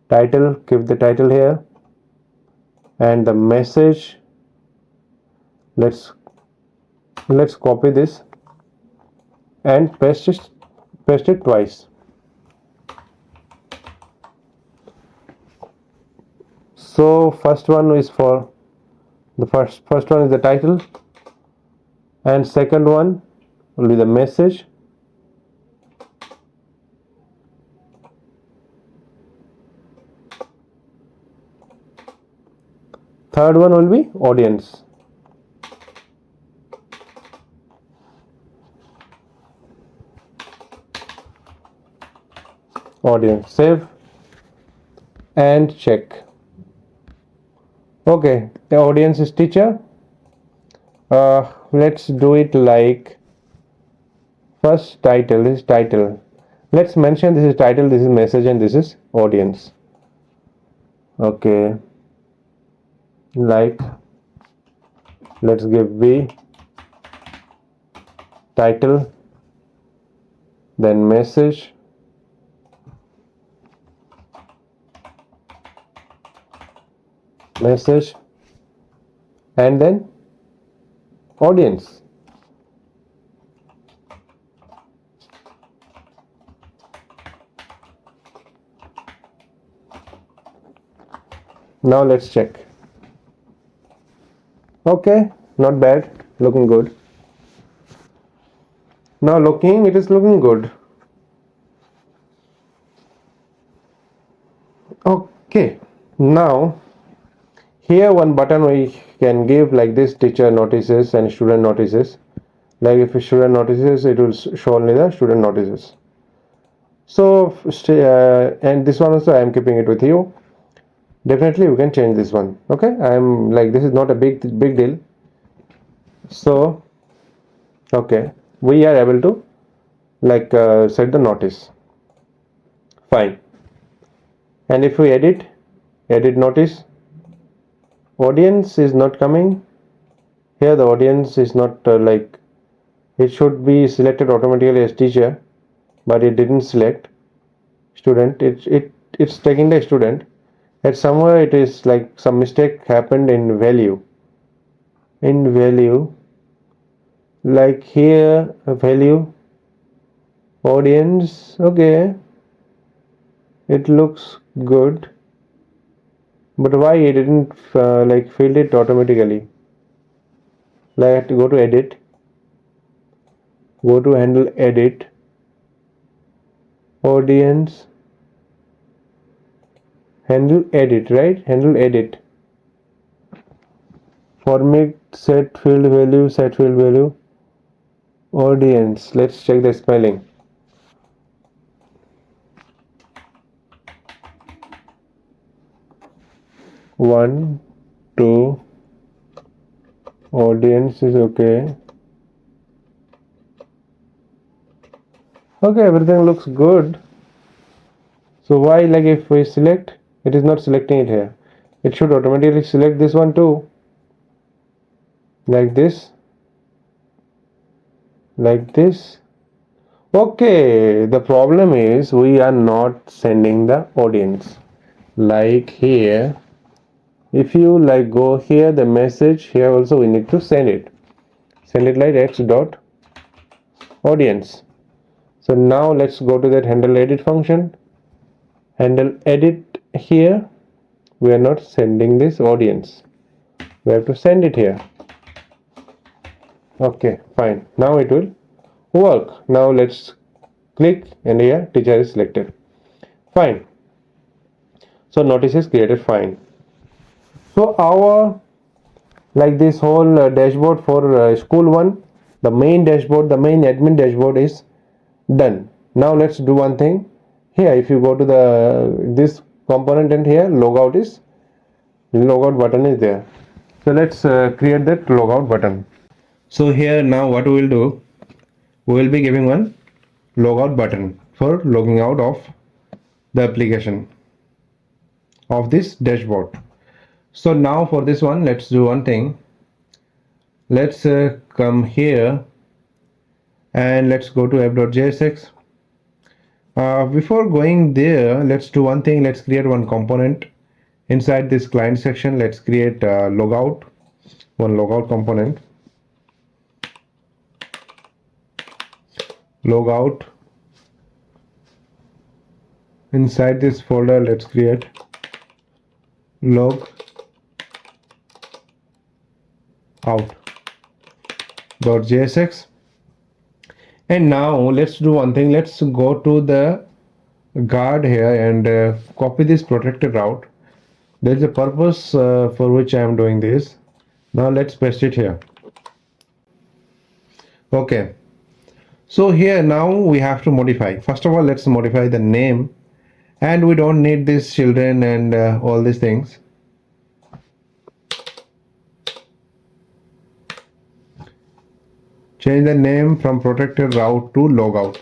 Title, keep the title here, and the message, let's copy this and paste it twice. So first one is for the first one is the title, and second one will be the message. Third one will be audience. Audience. Save and check. Okay, the audience is teacher. Let's do it like first title is title. Let's mention this is title, this is message, and this is audience. Okay, like let's give B, title, then message, and then audience. Now let's check. Okay, not bad, looking good. Now it is looking good. Okay, now here one button we can give like this, teacher notices and student notices. Like if student notices, it will show only the student notices. So and this one also I am keeping it with you. Definitely we can change this one. Okay, I am like, this is not a big deal. So okay, we are able to like set the notice. Fine. And if we edit notice, audience is not coming here. The audience is not like, it should be selected automatically as teacher, but it didn't select student. It's taking the student, and somewhere it is like some mistake happened in value. Like here value, audience. Okay, it looks good, but why it didn't like fill it automatically? Like go to edit, go to handle edit, audience, handle edit, right? Handle edit, format set field value, audience. Let's check the spelling. One, two, audience is okay. Okay, everything looks good. So why, like if we select, it is not selecting it here. It should automatically select this one too. like this, like this. Okay, the problem is we are not sending the audience. Like here, if you like go here, the message here also we need to send it. Send it like x dot audience. So now let's go to that handle edit function. Handle edit here. We are not sending this audience. We have to send it here. Okay, fine. Now it will work. Now let's click and here teacher is selected. Fine. So notice is created. Fine. So our like this whole dashboard for school one, the main dashboard, the main admin dashboard is done. Now let's do one thing. Here if you go to the this component and here logout button is there. So let's create that logout button. So here now what we will do, we will be giving one logout button for logging out of the application of this dashboard. So now for this one, let's do one thing. Let's come here and let's go to app.jsx. Before going there, let's do one thing. Let's create one component inside this client section. Let's create logout, one logout component. Logout. Inside this folder, let's create log out.jsx. And now let's do one thing. Let's go to the guard here and copy this protected route. There is a purpose for which I am doing this. Now let's paste it here. Okay. So here now we have to modify. First of all, let's modify the name, and we don't need this children and all these things. Change the name from protected route to logout.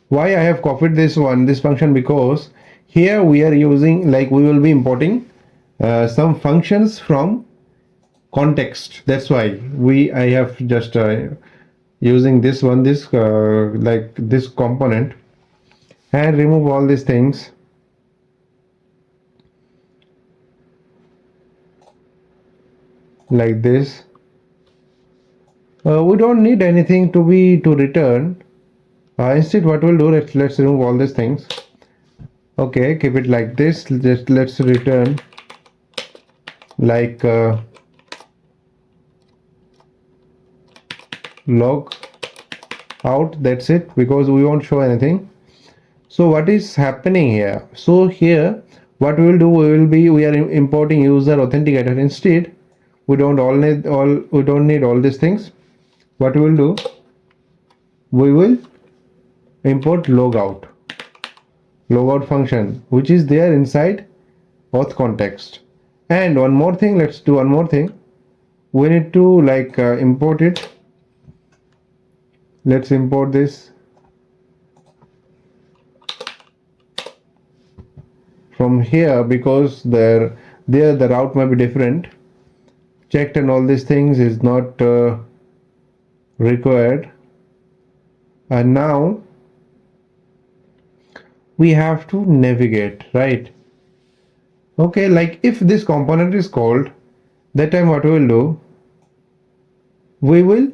Why I have copied this function? Because here we are using, like, we will be importing some functions from context. That's why I have just using this like this component, and remove all these things. Like this. We don't need anything to return. Instead what we'll do, let's remove all these things. Okay, keep it like this. Let's return like log out. That's it, because we won't show anything. So what is happening here? So here what we will do, we are importing user authenticator. Instead we don't need all these things. What we will do, we will import logout function, which is there inside auth context. And one more thing, let's do one more thing. We need to like import it. Let's import this from here, because there the route may be different. Checked and all these things is not required. And now we have to navigate, right? Okay, like if this component is called, that time what we will do, we will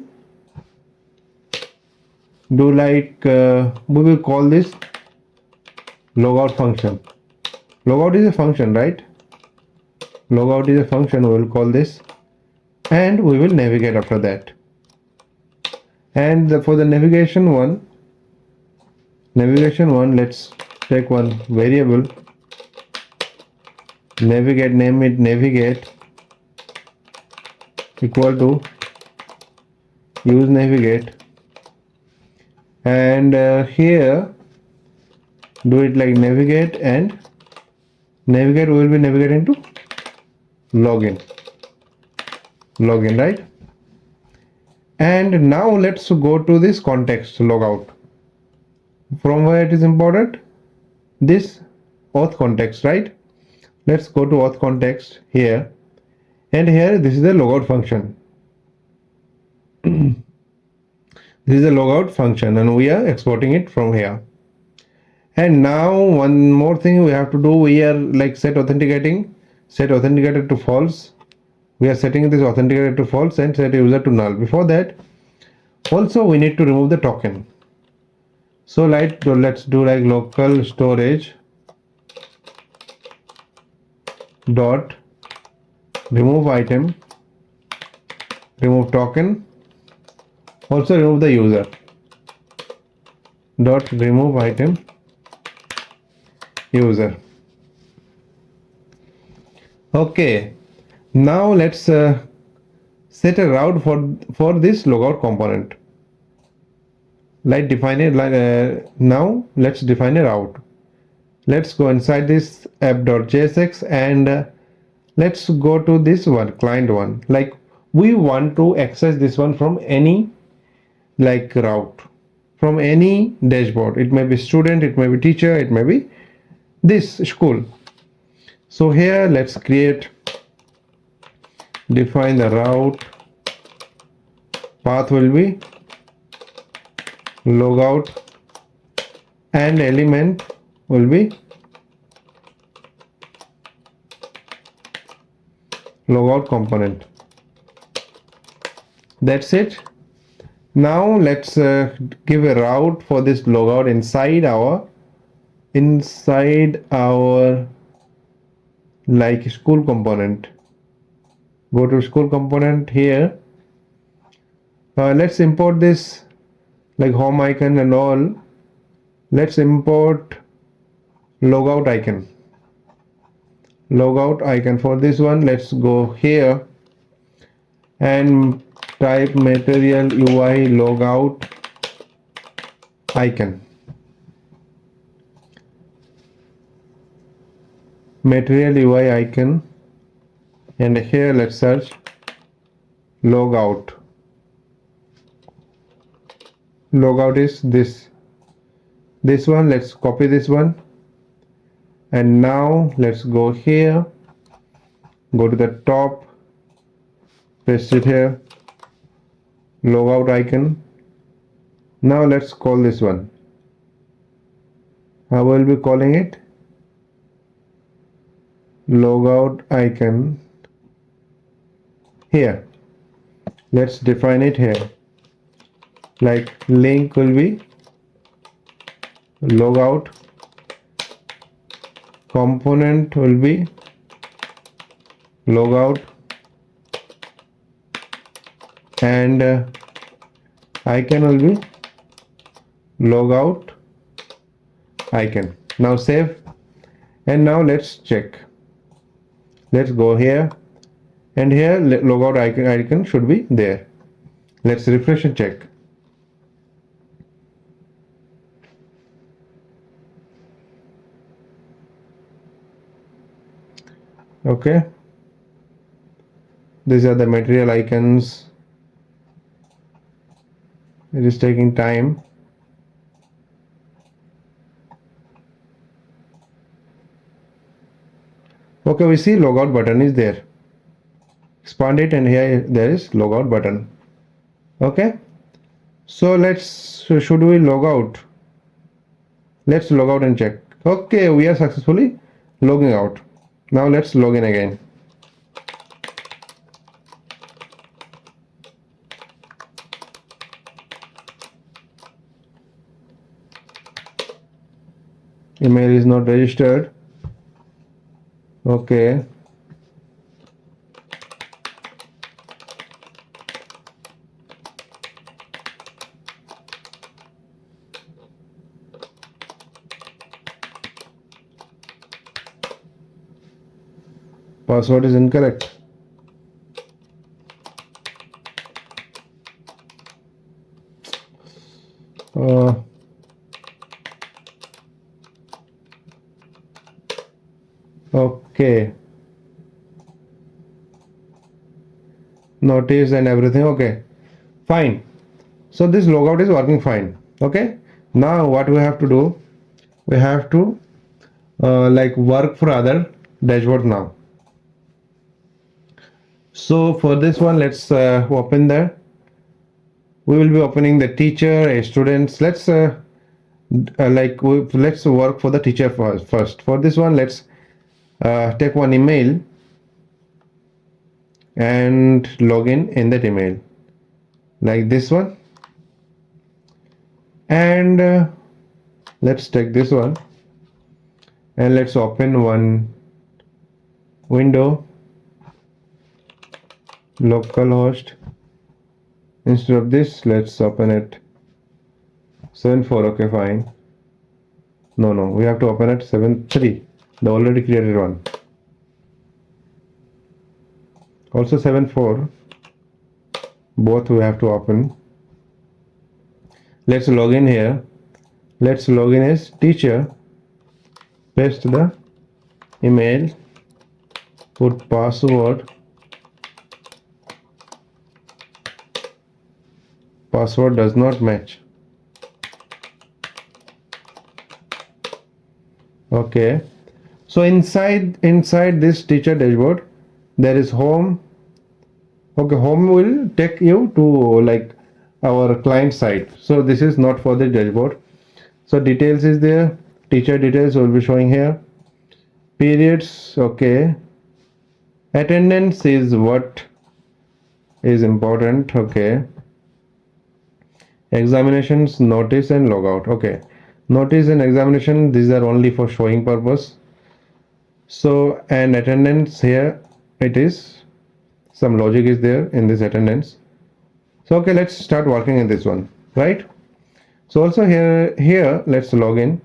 do like we will call this logout function. Logout is a function, right? Logout is a function. We will call this, and we will navigate after that. And for the navigation one, let's take one variable, navigate, name it navigate equal to use navigate, and here do it like navigate, and navigate will be navigating to login, right? And now let's go to this context logout. From where it is imported? This auth context, right? let's go to auth context here, and here this is the logout function. This is a logout function and we are exporting it from here. And now one more thing we have to do, we are like set authenticator to false. We are setting this authenticator to false and set user to null. Before that, also we need to remove the token. So let's do like local storage dot remove item, remove token, also remove the user dot remove item user. Okay, now let's set a route for this logout component. Now let's define a route. Let's go inside this app.jsx and let's go to this one, client one. Like we want to access this one from any like route, from any dashboard. It may be student, it may be teacher, it may be this school. So here let's define the route. Path will be logout and element will be logout component. That's it. Now let's give a route for this logout inside our like school component. Go to school component here. Let's import this like home icon and all. Let's import logout icon. Logout icon for this one. Let's go here and type material UI logout icon. Material UI icon, and here let's search logout. Logout is this one. Let's copy this one, and now let's go here, go to the top, paste it here, logout icon. Now let's call this one. I will be calling it logout icon here. Let's define it here. Like link will be logout, component will be logout, and icon will be logout icon. Now save, and now let's check. Let's go here, and here logout icon should be there. Let's refresh and check. Okay, these are the material icons. It is taking time. Okay, we see logout button is there. Expand it, and here there is logout button. Okay, so should we log out? Let's log out and check. Okay, we are successfully logging out. Now let's log in again. Email is not registered. Okay. Password is incorrect. Okay. Notice and everything. Okay. Fine. So this logout is working fine. Okay. Now what we have to do? We have to like work for other dashboard now. So for this one, let's open there. We will be opening the teacher, students. Let's let's work for the teacher first. For this one, let's take one email and log in that email, like this one. And let's take this one and let's open one window, localhost. Instead of this, let's open it 7.4. Okay, fine. No, we have to open it 7.3, the already created one. Also 7.4, both we have to open. Let's log in here. Let's log in as teacher. Paste the email. Put password. Password does not match. Okay. So inside this teacher dashboard, there is home. Okay, home will take you to like our client side. So this is not for the dashboard. So details is there. Teacher details will be showing here. Periods, okay. Attendance is what is important, okay. Examinations, notice and logout, okay. Notice and examination, these are only for showing purpose. So, and attendance here, it is some logic is there in this attendance. So okay, let's start working in this one, right? So also here let's log in.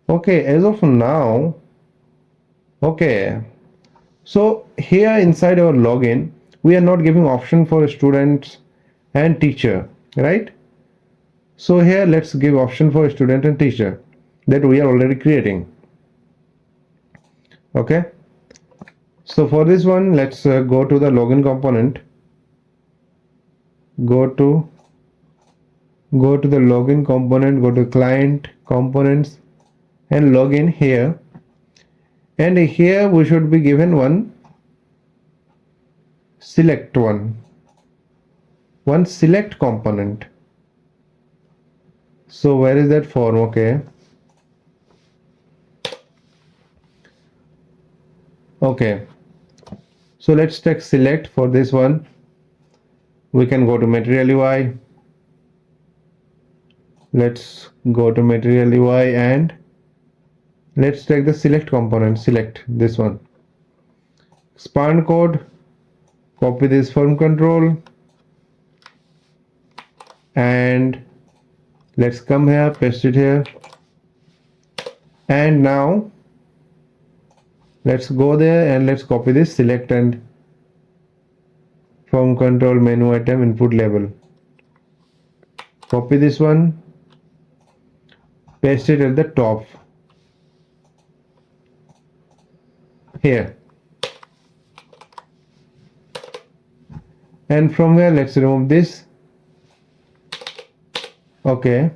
Okay, as of now, okay, so here inside our login we are not giving option for students and teacher, right? So here let's give option for student and teacher that we are already creating. Okay, so for this one, let's go to the login component. Go to the login component, go to client components and login here. And here we should be given one select component. So where is that form? Okay. Okay. So let's take select for this one. We can go to material UI. Let's go to material UI and let's take the select component, select this one. Expand code, copy this form control and let's come here, paste it here. And now let's go there and let's copy this select and form control menu item input label. Copy this one, paste it at the top here. And from here let's remove this. Okay,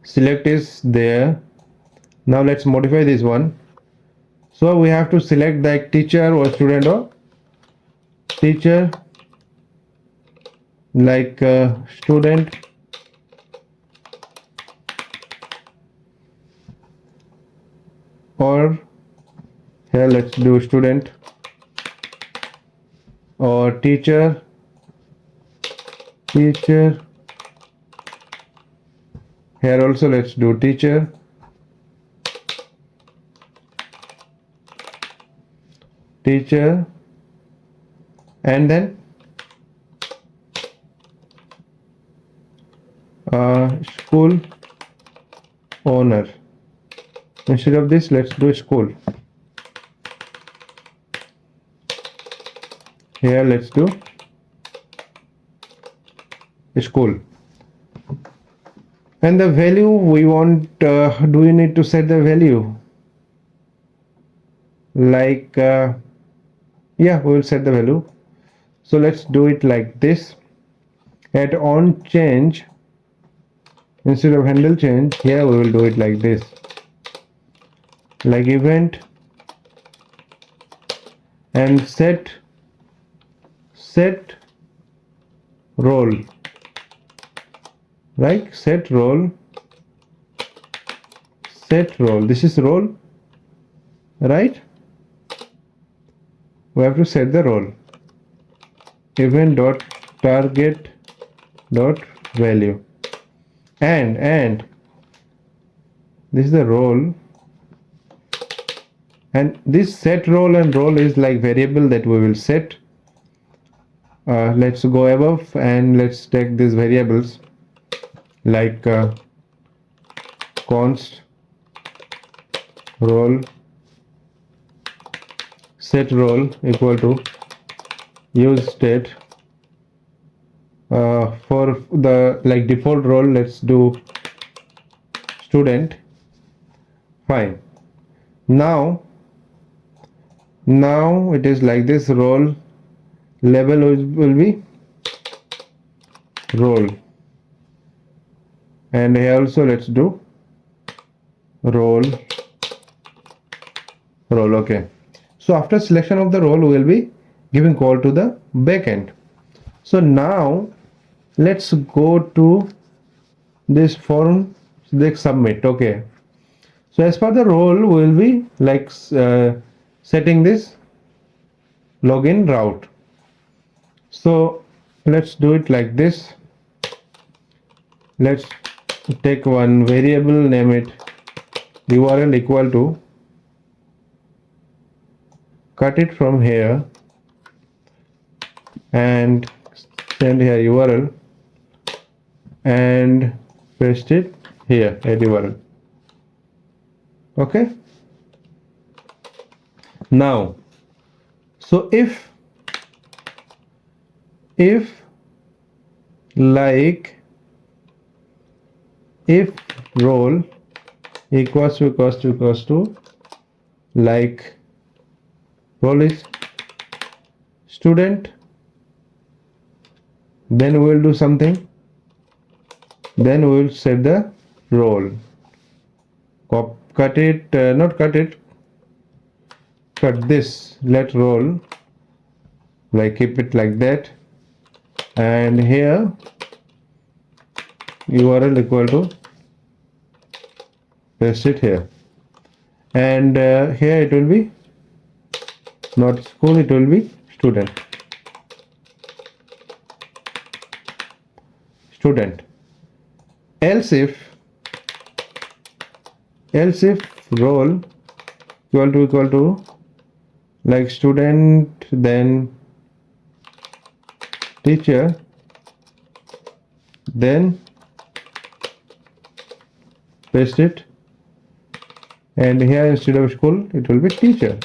select is there. Now let's modify this one. So we have to select the teacher or student or teacher, like student or here let's do student or teacher. Here also let's do teacher. And then school owner. Instead of this, let's do school. Here let's do school. And the value we want, do we need to set the value? Like yeah, we will set the value. So let's do it like this. At on change, instead of handle change, here we will do it like this. like event and set role, right? Set role, this is role, right? We have to set the role. Event dot target dot value, and this is the role, and this set role and role is like variable that we will set. Let's go above and let's take these variables like const role set role equal to use state. For the like default role, let's do student. Fine. Now it is like this. Role label will be role, and here also let's do role. Okay, so after selection of the role, we will be giving call to the backend. So now let's go to this form, click submit. Okay, so as per the role, we will be like setting this login route. So let's do it like this. Let's take one variable, name it URL equal to, cut it from here and send here URL and paste it here at URL. Okay, now so if role equals to like role is student, then we will do something, then we will set the role, cut this, let role, like keep it like that, and here URL equal to, paste it here, and here it will be not school, it will be student. Else if role equal to like student, then teacher, then paste it, and here instead of school it will be teacher.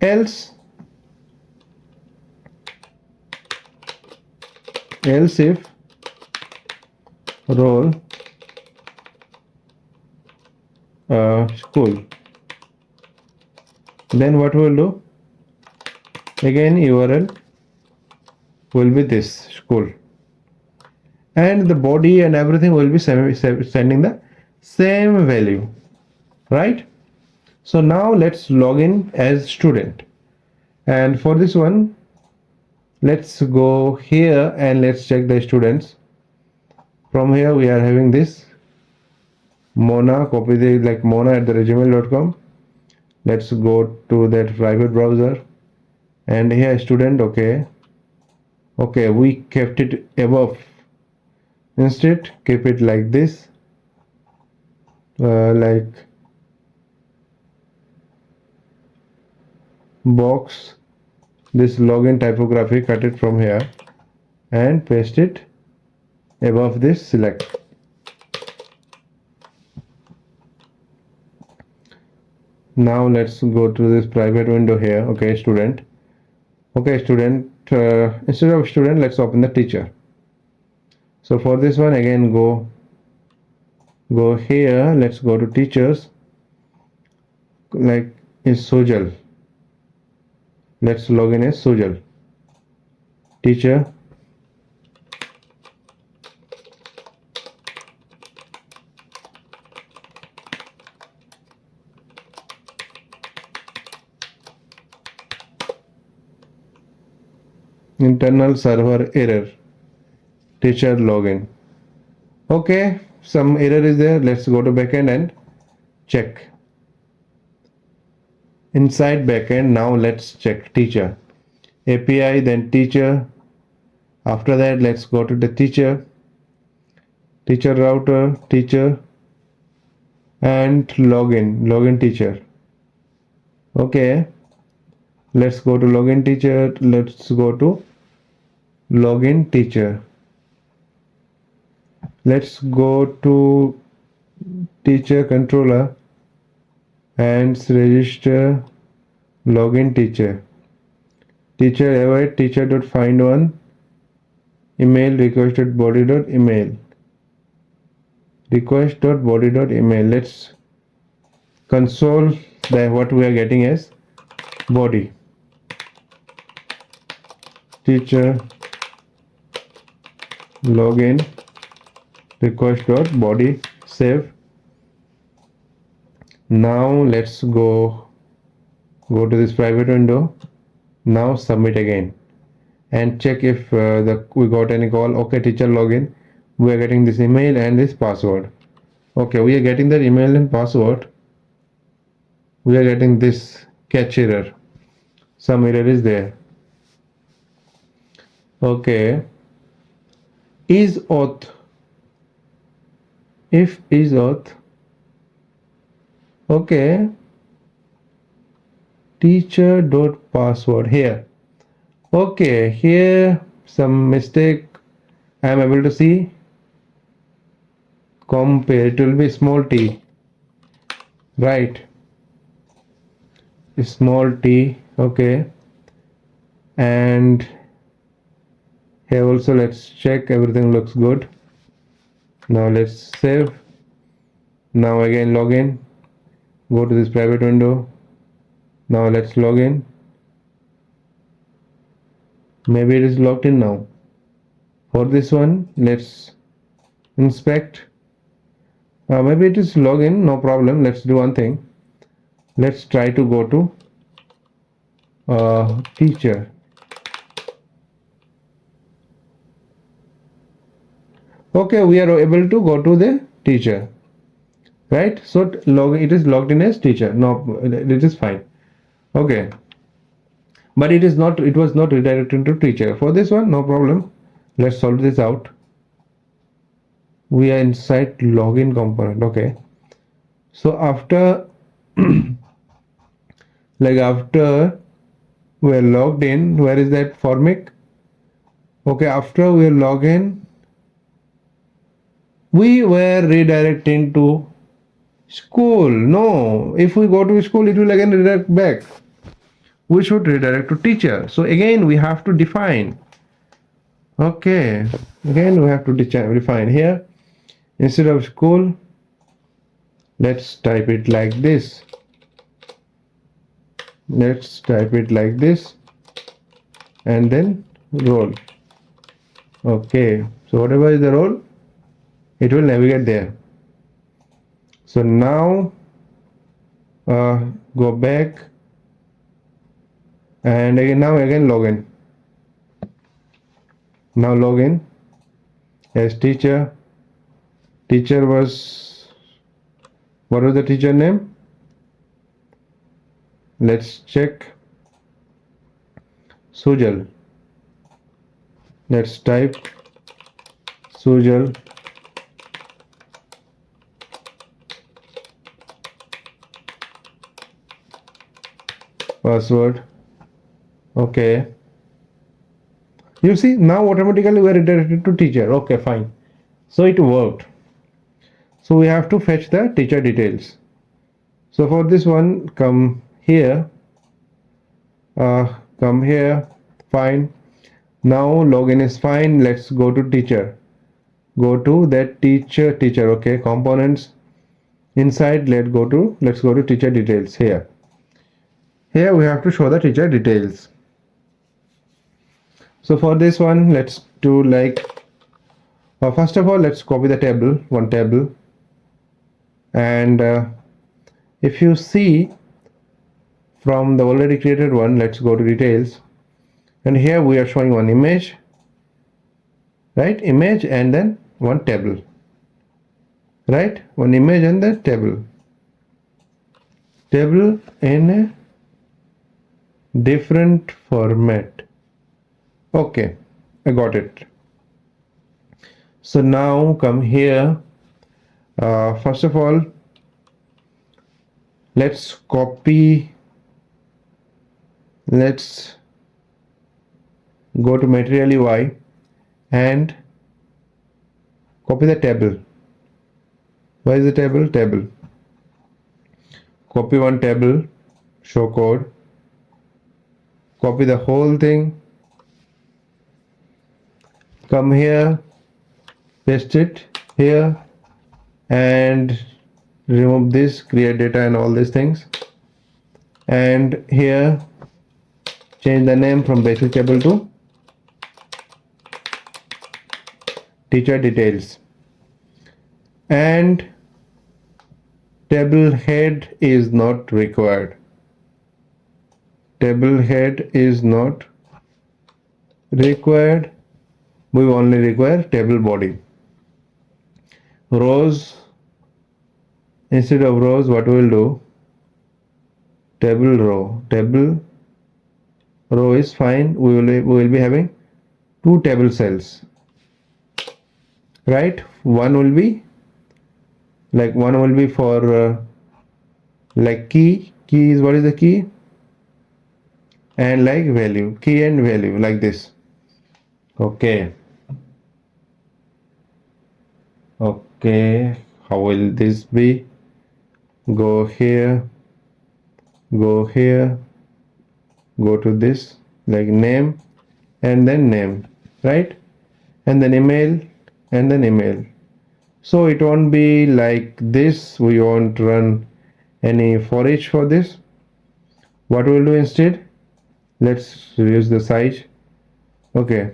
Else if role school, then what we will do, again URL will be this school, and the body and everything will be sending the same value, right? So now let's log in as student, and for this one let's go here and let's check the students. From here we are having this Mona, copy the like mona@gmail.com. Let's go to that private browser, and here student. Okay, we kept it above, instead keep it like this, like box, this login typography, cut it from here and paste it above this select. Now let's go to this private window here. Okay, student. Instead of student, let's open the teacher. So for this one, again go here, let's go to teachers, like is Sojal. Let's log in as Sojal. Teacher, internal server error, teacher login. Okay, some error is there. Let's go to backend and check. Inside backend, now let's check teacher. API, then teacher. After that, let's go to the teacher router, teacher, and login teacher. Okay, let's go to login teacher. Let's go to login teacher. Let's go to teacher controller and register login teacher. Teacher await teacher dot find one email requested body dot email. Request dot body dot email. Let's console the what we are getting as body. Teacher login request dot body. Save. Now let's go to this private window. Now submit again and check if we got any call. Okay, teacher login. We are getting this email and this password. Okay, we are getting that email and password. We are getting this catch error. Some error is there. Okay. Is auth. If is auth. Okay. Teacher dot password here. Okay, here some mistake I am able to see. Compare, it will be small t, right? Small t. Okay, and here also let's check everything looks good. Now let's save. Now again login. Go to this private window. Now let's log in. Maybe it is logged in now. For this one, let's inspect. Maybe it is login, no problem. Let's do one thing. Let's try to go to teacher. Okay, we are able to go to the teacher, right? So it is logged in as teacher. No, it is fine. Okay, but it was not redirected to teacher. For this one, no problem. Let's solve this out. We are inside login component. Okay, so after after we are logged in, where is that formic? Okay, after we are logged in, we were redirecting to school. No, if we go to school, it will again redirect back. We should redirect to teacher. So again we have to define. Okay, again we have to define here. Instead of school, let's type it like this. Let's type it like this and then role. Okay, so whatever is the role, it will navigate there. So now go back and again login. Now login as teacher. Teacher was, what was the teacher name? Let's check. Sujal. Let's type Sujal. Password. Okay, you see now automatically we are redirected to teacher. Okay, fine, so it worked. So we have to fetch the teacher details. So for this one, come here, fine. Now login is fine. Let's go to teacher. Go to that teacher. Okay, components. Inside, let's go to teacher details. Here we have to show the teacher details. So for this one, let's do first of all, let's copy the table, one table, and if you see from the already created one, let's go to details and here we are showing one image, right? Image and then one table, right? One image and the table in a different format. Okay, I got it. So now come here. First of all, let's go to material UI and copy the table. Where is the table? Copy one table, show code, copy the whole thing, come here, paste it here, and remove this, create data and all these things, and here change the name from basic table to teacher details, and table head is not required. Table head is not required. We only require table body. Rows, instead of rows, what we will do? Table row is fine. We will be having two table cells, right? One will be for like key is, what is the key, and like value, key and value, like this. Okay, how will this be? Go here, go to this, like name and then name, right? And then email and then email. So it won't be like this. We won't run any for each for this. What we'll do instead, let's reduce the size. Okay,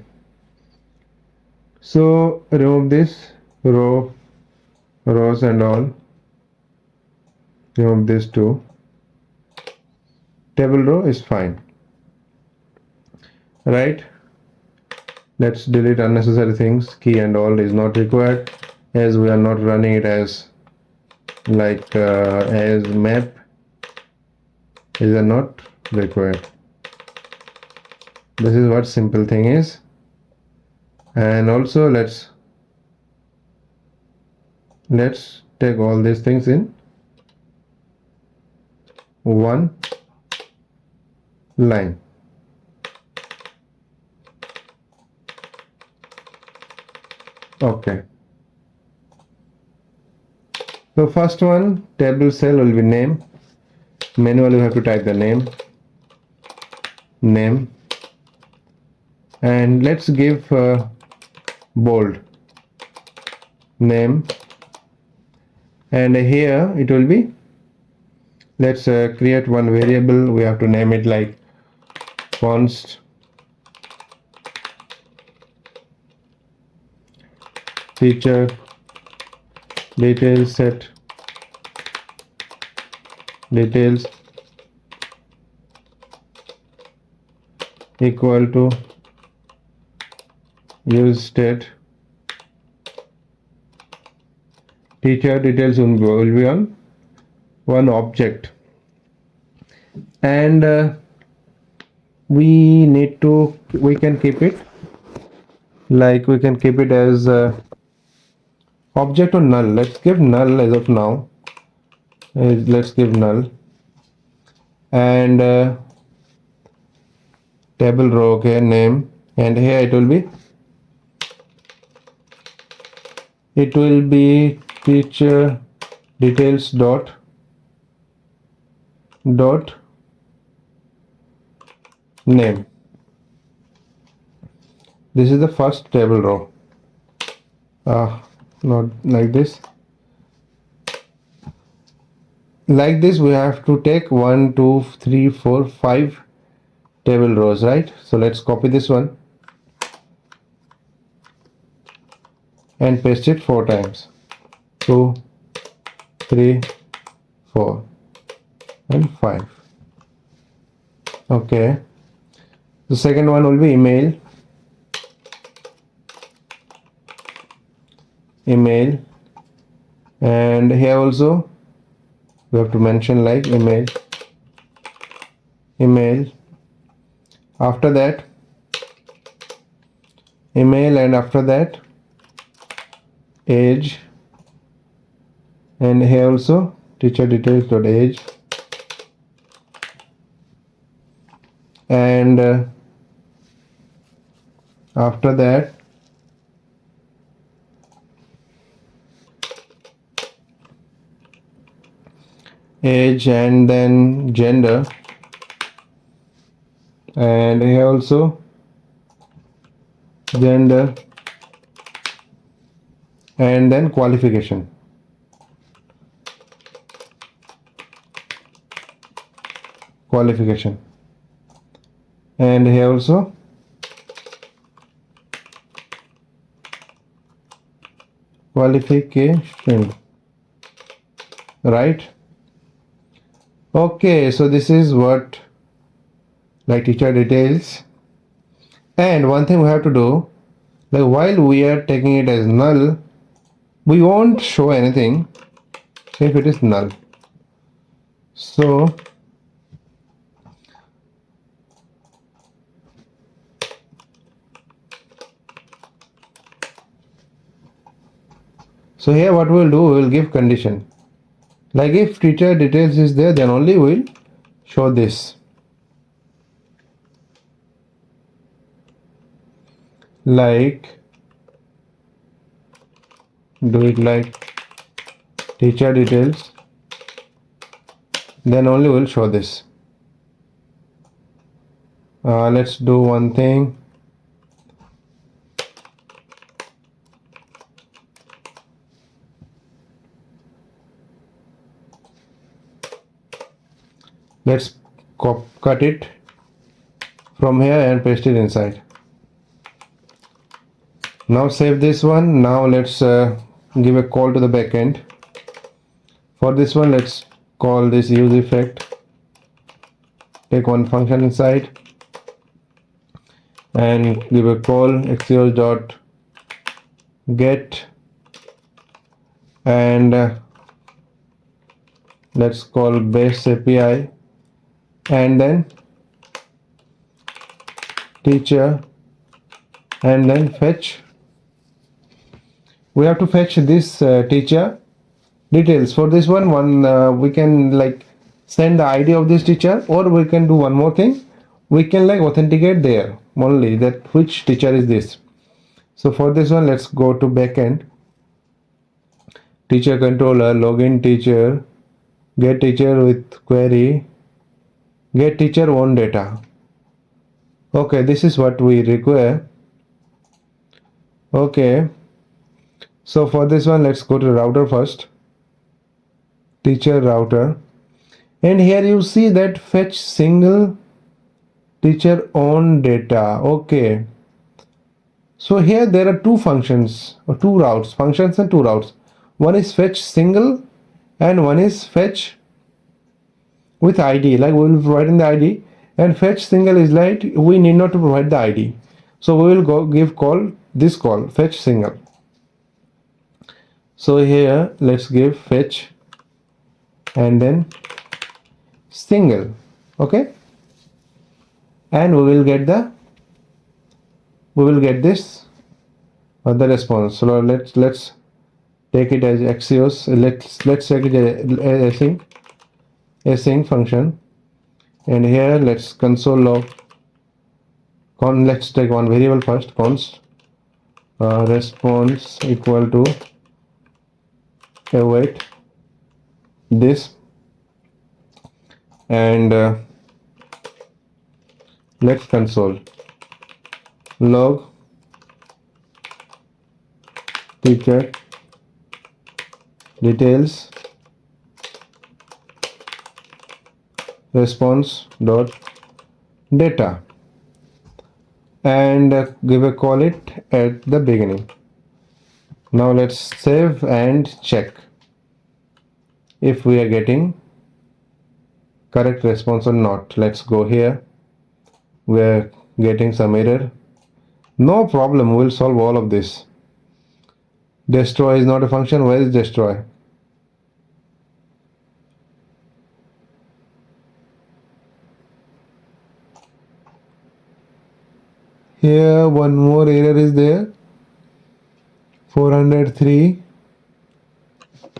so remove this rows and all, remove this too. Table row is fine, right? Let's delete unnecessary things. Key and all is not required, as we are not running it as as map. Is not required. This is what simple thing is. And also let's take all these things in one line. Okay, so first one, table cell will be name. Manually you have to type the name, and let's give bold name, and here it will be, let's create one variable. We have to name it like const teacher details set details equal to use state. Teacher details will be on one object, and we can keep it as object or null. Let's give null as of now. Let's give null, and table row, okay, name, and here it will be teacher details dot name. This is the first table row. Not like this. Like this, we have to take 1 2 3 4 5 table rows, right? So let's copy this one and paste it 4 times. 2 3 4 and 5. Okay, The second one will be email, and here also we have to mention like email. After that email, and after that age, and here also teacher details dot age, and after that age, and then gender, and here also gender, and then qualification. And here also qualification, right? Okay, so this is what like teacher details. And one thing we have to do, like while we are taking it as null, we won't show anything if it is null. So here what we will do, we will give condition. Like if teacher details is there, then only we will show this. Like do it like teacher details, then only we will show this. Let's do one thing. Let's cut it from here and paste it inside. Now save this one. Now let's give a call to the backend. For this one, let's call this use effect. Take one function inside and give a call axios dot get, and let's call base API, and then teacher, and then fetch. We have to fetch this teacher details. For this one we can like send the ID of this teacher, or we can do one more thing, we can like authenticate there only that which teacher is this. So for this one, let's go to backend, teacher controller, login teacher, get teacher with query, get teacher own data. Okay, this is what we require. Okay, so for this one, let's go to router first, teacher router, and here you see that fetch single teacher own data. Okay, so here there are two functions or two routes, functions and two routes. One is fetch single and one is fetch with ID, like we will provide in the ID, and fetch single is like we need not to provide the ID, so we will go give call this call fetch single. So here let's give fetch and then single. Okay, and we will get this the response. So let's take it as axios. Let's take it as async function, and here let's console log let's take one variable first, const response equal to await this, and let's console log teacher details response dot data, and give a call it at the beginning. Now let's save and check if we are getting correct response or not. Let's go here, we are getting some error. No problem, we'll solve all of this. Destroy is not a function. Where is destroy? Here one more error is there. 403.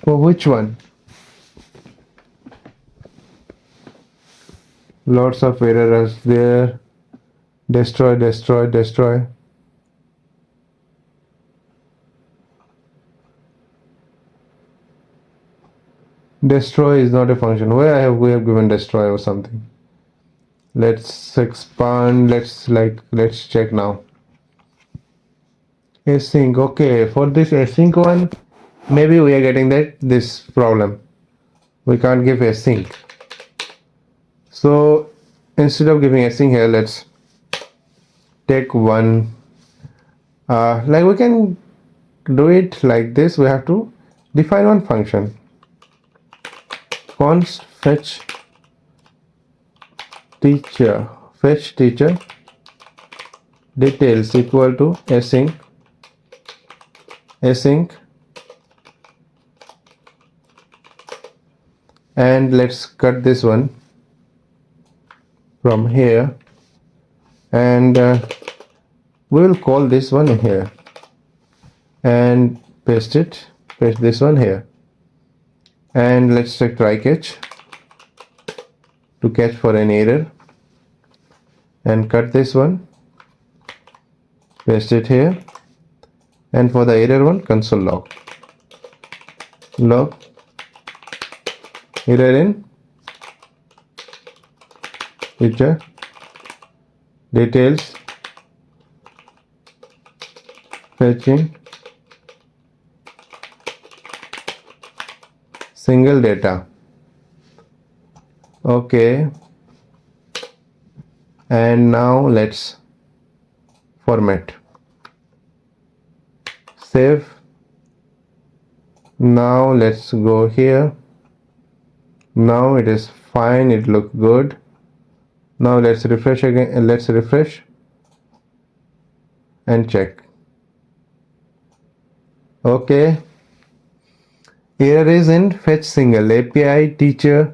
For which one? Lots of errors there. Destroy, destroy, destroy. Destroy is not a function. Where we have given destroy or something? Let's expand. Let's check now. Async. Okay, for this async one, maybe we are getting this problem. We can't give async. So instead of giving async here, let's take one. Like we can do it like this. We have to define one function. Const fetch teacher. Fetch teacher details equal to async. And let's cut this one from here, and we will call this one here and paste this one here, and let's check try catch to catch for an error, and cut this one, paste it here, and for the error one, console log error in teacher details fetching single data. Okay, and now let's format, save. Now let's go here. Now it is fine, it looks good. Now let's refresh again, let's refresh and check. Okay, error is in fetch single, API teacher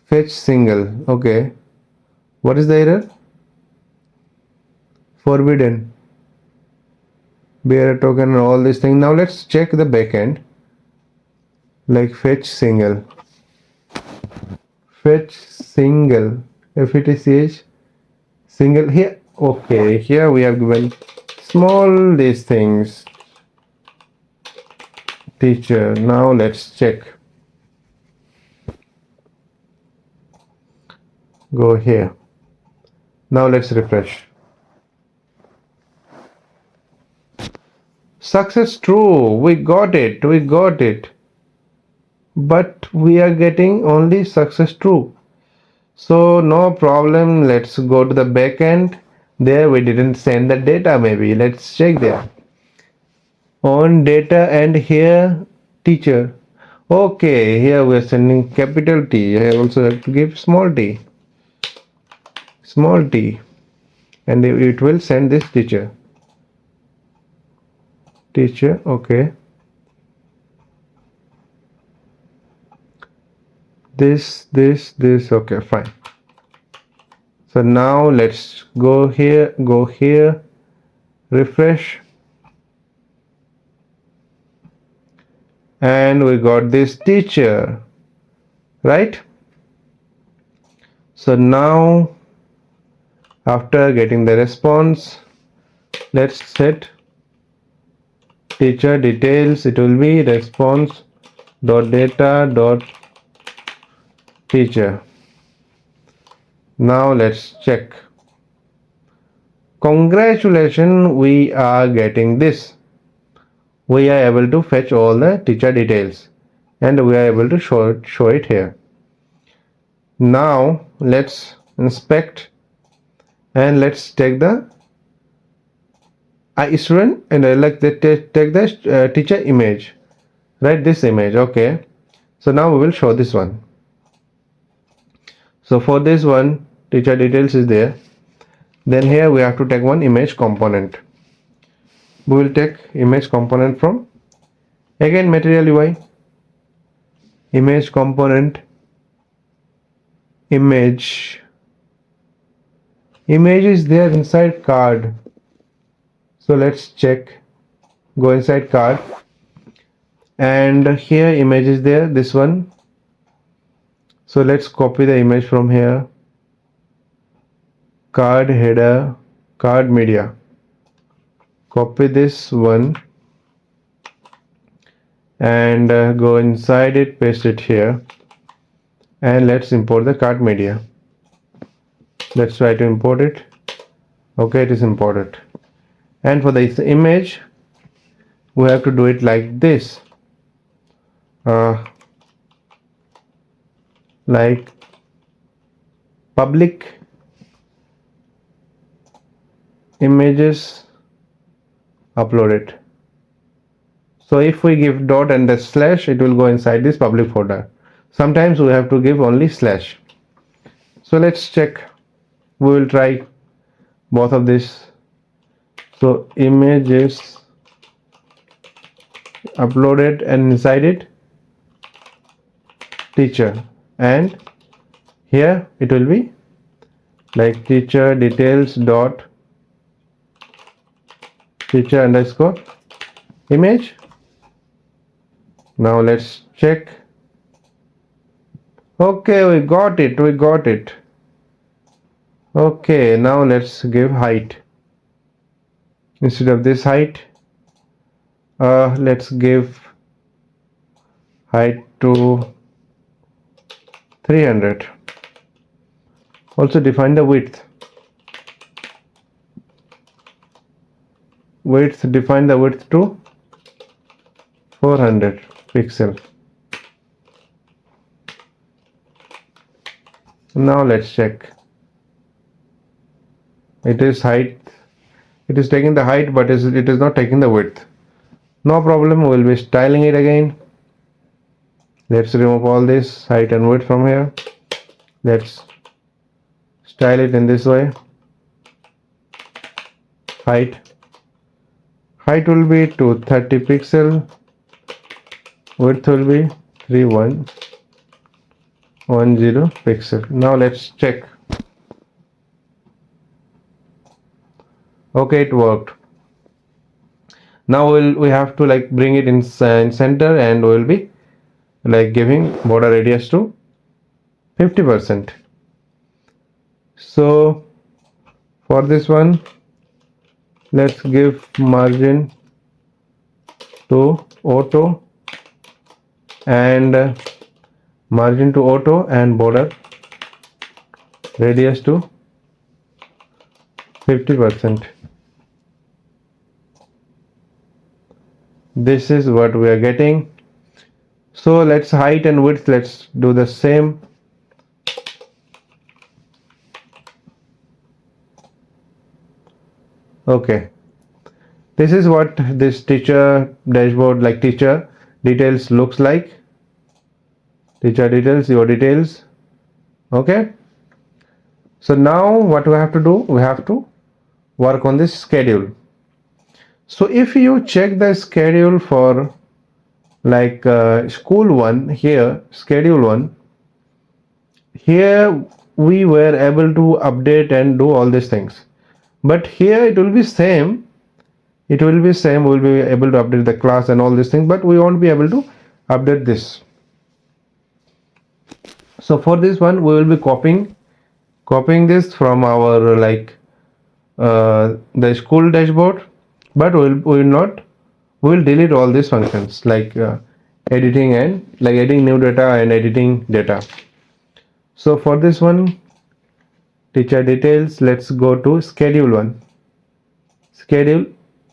fetch single. Okay, what is the error? Forbidden bearer token and all these things. Now let's check the backend, like fetch single, FETCH single here. Okay, here we have given small these things teacher. Now let's check. Go here. Now let's refresh. Success true. We got it. But we are getting only success true. So no problem. Let's go to the backend. There we didn't send the data. Maybe let's check there. On data, and here teacher. Okay, here we are sending capital T. I also have to give small t, and it will send this teacher. Okay, this. Okay, fine. So now let's go here, refresh, and we got this teacher, right? So now after getting the response, let's set teacher details. It will be response dot data dot teacher. Now let's check. Congratulations, we are getting this. We are able to fetch all the teacher details, and we are able to show it here. Now let's inspect, and let's take the student, and take the teacher image, right? This image. Okay, so now we will show this one. So for this one, teacher details is there. Then here we have to take one image component. We will take image component from again material UI, image component, image is there inside card. So let's check, go inside card, and here image is there, this one. So let's copy the image from here, card header, card media, copy this one and go inside it, paste it here, and let's import the card media. Let's try to import it. Okay, it is imported. And for this image we have to do it like this, like public images uploaded. So if we give dot and the slash, it will go inside this public folder. Sometimes we have to give only slash. So let's check, we will try both of this. So images uploaded, and inside it teacher, and here it will be like teacher details dot teacher underscore image. Now let's check. Okay, we got it. Okay, now let's give height. Instead of this height, let's give height to 300. Also define the width. Define the width to 400 pixel. Now let's check. It is height, it is taking the height, but it is not taking the width. No problem, we will be styling it again. Let's remove all this height and width from here. Let's style it in this way. Height will be 230 pixel, width will be 3110 pixel. Now let's check. Okay, it worked. Now we have to like bring it in center, and we'll be like giving border radius to 50%. So for this one, let's give margin to auto and border radius to 50%. This is what we are getting. So let's height and width, let's do the same. Okay, this is what this teacher dashboard, like teacher details, looks like. Teacher details, your details. Okay, so now what we have to do, we have to work on this schedule. So if you check the schedule for like school one, here schedule one, here we were able to update and do all these things, but here it will be same, we will be able to update the class and all these things, but we won't be able to update this. So for this one, we will be copying this from our like the school dashboard, but we will delete all these functions like editing and like adding new data and editing data. So for this one, teacher details, let's go to schedule one, schedule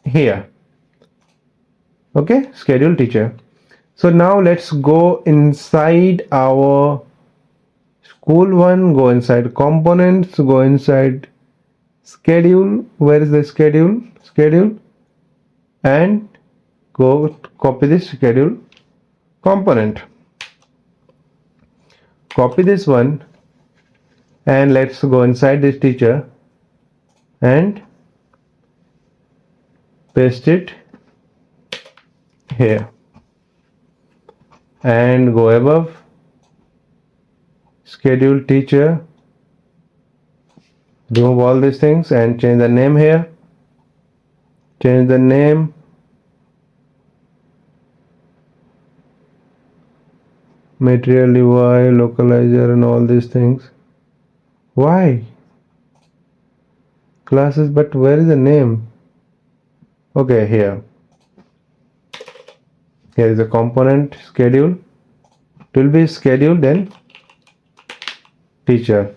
here. Okay, schedule teacher. So now let's go inside our school one, go inside components, go inside schedule. Where is the schedule? And go copy this schedule component, copy this one, and let's go inside this teacher and paste it here and go above schedule teacher, remove all these things and change the name here, change the name, material UI, localizer and all these things. Why classes, but where is the name? Okay, here is the component schedule. It will be schedule then teacher,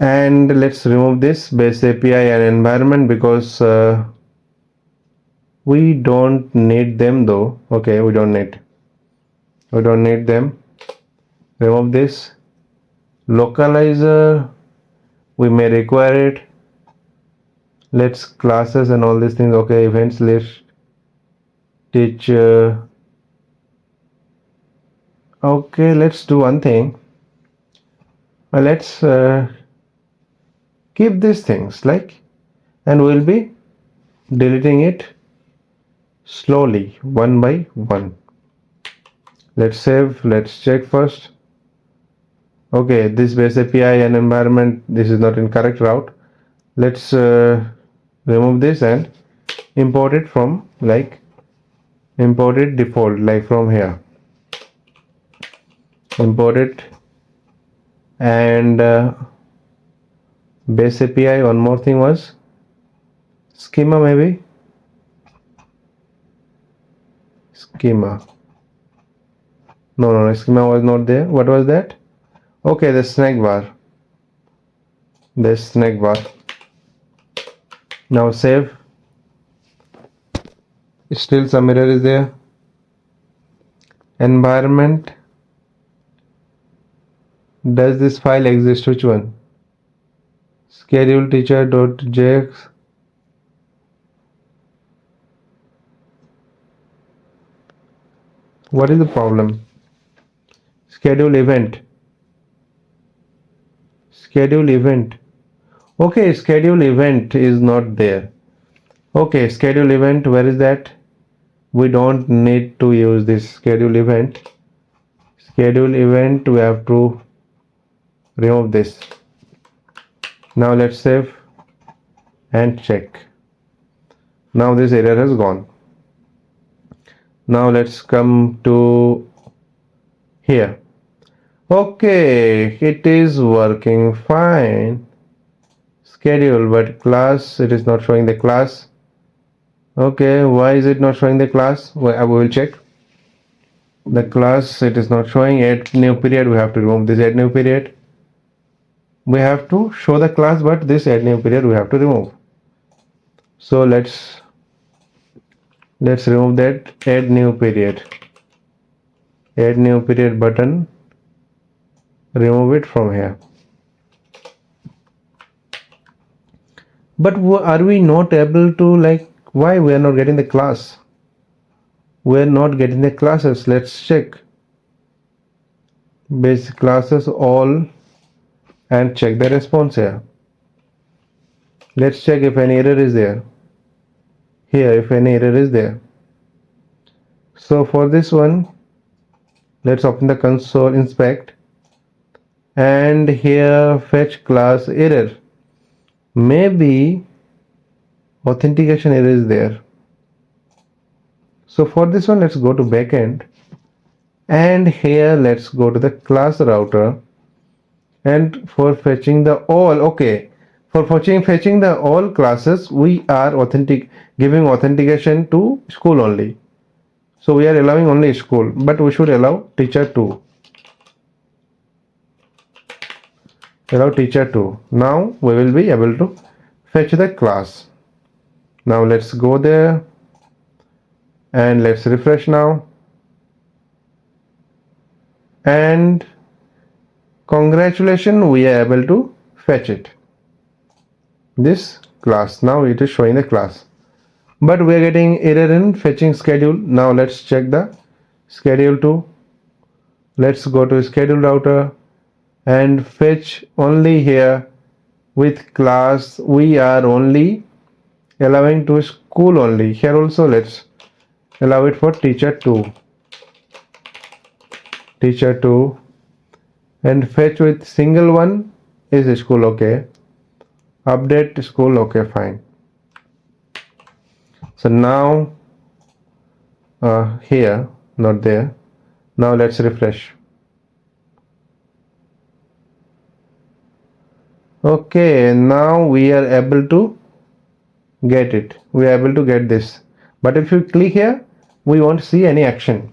and let's remove this base API and environment because we don't need them though. Okay, we don't need them. Remove this localizer, we may require it. Let's classes and all these things. Okay, events list, teacher. Okay, let's do one thing. Let's keep these things like, and we'll be deleting it slowly one by one. Let's save, let's check first. Okay, this base API and environment, this is not in correct route. Let's remove this and import it from like import it default, like from here, import it, and base API, one more thing was schema, maybe schema. No, schema was not there. What was that? Okay, the snack bar. Now save. Still some error is there. Environment. Does this file exist? Which one? Schedule teacher.jx. What is the problem? Schedule event. Okay, schedule event is not there. Okay, schedule event, where is that? We don't need to use this schedule event. We have to remove this. Now let's save and check. Now this error has gone. Now let's come to here. Okay, it is working fine. Schedule, but class, it is not showing the class. Okay, why is it not showing the class? Well, we will check the class. It is not showing. Add new period, we have to remove this add new period. We have to show the class, but this add new period we have to remove. So let's remove that add new period button, remove it from here. But are we not able to, like, why we are not getting the class? We are not getting the classes. Let's check basic classes all and check the response here. Let's check if any error is there. Here, if any error is there. So for this one, let's open the console, inspect, and here fetch class error. Maybe authentication error is there. So for this one, let's go to backend, and here let's go to the class router, and for fetching the all, okay, for fetching the all classes, we are giving authentication to school only. So we are allowing only school, but we should allow teacher too. Now we will be able to fetch the class. Now let's go there and let's refresh now, and congratulations, we are able to fetch it, this class. Now it is showing the class, but we are getting error in fetching schedule. Now let's check the schedule too. Let's go to schedule router and fetch only here with class we are only allowing to school only. Here also let's allow it for teacher2, and fetch with single one is school. Okay, update school. Okay, fine. So now here, not there. Now let's refresh. Okay, now we are able to get it. We are able to get this. But if you click here, we won't see any action.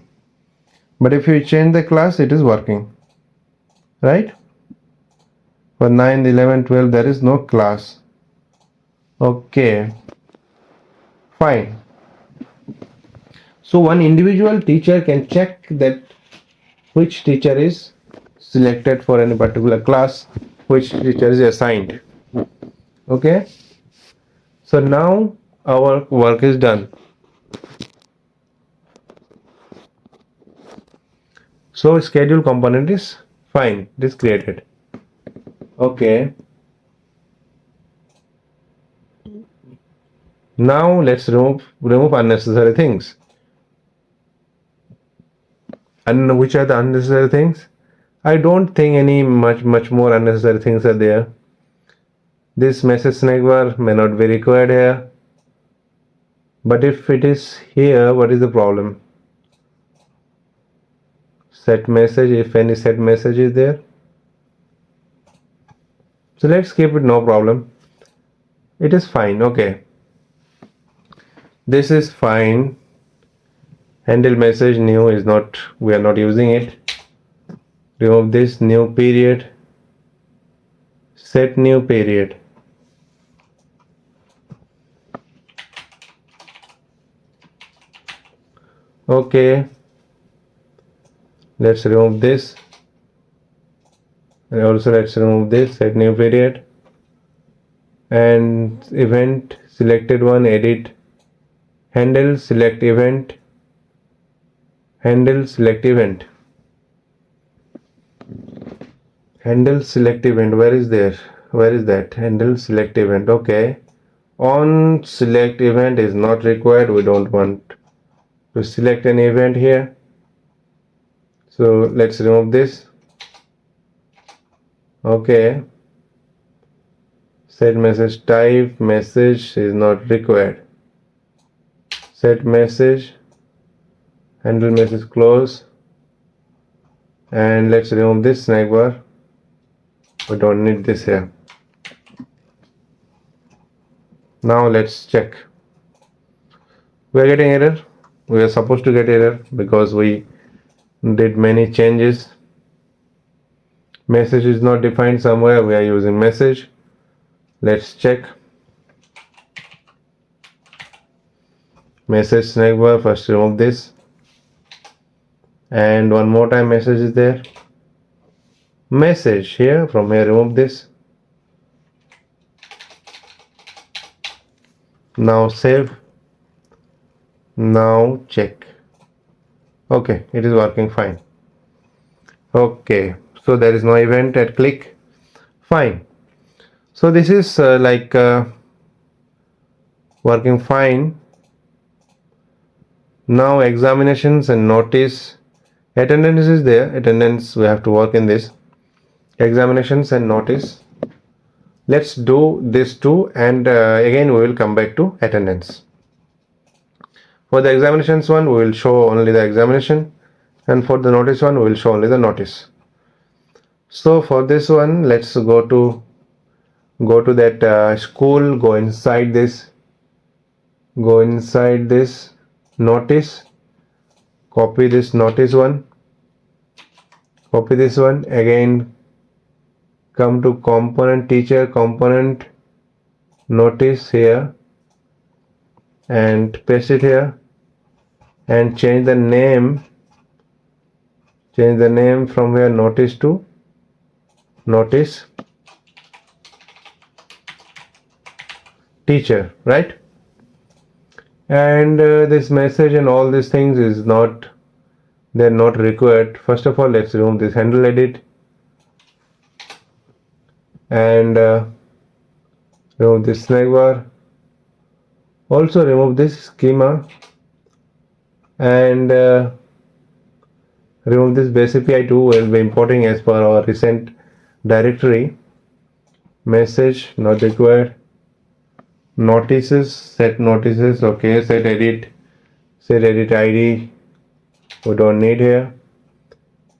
But if you change the class, it is working. Right? For 9, 11, 12, there is no class. Okay. Fine. So one individual teacher can check that which teacher is selected for any particular class, which teacher is assigned. Okay. So now our work is done. So schedule component is fine. It is created. Okay. Now let's remove unnecessary things. And which are the unnecessary things? I don't think any much more unnecessary things are there. This message snack bar may not be required here. But if it is here, what is the problem? Set message, if any set message is there. So let's keep it, no problem. It is fine. Okay. This is fine. Handle message new is not, we are not using it. Remove this new period. Set new period. Okay. Let's remove this. And also let's remove this, set new period. And event selected one, edit. Handle select event. Handle select event. Handle select event. Where is there? Where is that? Handle select event. Okay. On select event is not required. We don't want to select an event here. So let's remove this. Okay. Set message type. Message is not required. Set message. Handle message close. And let's remove this snack bar. We don't need this here. Now let's check. We are getting error. We are supposed to get error because we did many changes. Message is not defined somewhere. We are using message. Let's check. Message snack bar. First remove this. And one more time message is there. Message here. From here remove this. Now save. Now check. Okay, it is working fine. Okay, so there is no event at click. Fine. So this is working fine. Now examinations and notice. Attendance is there. Attendance, we have to work in this. Examinations and notice. Let's do this too, and again we will come back to attendance. For the examinations one, we will show only the examination, and for the notice one, we will show only the notice. So for this one, let's go to that school. Go inside this. Go inside this notice. Copy this notice one. Copy this one again. Come to component teacher, component notice here, and paste it here, and change the name from here, notice to notice teacher, right? And this message and all these things is not, they're not required. First of all, let's remove this handle edit. And remove this snack bar, also remove this schema, and remove this base API too. Will be importing as per our recent directory. Message not required. Notices, set notices, okay. Set edit ID, we don't need here.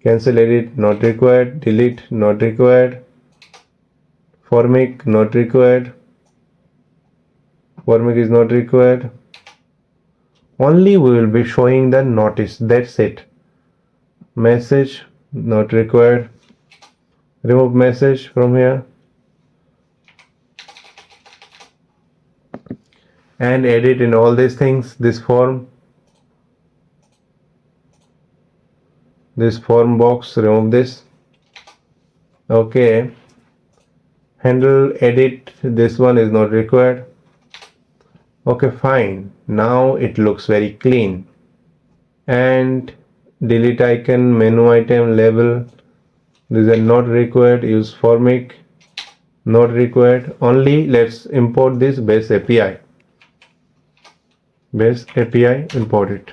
Cancel edit not required. Delete not required. Formic not required. Formic is not required. Only we will be showing the notice, that's it. Message not required. Remove message from here and edit in all these things. This form box, remove this. Okay, handle edit, this one is not required. Okay, fine. Now it looks very clean. And delete icon, menu item, label, these are not required. Use formic, not required. Only let's import this base API. Base API, import it.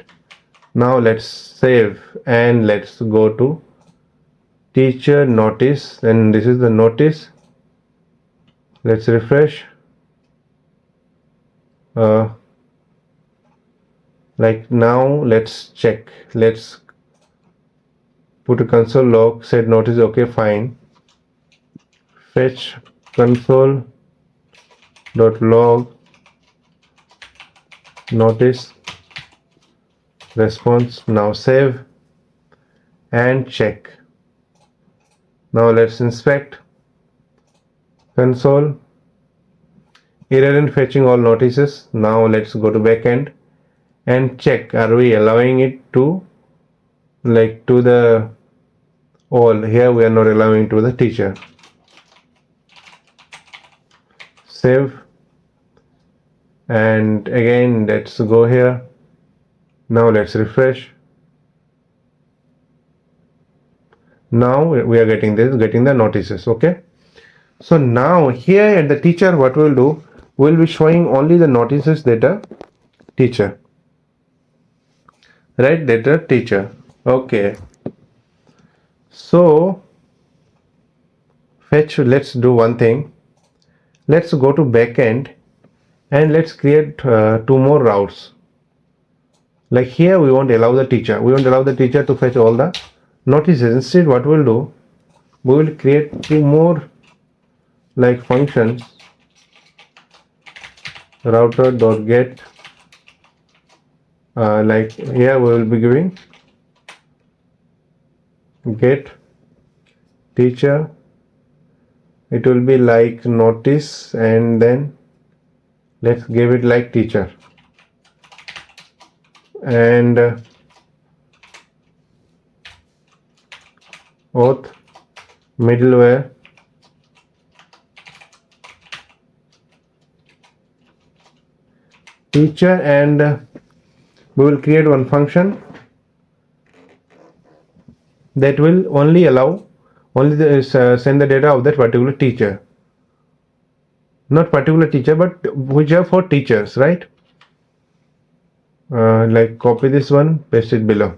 Now let's save and let's go to teacher notice, and this is the notice. Let's refresh. Like now let's check. Let's put a console log, set notice, okay, fine. Fetch console dot log notice response. Now save and check. Now let's inspect console. Error in fetching all notices. Now let's go to backend and check, are we allowing it to like to the all. Here we are not allowing to the teacher. Save and again let's go here. Now let's refresh. Now we are getting the notices. Okay, so now here at the teacher, what we'll do, we'll be showing only the notices that are teacher, right? That are teacher. Okay, so fetch, let's do one thing. Let's go to backend and let's create 2 more routes. Like here we won't allow the teacher, to fetch all the notices. Instead what we'll do, we will create 2 more like functions. Router.get, like here we will be giving get teacher, it will be like notice, and then let's give it like teacher, and auth middleware teacher, and we will create one function that will only allow send the data of that particular teacher, not particular teacher but which are for teachers, right? Like copy this one, paste it below,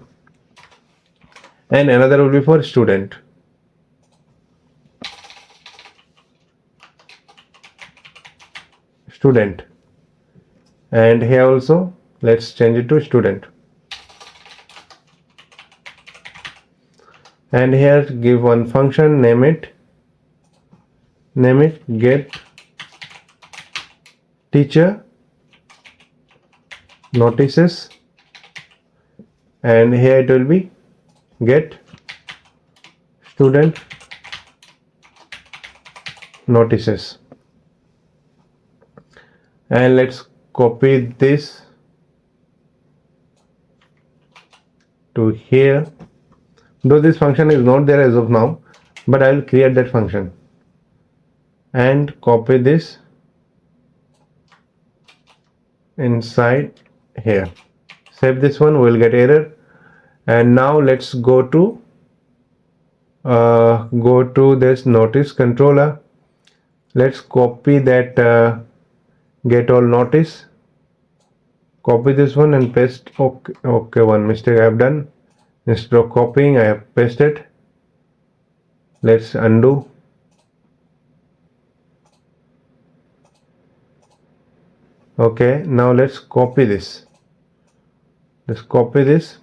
and another will be for student. And here also let's change it to student, and here give one function, name it get teacher notices, and here it will be get student notices. And let's copy this to here, though this function is not there as of now, but I will create that function, and copy this inside here. Save this one, we will get error. And now let's go to this notice controller. Let's copy that get all notice. Copy this one and paste. Okay, one mistake I have done. Instead of copying, I have pasted. Let's undo. Okay, now let's copy this. Let's copy this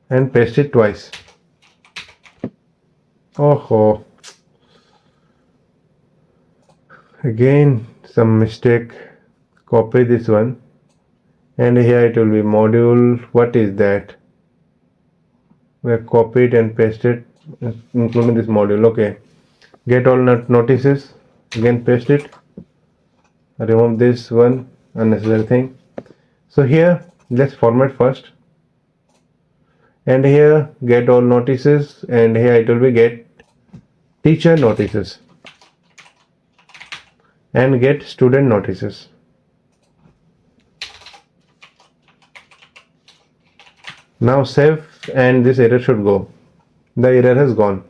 and paste it twice. Oh, again some mistake. Copy this one, and here it will be module. What is that? We have copied and pasted, including this module. Okay, get all notices. Again, paste it. Remove this one unnecessary thing. So here, let's format first, and here get all notices, and here it will be get teacher notices and get student notices. Now save, and this error should go. The error has gone.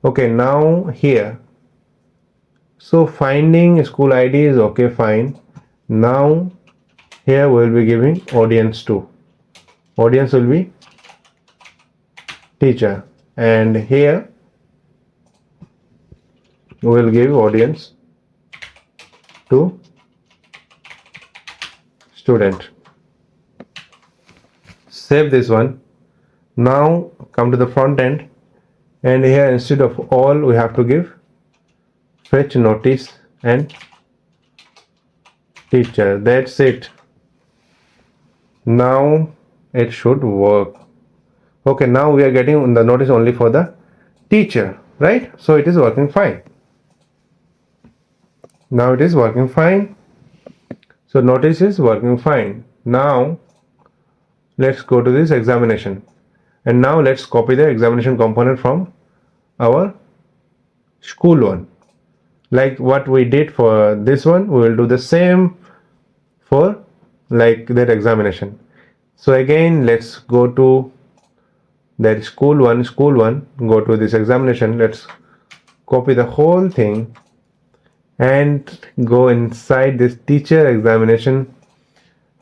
Okay, now here, so finding school ID is okay, fine. Now here we will be giving audience to. Audience will be teacher, and here we will give audience to student. Save this one. Now come to the front end, and here instead of all we have to give fetch notice and teacher. That's it. Now it should work. Okay, now we are getting the notice only for the teacher, right? So it is working fine. Now it is working fine. So notice is working fine. Now let's go to this examination, and now let's copy the examination component from our school one. Like what we did for this one, we will do the same for like that examination. So again, let's go to that school one, go to this examination. Let's copy the whole thing and go inside this teacher examination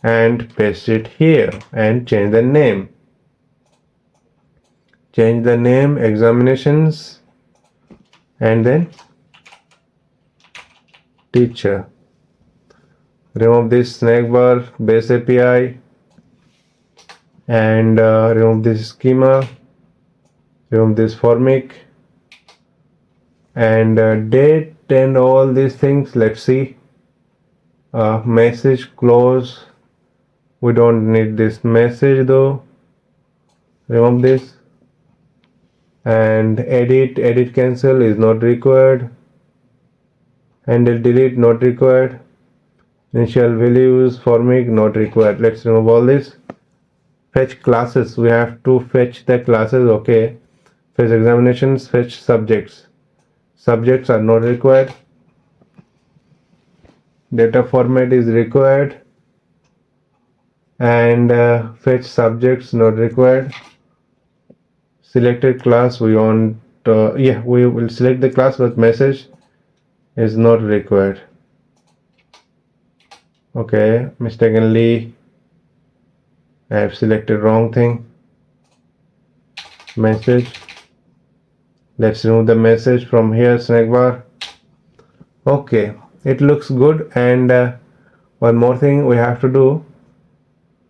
and paste it here and change the name. Change the name examinations and then teacher. Remove this snack bar, base API, and remove this schema, remove this formic, and date and all these things. Let's see. Message close. We don't need this message though. Remove this. And edit cancel is not required. Handle delete not required. Initial values formic not required. Let's remove all this. Fetch classes, we have to fetch the classes. Okay, fetch examinations, fetch subjects. Subjects are not required. Data format is required, and fetch subjects not required. Selected class, we want we will select the class, but message is not required. Okay, mistakenly I have selected wrong thing. Message. Let's remove the message from here, snack bar. Okay, it looks good. And one more thing we have to do.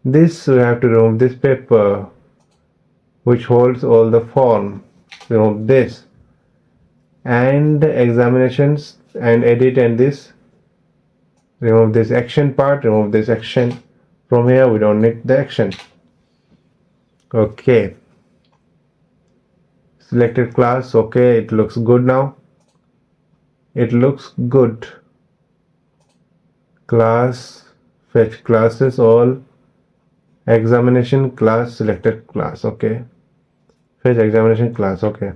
This we have to remove this paper which holds all the form. Remove this. And examinations and edit, and this. Remove this action part, remove this action. From here we don't need the action. Okay, selected class. Okay, it looks good now. It looks good. Class, fetch classes all. Examination class, selected class. Okay, fetch examination class. Okay,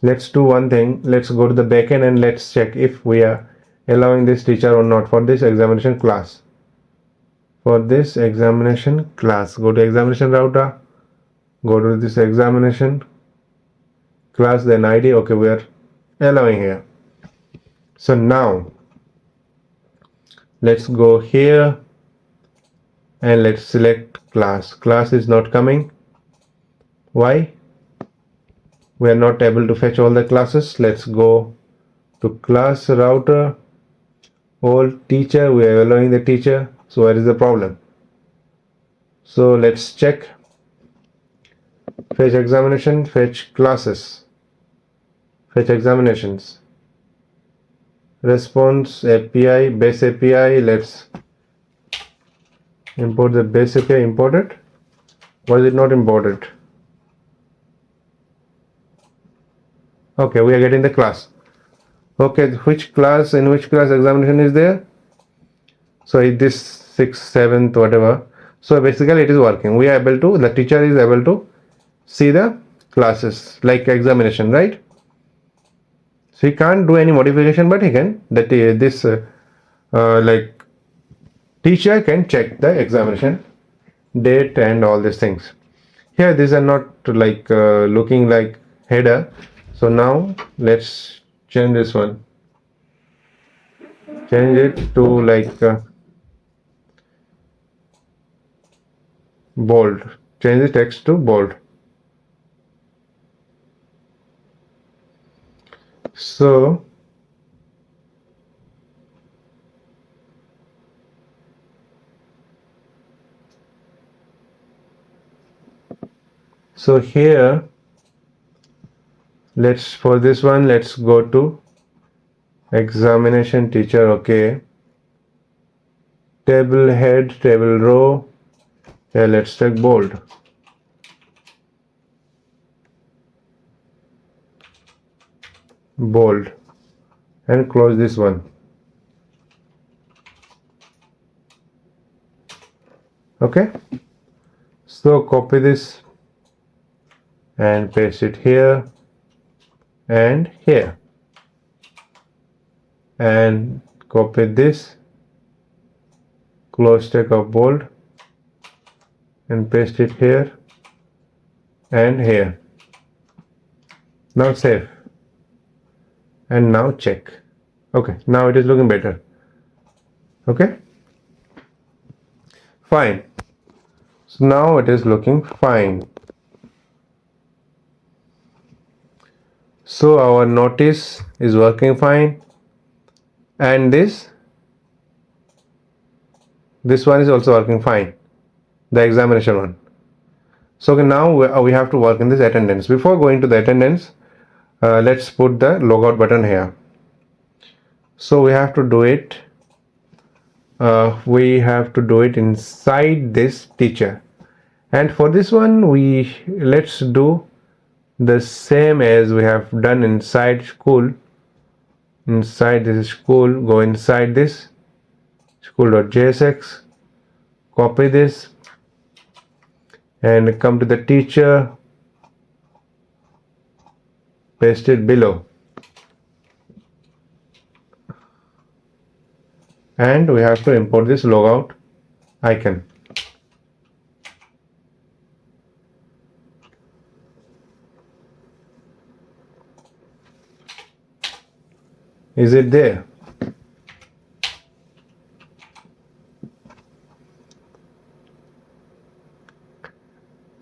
let's do one thing. Let's go to the backend and let's check if we are allowing this teacher or not for this examination class. For this examination class, go to examination router, go to this examination class, then ID. Okay, we are allowing here. So now let's go here and let's select class. Class is not coming. Why? We are not able to fetch all the classes. Let's go to class router, all teacher. We are allowing the teacher. So where is the problem? So let's check. Fetch examination, fetch classes, fetch examinations, response API, base API. Let's import the base API. Imported. Why is it not imported? Okay, we are getting the class. Okay, which class, in which class examination is there? So this 6th, 7th, whatever. So basically it is working. We are able to, the teacher is able to see the classes like examination, right? So he can't do any modification, but he can, that this like teacher can check the examination date and all these things. Here these are not like looking like header. So now let's change this one. Change it to like bold. Change the text to bold. So here let's, for this one, let's go to examination teacher. Okay, table head, table row. Yeah, let's take bold. Bold and close this one. Okay, so copy this and paste it here and here, and copy this, close tag of bold and paste it here and here. Now save and now check. Okay, now it is looking better. Okay, fine. So now it is looking fine. So our notice is working fine, and this one is also working fine, the examination one. So now we have to work in this attendance. Before going to the attendance, let's put the logout button here. So we have to do it inside this teacher, and for this one let's do the same as we have done inside school. Inside this school, go inside this school.jsx, copy this and come to the teacher, paste it below, and we have to import this logout icon. Is it there?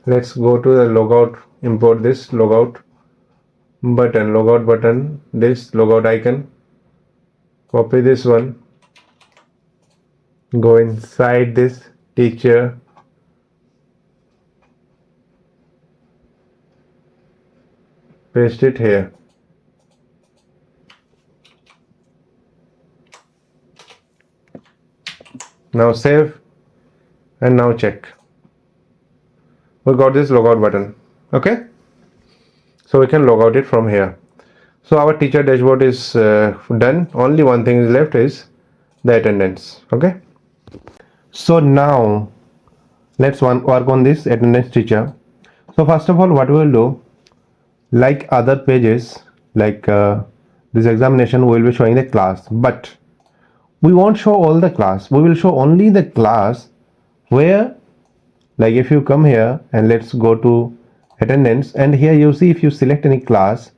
Let's go to the logout, import this logout button, this logout icon, copy this one, go inside this teacher, paste it here. Now save and now check. We got this logout button. Okay, so we can log out it from here. So our teacher dashboard is done. Only one thing is left, is the attendance. Okay, so now let's work on this attendance teacher. So first of all, what we will do, like other pages, like this examination, we will be showing the class, but we won't show all the class. We will show only the class where, like if you come here and let's go to attendance, and here you see, if you select any class,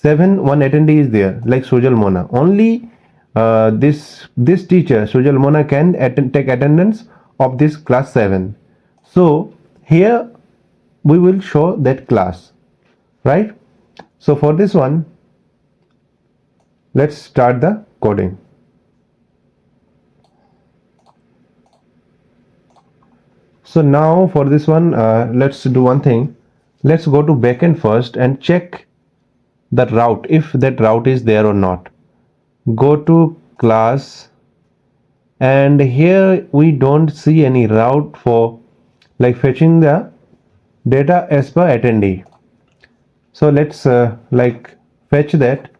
one attendee is there, like Sujal Mona. Only this teacher Sujal Mona can take attendance of this class 7. So here we will show that class, right? So for this one, let's start the coding. So now for this one, let's do one thing. Let's go to backend first and check the route, if that route is there or not. Go to class, and here we don't see any route for like fetching the data as per attendee. So let's like fetch that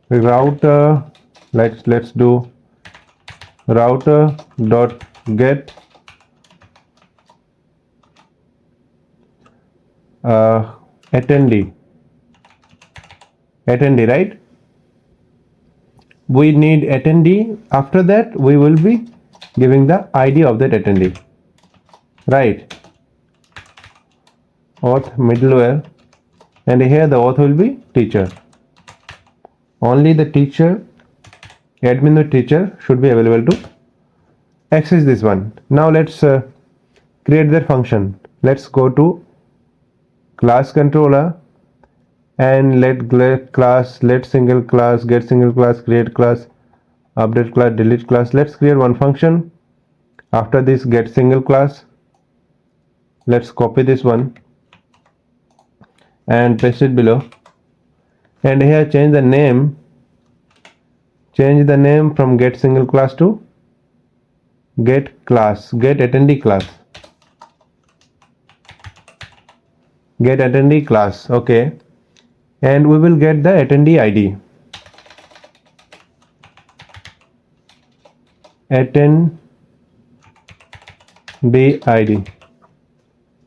router. Let's do router dot get attendee, right? We need attendee. After that we will be giving the ID of that attendee, right? Auth middleware, and here the auth will be teacher. Only the teacher, admin with teacher should be available to access this one. Now let's create that function. Let's go to class controller and let single class, get single class, create class, update class, delete class. Let's create one function. After this get single class, let's copy this one and paste it below, and here change the name from get single class to get attendee class. Okay, and we will get the attendee ID,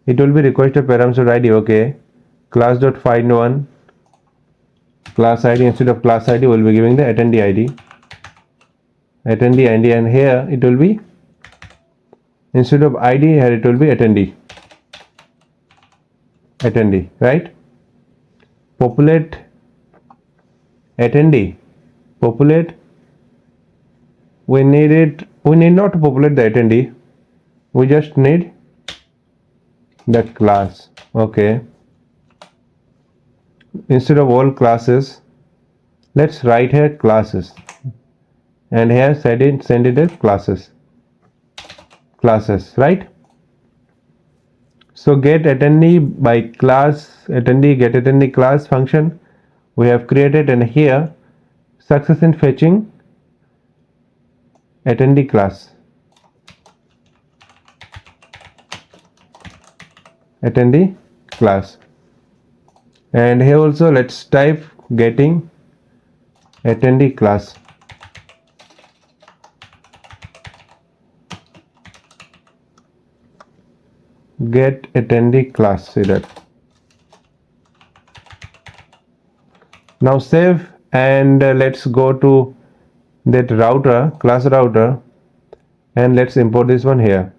it will be requested parameter ID. Okay, class dot find one class ID. Instead of class ID we will be giving the attendee ID, and here it will be, instead of ID here it will be attendee, right? Populate attendee, we need not to populate the attendee, we just need the class. Okay, instead of all classes, let's write here classes, and here send it as classes, right? So get attendee by class attendee, get attendee class function we have created, and here success in fetching attendee class, and here also let's type getting attendee class. Get attendee class, see that. Now save, and let's go to that class router, and let's import this one here,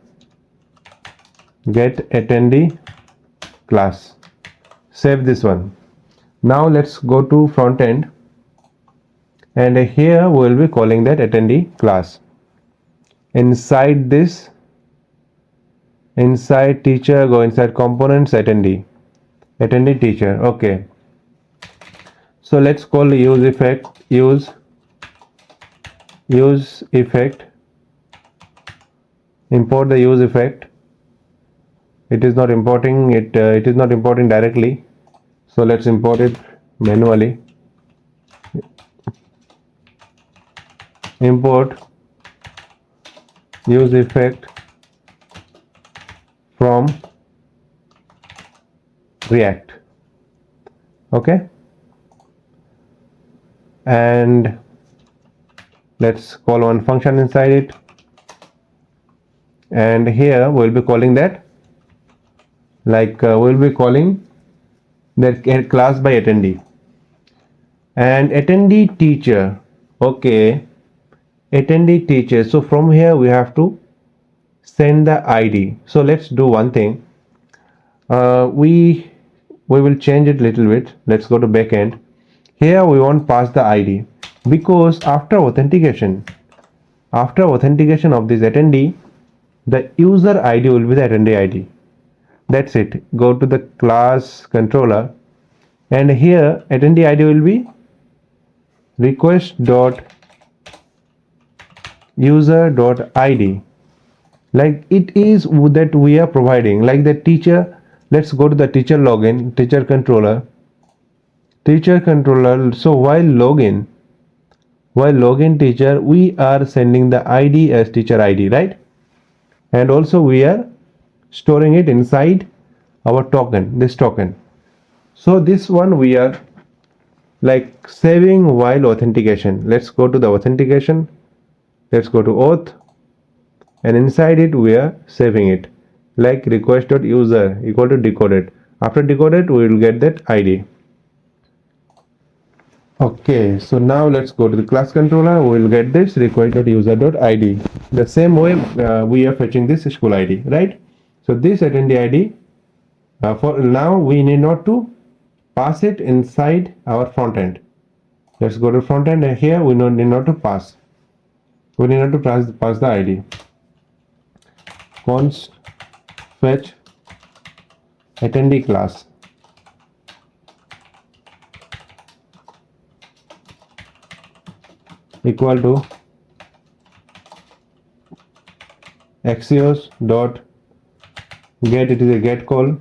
get attendee class. Save this one. Now let's go to front end, and here we will be calling that attendee class. Inside this, inside teacher, go inside components, attendee teacher. Okay, so let's call the use effect, import the use effect. It is not importing directly, so let's import it manually. Import use effect from React. Okay, and let's call one function inside it, and here we'll be calling that, we'll be calling that class by attendee, and attendee teacher. Okay, attendee teacher. So from here we have to send the ID. So let's do one thing. We will change it a little bit. Let's go to backend. Here we want pass the ID. because after authentication of this attendee, the user ID will be the attendee ID. That's it. Go to the class controller, and here attendee ID will be request dot user dot id, like it is that we are providing, like the teacher. Let's go to the teacher login, teacher controller. So while login teacher, we are sending the id as teacher id, right? And also we are storing it inside our token, this token. So this one we are like saving while authentication. Let's go to the authentication, let's go to auth, and inside it we are saving it like request.user equal to decoded. After decoded we will get that id. Okay, so now let's go to the class controller. We will get this request.user.id. The same way we are fetching this school id, right? So this attendee id, for now we need not to pass it inside our front end. Let's go to front end, and here we need not to pass. We need not to pass the id. Const fetch attendee class equal to axios dot get. It is a get call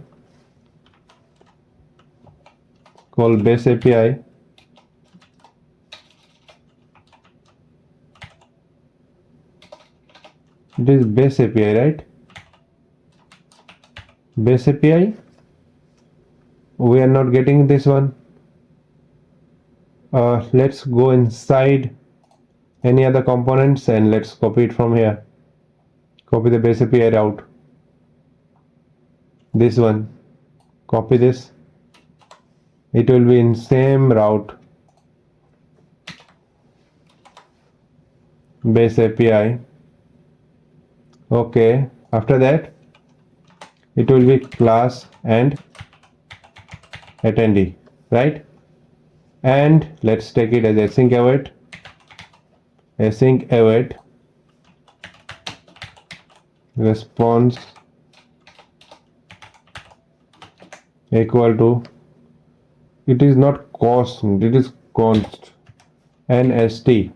base API. It is base API, right? Base API. We are not getting this one. Let's go inside any other components and let's copy it from here. Copy the base API route. This one. Copy this. It will be in same route. Base API. Okay. After that, it will be class and attendee, right? And let's take it as async await response equal to, it is not cost, it is const nst,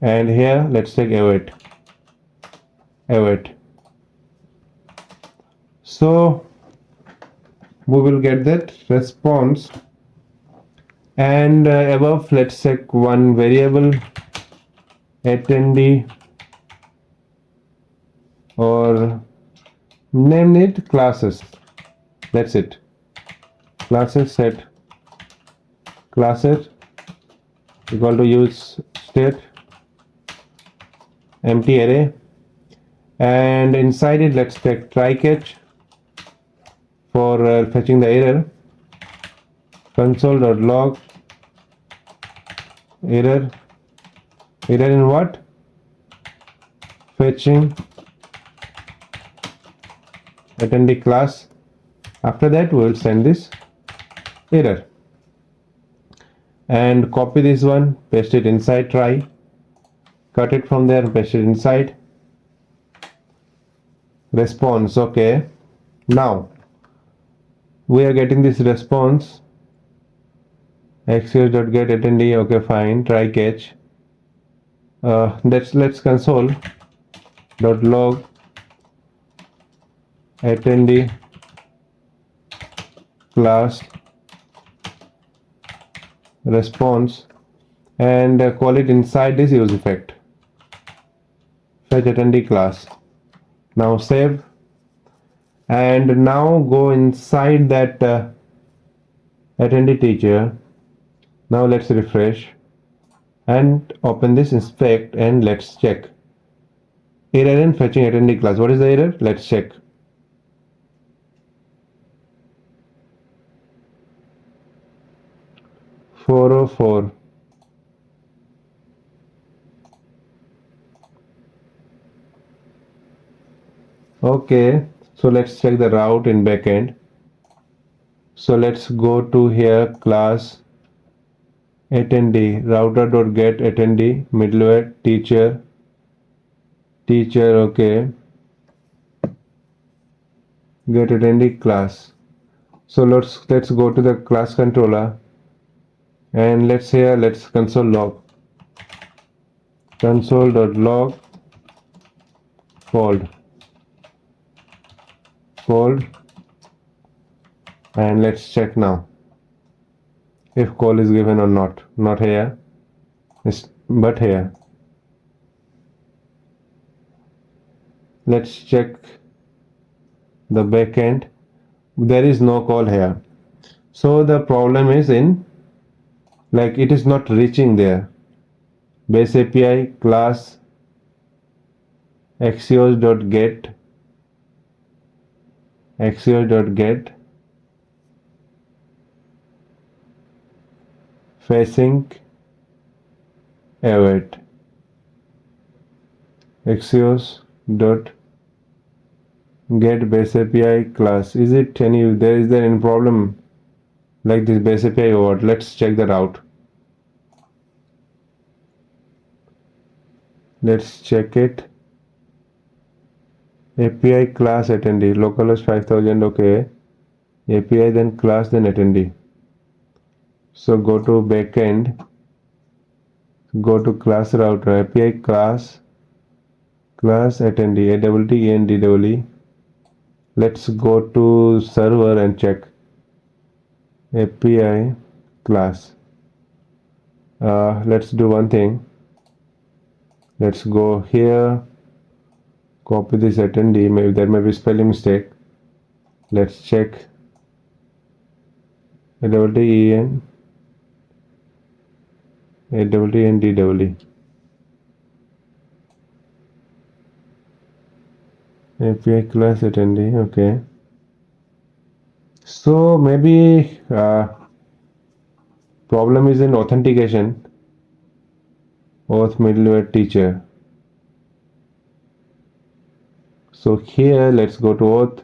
and here let's take await. So we will get that response, and above let's check one variable attendee, or name it classes. That's it. Classes set classes equal to use state empty array, and inside it let's take try catch for fetching the error. Console.log error in what? Fetching attendee class. After that we will send this error, and copy this one, paste it inside try, cut it from there, paste it inside response. Okay, now we are getting this response axios.get attendee. Okay, fine. Try catch. Let's console.log attendee class response, and call it inside this use effect fetch attendee class. Now save, and now go inside that attendee teacher. Now let's refresh and open this inspect, and let's check error in fetching attendee class. What is the error? Let's check. (404). Okay, so let's check the route in backend. So let's go to here class attendee router.get attendee middleware teacher okay, get attendee class. So let's go to the class controller and let's console.log fold and let's check now if call is given or not here but here. Let's check the backend. There is no call here, so the problem is in like it is not reaching there. Base API class axios.get facing await axios.get base API class. Is it is there any problem like this base API or what? Let's check that out. Let's check it. API class attendee localhost 5000. Okay, API then class then attendee. So go to backend, go to class router, API class attendee ATTENDEE. Let's go to server and check API class. Let's do one thing. Let's go here, copy this attendee. Maybe there may be spelling mistake. Let's check ATTENDEE API class attendee. Okay, so maybe problem is in authentication. Auth middleware teacher. So here let's go to auth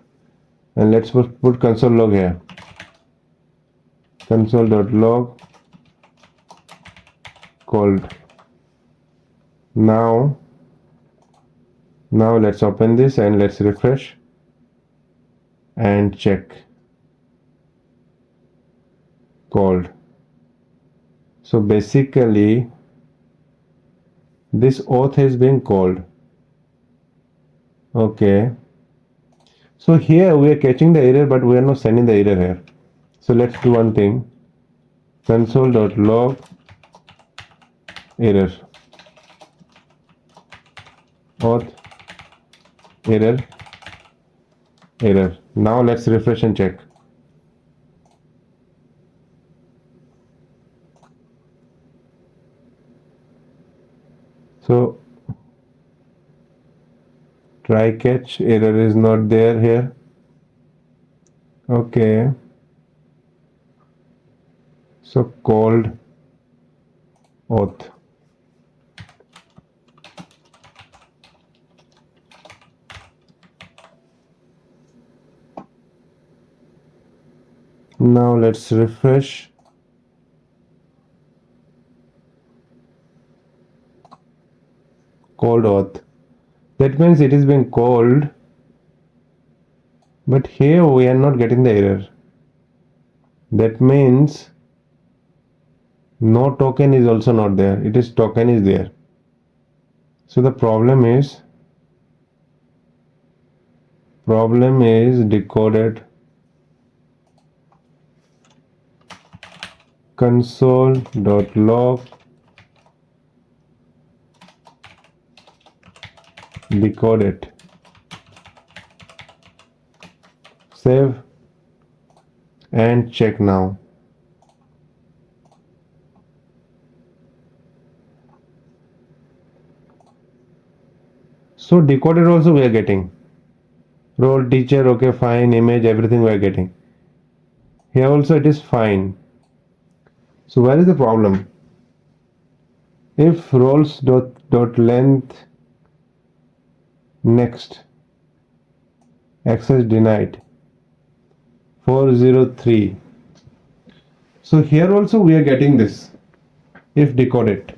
and let's put console log here. Console.log called. Now let's open this and let's refresh and check called. So basically this auth has been called. Okay, so here we are catching the error but we are not sending the error here. So let's do one thing, console.log error auth error. Now let's refresh and check. So try catch error is not there here. Okay, so called auth. Now let's refresh. Called auth. That means it is being called, but here we are not getting the error. That means no token is also not there. It is token is there. So the problem is decoded console.log decoded. Save and check now. So decoded also we are getting. Role, teacher, okay, fine, image, everything we are getting. Here also it is fine. So where is the problem? If roles dot length next access denied 403. So here also we are getting this. if decoded.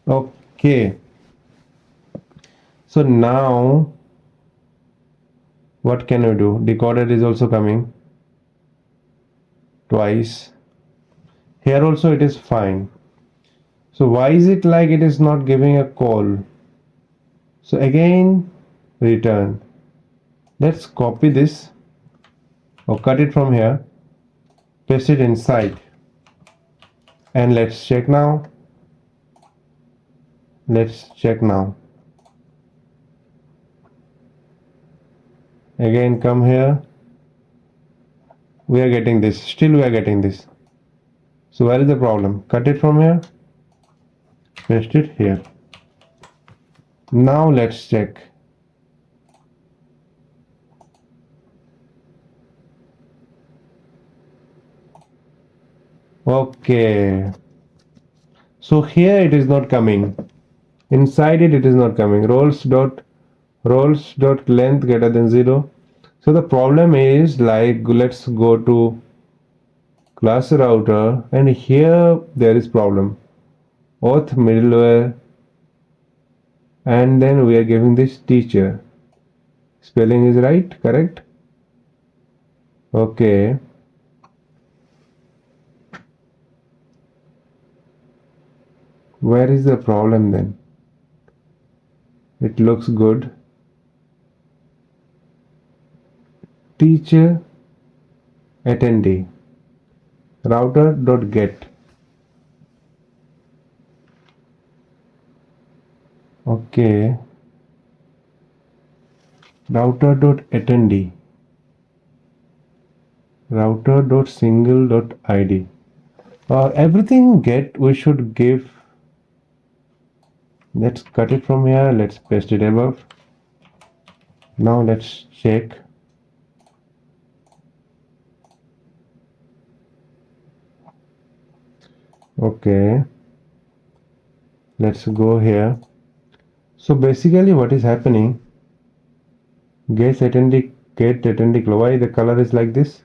Okay, so now what can we do? Decoded is also coming twice. Here also it is fine. So why is it like it is not giving a call? So again return. Let's copy this or cut it from here, paste it inside, and let's check now. Let's check now. Again come here. We are getting this. Still we are getting this. So where is the problem? Cut it from here, paste it here. Now let's check. Okay, so here it is not coming. Inside it is not coming. Roles dot length greater than 0. So the problem is, like, let's go to class router, and here there is problem. Auth middleware, and then we are giving this teacher. Spelling is right, correct? Okay. Where is the problem then? It looks good. Teacher attendee router.get. Okay, router.attendee router.single.id. Everything get we should give. Let's cut it from here. Let's paste it above. Now let's check. Okay, let's go here. So basically what is happening, get attendee why the color is like this?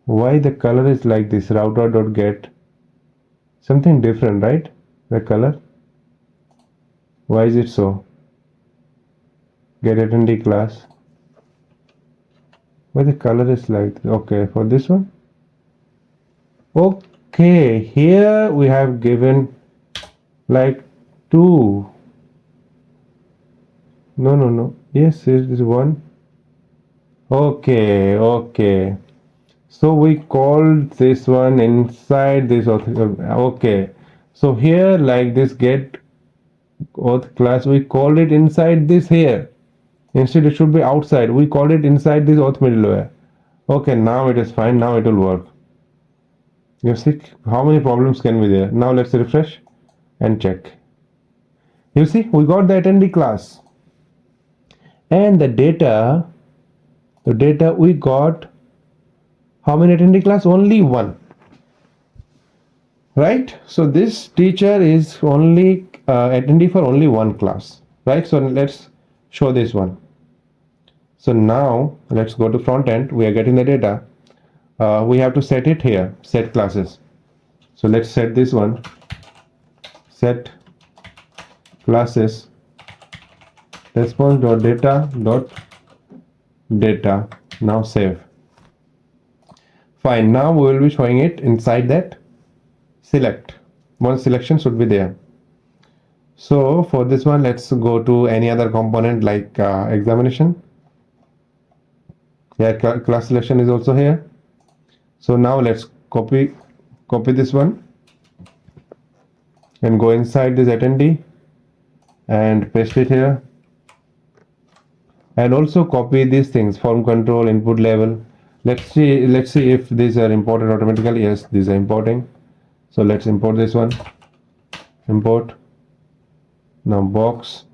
Why the color is like this? Router.get, something different, right? The color, why is it so? Get attendee class, why the color is like this? Okay, for this one. Okay, here we have given like two. No. Yes, it is one. Okay. So we called this one inside this auth. Okay. So here, like this get auth class, we called it inside this here. Instead, it should be outside. We called it inside this auth middleware. Okay, now it is fine. Now it will work. You see how many problems can be there. Now let's refresh and check. You see, we got the attendee class. And the data we got, how many attendee class? Only one, right? So this teacher is only attendee for only one class, right? So let's show this one. So now let's go to front end. We are getting the data. We have to set it here, set classes. So let's set this one, set classes response.data. Now save. Fine, now we will be showing it inside that select. One selection should be there. So for this one, let's go to any other component like examination. Here class selection is also here. So now let's copy this one and go inside this attendee and paste it here. And also copy these things, form control, input level. Let's see if these are imported automatically. Yes, these are importing. So let's import this one. Import. Now box.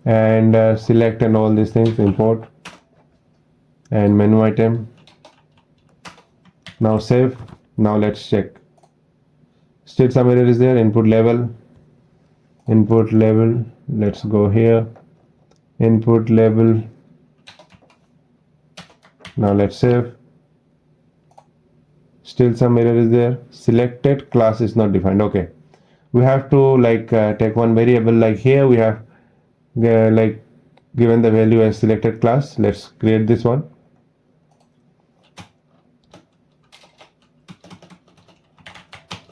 And select and all these things, import. And menu item. Now save. Now let's check. Still some error is there. Input level. Let's go here. Input level. Now let's save. Still some error is there. Selected class is not defined. Okay, we have to like take one variable. Like here we have like given the value as selected class. Let's create this one.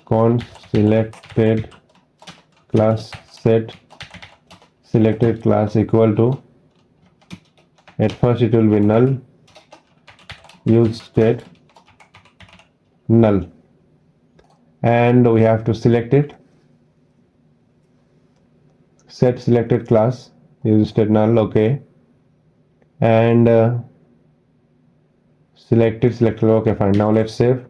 Const selected class set selected class equal to, at first it will be null, use state null, and we have to select it. Set selected class, use state null. Okay, and selected. Okay, fine. Now let's save.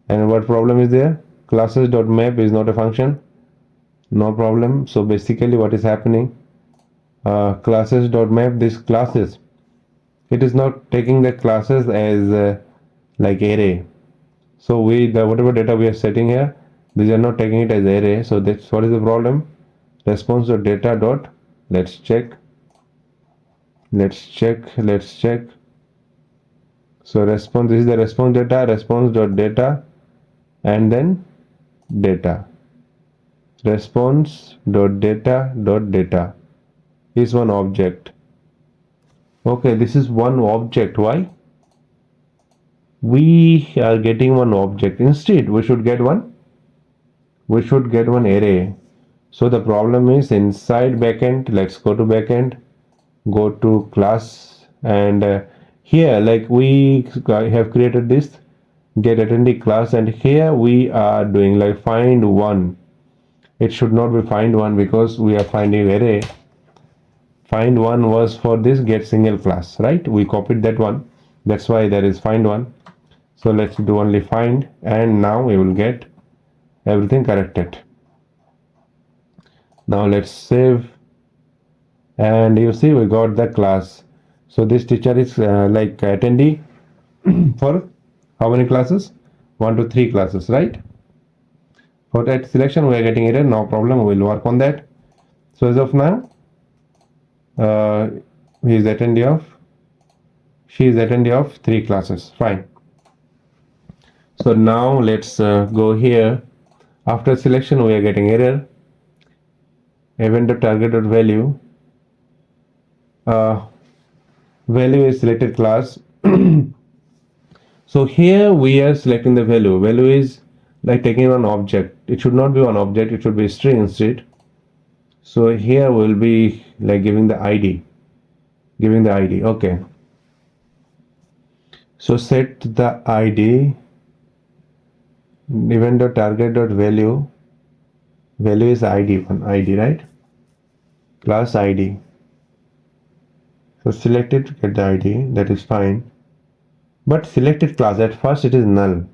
And what problem is there? Classes.map is not a function. No problem. So basically what is happening, classes.map, this classes, it is not taking the classes as like array. So whatever data we are setting here, these are not taking it as array. So that's what is the problem. Response.data dot, let's check. So response, this is the response data, response.data, and then data. Response.data.data is one object. Okay, this is one object. Why? We are getting one object. Instead, we should get one array. So the problem is inside backend. Let's go to backend, go to class, and here like we have created this get attendee class, and here we are doing like find one. It should not be find one because we are finding array. Find one was for this get single class, right? We copied that one, that's why there is find one. So let's do only find, and now we will get everything corrected. Now let's save, and you see we got the class. So this teacher is like attendee for how many classes? 1 to 3 classes, right? For that selection we are getting error. No problem, we will work on that. So as of now, she is attendee of 3 classes. Fine. So now let's go here. After selection we are getting error. Event.target.value, value is selected class. So here we are selecting the value. Value is like taking one object. It should not be one object, it should be string instead. So here we'll be like giving the ID. Okay. So set the ID, event.target.value, value is ID, one ID, right? Class ID. So select it, get the ID, that is fine. But selected class, at first it is null.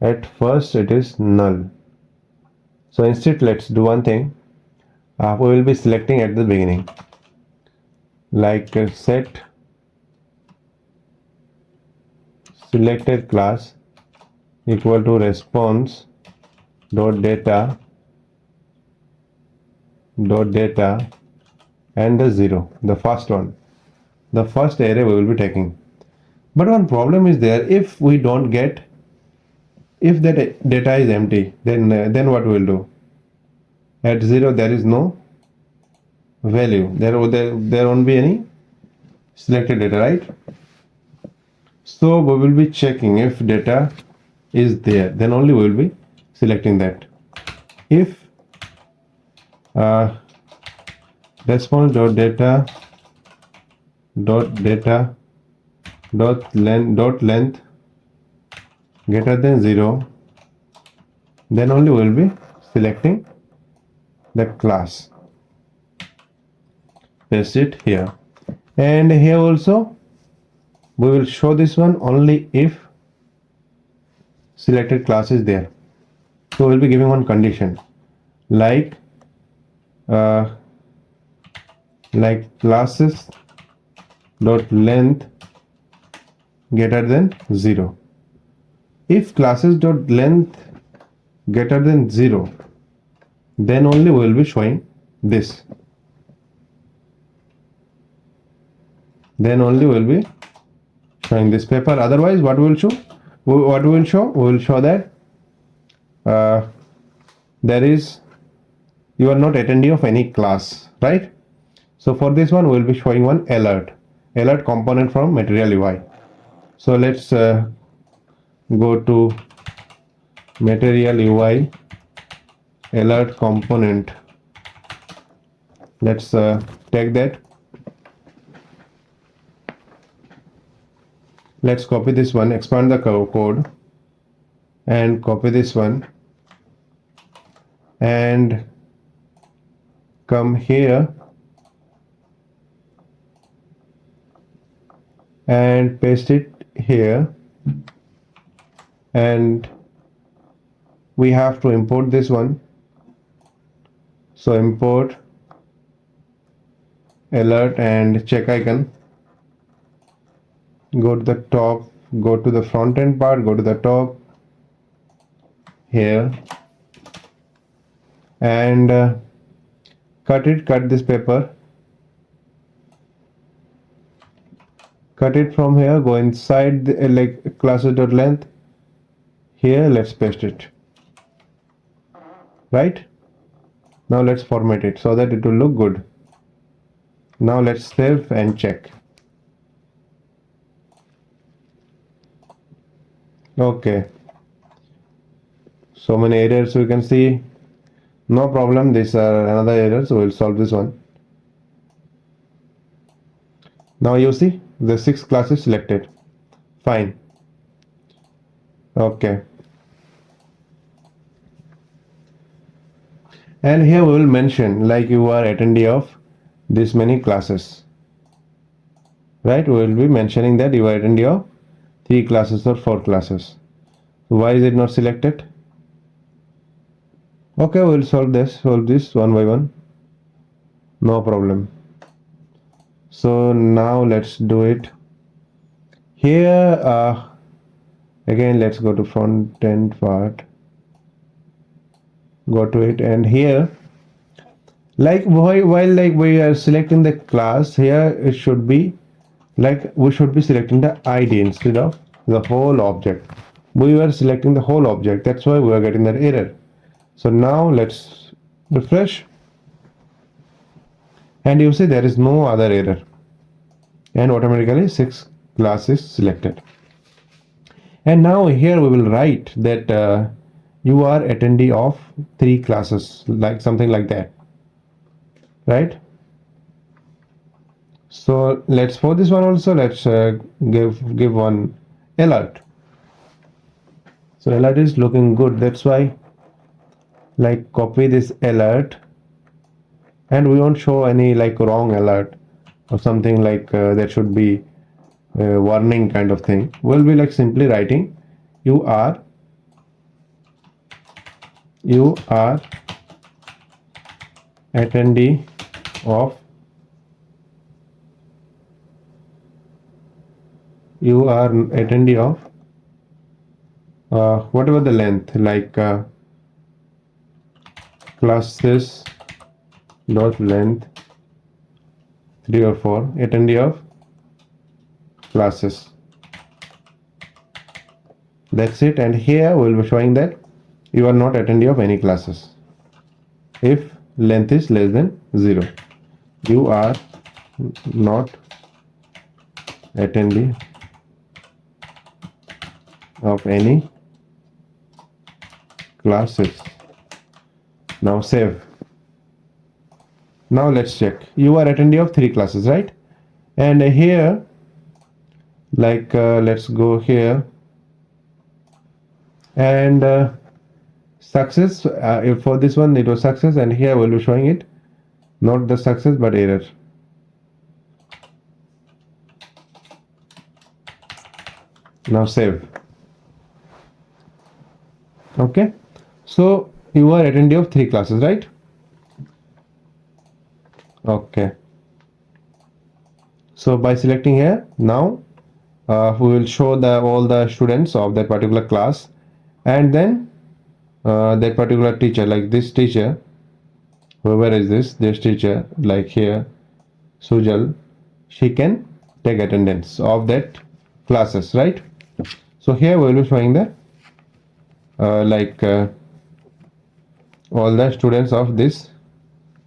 So instead let's do one thing. We will be selecting at the beginning, like set selected class equal to response dot data and the 0, the first one, the first array we will be taking. But one problem is there. If we don't get, if that data is empty, then what we will do? At 0 there is no value, there won't be any selected data, right? So we will be checking if data is there, then only we will be selecting that. If response.data length greater than 0, then only we will be selecting the class. Paste it here, and here also we will show this one only if selected class is there. So we'll be giving one condition like classes dot length greater than 0. If classes dot length greater than 0, then only we will be showing this. Then only we will be showing this paper. Otherwise, what we will show? what we will show? We will show that there is you are not attendee of any class, right? So for this one, we will be showing one alert component from material UI. So let's go to material UI alert component. Let's take that. Let's copy this one, expand the code, and copy this one, and come here and paste it here, and we have to import this one. So import alert and check icon, go to the top, go to the front end part, go to the top here, and cut this paper, cut it from here, go inside the, like classes.length here, let's paste it. Right, now let's format it so that it will look good. Now let's save and check. Okay, so many errors we can see. No problem, these are another error, so we'll solve this one. Now you see the 6 classes selected. Fine. Okay, and here we will mention like you are attendee of this many classes, right? We will be mentioning that you are attendee of 3 classes or 4 classes. Why is it not selected? Okay, we'll solve this one by one, no problem. So now let's do it here. Again, let's go to front end part, go to it, and here like while like we are selecting the class, here it should be like we should be selecting the ID instead of the whole object. We were selecting the whole object, that's why we are getting that error. So now let's refresh, and you see there is no other error, and automatically 6 classes selected. And now here we will write that you are attendee of 3 classes, like something like that, right? So let's, for this one also, let's give one alert. So alert is looking good, that's why like copy this alert, and we won't show any like wrong alert or something like that should be a warning kind of thing. We'll be like simply writing you are attendee of whatever the length, like classes dot length 3 or 4, attendee of classes. That's it. And here we'll be showing that you are not attendee of any classes if length is less than 0. You are not attendee of any classes. Now save. Now let's check. You are attendee of 3 classes, right? And here like let's go here, and success, if for this one it was success, and here we'll be showing it not the success but error. Now save. Okay, so you are attendee of 3 classes, right? Okay, so by selecting here, now we will show all the students of that particular class, and then that particular teacher, like this teacher, whoever is this teacher, like here Sujal, she can take attendance of that classes, right? So here we will be showing the all the students of this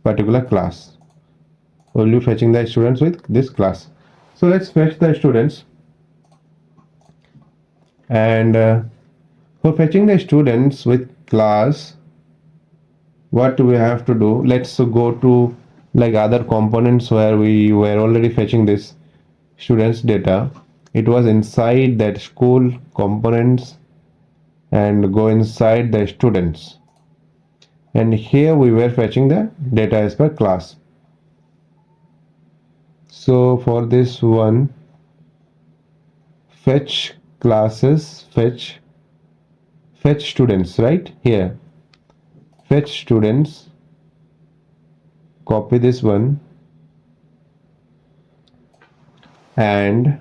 particular class. We will be fetching the students with this class. So let's fetch the students, and for fetching the students with class, what we have to do, let's go to like other components where we were already fetching this students data. It was inside that school components and go inside the students, and here we were fetching the data as per class. So for this one, fetch classes, fetch students, right here, fetch students, copy this one and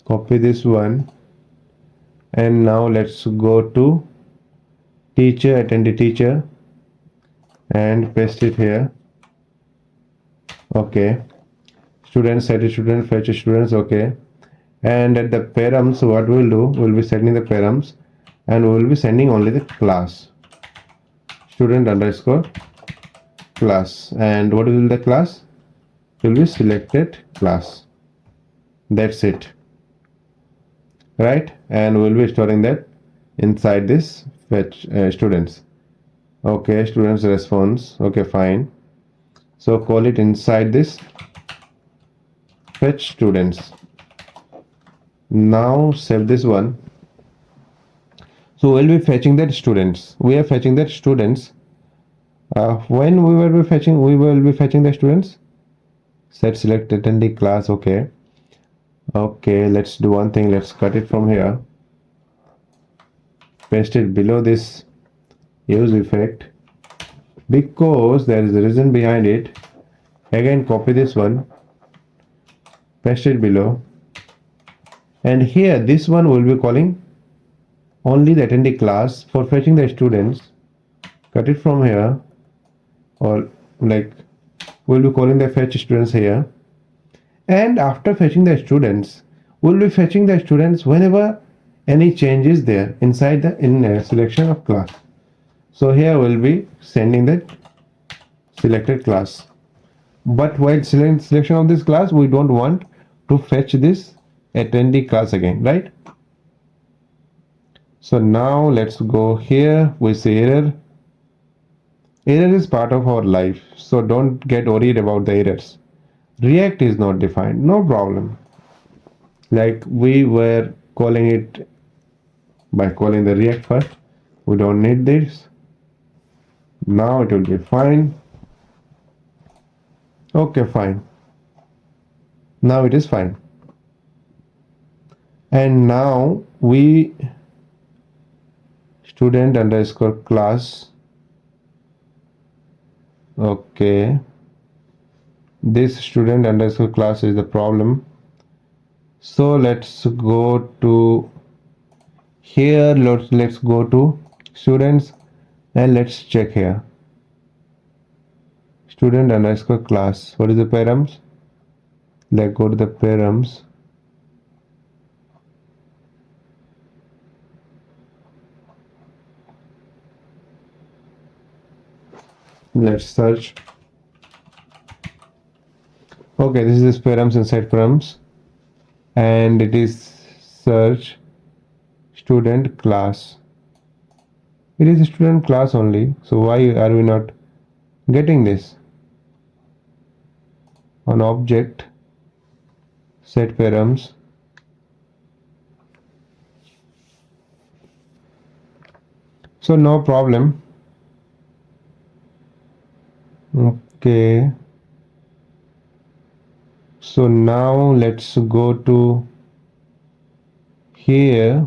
copy this one, and now let's go to teacher, attendee teacher, and paste it here. Okay, students, set student, fetch students. Okay, and at the params, what we'll do, we'll be setting the params, and we will be sending only the class, student underscore class. And what will the class? Will be selected class. That's it, right? And we'll be storing that inside this fetch students. Okay, students response. Okay, fine. So call it inside this fetch students. Now save this one. So we'll be fetching that students. We are fetching that students. When we will be fetching, the students. Set select attendee class. Okay. Okay, let's do one thing. Let's cut it from here. Paste it below this use effect, because there is a reason behind it. Again, copy this one, paste it below, and here this one will be calling only the attendee class for fetching the students. Cut it from here, or like we'll be calling the fetch students here. And after fetching the students, we'll be fetching the students whenever any change is there inside the selection of class. So here we'll be sending the selected class. But while selection of this class, we don't want to fetch this attendee class again, right? So now let's go here. We say error. Error is part of our life, so don't get worried about the errors. React is not defined, no problem. Like we were calling it by calling the React first. We don't need this. Now it will be fine. Okay, fine. Now it is fine. And now we student underscore class. Okay, this student underscore class is the problem. So let's go to here. Let's go to students and let's check here. Student underscore class. What is the params? Let's go to the params. Let's search. Okay, this is params inside params, and it is search student class. It is a student class only, so why are we not getting this? On object, set params, so no problem. Okay, so now let's go to here,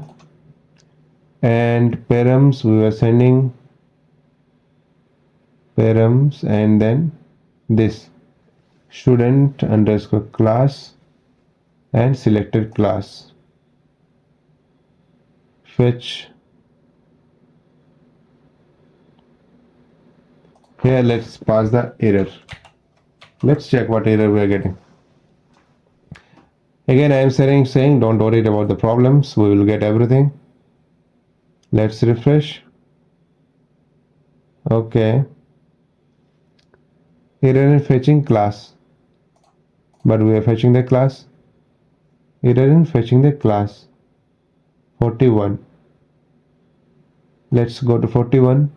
and params, we are sending params, and then this student underscore class and selected class. Fetch. Here let's pass the error. Let's check what error we are getting. Again, I am saying don't worry about the problems, we will get everything. Let's refresh. Okay, error in fetching class, but we are fetching the class. Error in fetching the class. 41. Let's go to 41.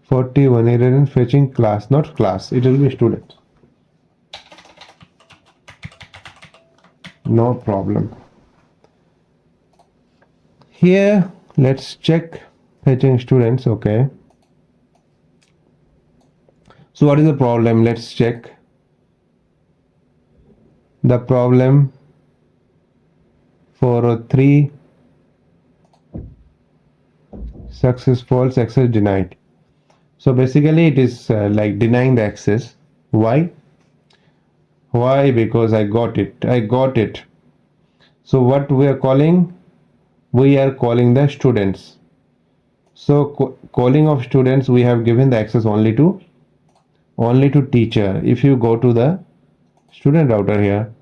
41, error in fetching class, not class, it will be student. No problem. Here, let's check fetching students. Okay. So what is the problem? Let's check. The problem for 3 false access denied. So basically it is like denying the access. Why? Why? Because I got it. So what we are calling? We are calling the students. So calling of students, we have given the access only to teacher. If you go to the student router here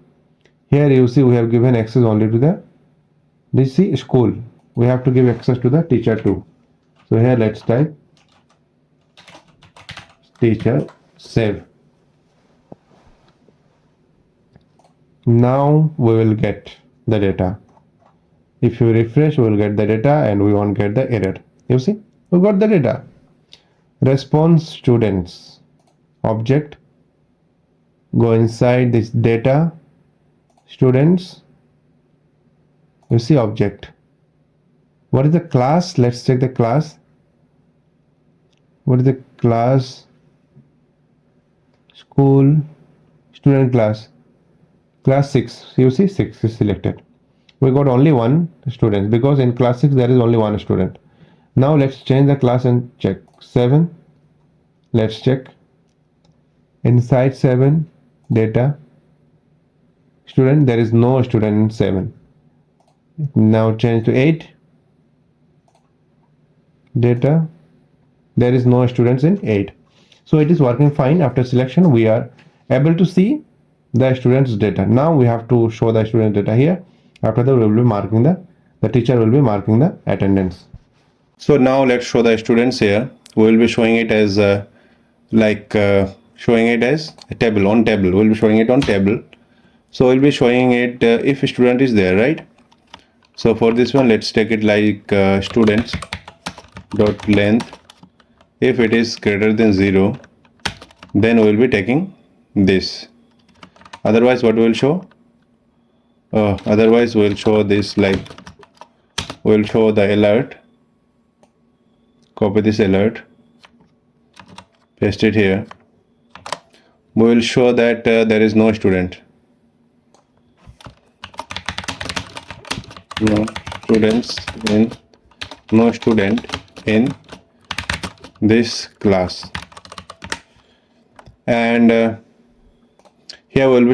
you see we have given access only to the school. We have to give access to the teacher too. So here let's type teacher, save. Now we will get the data. If you refresh, we will get the data and we won't get the error. You see, we got the data. Response students object, go inside this data students, you see object. What is the class? Let's check the class. What is the class? School student class 6. You see 6 is selected. We got only one student because in class 6 there is only one student. Now let's change the class and check 7. Let's check inside 7 data student, there is no student in 7. Now change to 8 data, there is no students in 8. So it is working fine. After selection we are able to see the students data. Now we have to show the student data here. After that we will be marking the teacher will be marking the attendance. So now let's show the students here. We will be showing it as showing it as a table on table. We'll be showing it on table. So we'll be showing it if a student is there, right? So for this one, let's take it like students dot length. If it is greater than 0, then we will be taking this. Otherwise, what will show? Otherwise, we'll show this like we'll show the alert. Copy this alert, paste it here. We will show that there is no student. No student in this class. And here we'll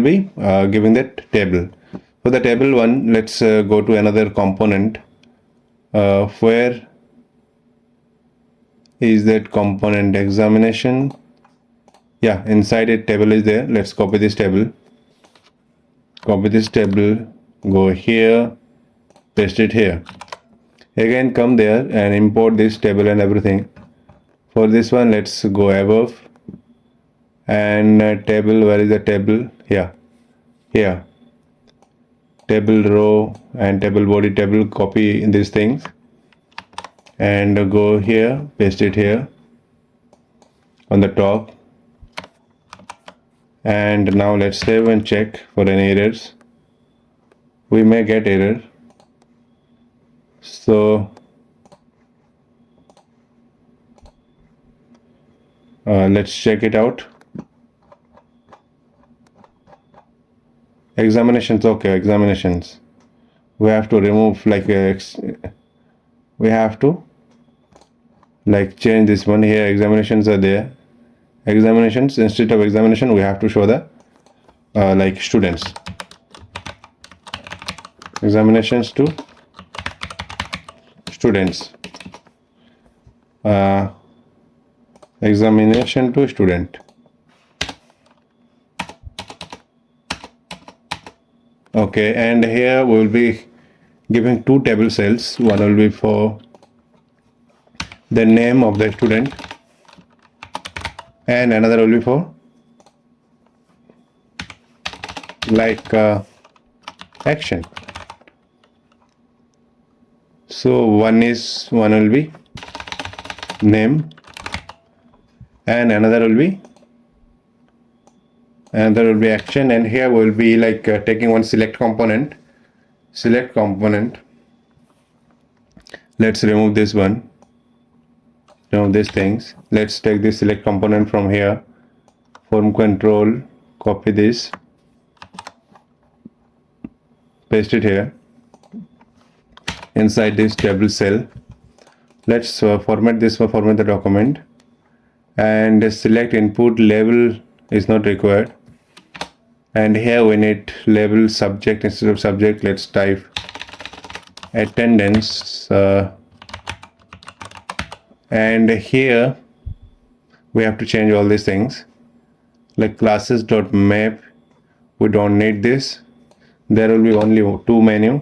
be giving that table. For the table one, let's go to another component. Where is that component? Examination. Yeah, inside it table is there. Let's copy this table. Go here, paste it here. Again come there and import this table and everything. For this one, let's go above and table. Where is the table? Here table row and table body table. Copy these things and go here, paste it here on the top. And now let's save and check for any errors. We may get error, so let's check it out. Examinations. Okay, examinations. We have to remove we have to change this one here. Examinations are there. Examinations, instead of examination we have to show the students. Examinations to students. Examination to student. Okay, and here we will be giving two table cells. One will be for the name of the student and another will be for like action. So one will be name and another will be action, and here we'll be like taking one select component. Let's remove this one, remove these things. Let's take this select component from here, form control, copy this, paste it here inside this table cell. Let's format this for format the document, and select input label is not required, and here we need label subject. Instead of subject, let's type attendance, and here we have to change all these things like classes.map. We don't need this. There will be only two menu,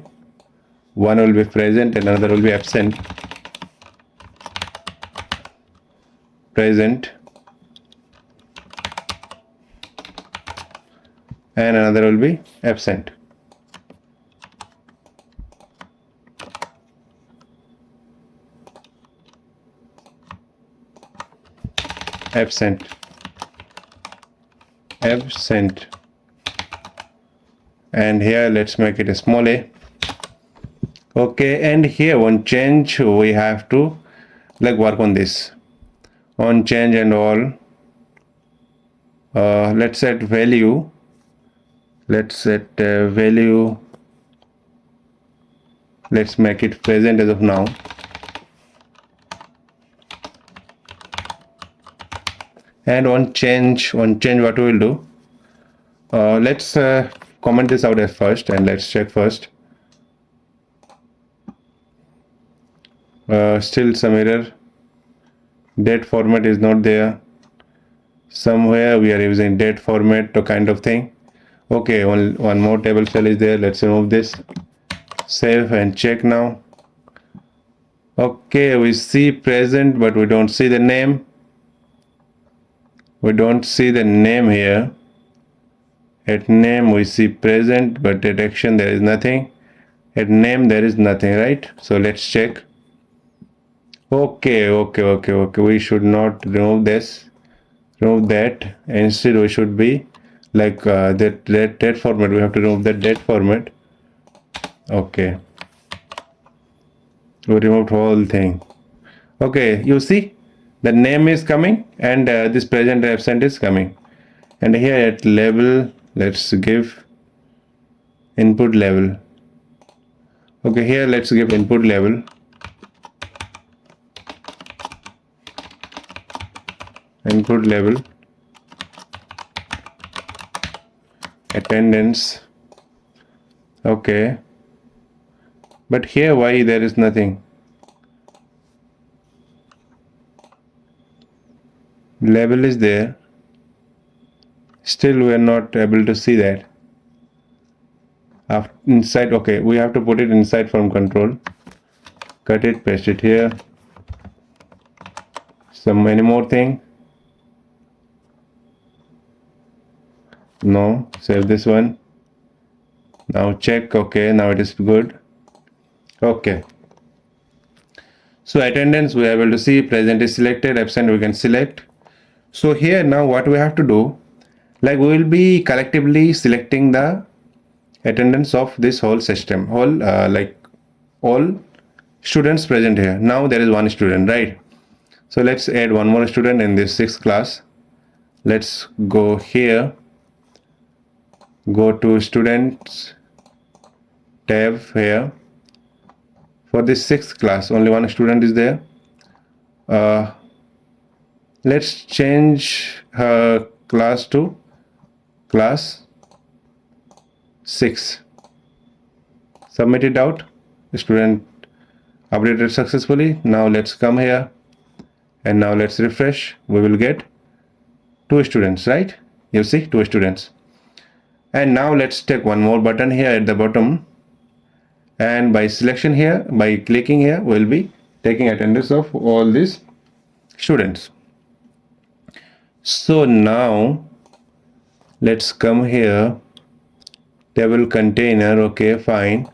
one will be present and another will be absent. Present and another will be absent. Absent. And here let's make it a small a. Okay, and here one change we have to like work on this, on change and all. Let's set value. Let's make it present as of now. And on change what we will do, let's comment this out at first, and let's check first. Still some error. Date format is not there. Somewhere we are using date format to kind of thing. Okay, one more table cell is there. Let's remove this, save and check now. Okay, we see present, but we don't see the name. We don't see the name here. At name we see present, but at action there is nothing. At name there is nothing, right? So let's check. Okay. We should not remove this. Remove that. Instead we should be like that date format. We have to remove that date format. Okay. We removed whole thing. Okay, you see the name is coming and this present and absent is coming. And here at label, let's give input label. Okay, here let's give input label. Input label attendance. Okay, but here why there is nothing? Label is there, still we are not able to see that. Inside, okay, we have to put it inside from control, cut it, paste it here. Any more thing? No, save this one. Now check. Okay, now it is good. Okay, so attendance we are able to see, present is selected, absent we can select. So here now what we have to do, like we will be collectively selecting the attendance of this whole system, like all students present here. Now there is one student, right? So let's add one more student in this 6th class. Let's go here, go to students tab here. For this 6th class only one student is there. Let's change her class to class 6. Submit it out. The student updated successfully. Now let's come here and now let's refresh. We will get 2 students, right? You see 2 students. And now let's take one more button here at the bottom, and by selection here, by clicking here, we'll be taking attendance of all these students. So now let's come here, table container. Okay, fine.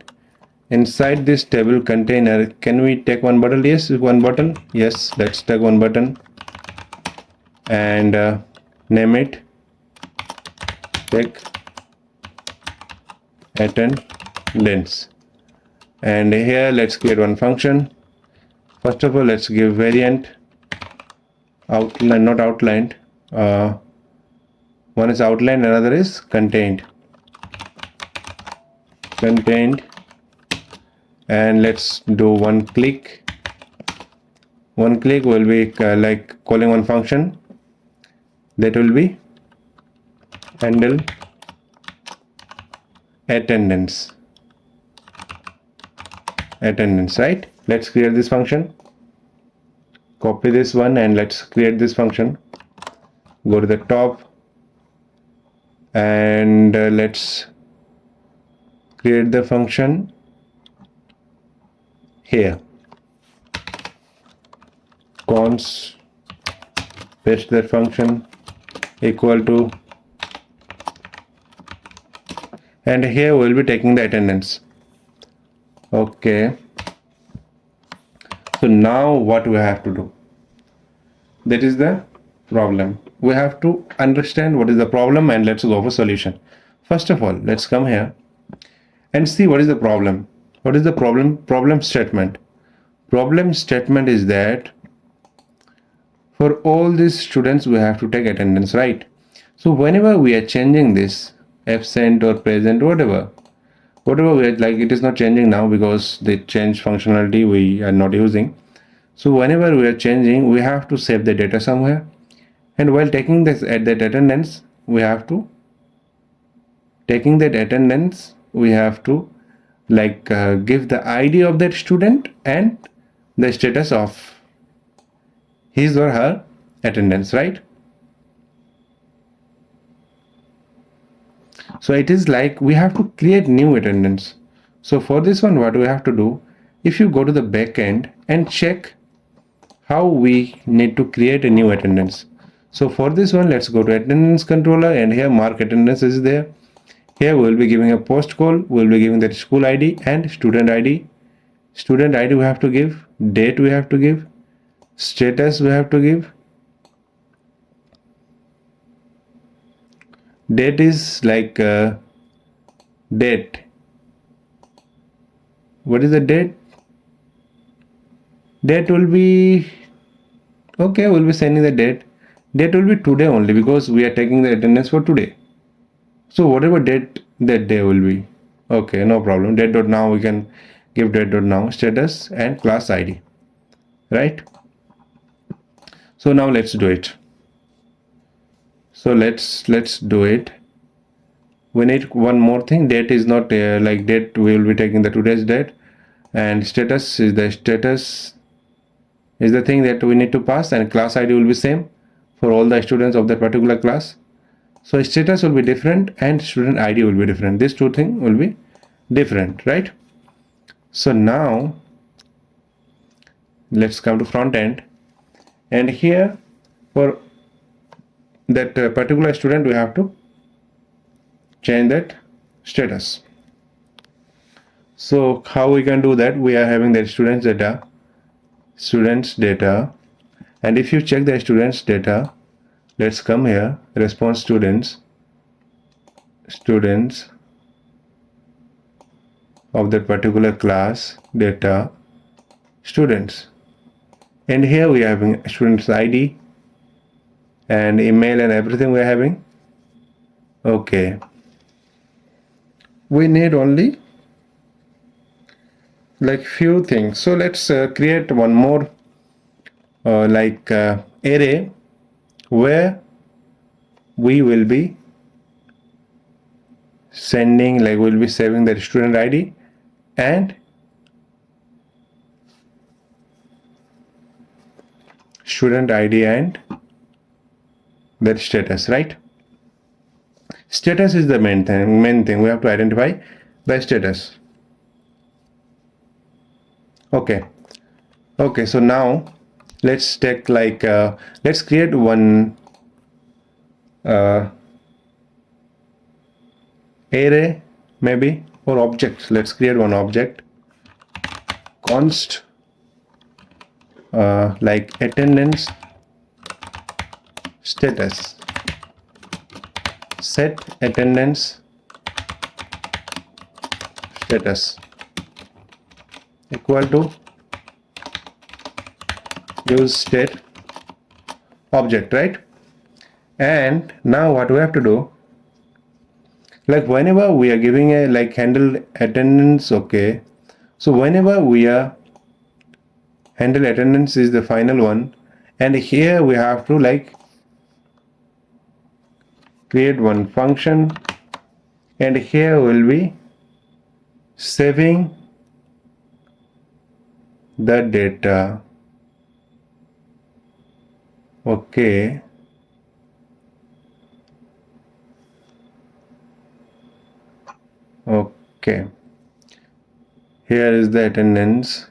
Inside this table container, can we take one button? Yes, one button. Yes, let's take one button and name it take attendance. And here let's create one function. First of all, let's give variant outline, not outlined. One is outlined, another is contained. And let's do one click. One click will be like calling one function that will be handle attendance, right? Let's create this function, copy this one, and let's create this function. Go to the top and let's create the function here, cons, paste that function, equal to, and here we'll be taking the attendance. Okay, so now what we have to do, that is the problem. We have to understand what is the problem and let's go for solution. First of all, let's come here and see what is the problem. What is the problem statement? Problem statement is that for all these students we have to take attendance, right? So whenever we are changing this absent or present, whatever we are, like, it is not changing now because the change functionality we are not using. So whenever we are changing, we have to save the data somewhere, and while taking this at that attendance, we have to like give the ID of that student and the status of his or her attendance, right? So it is like we have to create new attendance. So for this one, what we have to do, if you go to the backend and check how we need to create a new attendance. So for this one, let's go to attendance controller, and here mark attendance is there. Here we will be giving a post call, we will be giving that school ID and student ID. Student ID we have to give, date we have to give, status we have to give. Date is like date. What is the date? Date will be, okay, we'll be sending the date. Date will be today only because we are taking the attendance for today. So whatever date that day will be, okay, no problem. Date dot now, we can give date dot now, status and class ID, right? So now let's do it. So let's do it. We need one more thing. Date is not like date, we will be taking the today's date, and status is the thing that we need to pass, and class ID will be same for all the students of that particular class. So status will be different and student ID will be different. These two things will be different, right? So now let's come to front end, and here for that particular student we have to change that status. So how we can do that? We are having the students data, and if you check the students data, let's come here, response students of that particular class data students, and here we are having students ID and email and everything we are having. Okay, we need only like few things. So let's create one more array where we will be sending, like we'll be saving the student ID and that status, right? Status is the main thing. We have to identify the status. Okay. So now let's take like let's create one array maybe, or objects. Let's create one object, const like attendance status, set attendance status equal to use state object, right? And now what we have to do, like whenever we are giving a like handle attendance, okay, so whenever we are handle attendance is the final one, and here we have to like create one function, and here will be saving the data. Okay, here is the attendance.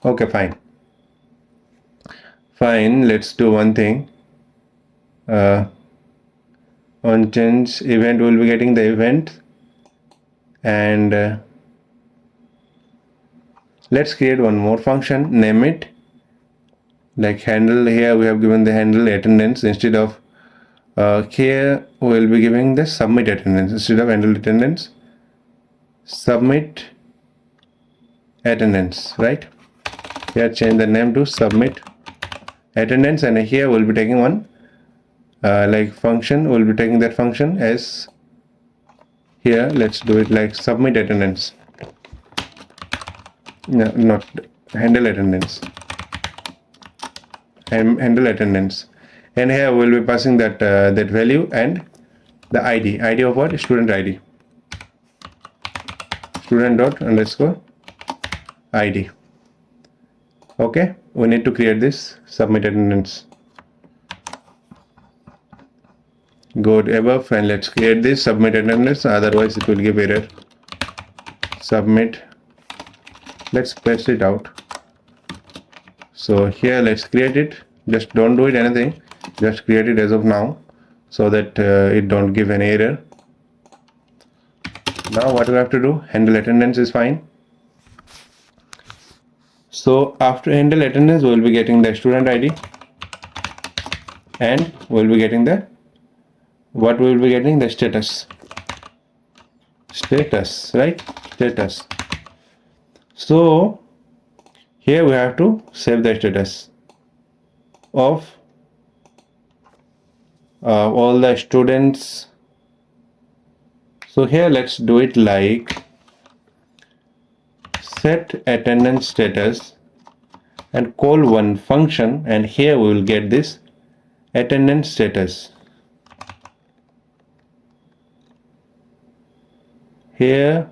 Okay, fine, let's do one thing. On change event we'll be getting the event, and let's create one more function, name it like handle. Here we have given the handle attendance instead of here we will be giving the submit attendance instead of handle attendance, submit attendance, right? Here change the name to submit attendance, and here we'll be taking one like function. We'll be taking that function as here. Let's do it like submit attendance, no, not handle attendance, handle attendance. And here we'll be passing that that value and the ID of what? Student ID, student dot underscore ID. Okay, we need to create this submit attendance. Go to above and let's create this submit attendance, otherwise it will give error. Submit, let's paste it out. So here let's create it, just don't do it anything, just create it as of now so that it don't give an error. Now what we have to do, handle attendance is fine. So after handle attendance we'll be getting the student ID, and we'll be getting the what we will be getting, the status, right? Status. So here we have to save the status of all the students. So here let's do it like set attendance status and call one function, and here we will get this attendance status. Here,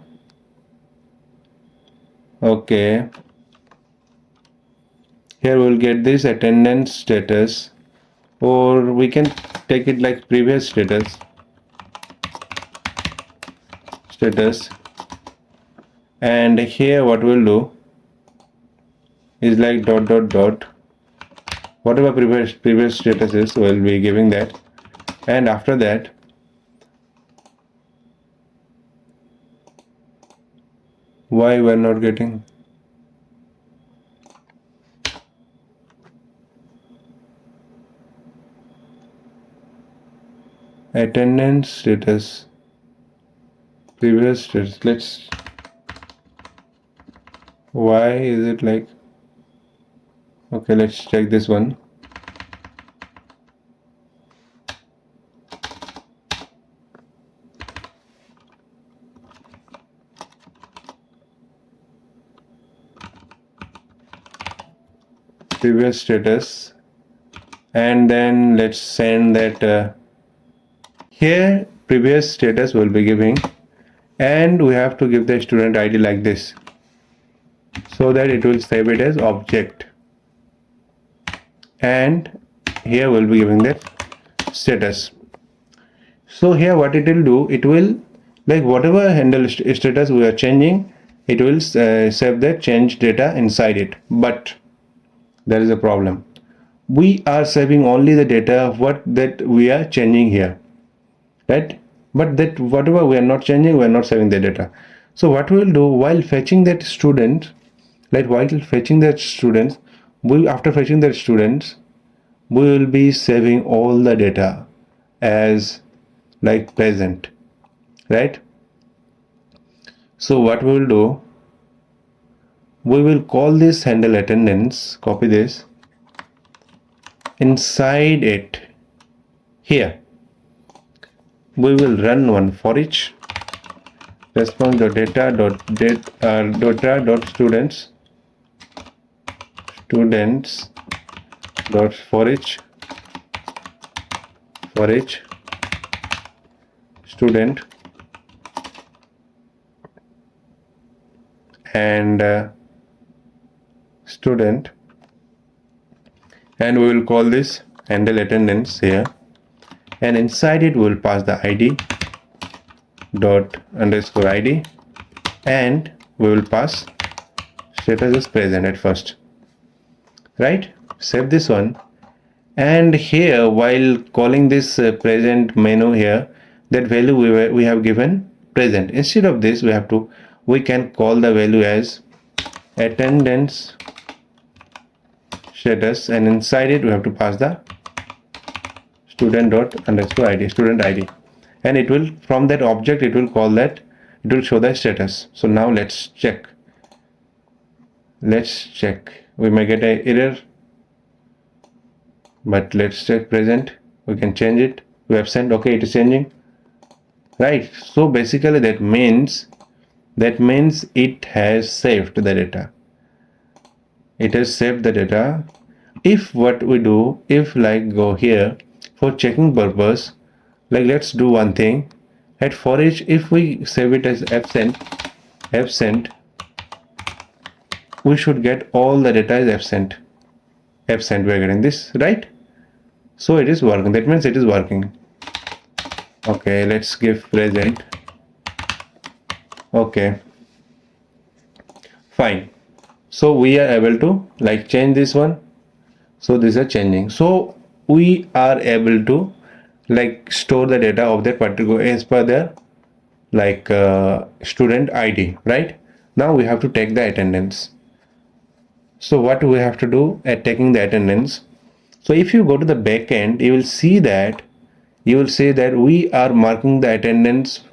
okay, here we'll get this attendance status, or we can take it like previous status, and here what we'll do is like dot dot dot, whatever previous status is, we'll be giving that, and after that why we're not getting attendance status, previous status, let's, why is it like, okay, let's check this one. Previous status, and then let's send that here previous status will be giving, and we have to give the student ID like this so that it will save it as object, and here we'll be giving that status. So here what it will do, it will, like whatever handle status we are changing, it will save the change data inside it. But there is a problem. We are saving only the data of what that we are changing here, right? But that whatever we are not changing, we are not saving the data. So what we will do while fetching that student, like while fetching that students, we after fetching that students, we will be saving all the data as like present, right? So what we will do, we will call this handle attendance, copy this, inside it here we will run one for each response.data.students dot for each student and student, and we will call this handle attendance here, and inside it we will pass the id dot underscore id, and we will pass status is present at first, right? Save this one, and here while calling this present menu here, that value we have given present. Instead of this, we can call the value as attendance status, and inside it we have to pass the student dot underscore id, student id, and it will, from that object, it will call that, it will show the status. So now let's check. We may get an error, but let's check present. We can change it to absent. Okay, it is changing, right? So basically that means it has saved the data. It has saved the data. If what we do, if like go here for checking purpose, like let's do one thing. At for each, if we save it as absent, we should get all the data is absent. We are getting this, right? So it is working. That means it is working. Okay, let's give present. Okay, fine. So we are able to like change this one. So these are changing. So we are able to like store the data of that particular as per their like student ID, right? Now we have to take the attendance. So what we have to do at taking the attendance? So if you go to the backend, you will see that we are marking the attendance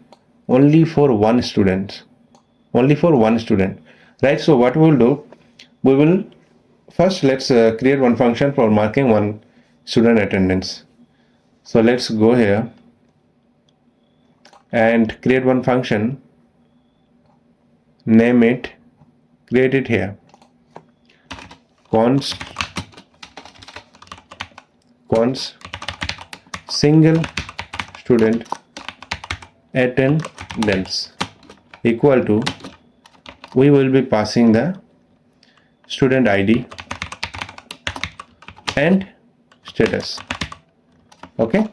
only for one student, right? So what we will do, we will first let's create one function for marking one student attendance. So let's go here and create one function, name it, create it here, const single student attendance equal to, we will be passing the student ID and status. Okay,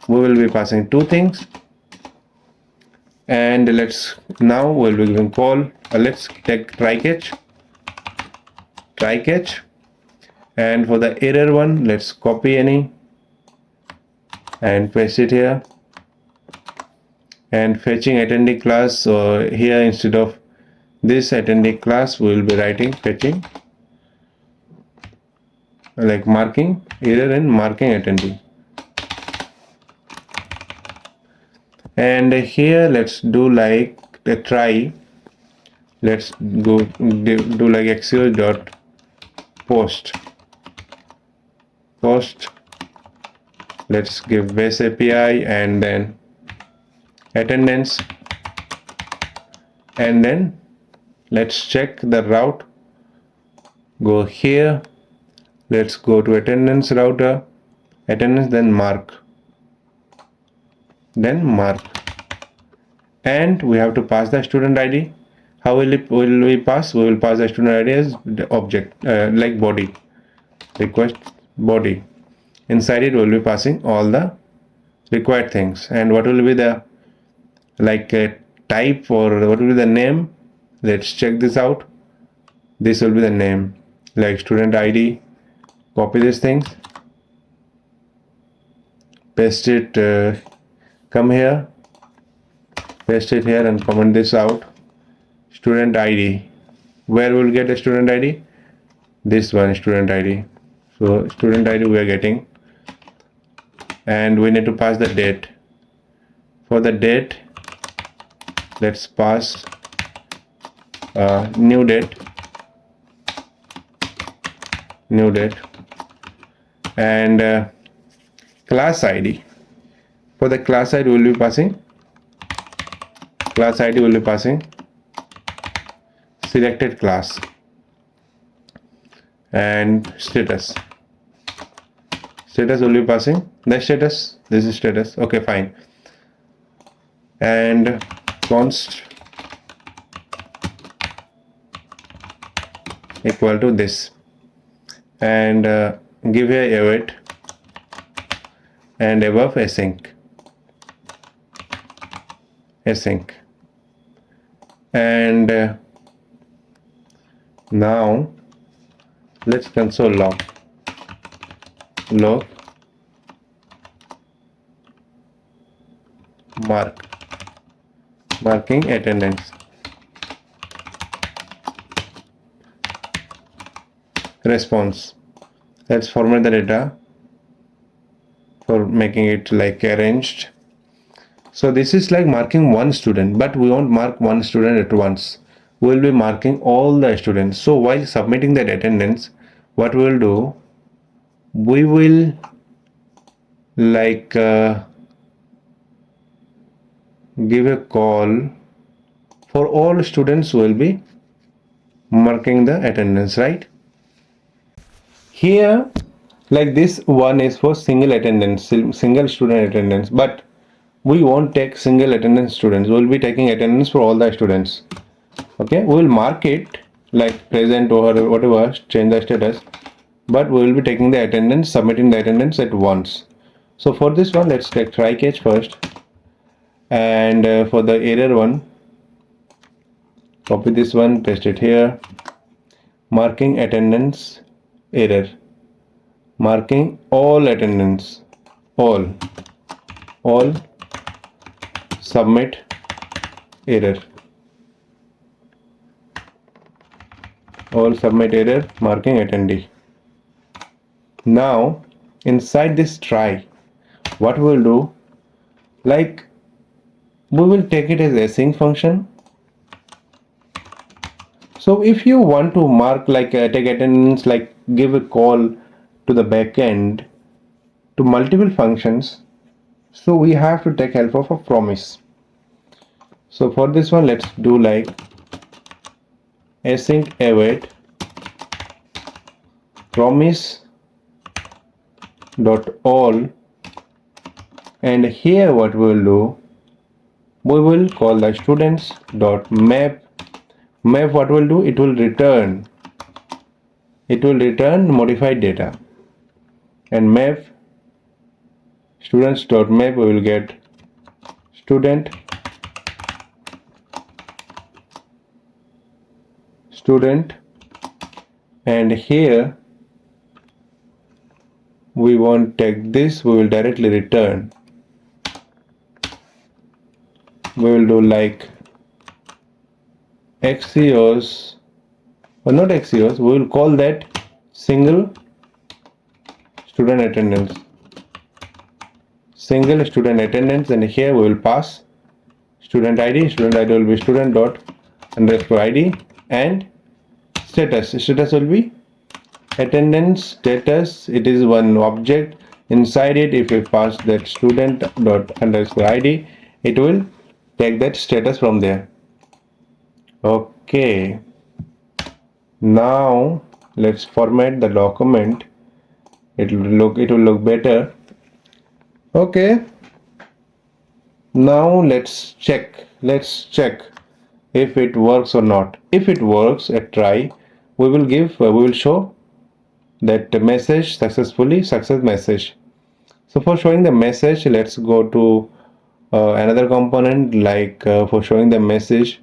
we will be passing two things, and let's now we'll be giving call, let's take try catch, and for the error one, let's copy any and paste it here, and fetching attendee class. So here instead of this attendee class, we will be writing fetching like marking error and marking attendee. And here let's do like a try, let's go do like axios dot post, let's give base API and then attendance, and then let's check the route, go here, let's go to attendance router, attendance, then mark, and we have to pass the student ID. How will we pass? We will pass the student ID as the object like body, request body. Inside it we will be passing all the required things. And what will be the type, or what will be the name? Let's check this out. This will be the name, like student ID. Copy these things, paste it, come here, paste it here and comment this out. Student ID, where we'll get a student ID? This one, student ID. So student ID we are getting, and we need to pass the date. For the date, let's pass new date, and class ID. For the class ID will be passing selected class, and status will be passing the status. This is status. Okay, fine. And const equal to this, and give here await, and above async, and now let's console log marking attendance. Response, let's format the data for making it like arranged. So this is like marking one student, but we won't mark one student at once. We'll be marking all the students. So while submitting that attendance, what we'll do, we will give a call for all students who will be marking the attendance, right? Here, like this one is for single student attendance, but we won't take single attendance students. We'll be taking attendance for all the students. Okay, we will mark it like present or whatever, change the status, but we will be taking the attendance, submitting the attendance at once. So for this one, let's take try catch first, and for the error one, copy this one, paste it here. Marking attendance error, marking all attendance, all submit error, marking attendee. Now inside this try, what we'll do, like we will take it as async function. So if you want to mark take attendance, like give a call to the backend to multiple functions, so we have to take help of a promise. So for this one, let's do like async await promise dot all, and here what we will do, we will call the students dot map. What will do, it will return modified data, and map students dot map, we will get student and here we won't take this, we will directly return. We will do like XCOs, or not XCOs, we will call that single student attendance, and here we will pass student ID. Will be student dot underscore ID, and status will be attendance status. It is one object. Inside it, if we pass that student dot underscore ID, it will take that status from there. Okay, now let's format the document. It will look better. Okay, now let's check if it works or not. If it works at try, we will show that message success message. So for showing the message, let's go to another component. Like for showing the message,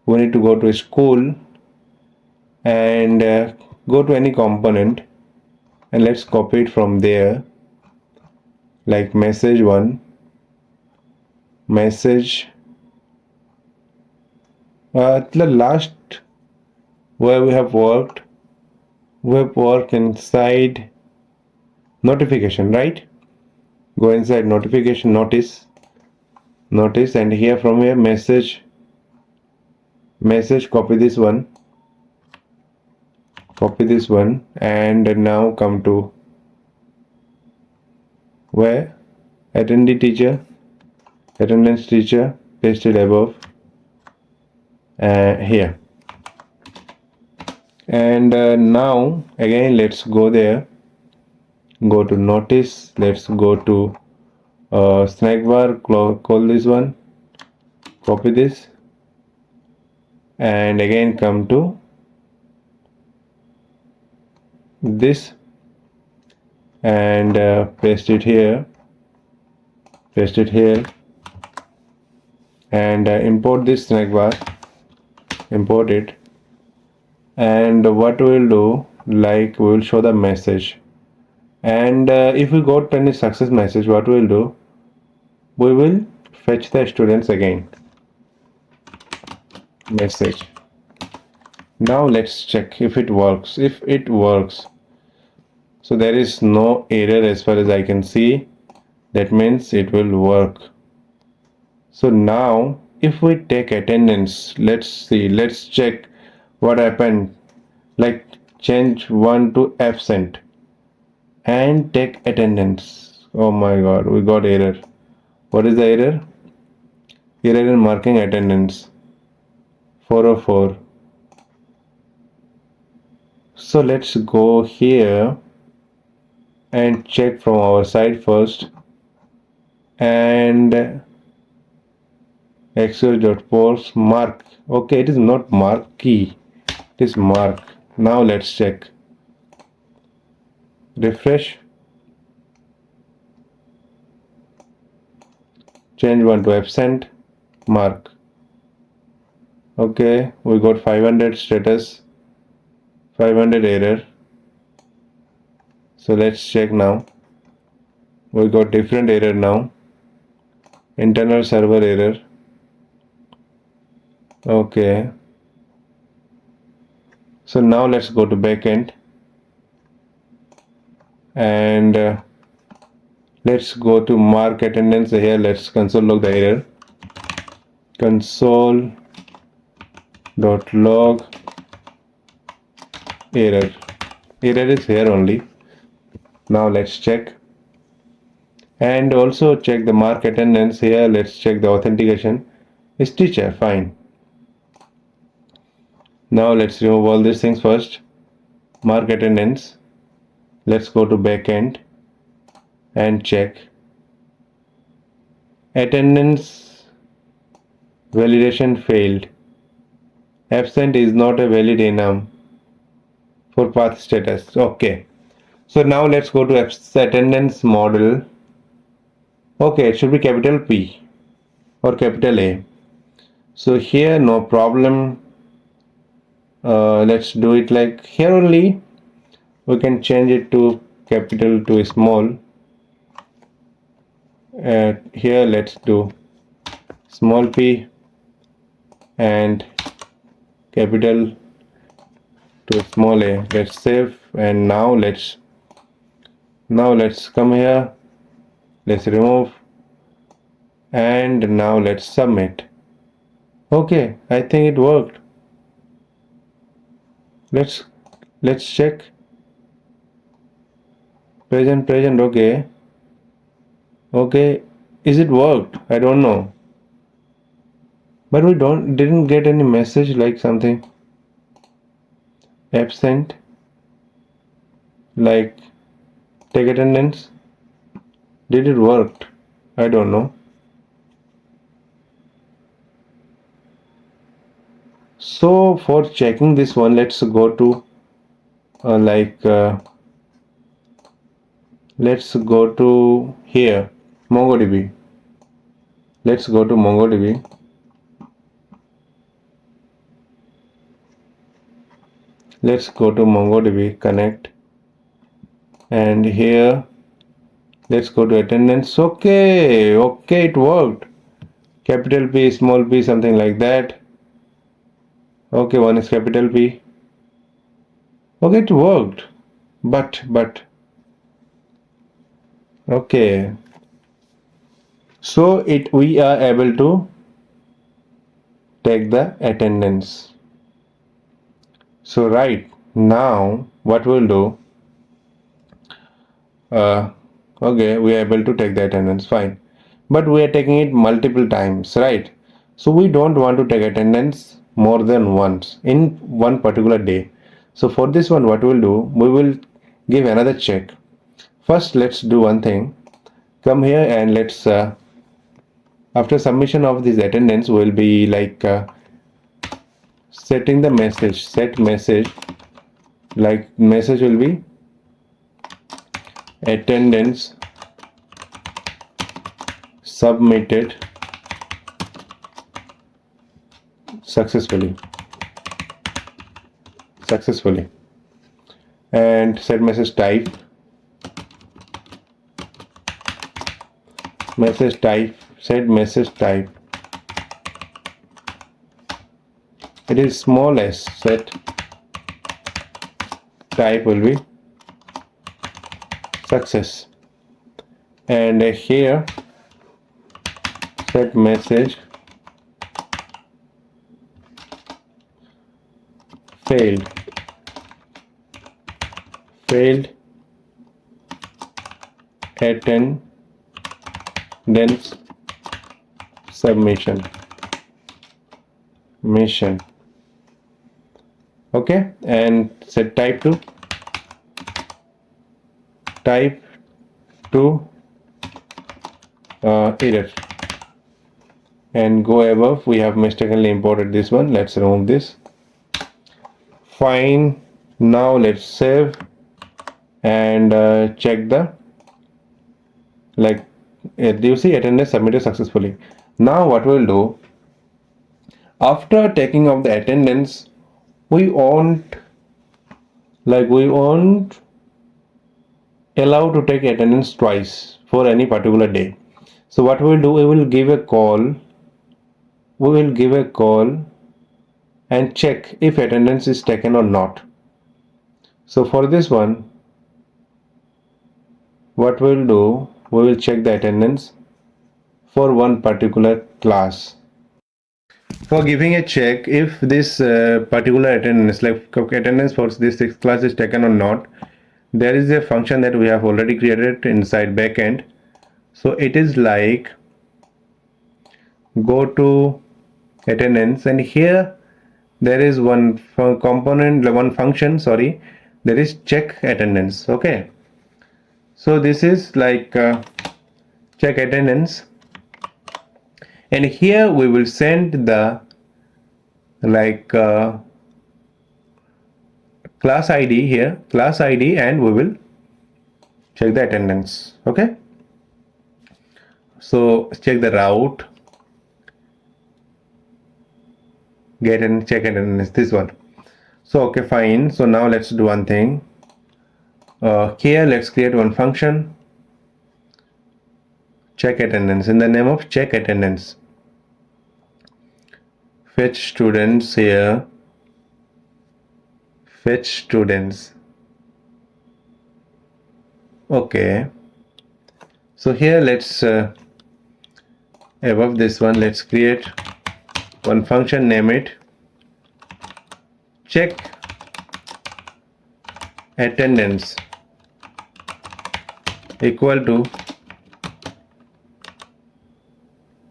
we need to go to school and go to any component, and let's copy it from there, like message 1, message, the last where we have worked inside notification, right? Go inside notification, notice, and here from here message, copy this one, and now come to where attendee teacher, attendance teacher, paste it above here. And now again let's go there, go to notice, let's go to snack bar, call this one, copy this, and again come to this and paste it here, and import this snack bar, import it, and what we'll do, like we will show the message, and if we got any success message, what we'll do, we will fetch the students again, message. Now let's check if it works. If it works, so there is no error as far as I can see, that means it will work. So now if we take attendance, let's see, let's check what happened, like change 1 to absent and take attendance. Oh my god, we got error. What is the error? Error in marking attendance 404. So let's go here and check from our side first, and xos.post mark. Okay, it is not mark key, it is mark. Now let's check, refresh, change 1 to absent, mark. Okay, we got 500 status, 500 error. So let's check now, we got different error now, internal server error. Okay, so now let's go to backend and let's go to mark attendance here. Let's console log the error, console.log error is here only. Now let's check, and also check the mark attendance here. Let's check the authentication is teacher, fine. Now let's remove all these things first. Mark attendance, let's go to backend and check attendance, validation failed, absent is not a valid enum for path status. Okay, so now let's go to attendance model. Okay, it should be capital P or capital A. So here no problem, let's do it like here only. We can change it to capital to small. Here let's do small p and capital to small a. Let's save, and now let's come here, let's remove, and now let's submit. Okay, I think it worked. Let's check present. Okay, is it worked? I don't know, but we didn't get any message like something absent, like take attendance. Did it work? I don't know. So for checking this one, let's go to let's go to here, MongoDB. Let's go to MongoDB. Let's go to MongoDB connect, and here let's go to attendance. Okay, it worked. Capital P, small p, something like that. Okay, one is capital P. Okay, it worked. But okay. So we are able to take the attendance. So right now what we'll do, okay, we are able to take the attendance, fine, but we are taking it multiple times, right? So we don't want to take attendance more than once in one particular day. So for this one, what we'll do, we will give another check. First, let's do one thing. Come here and let's after submission of this attendance, we'll be like setting the message, set message, like message will be attendance submitted successfully, and set message type, set message type, it is small s, set type will be success, and here set message failed attendance submission mission. Okay, and set type to error, and go above. We have mistakenly imported this one. Let's remove this. Fine. Now let's save and check the, like, do you see attendance submitted successfully? Now what we'll do, after taking of the attendance, we won't allow to take attendance twice for any particular day. So what we'll do, we will give a call and check if attendance is taken or not. So for this one, what we'll do, we will check the attendance for one particular class. For giving a check if this particular attendance, like attendance for this class is taken or not, there is a function that we have already created inside backend. So it is like, go to attendance, and here there is one component, one function, sorry, there is check attendance. Okay, so this is like check attendance, and here we will send the class ID here, class ID, and we will check the attendance. Okay, so check the route, get and check attendance, this one. So okay, fine. So now let's do one thing. Here let's create one function, check attendance, in the name of check attendance. Fetch students here, fetch students. Okay, so here let's above this one, let's create one function, name it check attendance equal to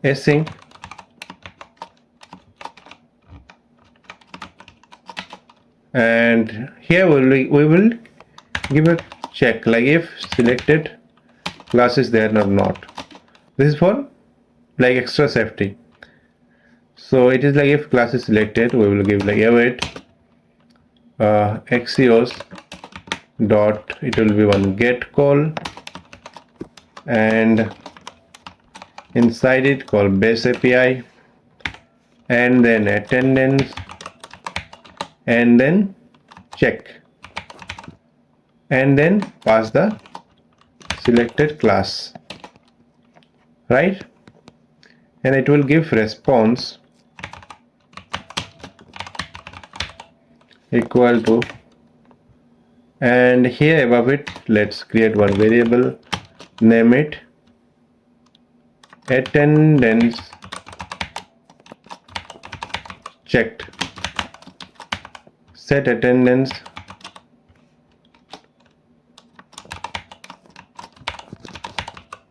async and here we will give a check, like if selected class is there or not. This is for like extra safety. So it is like if class is selected, we will give like await axios dot, it will be one get call and inside it call base API, and then attendance, and then check, and then pass the selected class, right? And it will give response equal to, and here above it let's create one variable, name it attendance checked, set attendance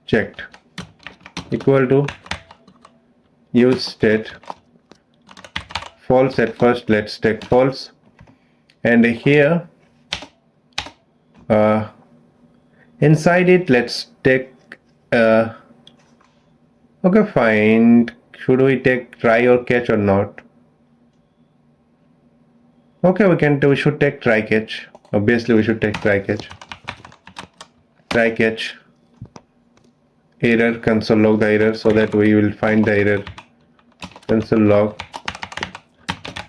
checked equal to use state false. At first let's take false, and here inside it let's take okay, fine, should we take try or catch or not? Okay, we should take try catch. Obviously we should take try catch error, console log the error, so that we will find the error. Console log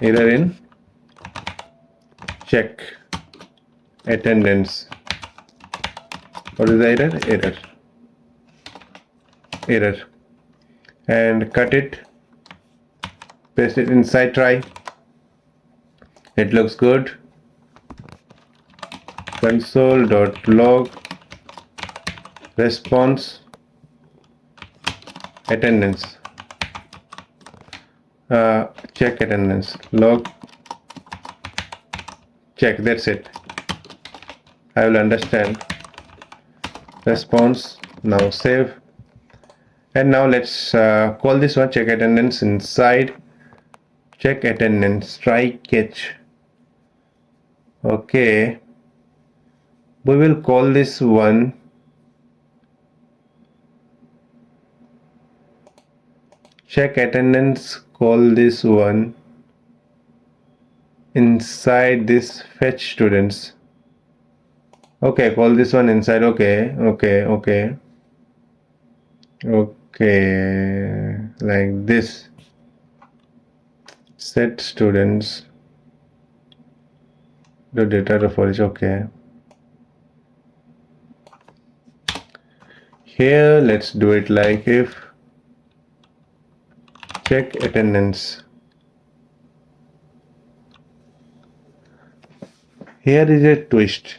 error in check attendance. What is the error, and cut it, paste it inside try. It looks good. Console.log response attendance, check attendance, log check. That's it. I will understand response. Now save, and now let's call this one check attendance inside check attendance try catch. Okay, we will call this one check attendance, call this one inside this fetch students. Okay, call this one inside. Okay, like this, set students the data for each. Okay, here let's do it like if check attendance. Here is a twist.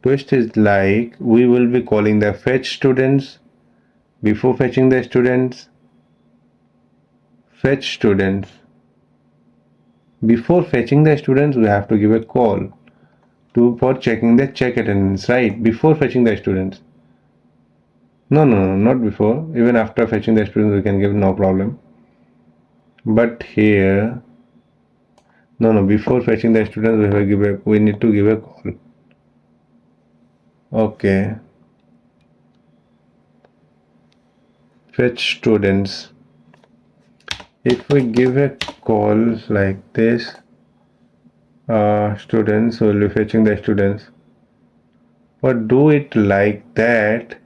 Twist is like we will be calling the fetch students before fetching the students. Fetch students. Before fetching the students, we have to give a call for checking the check attendance, right? Before fetching the students. No, not before. Even after fetching the students, we can give, no problem. But here, no, before fetching the students, we need to give a call. Okay. Fetch students. If we give a call like this, students will be fetching the students, but do it like that.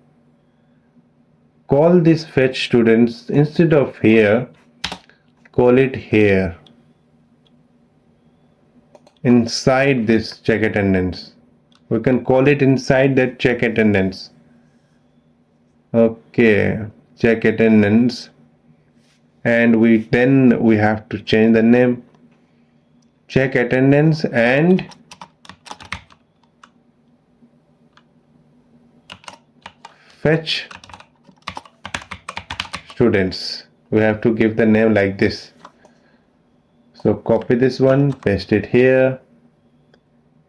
Call this fetch students instead of here, call it here inside this check attendance. We can call it inside that check attendance. Okay, check attendance, and we have to change the name, check attendance, and fetch students. We have to give the name like this. So copy this one, paste it here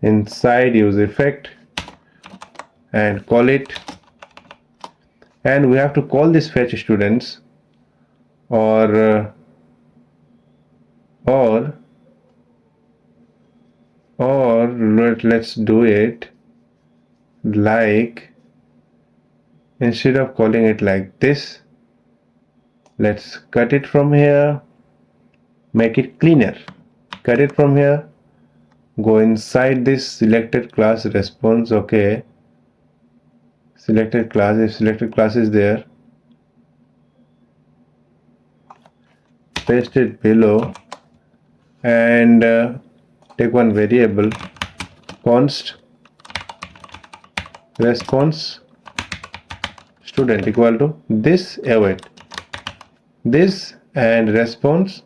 inside use effect and call it, and we have to call this fetch students, or let's do it like, instead of calling it like this, let's cut it from here, make it cleaner. Cut it from here, go inside this selected class response. Okay, selected class. If selected class is there, paste it below and take one variable const response student equal to this await this and response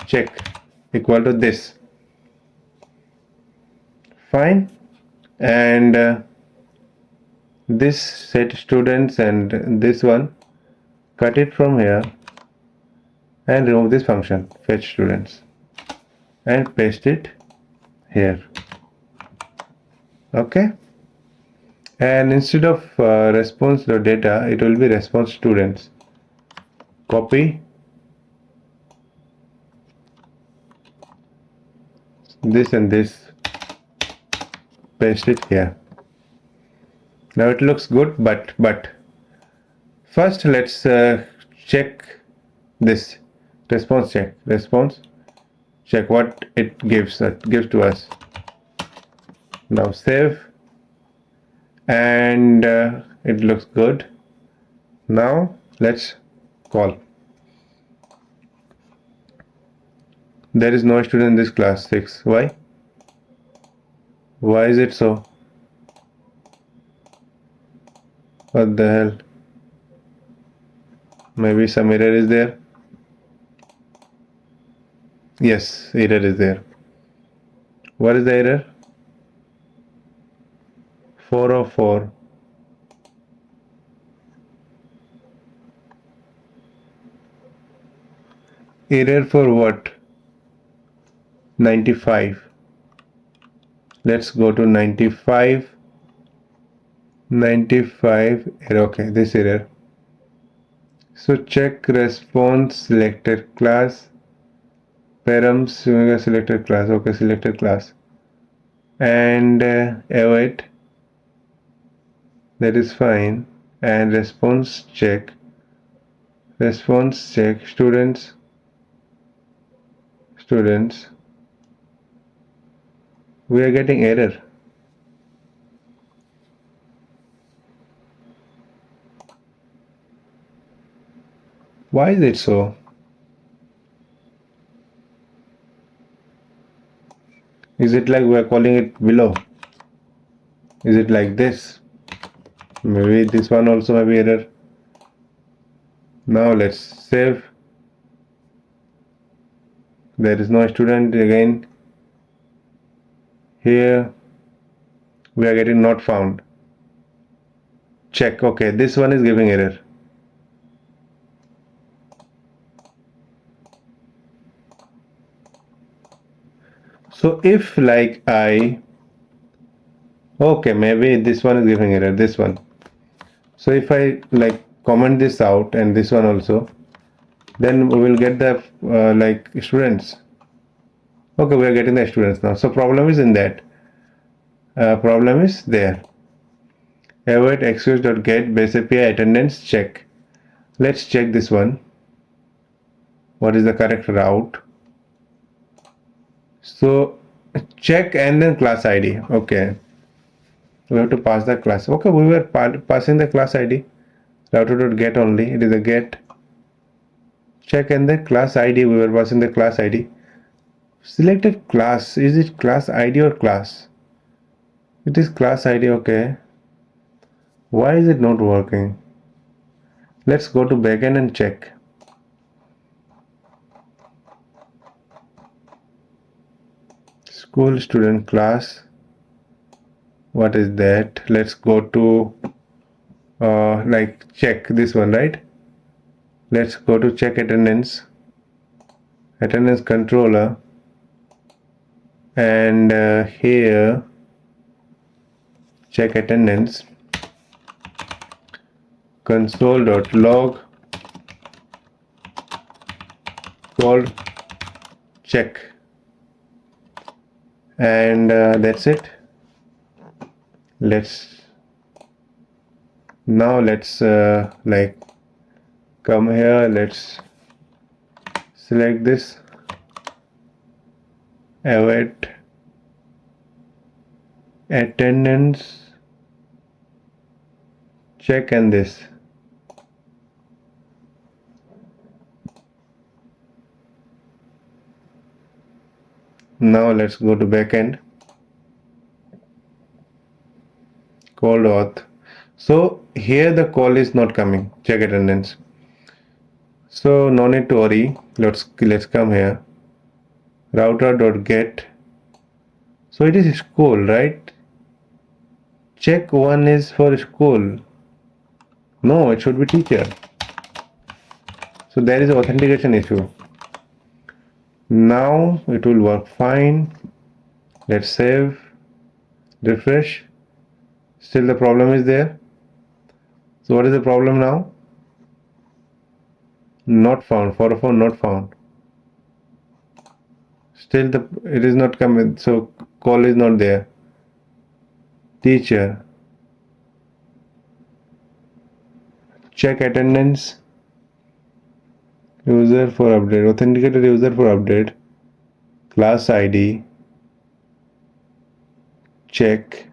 check equal to this. Fine. And this set students and this one, cut it from here and remove this function fetch students and paste it here. Okay, and instead of response.data, it will be response students. Copy this and this, paste it here. Now it looks good, but first let's check this response check what it gives to us. Now save, and it looks good. Now let's call. There is no student in this class 6. Why is it so? What the hell? Maybe some error is there. Yes, error is there. What is the error? 404. Error for what? 95. Let's go to 95. 95 error. Okay, this error. So check response selected class params selected class. Okay, selected class and await, that is fine, and response check students we are getting error. Why is it so? Is it like we are calling it below? Is it like this? Maybe this one also may be error. Now let's save. There is no student again. Here we are getting not found. Check. Okay, this one is giving error. So if like okay, maybe this one is giving error, this one. So if I like comment this out and this one also, then we will get the like students. Okay, we are getting the students now. So problem is in that. Problem is there. Await excuse.get base API attendance check. Let's check this one. What is the correct route? So check and then class ID. Okay, we have to pass the class. Okay, we were passing the class ID. Router.get only. It is a get. Check and the class ID. We were passing the class ID. Selected class. Is it class ID or class? It is class ID. Okay. Why is it not working? Let's go to backend and check. School student class. What is that? Let's go to like check this one, right? Let's go to check attendance controller, and here check attendance console.log called check, and that's it. Let's like come here. Let's select this, await attendance check and this. Now let's go to backend, called auth. So here the call is not coming, check attendance. So no need to worry. Let's come here. Router.get. So it is school, right? Check one is for school. No, it should be teacher. So there is authentication issue. Now it will work fine. Let's save, refresh. Still the problem is there. So what is the problem now? Not found. 404 not found. Still it is not coming. So call is not there. Teacher. Check attendance. User for update. Authenticated user for update. Class ID. Check.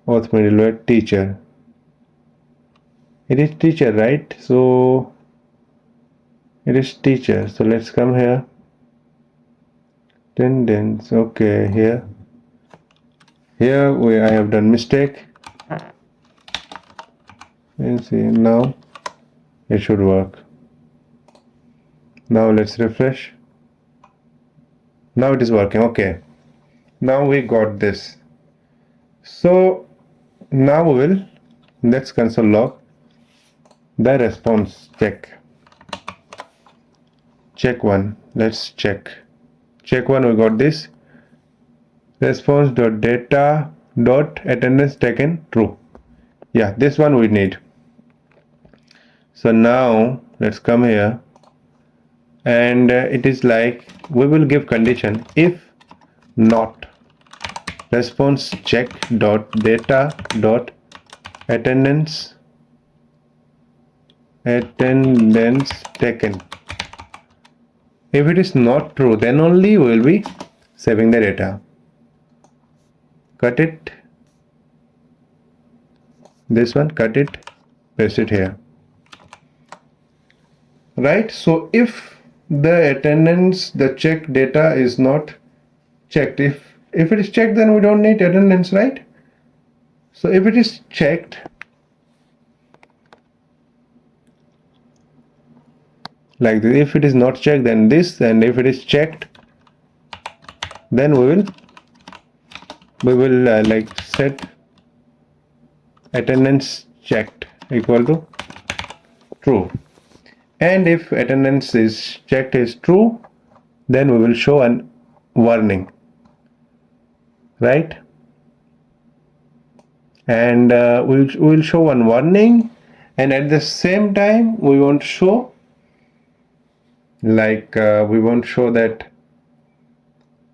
Auth middleware teacher. It is teacher, right? So it is teacher. So let's come here. Attendance. Okay, here I have done mistake. And see, now it should work. Now let's refresh. Now it is working. Okay, now we got this. So now let's console log the response check one. Let's check one. We got this response.data.attendance taken true. Yeah, this one we need. So now let's come here, and it is like we will give condition if not response check dot data dot attendance taken. If it is not true, then only we will be saving the data. Cut it, this one, cut it, paste it here. Right? So if the attendance, the check data is not checked, if it is checked, then we don't need attendance, right? So if it is checked, like this, if it is not checked, then this, and if it is checked, then we will like set attendance checked equal to true. And if attendance is checked is true, then we will show an warning, right? And we will show one warning, and at the same time we want to show like we want to show that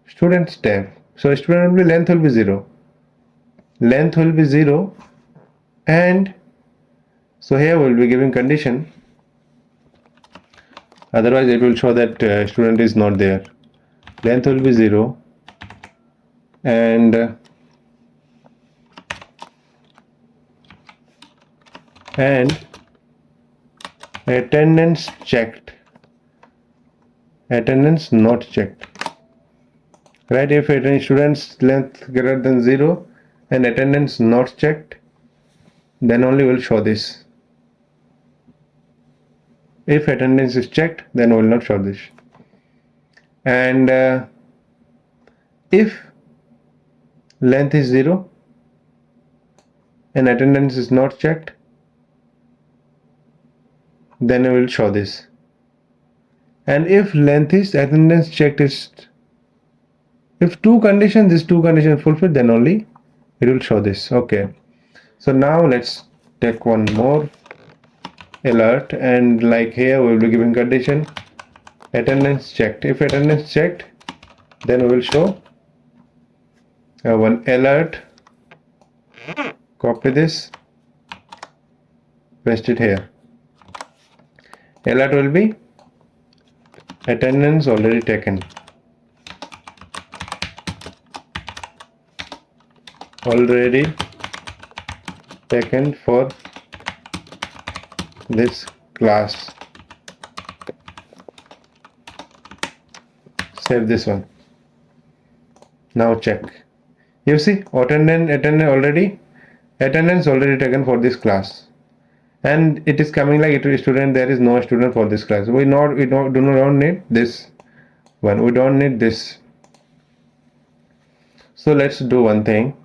students tab. So student will be length will be 0, and so here we will be giving condition, otherwise it will show that student is not there. Length will be 0, and attendance checked, attendance not checked, right? If any student's length greater than 0 and attendance not checked, then only will show this. If attendance is checked, then will not show this. And if length is 0 and attendance is not checked, then I will show this. And if length is attendance checked is, if these two conditions fulfilled, then only it will show this. Okay, so now let's take one more alert, and like here we will be giving condition attendance checked. If attendance checked, then we will show one alert. Copy this, paste it here. Alert will be attendance already taken. Already taken for this class. Save this one. Now check. You see, attendance already taken for this class, and it is coming like it is student. There is no student for this class. We don't need this one. We don't need this. So let's do one thing.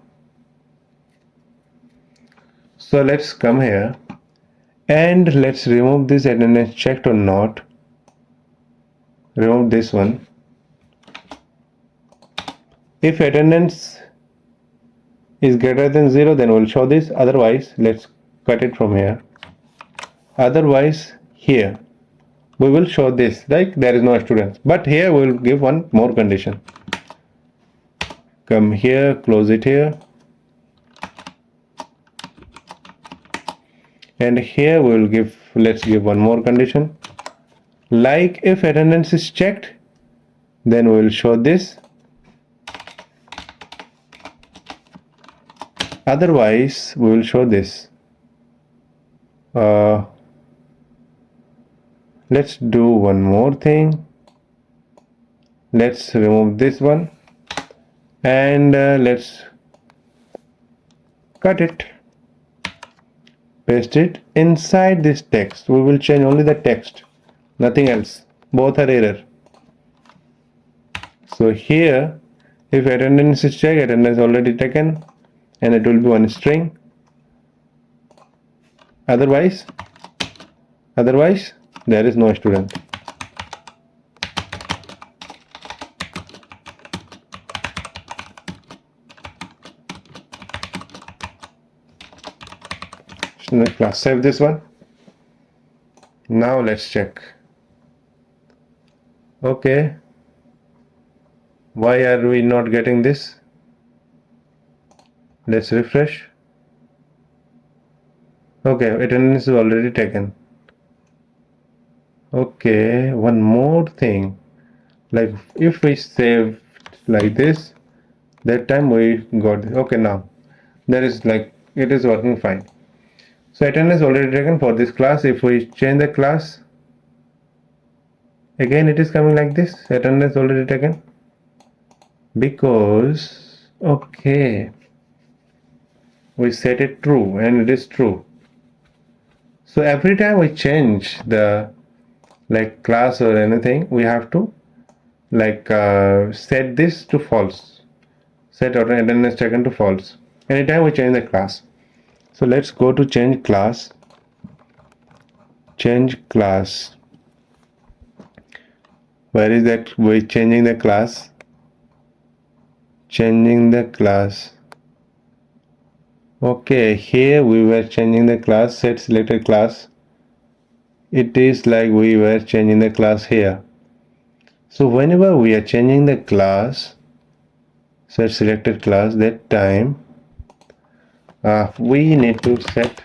So let's come here and let's remove this attendance checked or not. Remove this one. If attendance is greater than 0, then we'll show this. Otherwise, let's cut it from here. Otherwise, here we will show this like there is no students. But here we will give one more condition. Come here, close it here. And here we will give, let's give one more condition. Like if attendance is checked, then we will show this. Otherwise, we will show this. Let's do one more thing. Let's remove this one and let's cut it. Paste it inside this text. We will change only the text, nothing else. Both are error. So here, if attendance is checked, attendance already taken, and it will be one string. Otherwise, there is no student. Class, save this one. Now let's check. Okay, why are we not getting this? Let's refresh. Okay, attendance is already taken. Okay, one more thing. Like if we save like this, that time we got this. Okay, now there is like it is working fine. So attendance already taken for this class. If we change the class, again it is coming like this. Attendance already taken because okay, we set it true and it is true. So every time we change the like class or anything, we have to like set this to false. Set attendance taken to false anytime we change the class. So let's go to change class. Change class. Where is that? We're changing the class. Changing the class. Okay, here we were changing the class. Set selected class. It is like we were changing the class here. So whenever we are changing the class, set selected class, that time we need to set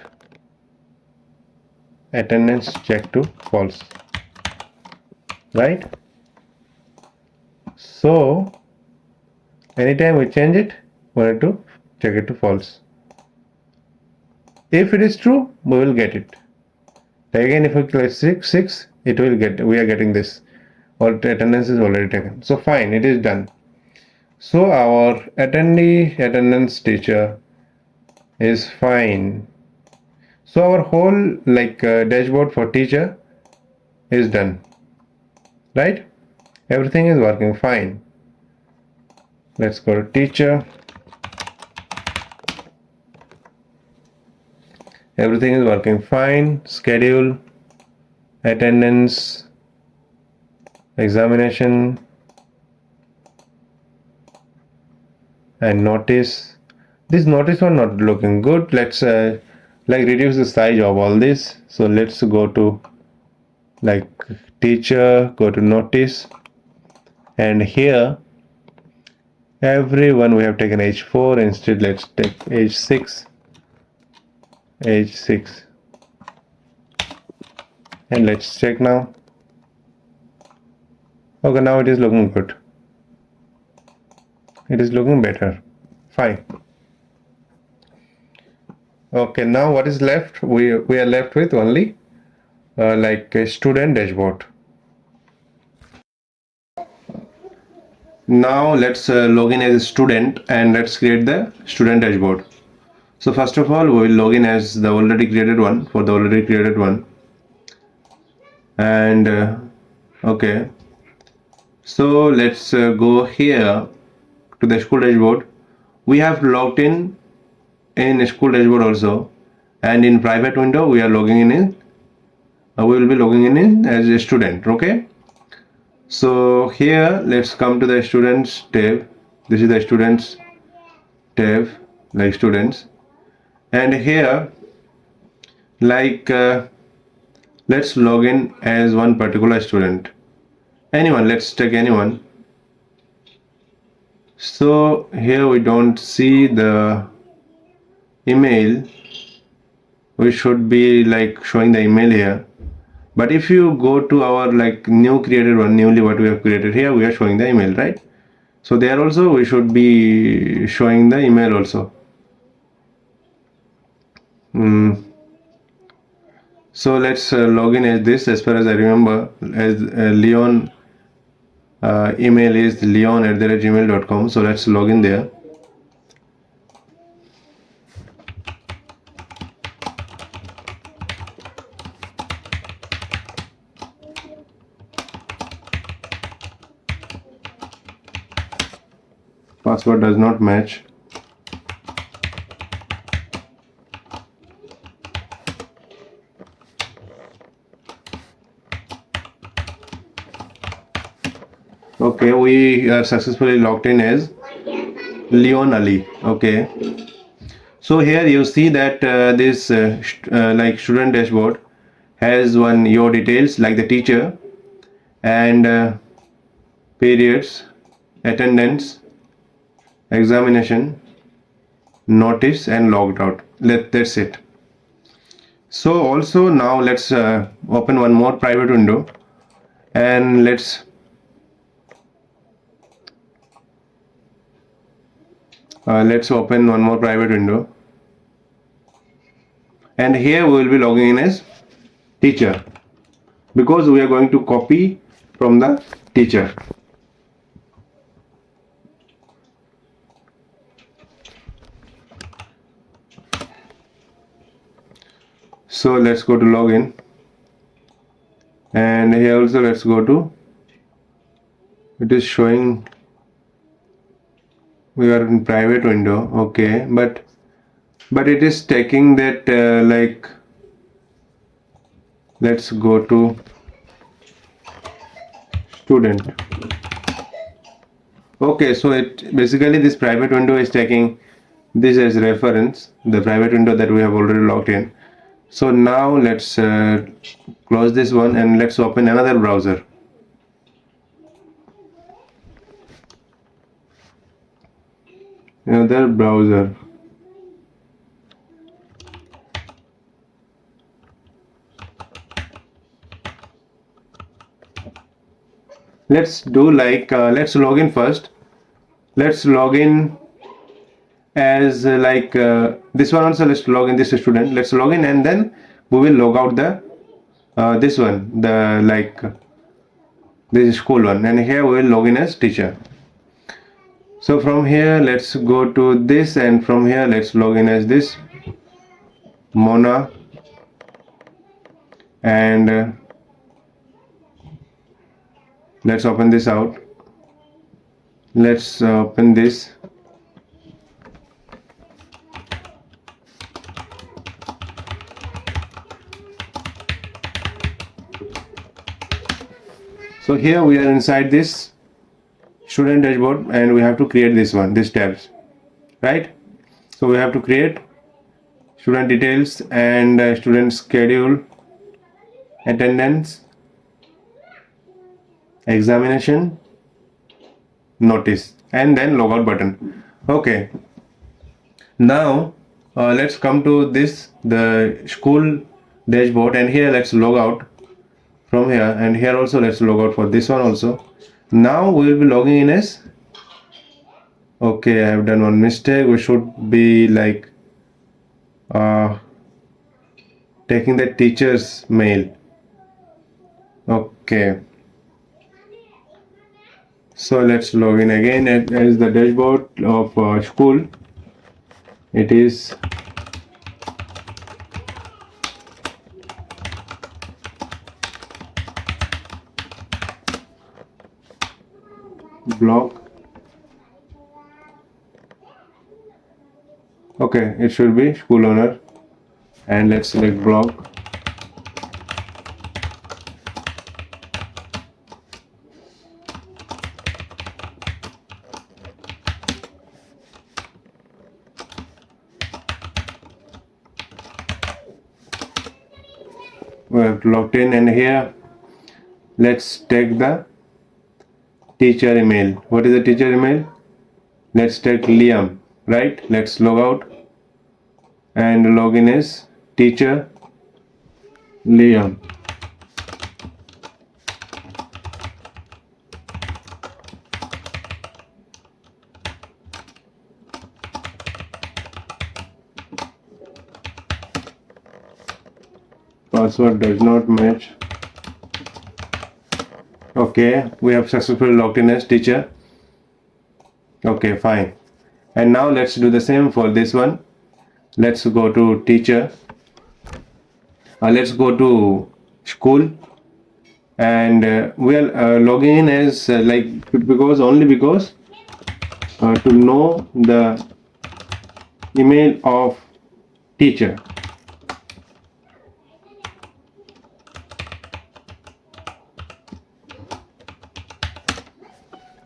attendance check to false, right? So anytime we change it, we need to check it to false. If it is true, we will get it. Again, if we click 6, it will get, we are getting this, or attendance is already taken. So fine, it is done. So our attendee attendance teacher is fine. So our whole like dashboard for teacher is done, right? Everything is working fine. Let's go to teacher. Everything is working fine. Schedule, attendance, examination, and notice. This notice one not looking good. Let's like reduce the size of all this. So let's go to like teacher, go to notice, and here everyone we have taken age 4. Instead let's take age 6, and let's check now. Okay, now it is looking good. It is looking better. Fine. Okay, now what is left? We are left with only like a student dashboard. Now let's log in as a student and let's create the student dashboard. So first of all, we will log in as the already created one, for the already created one. And okay, so let's go here to the school dashboard. We have logged in school dashboard also, and in private window we are logging in we will be logging in as a student. Okay, so here let's come to the students tab. This is the students tab, like students, and here like let's log in as one particular student, anyone. Let's take anyone. So here we don't see the email. We should be like showing the email here, but if you go to our like new created one, newly what we have created, here we are showing the email, right? So there also we should be showing the email also. So let's log in as this. As far as I remember, as Leon email is leon@gmail.com. So let's log in there. Password does not match. Okay, we are successfully logged in as Leon Ali. Okay, so here you see that this like student dashboard has one your details like the teacher and periods, attendance, examination, notice, and logged out. That's it. So also now let's open one more private window and let's open one more private window, and here we will be logging in as teacher because we are going to copy from the teacher. So let's go to login, and here also let's go to, it is showing we are in private window. Okay, but it is taking that like let's go to student. Okay, so it basically this private window is taking this as reference, the private window that we have already logged in. So now let's close this one and let's open another browser. Another browser. Let's do like let's log in first. Let's log in as like this one also. Let's log in this student. Let's log in and then we will log out the this one, the like this school one, and here we will log in as teacher. So from here let's go to this, and from here let's log in as this Mona, and let's open this out. Let's open this. So here we are inside this student dashboard and we have to create this one, this tabs, right? So we have to create student details and student schedule, attendance, examination, notice, and then logout button. Okay, now let's come to this, the school dashboard, and here let's log out from here, and here also let's log out for this one also. Now we will be logging in as, okay, I have done one mistake. We should be like taking the teacher's mail. Okay, so let's log in again as the dashboard of school. It is block. Okay, it should be school owner, and let's select block. We have logged in, and here let's take the teacher email. What is the teacher email? Let's take Liam, right? Let's log out, and login is teacher Liam. Password does not match. Okay, we have successfully logged in as teacher. Okay, fine. And now let's do the same for this one. Let's go to teacher. Let's go to school, and we are logging in as because to know the email of teacher.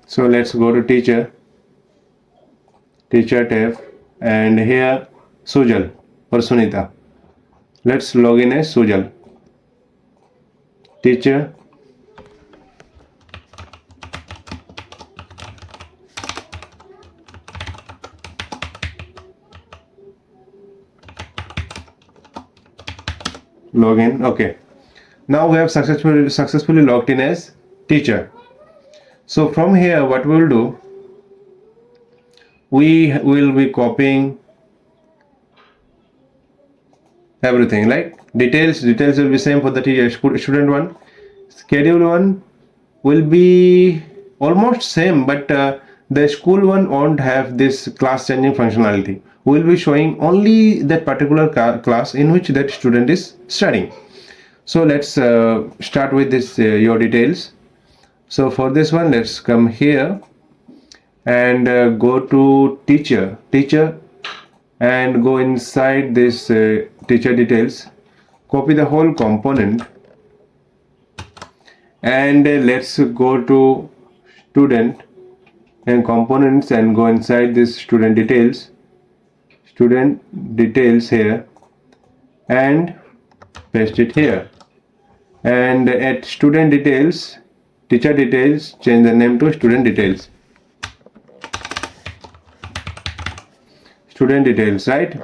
So let's go to teacher tab, and here Sujal or Sunita. Let's log in as Sujal. Teacher, login. Okay, now we have successfully logged in as teacher. So from here, what we will do, we will be copying everything, like details will be same for the teacher. Student one, schedule one will be almost same, but the school one won't have this class changing functionality. We will be showing only that particular class in which that student is studying. So let's start with this your details. So for this one, let's come here and go to teacher, and go inside this teacher details, copy the whole component, and let's go to student and components and go inside this student details here, and paste it here. And at student details, teacher details, change the name to student details. Student details, right?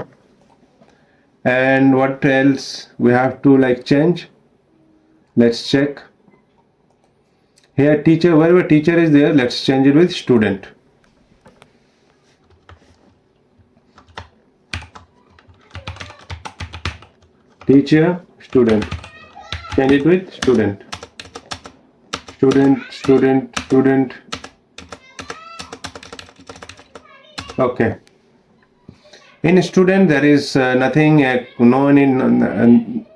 And what else we have to change? Let's check here. Teacher, wherever teacher is there, let's change it with student. Teacher, student, change it with student. Student. Okay. In student, there is nothing,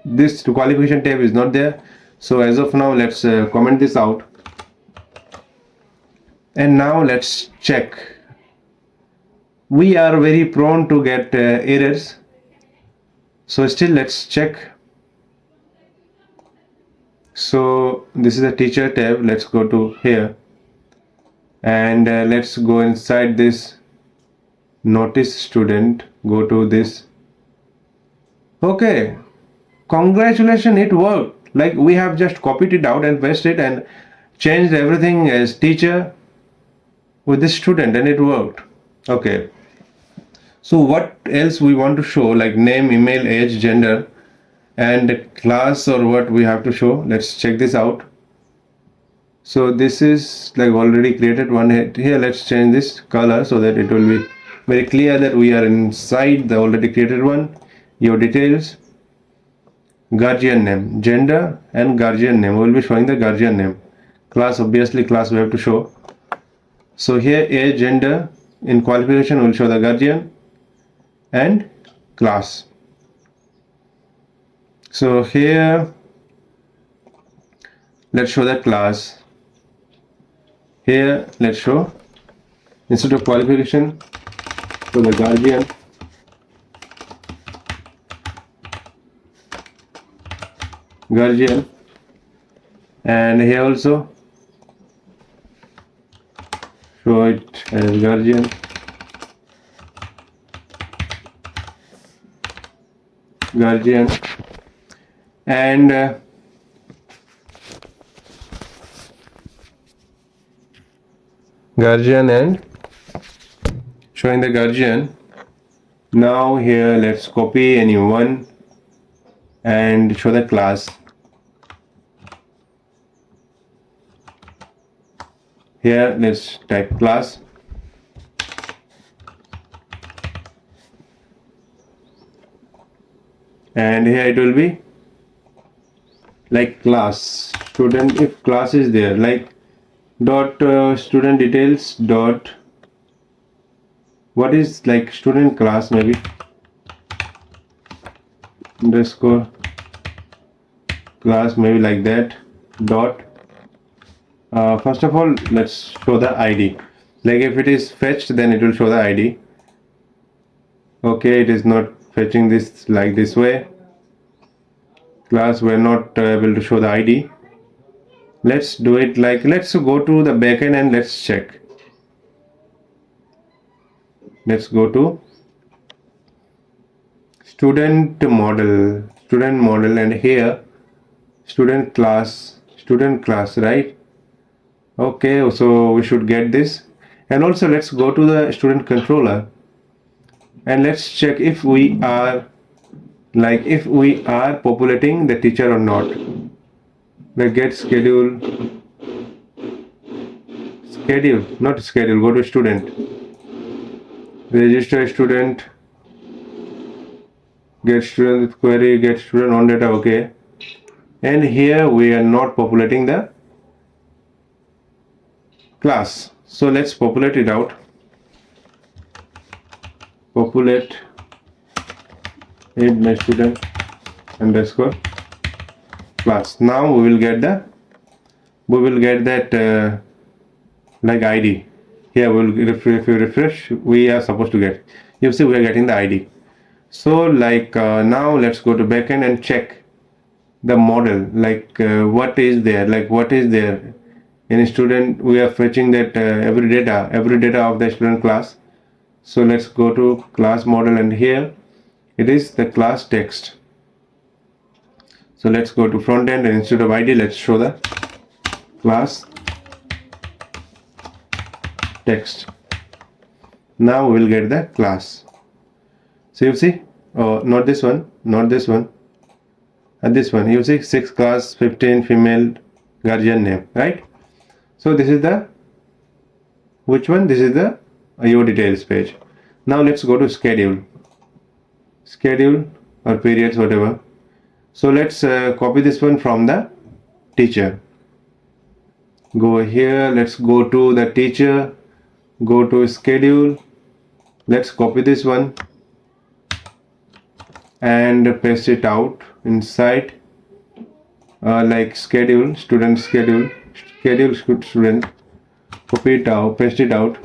this qualification tab is not there. So as of now, let's comment this out. And now let's check. We are very prone to get errors. So still let's check. So this is the teacher tab. Let's go to here, and let's go inside this notice student, go to this. Okay, congratulations, it worked. Like we have just copied it out and pasted and changed everything as teacher with this student, and it worked. Okay, so what else we want to show, like name, email, age, gender, and class, or what we have to show. Let's check this out. So this is like already created one here. Let's change this color so that it will be very clear that we are inside the already created one. your details, guardian name, gender and guardian name. We will be showing the guardian name. Class, obviously class we have to show. So here age, gender, in qualification we will show the guardian and class. So here let's show the class. Here let's show, instead of qualification, so the guardian, and here also show it as guardian, and guardian and showing the guardian. Now here let's copy any one and show the class. Here let's type class, and here it will be like class student. If class is there, like dot student details dot, what is like student class, maybe underscore class, maybe like that dot. First of all, let's show the ID. Like if it is fetched, then it will show the ID. Okay, it is not fetching this like this way. Class, we're not able to show the ID. Let's do it like, let's go to the backend and let's check. Let's go to student model, and here student class, right? Okay, so we should get this. And also let's go to the student controller and let's check if we are populating the teacher or not. Like get schedule, not schedule, go to student, register student, get student with query, get student on data. Okay, and here we are not populating the class, so let's populate it out. Populate my student underscore class. Now we will get that like ID. Here we will if you refresh, we are supposed to get, you see we are getting the ID. So like now let's go to backend and check the model, like what is there in student. We are fetching that every data of the student class. So let's go to class model, and here it is the class text. So let's go to front end, and instead of ID, let's show the class text. Now we will get the class. So you see, oh, not this one, and this one. You see 6 class, 15 female, guardian name, right? So this is the, which one? This is the your details page. Now let's go to schedule or periods, whatever. So let's copy this one from the teacher. Go here, let's go to the teacher, go to schedule, let's copy this one and paste it out inside like schedule, student schedule, student, copy it out, paste it out.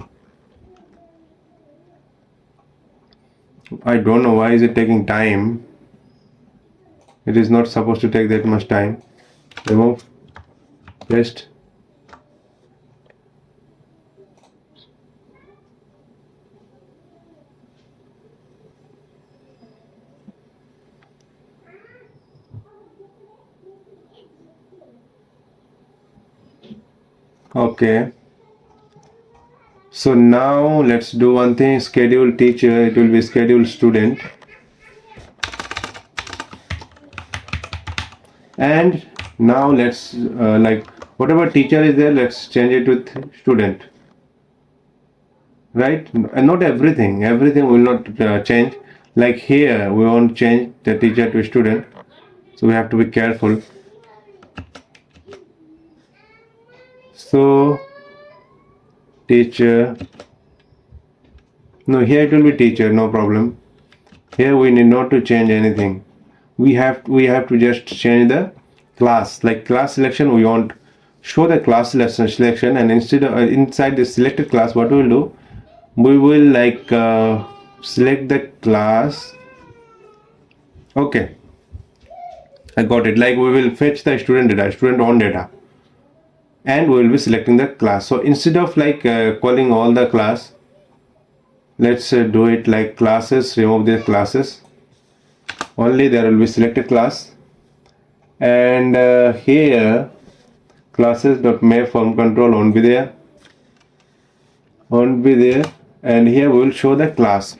I don't know why is it taking time. It is not supposed to take that much time. Remove, paste. Okay, so now let's do one thing. Schedule teacher, it will be schedule student, and now let's like whatever teacher is there, let's change it with student, right? And not everything will not change. Like here we want to change the teacher to student, so we have to be careful. So teacher, no, here it will be teacher, no problem. Here we need not to change anything. We have to just change the class. Like class selection, we want show the class selection, and instead of inside the selected class, what we will do, we will like select the class. Okay, I got it. Like we will fetch the student data, student on data, and we will be selecting the class. So instead of like calling all the class, let's do it like classes. Remove the classes. Only there will be selected class, and here classes.map form control won't be there, and here we will show the class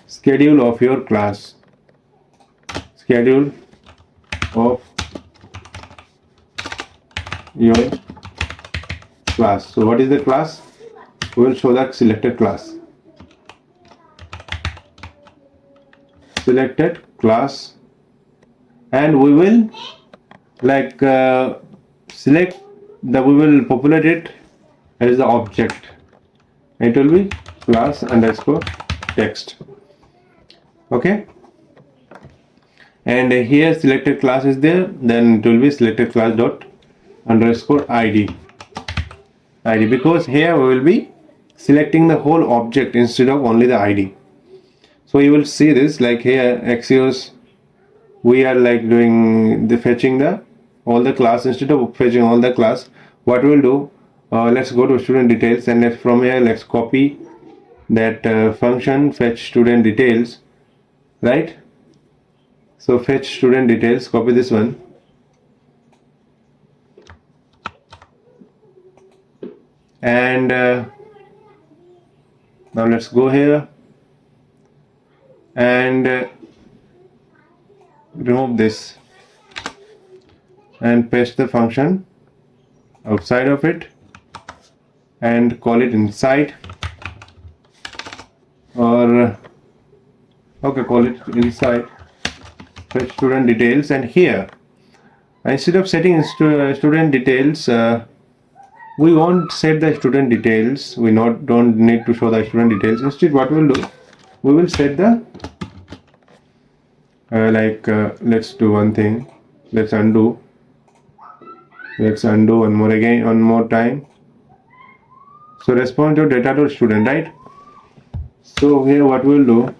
schedule of your class, schedule of your class. So what is the class? We will show the selected class, selected class, and we will like select the, we will populate it as the object. It will be class underscore text. Okay, and here selected class is there, then it will be selected class dot underscore id, because here we will be selecting the whole object instead of only the id. So you will see this like here Axios, we are like doing the fetching the all the class. Instead of fetching all the class, what we will do, let's go to student details, and from here let's copy that function fetch student details, right? So fetch student details, copy this one, and now let's go here and remove this and paste the function outside of it and call it inside, or okay, call it inside fetch student details. And here instead of setting student details, we won't set the student details, we don't need to show the student details. Instead what we'll do, we will set the let's do one thing, let's undo one more time. So response to data to student, right? So here what we'll do,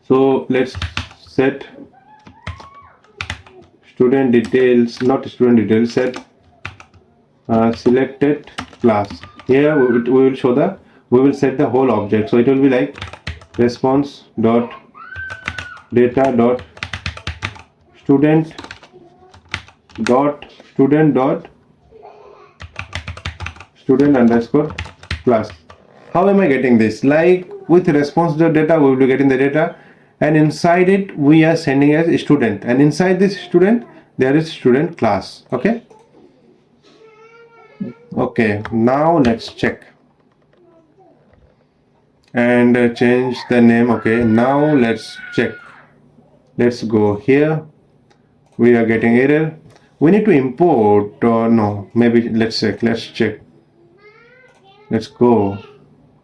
so let's set student details, not student details, set selected class. Here we will show the, we will set the whole object. So it will be like response dot data dot student underscore class. How am I getting this? Like with response dot data, we will be getting the data, and inside it we are sending as a student, and inside this student there is student class. Okay, now let's check and change the name. Okay, now let's check. Let's go here, we are getting error. We need to import, or no, maybe let's check. Let's go.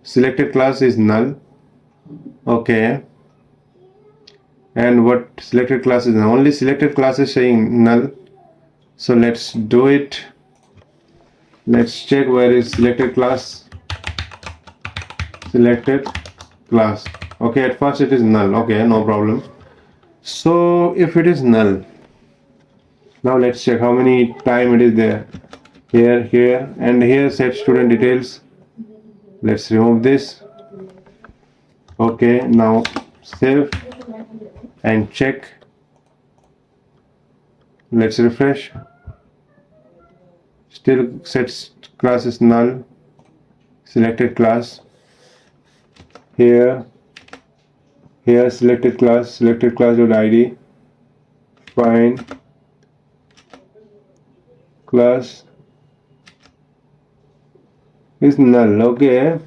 Selected class is null. Okay, and what selected class is null? Only selected class is saying null. So let's do it. Let's check where is selected class. Okay, at first it is null. Okay, no problem. So if it is null, now let's check how many time it is there. Here, and here set student details. Let's remove this. Okay, now save and check. Let's refresh. Still set class is null. Selected class. Here selected class dot id, fine, class is null. Okay,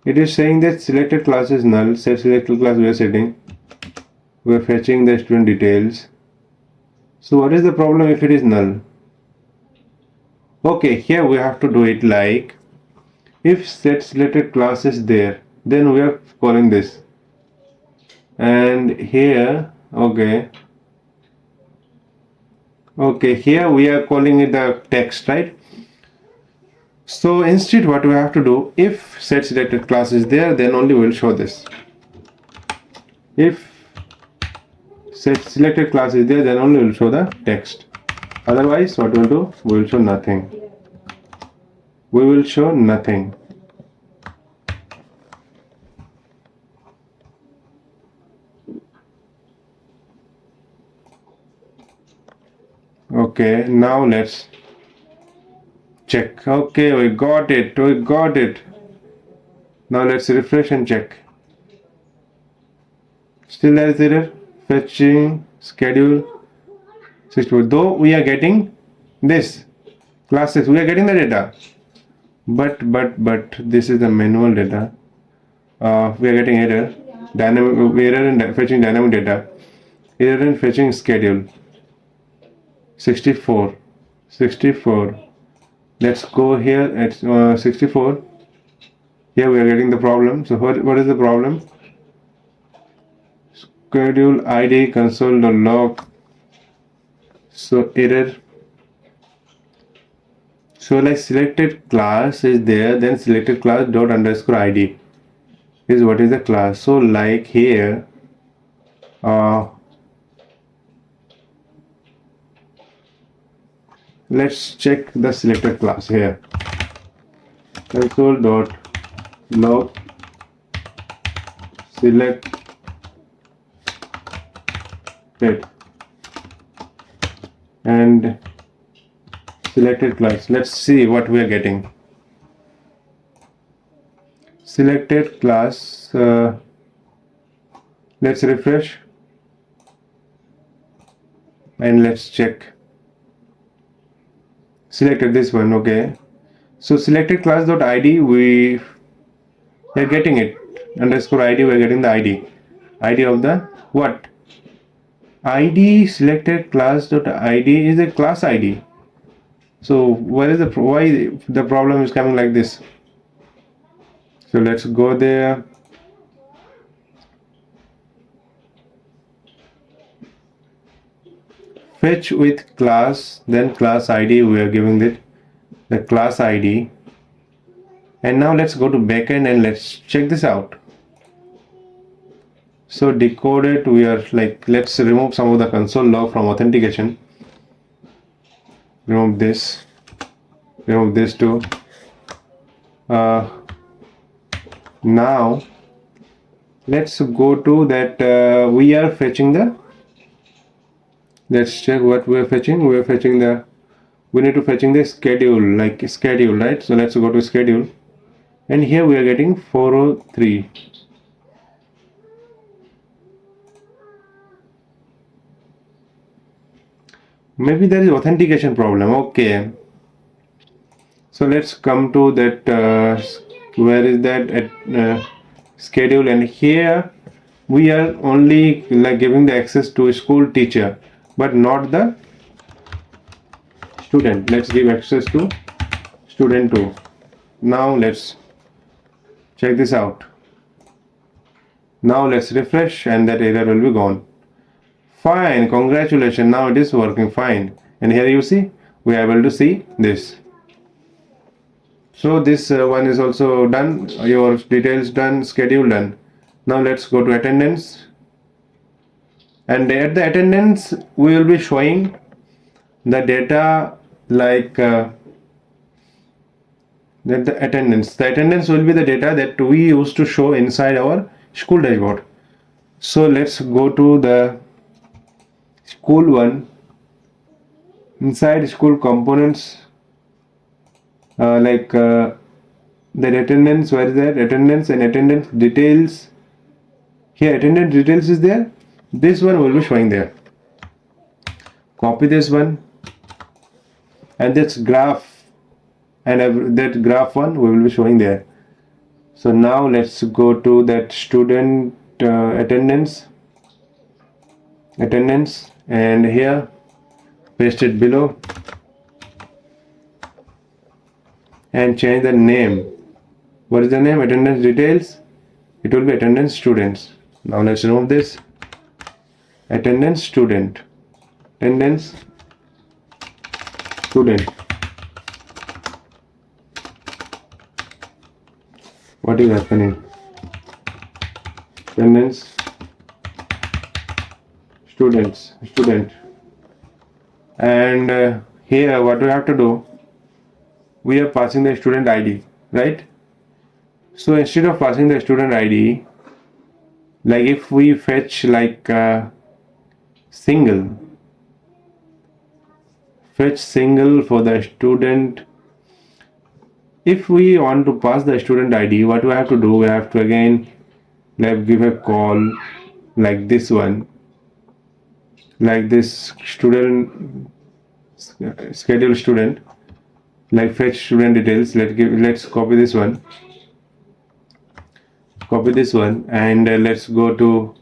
it is saying that selected class is null. Set selected class we are setting. We are fetching the student details. So what is the problem if it is null? Okay, here we have to do it like if set selected class is there, then we are calling this. And here, okay, here we are calling it the text, right? So instead what we have to do, if set selected class is there, then only we will show this. If set selected class is there, then only we will show the text. Otherwise what we will do, we will show nothing. We will show nothing. Okay, now let's check. Okay, we got it. Now let's refresh and check. Still there is error. Fetching schedule 64. Though we are getting this classes, we are getting the data, but this is the manual data. We are getting error. Error in fetching dynamic data. Error in fetching schedule 64. Let's go here at 64. Here we are getting the problem. So what is the problem? Schedule ID console.log. So error. So like selected class is there, then selected class dot underscore ID is what is the class. So like here, let's check the selected class here. Console.log selected and selected class. Let's see what we are getting. Selected class. Let's refresh and let's check. Selected this one. Okay, so selected class dot id, we are getting it. Underscore id, we are getting the id of the what? id selected class dot id is a class id. So why the problem is coming like this? So let's go there. Fetch with class, then class id, we are giving it the class id. And now let's go to backend and let's check this out. So decoded, we are like, let's remove some of the console log from authentication. Remove this too. Now let's go to that. We are fetching the, let's check what we are fetching. We are fetching the, we need to fetching the schedule, like schedule, right? So let's go to schedule, and here we are getting 403. Maybe there is authentication problem. Okay, so let's come to that. Where is that at schedule? And here we are only like giving the access to a school teacher, but not the student. Let's give access to student too. Now let's check this out. Now let's refresh and that error will be gone. Fine, congratulations, now it is working fine. And here you see, we are able to see this. So this one is also done, your details done, schedule done. Now let's go to attendance. And at the attendance, we will be showing the data like that the attendance. The attendance will be the data that we used to show inside our school dashboard. So let's go to the school one. Inside school components, the attendance, where is that? Attendance and attendance details. Here attendance details is there. This one will be showing there. Copy this one, and this graph, and that graph one we will be showing there. So now let's go to that student attendance, and here paste it below and change the name. What is the name? Attendance details. It will be attendance students. Now let's remove this. Attendance student. Attendance student. What is happening? Attendance student. And here what we have to do, we are passing the student ID, right? So instead of passing the student ID, like if we fetch like single for the student, if we want to pass the student ID, what we have to do, we have to again like give a call like this one, like this student schedule student, like fetch student details. Let's copy this one, and let's go to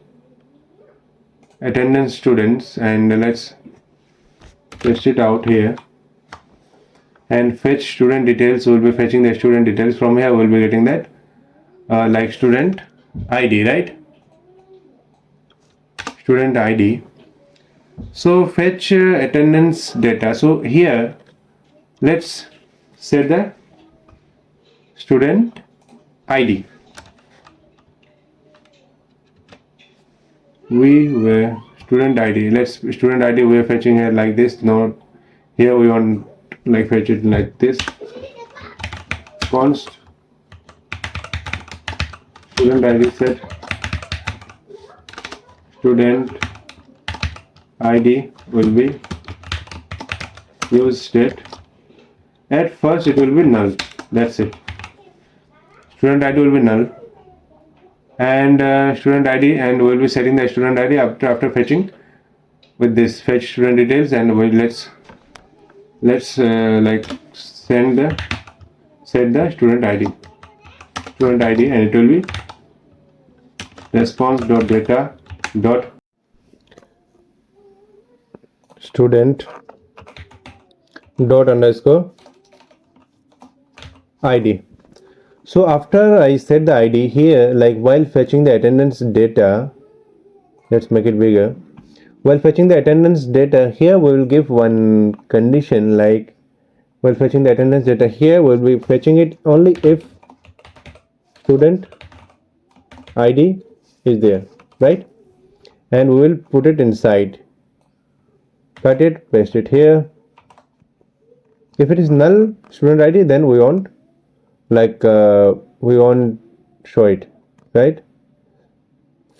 attendance students, and let's paste it out here, and fetch student details. We'll be fetching the student details. From here we'll be getting that like student ID, right? Student ID. So fetch attendance data. So here let's set the student ID. Student ID. Student ID we are fetching here like this. Now here we want like fetch it like this. Const student ID set student ID will be use state. At first it will be null. That's it. Student ID will be null, and student ID, and we'll be setting the student ID after fetching with this fetch student details, and let's like set the student ID, and it will be response.data dot student dot underscore ID. So after I set the ID here, like while fetching the attendance data, let's make it bigger. While fetching the attendance data here, we will give one condition, like while fetching the attendance data here, we'll be fetching it only if student ID is there, right? And we will put it inside, cut it, paste it here. If it is null student ID, then we won't show it, right?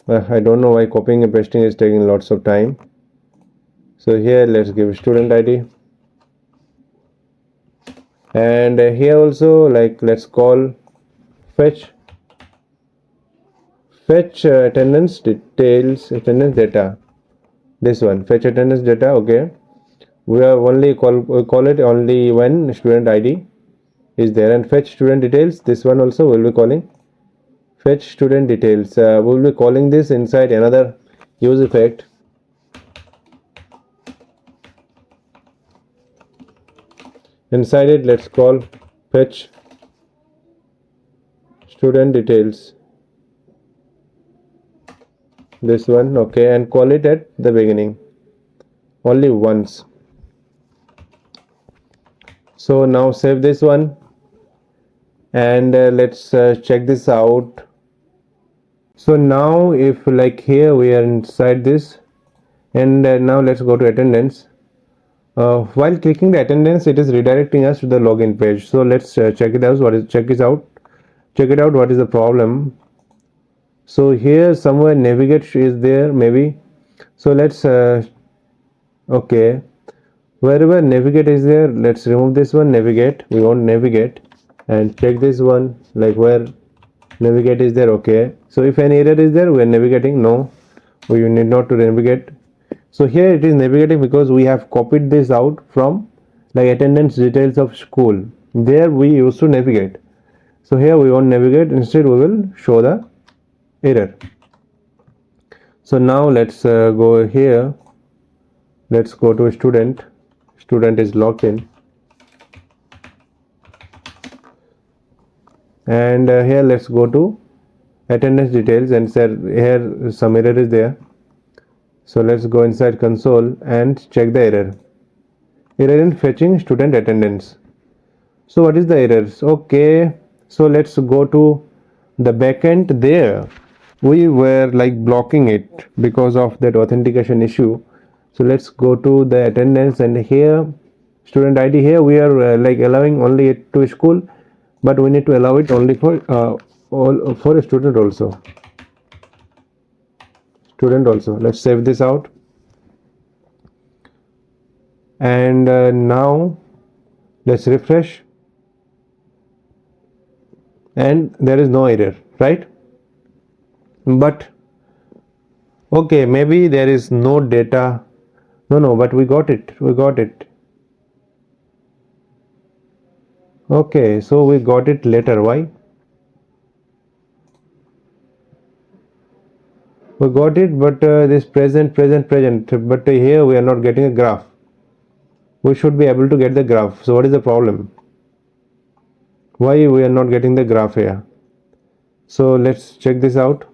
I don't know why copying and pasting is taking lots of time. So here let's give student ID, and here also like let's call fetch attendance details, attendance data. This one, fetch attendance data. Okay, we call it only when student ID is there, and fetch student details. This one also we'll be calling fetch student details. We'll be calling this inside another use effect. Inside it, let's call fetch student details. This one, okay, and call it at the beginning only once. So now save this one, and let's check this out. So now if like here we are inside this, and now let's go to attendance. While clicking the attendance, it is redirecting us to the login page. So let's check it out. Check it out what is the problem. So here somewhere navigate is there maybe. So let's okay, wherever navigate is there, let's remove this one, navigate. We want navigate, and check this one, like where navigate is there. Okay, so if any error is there, we are navigating. No, we need not to navigate. So here it is navigating because we have copied this out from like attendance details of school. There we used to navigate. So here we won't navigate, instead we will show the error. So now let's go here, let's go to student is logged in, and here let's go to attendance details, and here some error is there. So let's go inside console and check the error in fetching student attendance. So what is the errors? Okay, so let's go to the backend. There we were like blocking it because of that authentication issue. So let's go to the attendance, and here student ID, here we are like allowing only it to school, but we need to allow it only for all for a student also. Let's save this out, and now let's refresh, and there is no error, right? But okay, maybe there is no data. No, but we got it. Okay, so we got it later. Why? We got it, but this present, but here we are not getting a graph. We should be able to get the graph. So what is the problem? Why we are not getting the graph here? So let's check this out.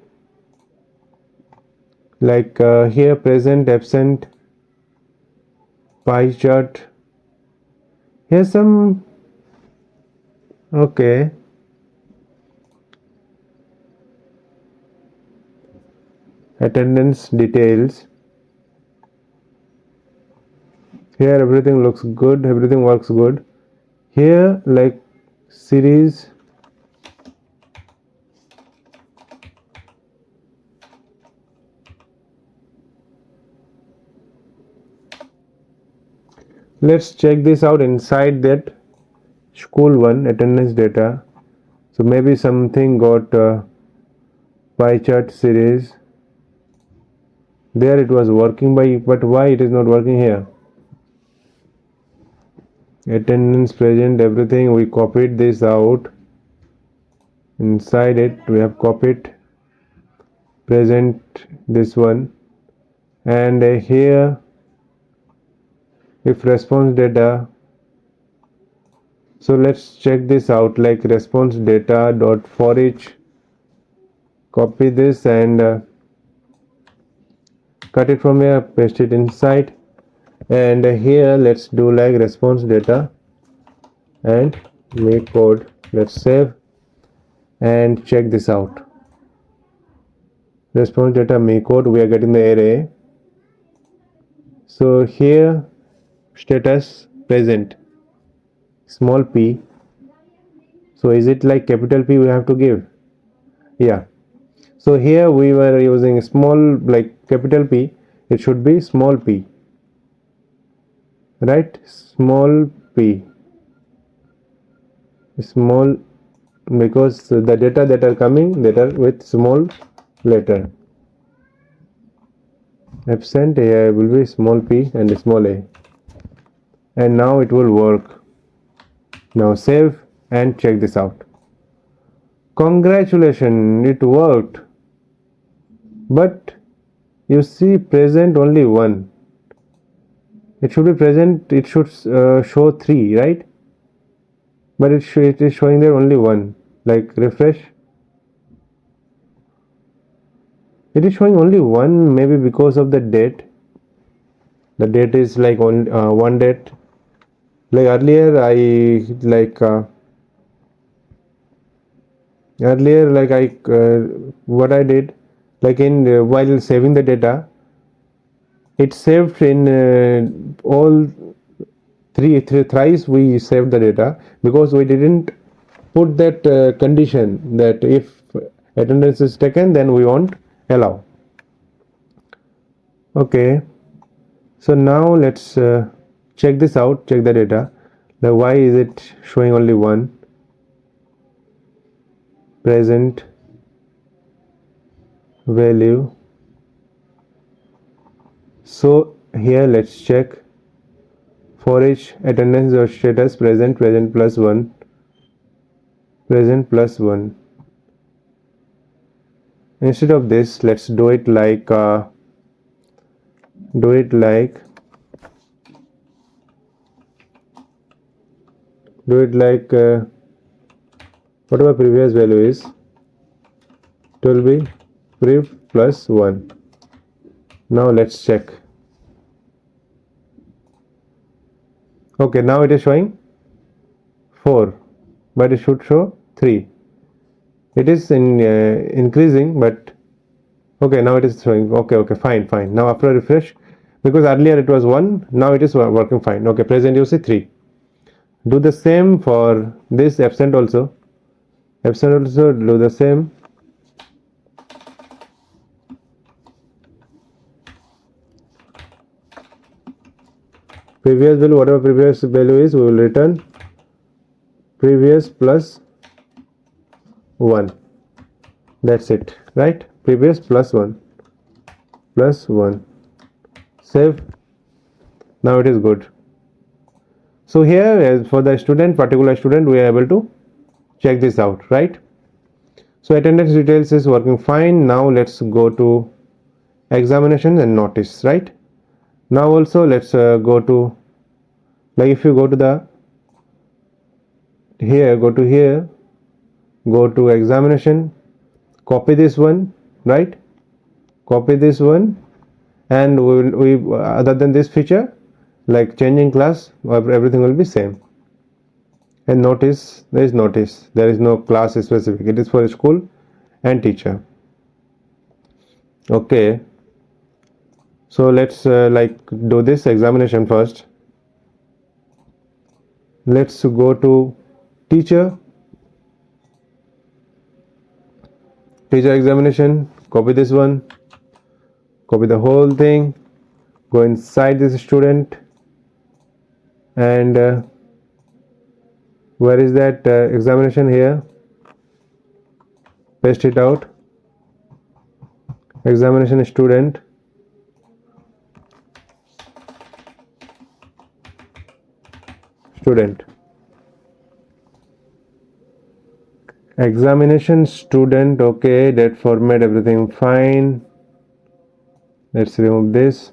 Like here, present, absent, pie chart. Here's some. Okay. Attendance details. Here everything looks good, everything works good. Here like series, let's check this out inside that school one attendance data. So maybe something got pie chart series. There it was working, but why it is not working here? Attendance, present, everything, we copied this out. Inside it we have copied present, this one, and here if response data. So let's check this out, like response data dot for each, copy this and cut it from here, paste it inside, and here let's do like response data and make code. Let's save and check this out. Response data make code, we are getting the array. So here status present, small p. So is it like capital P we have to give? Yeah. So here we were using small, like capital P, it should be small p, right? Small p, small, because the data that are coming, that are with small letter. Absent, here will be small p and small a, and now it will work. Now save and check this out. Congratulations, it worked. But you see present only one. It should be present, it should show 3, right? But it is showing there only 1. Like refresh, it is showing only 1, maybe because of the date. The date is like on one date. Like earlier I what I did, like in while saving the data, it saved in all thrice we saved the data, because we didn't put that condition that if attendance is taken then we won't allow. Okay, so now let's check this out, check the data. Now why is it showing only 1? Present value. So here let's check for each attendance or status, present plus 1, present plus 1. Instead of this, let's do it like whatever previous value is, it will be prev plus 1. Now let's check. Okay, now it is showing 4, but it should show 3. It is increasing, but okay, now it is showing. Okay, fine. Now after refresh, because earlier it was 1, now it is working fine. Okay, present you see 3. Do the same for this absent also. Absent also do the same. Previous value, whatever previous value is, we will return previous plus 1. That's it, right? Previous plus 1. Save. Now it is good. So here, as for the particular student, we are able to check this out, right? So attendance details is working fine. Now let's go to examination and notice, right? Now also let's go to, like if you go to the here, go to examination, copy this one, right? Copy this one, and we other than this feature, like changing class, everything will be same. And notice, there is no class specific. It is for school and teacher. Okay, so let's like do this examination first. Let's go to teacher examination, copy this one, copy the whole thing, go inside this student, and where is that examination? Here, paste it out. Examination student, examination student. Okay, that format, everything fine. Let's remove this.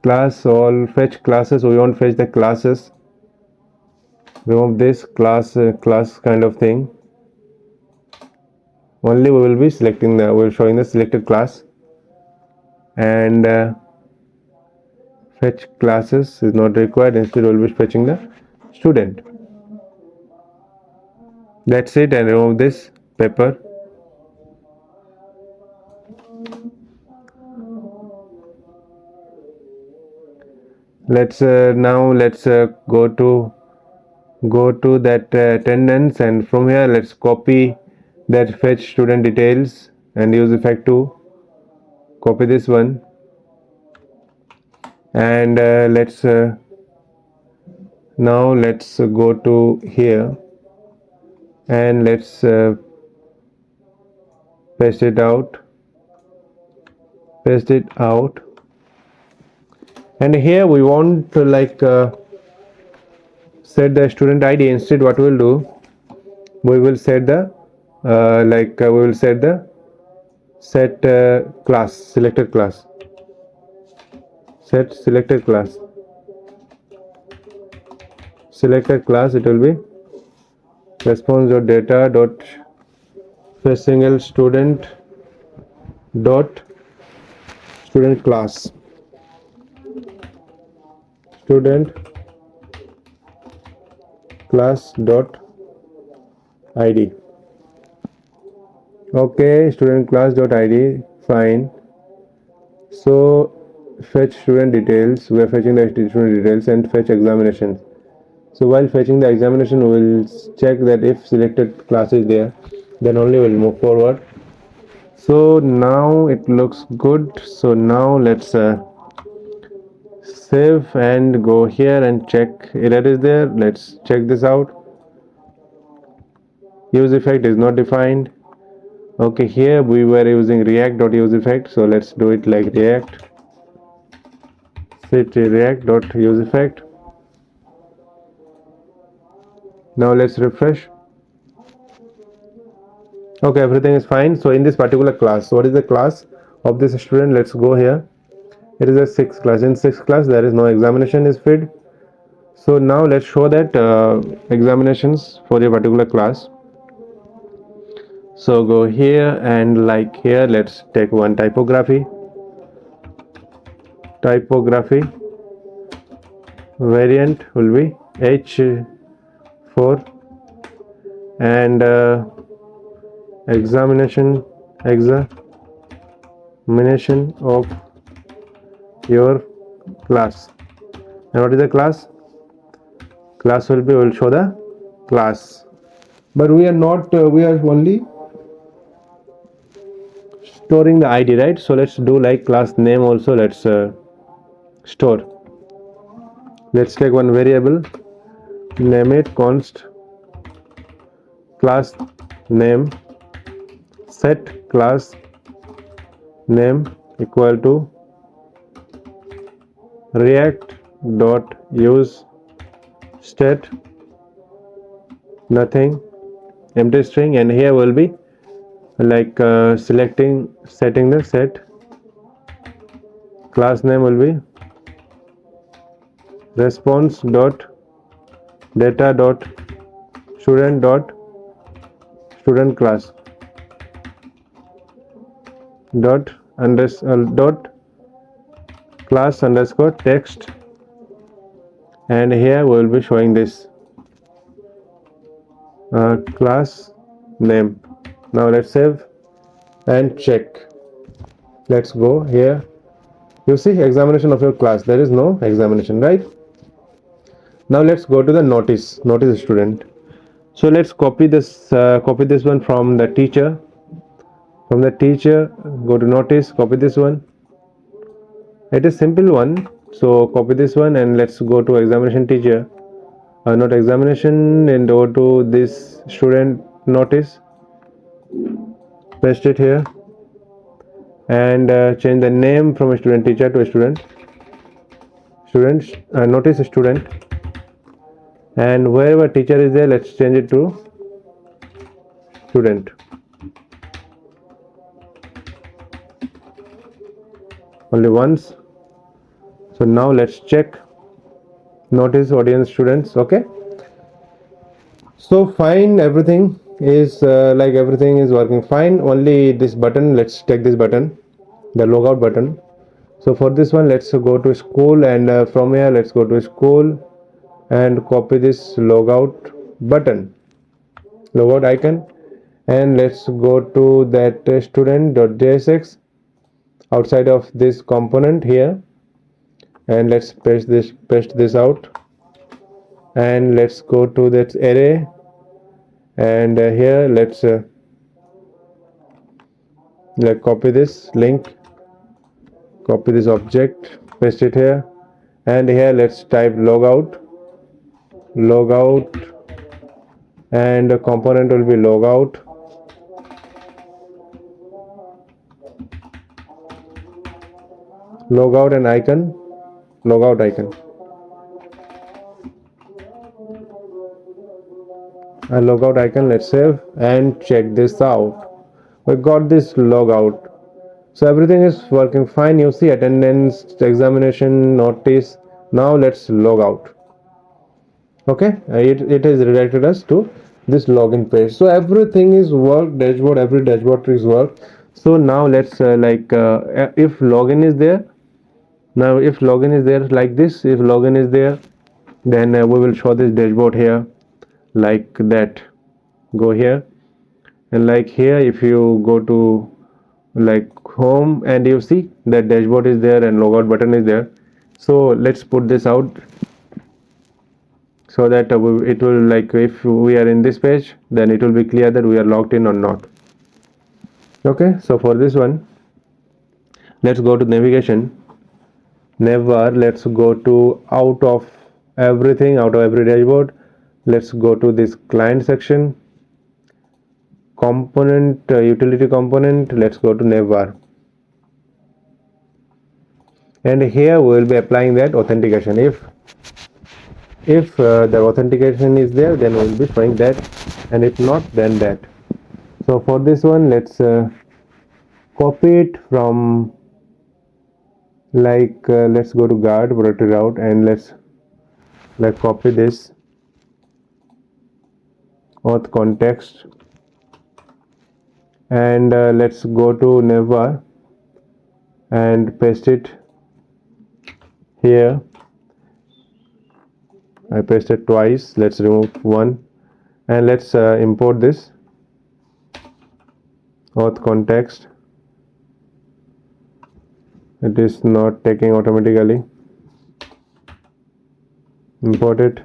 Class, all fetch classes. We won't fetch the classes. Remove this class kind of thing. Only we will be selecting we're showing the selected class, and fetch classes is not required. Instead, we'll be fetching the student. That's it, and remove this paper. Let's now go to that attendance, and from here let's copy that fetch student details and use effect to copy this one, and now let's go to here and let's paste it out, and here we want to set the student ID. Instead, what we'll do, we will set the class, selected class, set selected class. Selected class, it will be response.data dot fetch single student dot student class, student class dot id. Okay, student class dot id, fine. So fetch student details, we are fetching the student details, and fetch examination. So while fetching the examination, we will check that if selected class is there, then only we'll move forward. So now it looks good. So now let's save and go here and check error is there. Let's check this out. Use effect is not defined. Okay, here we were using react.use effect, so let's do it like react, set react.use effect. Now let's refresh. Okay, everything is fine. So in this particular class, so what is the class of this student? Let's go here. It is a 6th class. In 6th class there is no examination is fed. So now let's show that examinations for the particular class. So go here and like here, let's take one typography variant will be H4 and examination of your class. And what is the class? Class will show the class, but we are not we are only storing the ID, right? So let's do like class name also. Let's store. Let's take one variable, name it const class name, set class name equal to react dot use state nothing empty string, and here will be like setting the set class name will be response dot data dot student class dot class underscore text, and here we will be showing this class name. Now let's save and check. Let's go here. You see examination of your class, there is no examination, right? Now let's go to the notice student. So let's copy this one from the teacher. Go to notice, copy this one. It is simple one, so copy this one and let's go to examination teacher, not examination, and go to this student notice, paste it here and change the name from a student teacher to a notice student, and wherever teacher is there, let's change it to student. Only once. So now let's check notice audience students. Okay, so fine, everything is everything is working fine. Only this button, let's take this button, the logout button. So for this one, let's go to school, and from here let's go to school and copy this logout icon, and let's go to that student.jsx outside of this component here, and let's paste this out, and let's go to that array, and here let's copy this link, copy this object, paste it here, and here let's type logout, and the component will be logout, and icon, logout icon, and logout icon. Let's save and check this out. We got this logout, so everything is working fine. You see attendance, examination, notice. Now let's log out. Okay, it has redirected us to this login page. So everything is worked, dashboard, every dashboard is worked. So now let's if login is there, now if login is there like this, if login is there, then we will show this dashboard here like that. Go here, and like here, if you go to like home, and you see that dashboard is there and logout button is there. So let's put this out so that it will, like, if we are in this page, then it will be clear that we are logged in or not. Okay, so for this one, let's go to navigation, navbar. Let's go to out of every dashboard. Let's go to this client section, component, utility component. Let's go to navbar, and here we will be applying that authentication. If the authentication is there, then we'll be showing that, and if not, then that. So for this one, let's copy it from, like let's go to guard product route, and let's copy this auth context, and let's go to navbar and paste it here. I pasted twice. Let's remove one, and let's import this auth context. It is not taking automatically. Import it,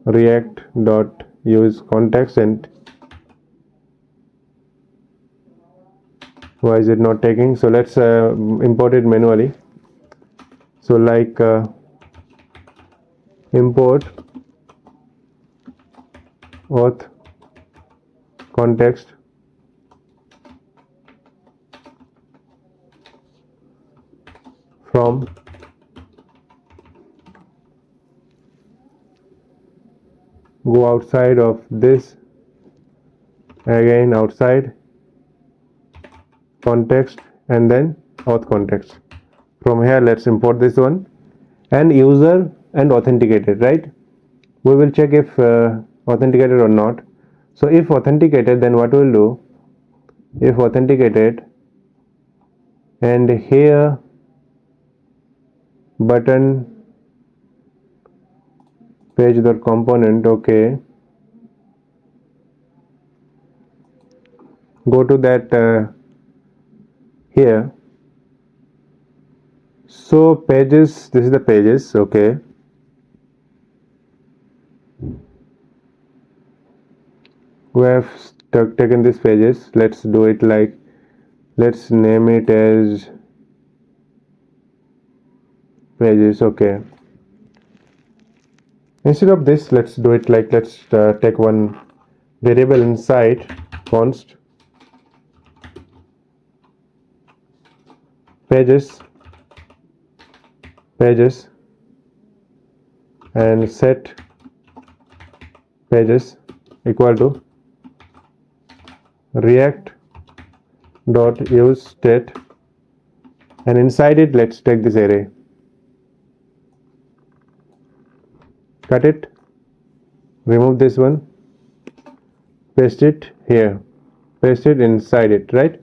react dot use context, and why is it not taking? So let's import it manually. So like import auth context from go outside of this, again outside context, and then auth context. From here, let's import this one, and user and authenticated, right? We will check if authenticated or not. So if authenticated, then what we'll do, if authenticated, and here button page dot component, okay, go to that here. So pages, this is the pages, okay. We have taken these pages. Let's do it like, let's name it as pages, okay. Instead of this, let's do it like, let's take one variable inside const pages and set pages equal to react dot use state, and inside it let's take this array, cut it, remove this one, paste it here, paste it inside it, right,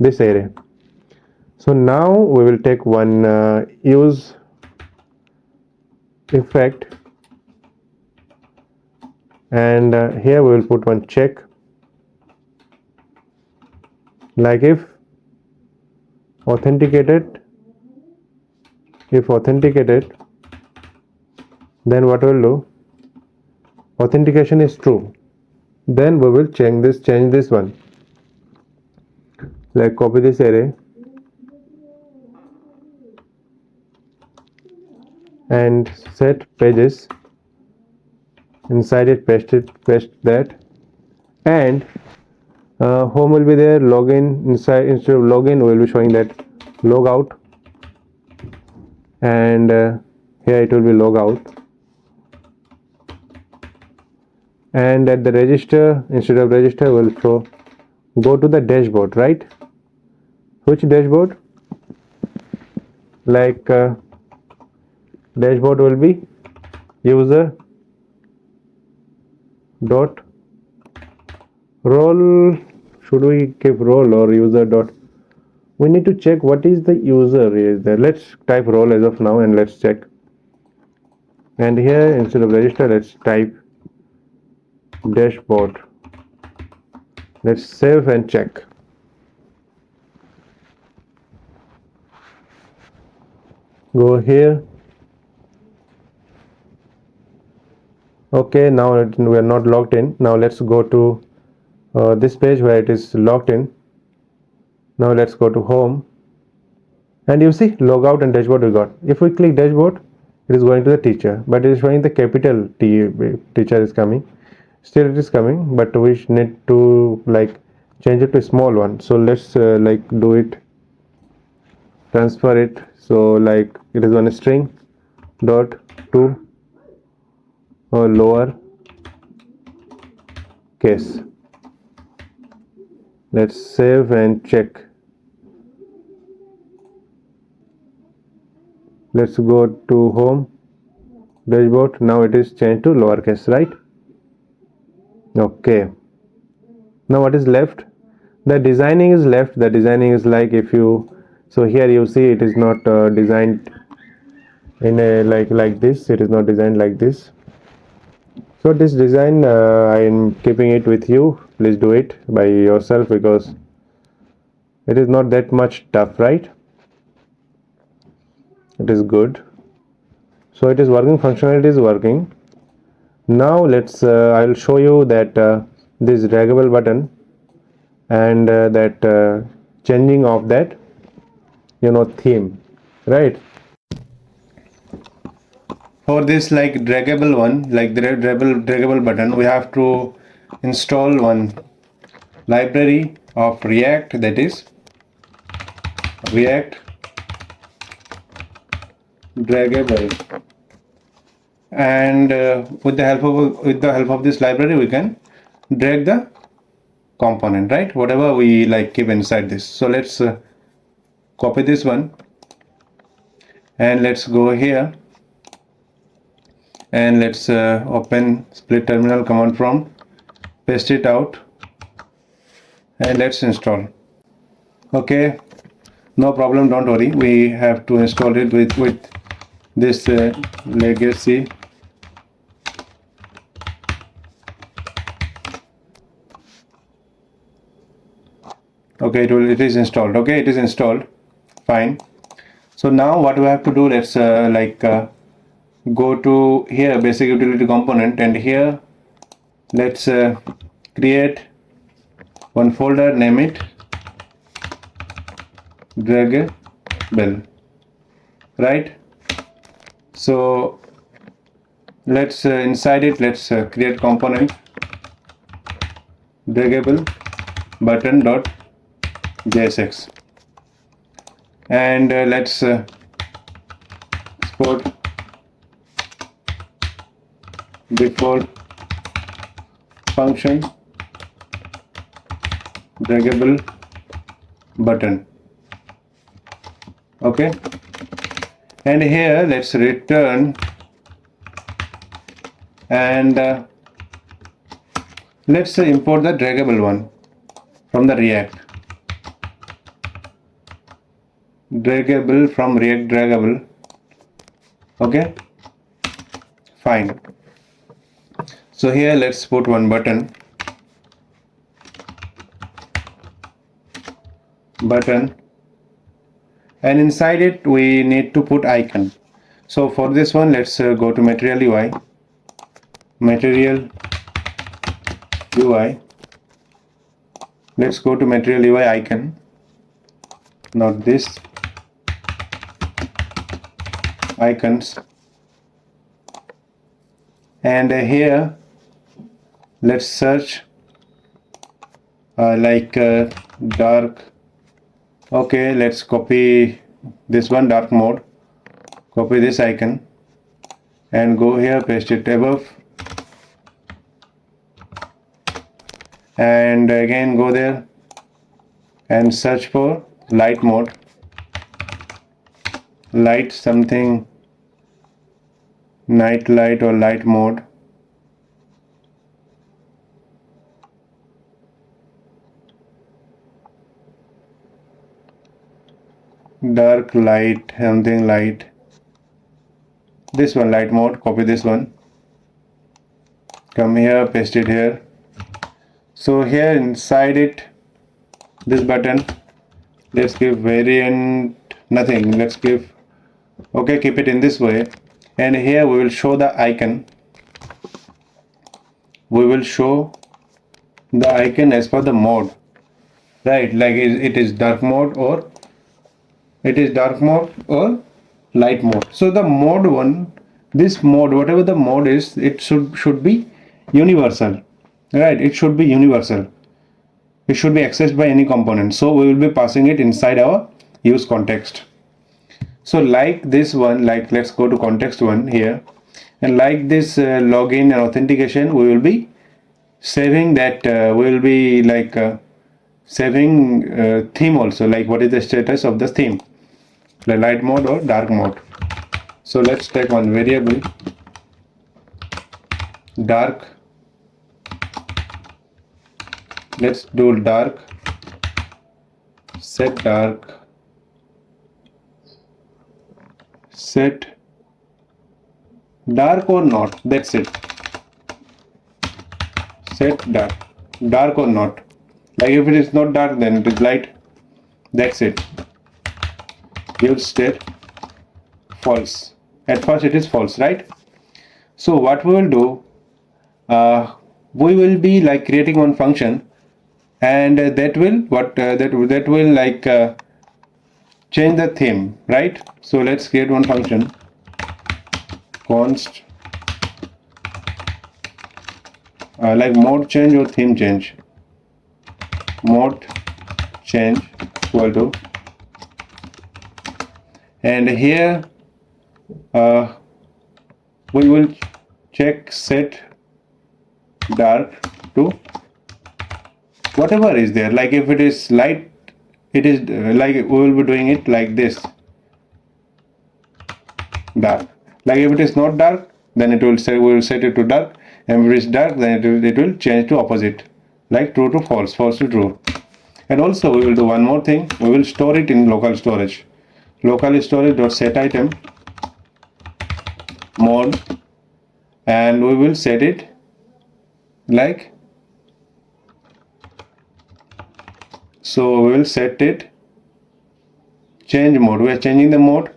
this array. So now we will take one use effect, and here we will put one check, like if authenticated, then what we'll do, authentication is true, then we will change this one, like copy this array and set pages, inside it paste that, and home will be there, login inside, instead of login we will be showing that logout, and here it will be logout, and at the register, instead of register we will show go to the dashboard, right? Which dashboard? Like dashboard will be user dot role. Should we keep role or user dot? We need to check what is the user is there. Let's type role as of now, and let's check. And here instead of register, let's type dashboard. Let's save and check. Go here. Okay, now we are not logged in. Now let's go to this page where it is logged in. Now let's go to home, and you see logout and dashboard we got. If we click dashboard, it is going to the teacher, but it is showing the capital T, teacher is coming. Still it is coming, but we need to like change it to a small one. So let's like do it, transfer it. So like it is on a string dot to or lower case. Let's save and check. Let's go to home dashboard. Now it is changed to lowercase, right? Okay. Now what is left? The designing is left. The designing is like, if you, so here you see it is not designed in a like this. It is not designed like this. So this design I am keeping it with you. Please do it by yourself, because it is not that much tough, right? It is good. So it is working, functionality is working. Now let's I'll show you that this draggable button and that changing of that theme, right? For this draggable one, like the draggable button, we have to install one library of React, that is React draggable, and with the help of this library we can drag the component, right? Whatever we keep inside this. So let's copy this one and let's go here and let's open split terminal command prompt, paste it out and let's install. Okay, no problem, don't worry. We have to install it with this legacy. Okay, it is installed. Okay, it is installed. Fine. So now what we have to do, let's go to here, basic utility component, and here let's create one folder, name it draggable, right? So let's inside it, let's create component draggable button dot JSX, and let's export default function draggable button. Okay, and here let's return and let's import the draggable one from the React draggable from React draggable. Okay, fine. So here let's put one button, and inside it we need to put icon. So for this one, let's go to material UI, let's go to material UI icon, not this, icons, and here let's search dark. Okay, let's copy this one, dark mode, copy this icon and go here, paste it above, and again go there and search for light mode, light something, night light or light mode. Dark light, something light, this one, light mode, copy this one, come here, paste it here. So here inside it, this button, let's give variant nothing, let's give, okay, keep it in this way, and here we will show the icon, we will show the icon as per the mode, right? Like it is dark mode or light mode. So the mode one, this mode, whatever the mode is, it should be universal, right? It should be universal, it should be accessed by any component. So we will be passing it inside our use context. So like this one, let's go to context one here, And like this login and authentication, we will be saving that, we will be like saving theme also, like what is the status of the theme, the light mode or dark mode. So let's take one variable dark. Let's do dark, set dark, set dark or not, that's it. Set dark or not, like if it is not dark then it is light, that's it. Give state false. At first it is false, right? So what we will do, we will be like creating one function, and that will that will like change the theme, right? So let's create one function, const like mode change or theme change. Mode change equal to, and here we will check set dark to whatever is there. Like if it is light, it is like we will be doing it like this, dark. Like if it is not dark, then it will say, we will set it to dark, and if it is dark, then it will change to opposite, like true to false, false to true. And also we will do one more thing, we will store it in local storage. Local storage dot set item mode, and we will set it like so. We will set it change mode. We are changing the mode,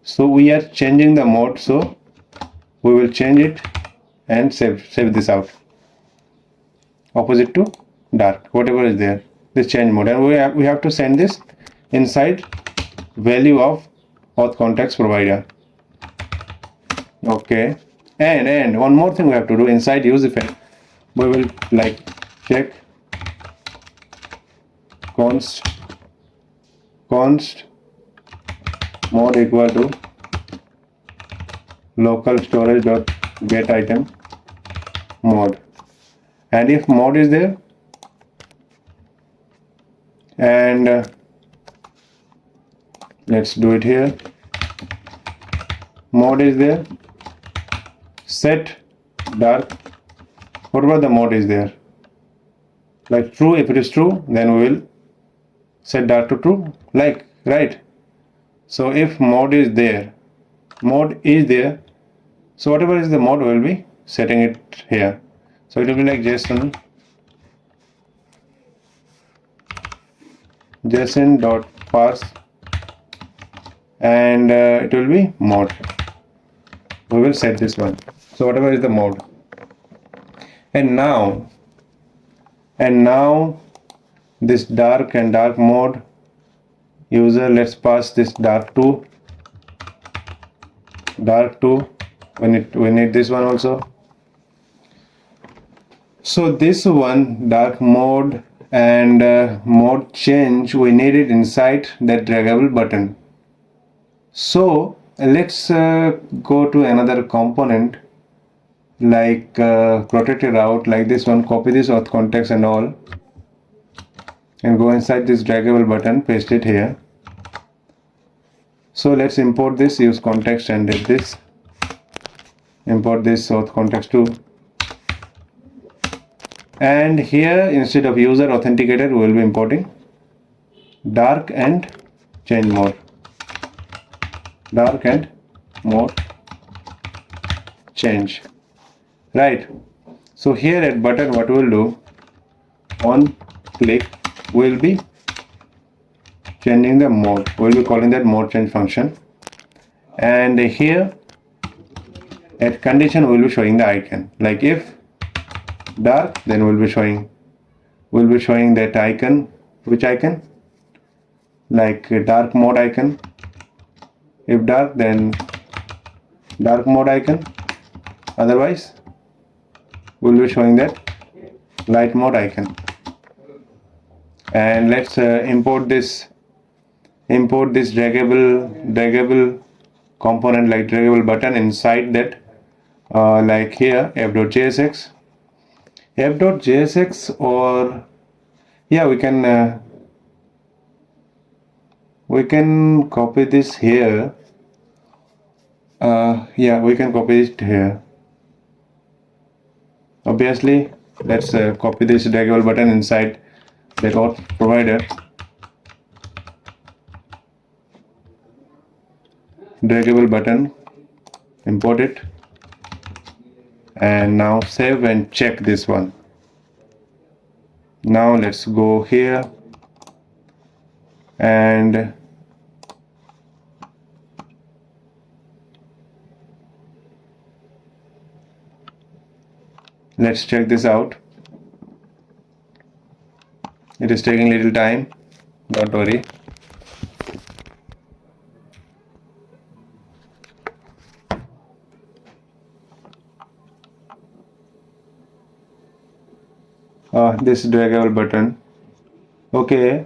so we are changing the mode, so we will change it and save this out, opposite to dark, whatever is there, this change mode. And we have to send this inside value of auth context provider. Okay, and one more thing we have to do inside use effect, we will like check const mode equal to local storage dot get item mode, and if mode is there, and let's do it here, mode is there, set dark, whatever the mode is there, like true. If it is true, then we will set dark to true, like, right? So if mode is there, so whatever is the mode, we will be setting it here. So it will be like JSON dot parse, and it will be mode. We will set this one, so whatever is the mode. And now this dark and dark mode user, let's pass this dark to we need this one also. So this one, dark mode and mode change, we need it inside that draggable button. So let's go to another component, like protected route, like this one, copy this auth context and all, and go inside this draggable button, paste it here. So let's import this use context, and this import this auth context too. And here instead of user authenticator, we will be importing dark and change mode, dark and mode change, right? So here at button, what we will do, on click, we will be changing the mode, we will be calling that mode change function. And here at condition, we will be showing the icon, like if dark, then we'll be showing that icon. Which icon? Like dark mode icon. If dark, then dark mode icon, otherwise we'll be showing that light mode icon. And let's import this draggable component like draggable button inside that, like here f.jsx, or yeah, we can copy this here. Yeah, we can copy it here. Obviously, let's copy this draggable button inside that auth provider. Draggable button, import it, and now save and check this one. Now let's go here and let's check this out. It is taking little time, don't worry. This draggable button, okay,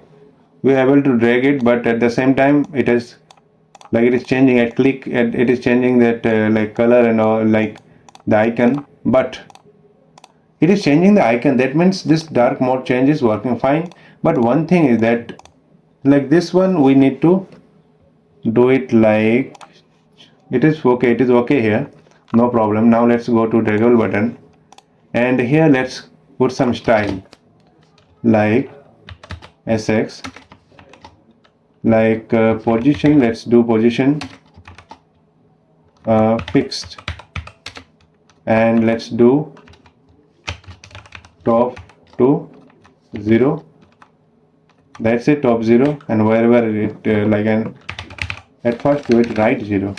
we are able to drag it, but at the same time it is like it is changing. At click at it is changing that like color and all, like the icon, but it is changing the icon. That means this dark mode change is working fine. But one thing is that like this one we need to do it like it is okay. It is okay here, no problem. Now let's go to draggable button, and here let's put some style like sx, like position. Let's do position fixed, and let's do top to 0. That's it, top 0, and wherever it like, and at first do it right 0,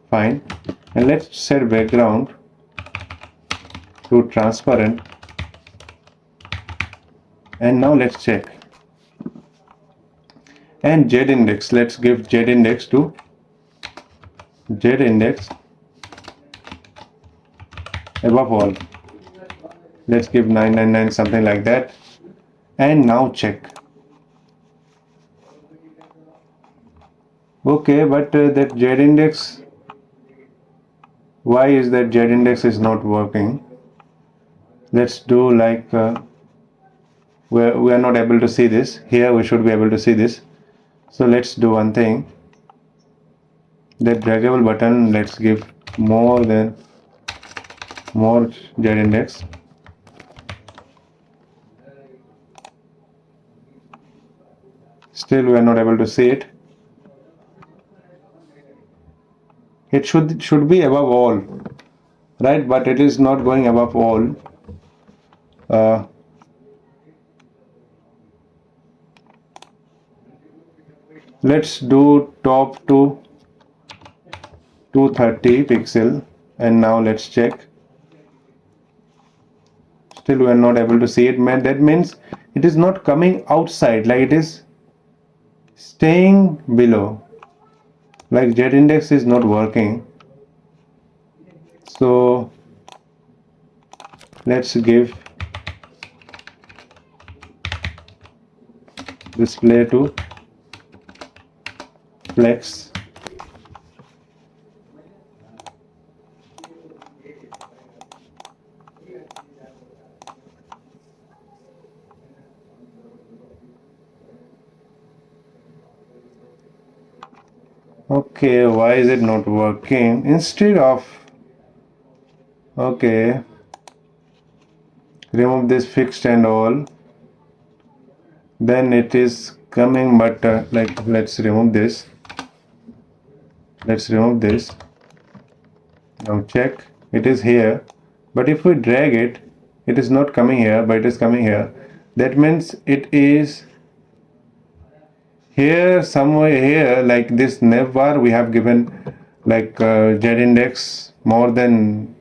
fine. And let's set background to transparent, and now let's check. And z index, let's give z index to above all. Let's give 999, something like that. And now check. Okay, but that z index, why is that z index is not working? Let's do like we are not able to see this. Here we should be able to see this. So let's do one thing. That draggable button, let's give more z index. Still we are not able to see it. It should be above all, right? But it is not going above all. Let's do top to 230 pixel, and now let's check. Still we are not able to see it, man. That means it is not coming outside, like it is staying below, like z index is not working. So let's give display to flex. Okay, why is it not working? Instead of, okay, remove this fixed and all, then it is coming, but like let's remove this. Now check, it is here, but if we drag it, it is not coming here, but it is coming here. That means it is here, somewhere here, like this nav bar we have given like z index more than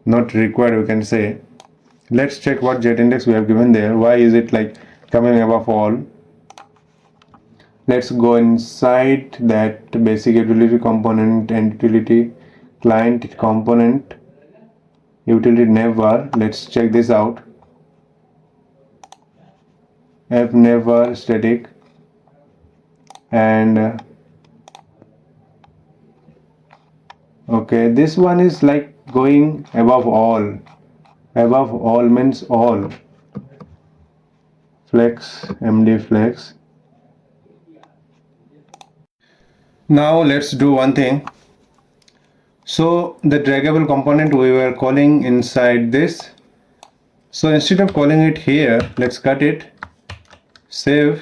not required, we can say. Let's check what z index we have given there. Why is it like coming above all? Let's go inside that basic utility component and utility client component utility navbar. Let's check this out. F navbar static, and Okay, this one is like going above all. Above all means all. Flex, MD flex. Now let's do one thing. So the draggable component we were calling inside this. So instead of calling it here, let's cut it, save,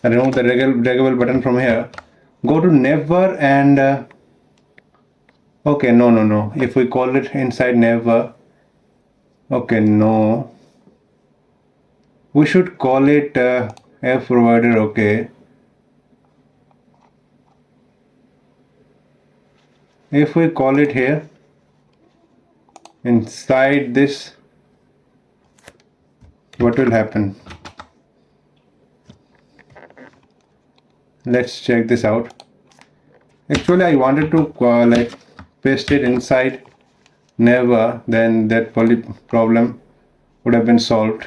remove the draggable button from here. Go to navbar and okay, no. If we call it inside navbar, okay, no. We should call it F provider, okay. If we call it here, inside this, what will happen? Let's check this out. Actually, I wanted to like paste it inside never, then that problem would have been solved.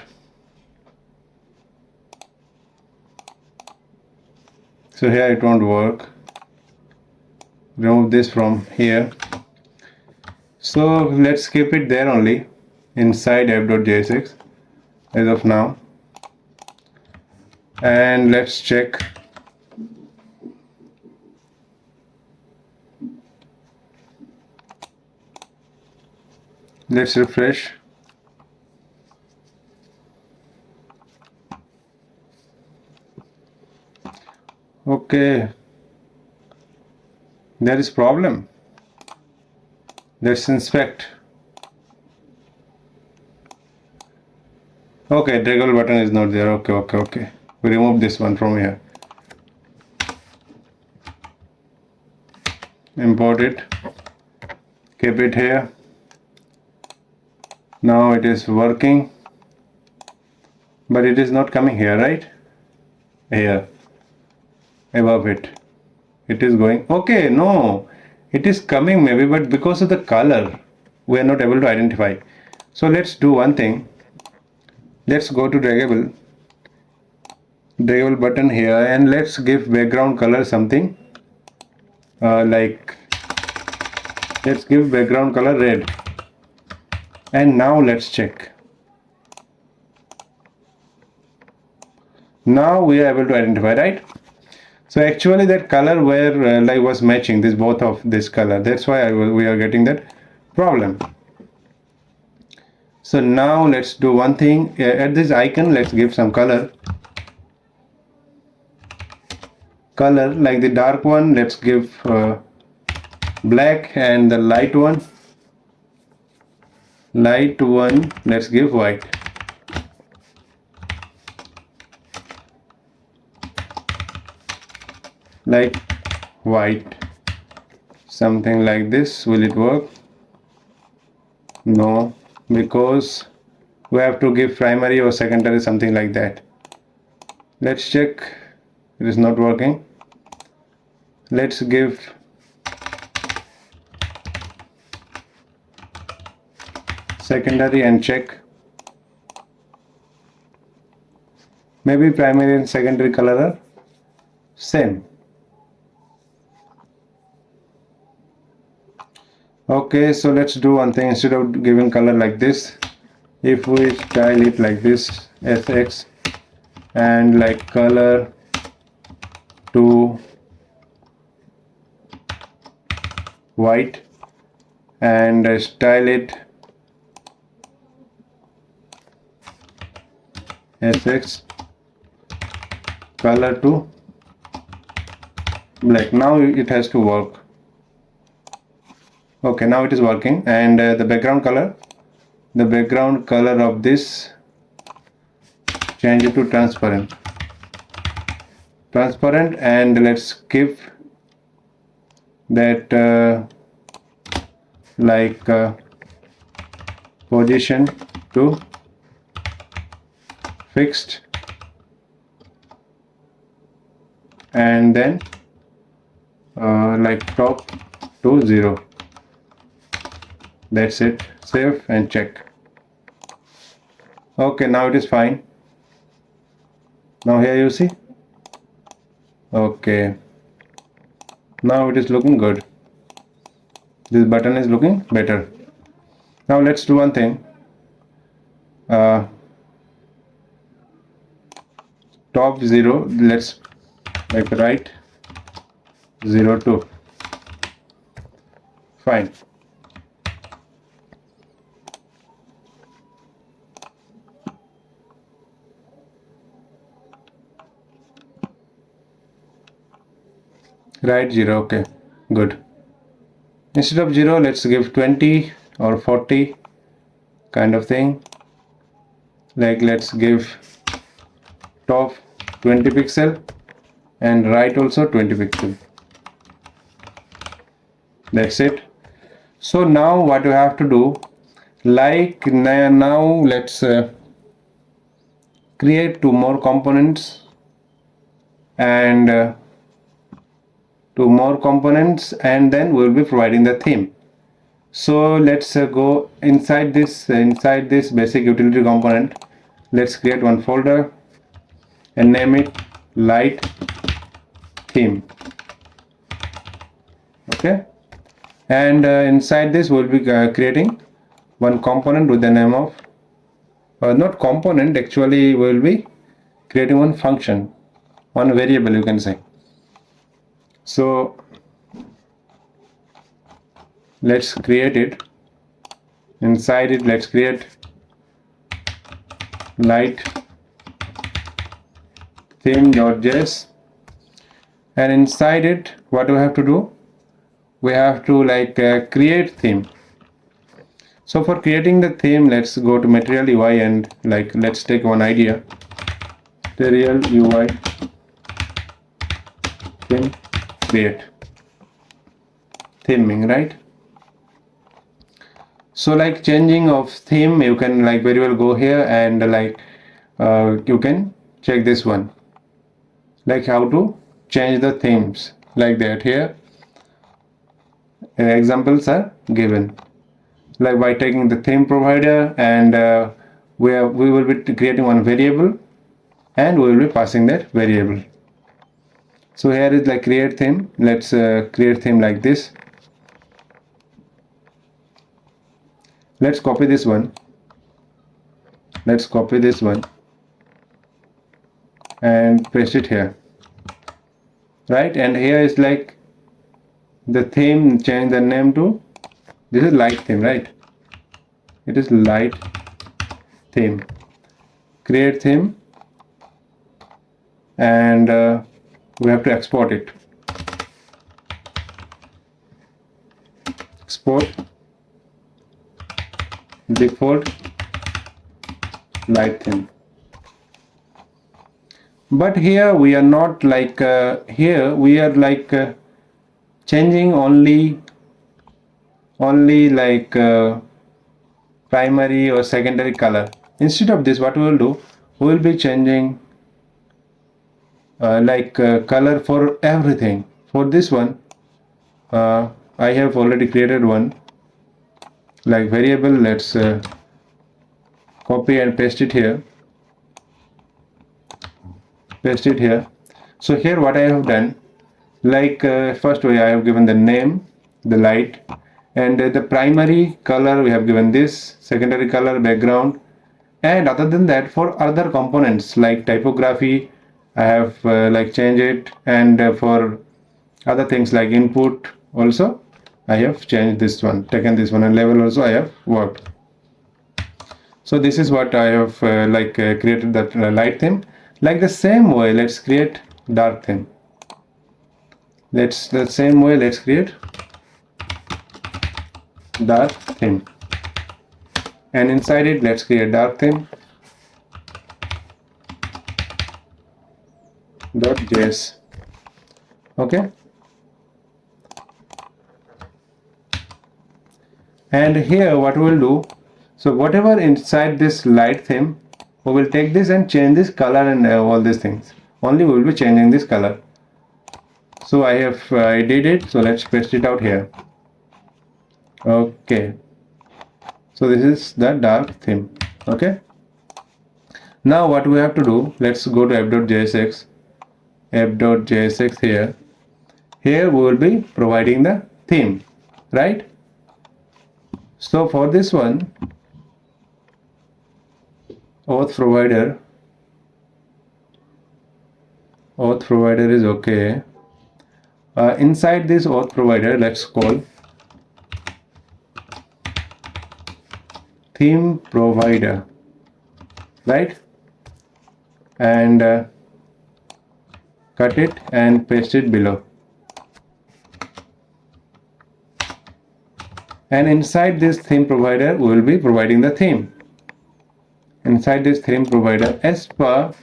So here it won't work. Remove this from here. So let's keep it there only inside app.jsx as of now. And let's check. Let's refresh. Okay, there is problem. Let's inspect. Okay, draggable button is not there. Okay. We remove this one from here. Import it. Keep it here. Now it is working, but it is not coming here, right? Here, above it. It is going. Okay, no, it is coming maybe, but because of the color, we are not able to identify. So let's do one thing. Let's go to draggable button here, and let's give background color something like, let's give background color red. And now let's check. Now we are able to identify, right? So actually that color where like was matching this, both of this color. That's why we are getting that problem. So now let's do one thing. At this icon, let's give some color. Color like the dark one, let's give black, and the light one, let's give white. Like white, something like this. Will it work? No, because we have to give primary or secondary, something like that. Let's check. It is not working. Let's give secondary and check. Maybe primary and secondary color are same. Okay, so let's do one thing. Instead of giving color like this, if we style it like this, SX, and like color to white, and style it SX, color to black. Now it has to work. Okay, now it is working. And the background color of this, change it to transparent, and let's give that like position to fixed, and then like top to 0. That's it. Save and check. Okay, now it is fine. Now here you see. Okay, now it is looking good. This button is looking better. Now let's do one thing. Top 0, let's make right 0 2. Fine. Right 0. Okay, good. Instead of 0, let's give 20 or 40 kind of thing. Like let's give top 20 pixel and right also 20 pixel. That's it. So now what you have to do, like now let's create 2 more components and then we'll be providing the theme. So let's go inside this basic utility component. Let's create one folder and name it light theme. Okay, and inside this we'll be creating one component with the name of not component, actually we'll be creating one function, one variable you can say. So let's create it. Inside it, let's create light theme.js, and inside it what do we have to do, we have to create theme. So for creating the theme, let's go to material UI and let's take one idea, material UI theme, create theming, right? So changing of theme, you can very well go here and you can check this one, how to change the themes like that. Here examples are given, by taking the theme provider and we will be creating one variable and we will be passing that variable. So here is create theme. Let's create theme like this. Let's copy this one. Let's copy this one and paste it here, right? And here is the theme, change the name to, this is light theme, right? It is light theme. Create theme, and we have to export it. Export default light theme. But here we are not here we are changing only primary or secondary color. Instead of this, what we will do, we will be changing color for everything. For this one, I have already created one variable. Let's copy and paste it here. So here what I have done, first way I have given the name, the light, and the primary color we have given this, secondary color background, and other than that for other components like typography I have changed it, and for other things like input also I have changed this one, taken this one, and level also I have worked. So this is what I have created that light theme. The same way, let's create dark theme. Let's create dark theme, and inside it let's create dark theme .js. Okay, and here what we will do, so whatever inside this light theme, we will take this and change this color and all these things. Only we will be changing this color. So I did it. So let's paste it out here. Okay, so this is the dark theme. Okay, now what we have to do, let's go to app.jsx. Here we will be providing the theme, right? So for this one, auth provider is okay. Inside this auth provider, let's call theme provider, right? And cut it and paste it below. And inside this theme provider, we will be providing the theme. Inside this theme provider, as per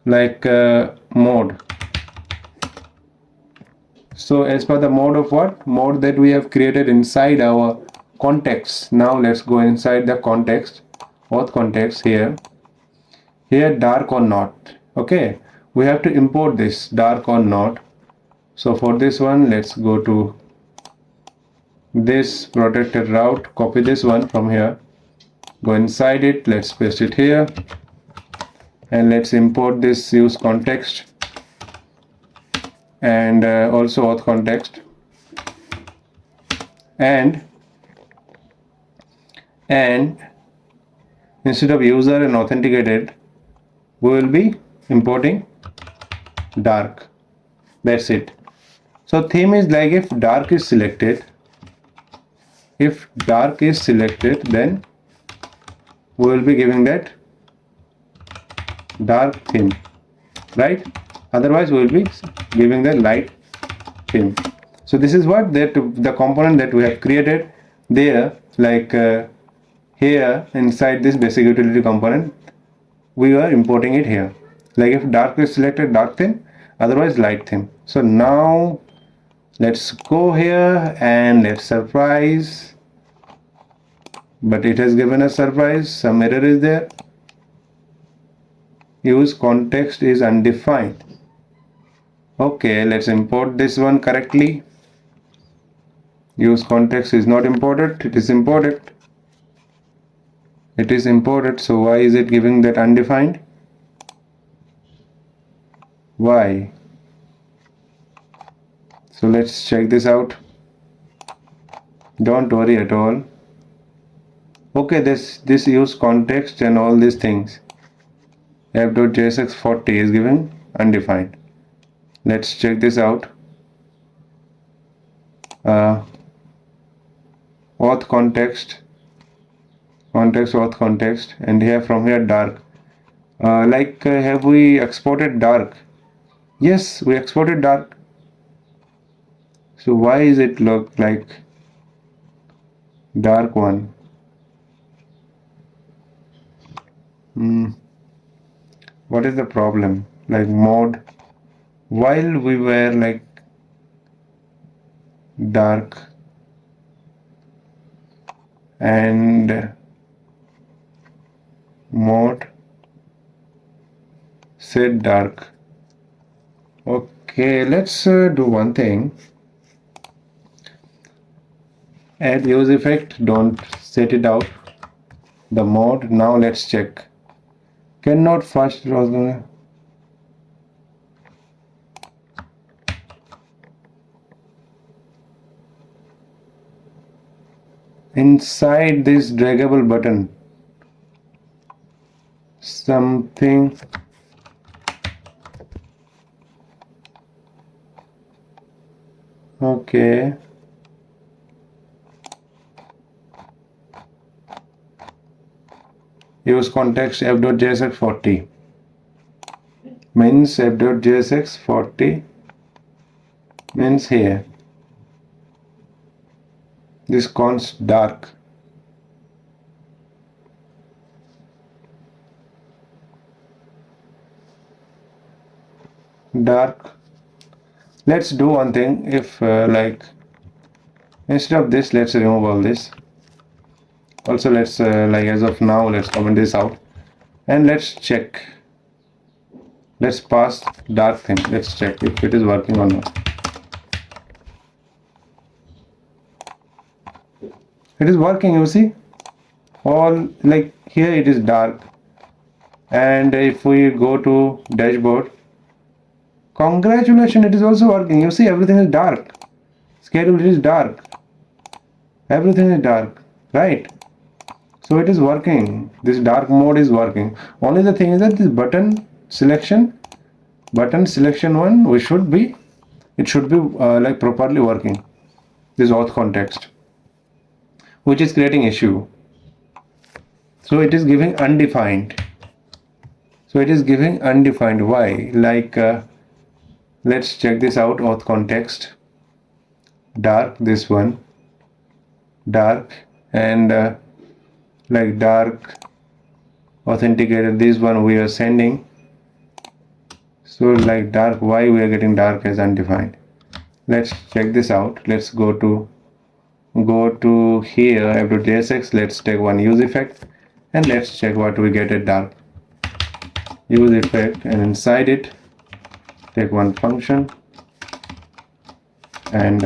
the mode. So as per the mode of what? Mode that we have created inside our context. Now let's go inside the context, auth context here. Here dark or not. Okay, we have to import this dark or not. So for this one, let's go to this protected route, copy this one from here, go inside it, let's paste it here, and let's import this use context and also auth context, and instead of user and authenticated, we will be importing dark. That's it. So theme is like if dark is selected, then we will be giving that dark theme, right? Otherwise we will be giving the light theme. So this is what the component that we have created there, here inside this basic utility component, we are importing it here. Like if dark is selected, dark theme, otherwise light theme. So now let's go here and let's surprise, but it has given a surprise, some error is there. Use context is undefined. Okay, let's import this one correctly. Use context is not imported, it is imported. It is imported, so why is it giving that undefined? Why? So let's check this out. Don't worry at all. Okay, this use context and all these things. app.jsx40 is given undefined. Let's check this out. Auth context, auth context, and here from here dark. Have we exported dark? Yes, we exported dark. So why is it look like dark one? What is the problem? Like mode, while we were like dark and mode set dark. Okay, let's do one thing. Add use effect, don't set it out. The mode, now let's check. Cannot first inside this draggable button something. Okay, use context app.jsx40 means app.jsx40 means here this const dark. Let's do one thing. If instead of this, let's remove all this. Also let's as of now, let's comment this out and let's check. Let's pass dark theme. Let's check if it is working or not. It is working, you see. All like here it is dark, and if we go to dashboard, congratulations, it is also working. You see, everything is dark. schedule is dark, everything is dark, right? So it is working, this dark mode is working. Only the thing is that this button selection one, it should be like properly working, this auth context, which is creating issue. So it is giving undefined. So it is giving undefined. Why? Like let's check this out. Auth context, dark, this one, dark, and like dark authenticated, this one we are sending. So like dark, why we are getting dark as undefined? Let's check this out. Let's go to here, app.jsx. Let's take one use effect and let's check what we get at dark. Use effect, and inside it take one function and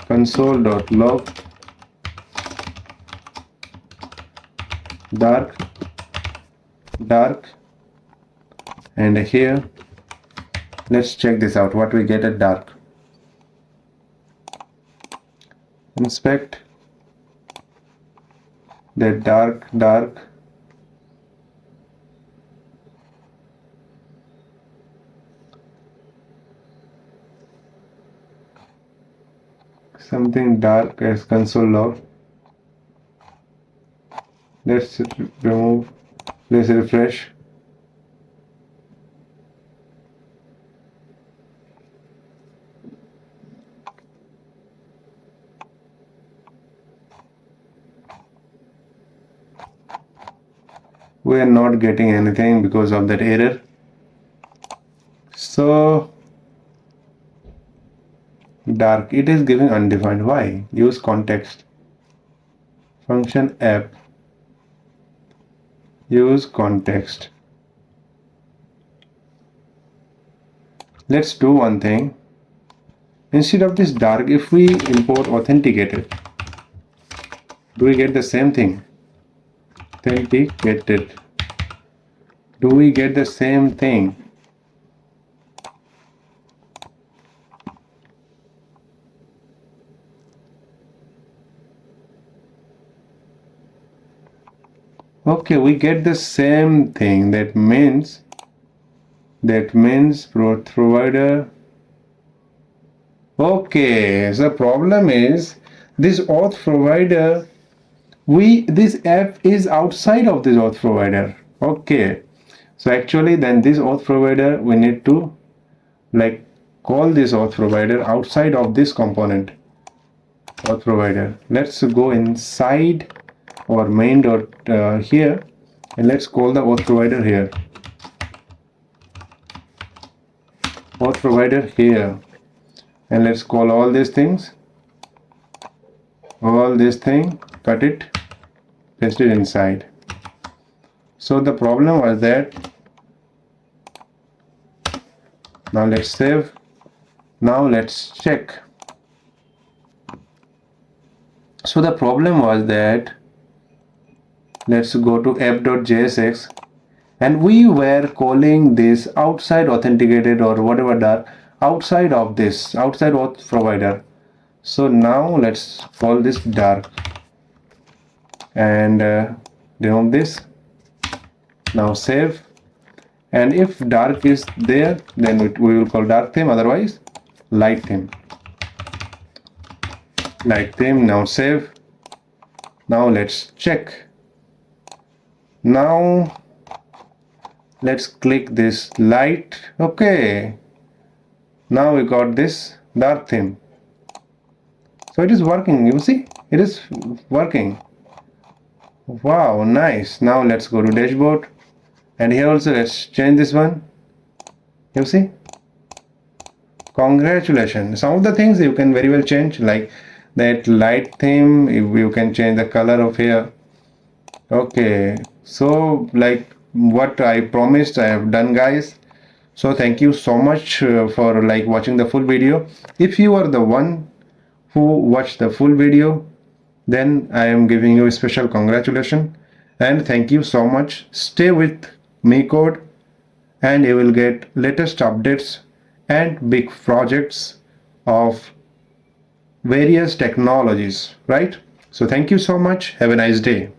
console.log dark, and here let's check this out, what we get at dark. Inspect that dark, something dark as console log. Let's remove, let's refresh. We are not getting anything because of that error. So dark, it is giving undefined. Why? Use context function app, use context. Let's do one thing. Instead of this dark, if we import authenticated, do we get the same thing? Authenticated, do we get the same thing? Okay, we get the same thing. That means provider. Okay, so the problem is this auth provider, this app is outside of this auth provider. Okay, so actually then this auth provider, we need to like call this auth provider outside of this component auth provider. Let's go inside our main dot here, and let's call the auth provider here, auth provider here, and let's call all these things, cut it, paste it inside. So the problem was that, now let's save, now let's check. So the problem was that, let's go to app.jsx, and we were calling this outside authenticated or whatever dark, outside of this, outside auth provider. So now let's call this dark and remove this. Now save, and if dark is there, then we will call dark theme, otherwise light theme. Now save. Now let's check. Now let's click this light. Okay, now we got this dark theme. So it is working, you see, it is working. Wow, nice. Now let's go to dashboard, and here also let's change this one. You see, congratulations. Some of the things you can very well change, like that light theme, you can change the color of here. Okay, so like what I promised, I have done, guys. So thank you so much for like watching the full video. If you are the one who watched the full video, then I am giving you a special congratulations and thank you so much. Stay with MECode and you will get latest updates and big projects of various technologies, right? So thank you so much. Have a nice day.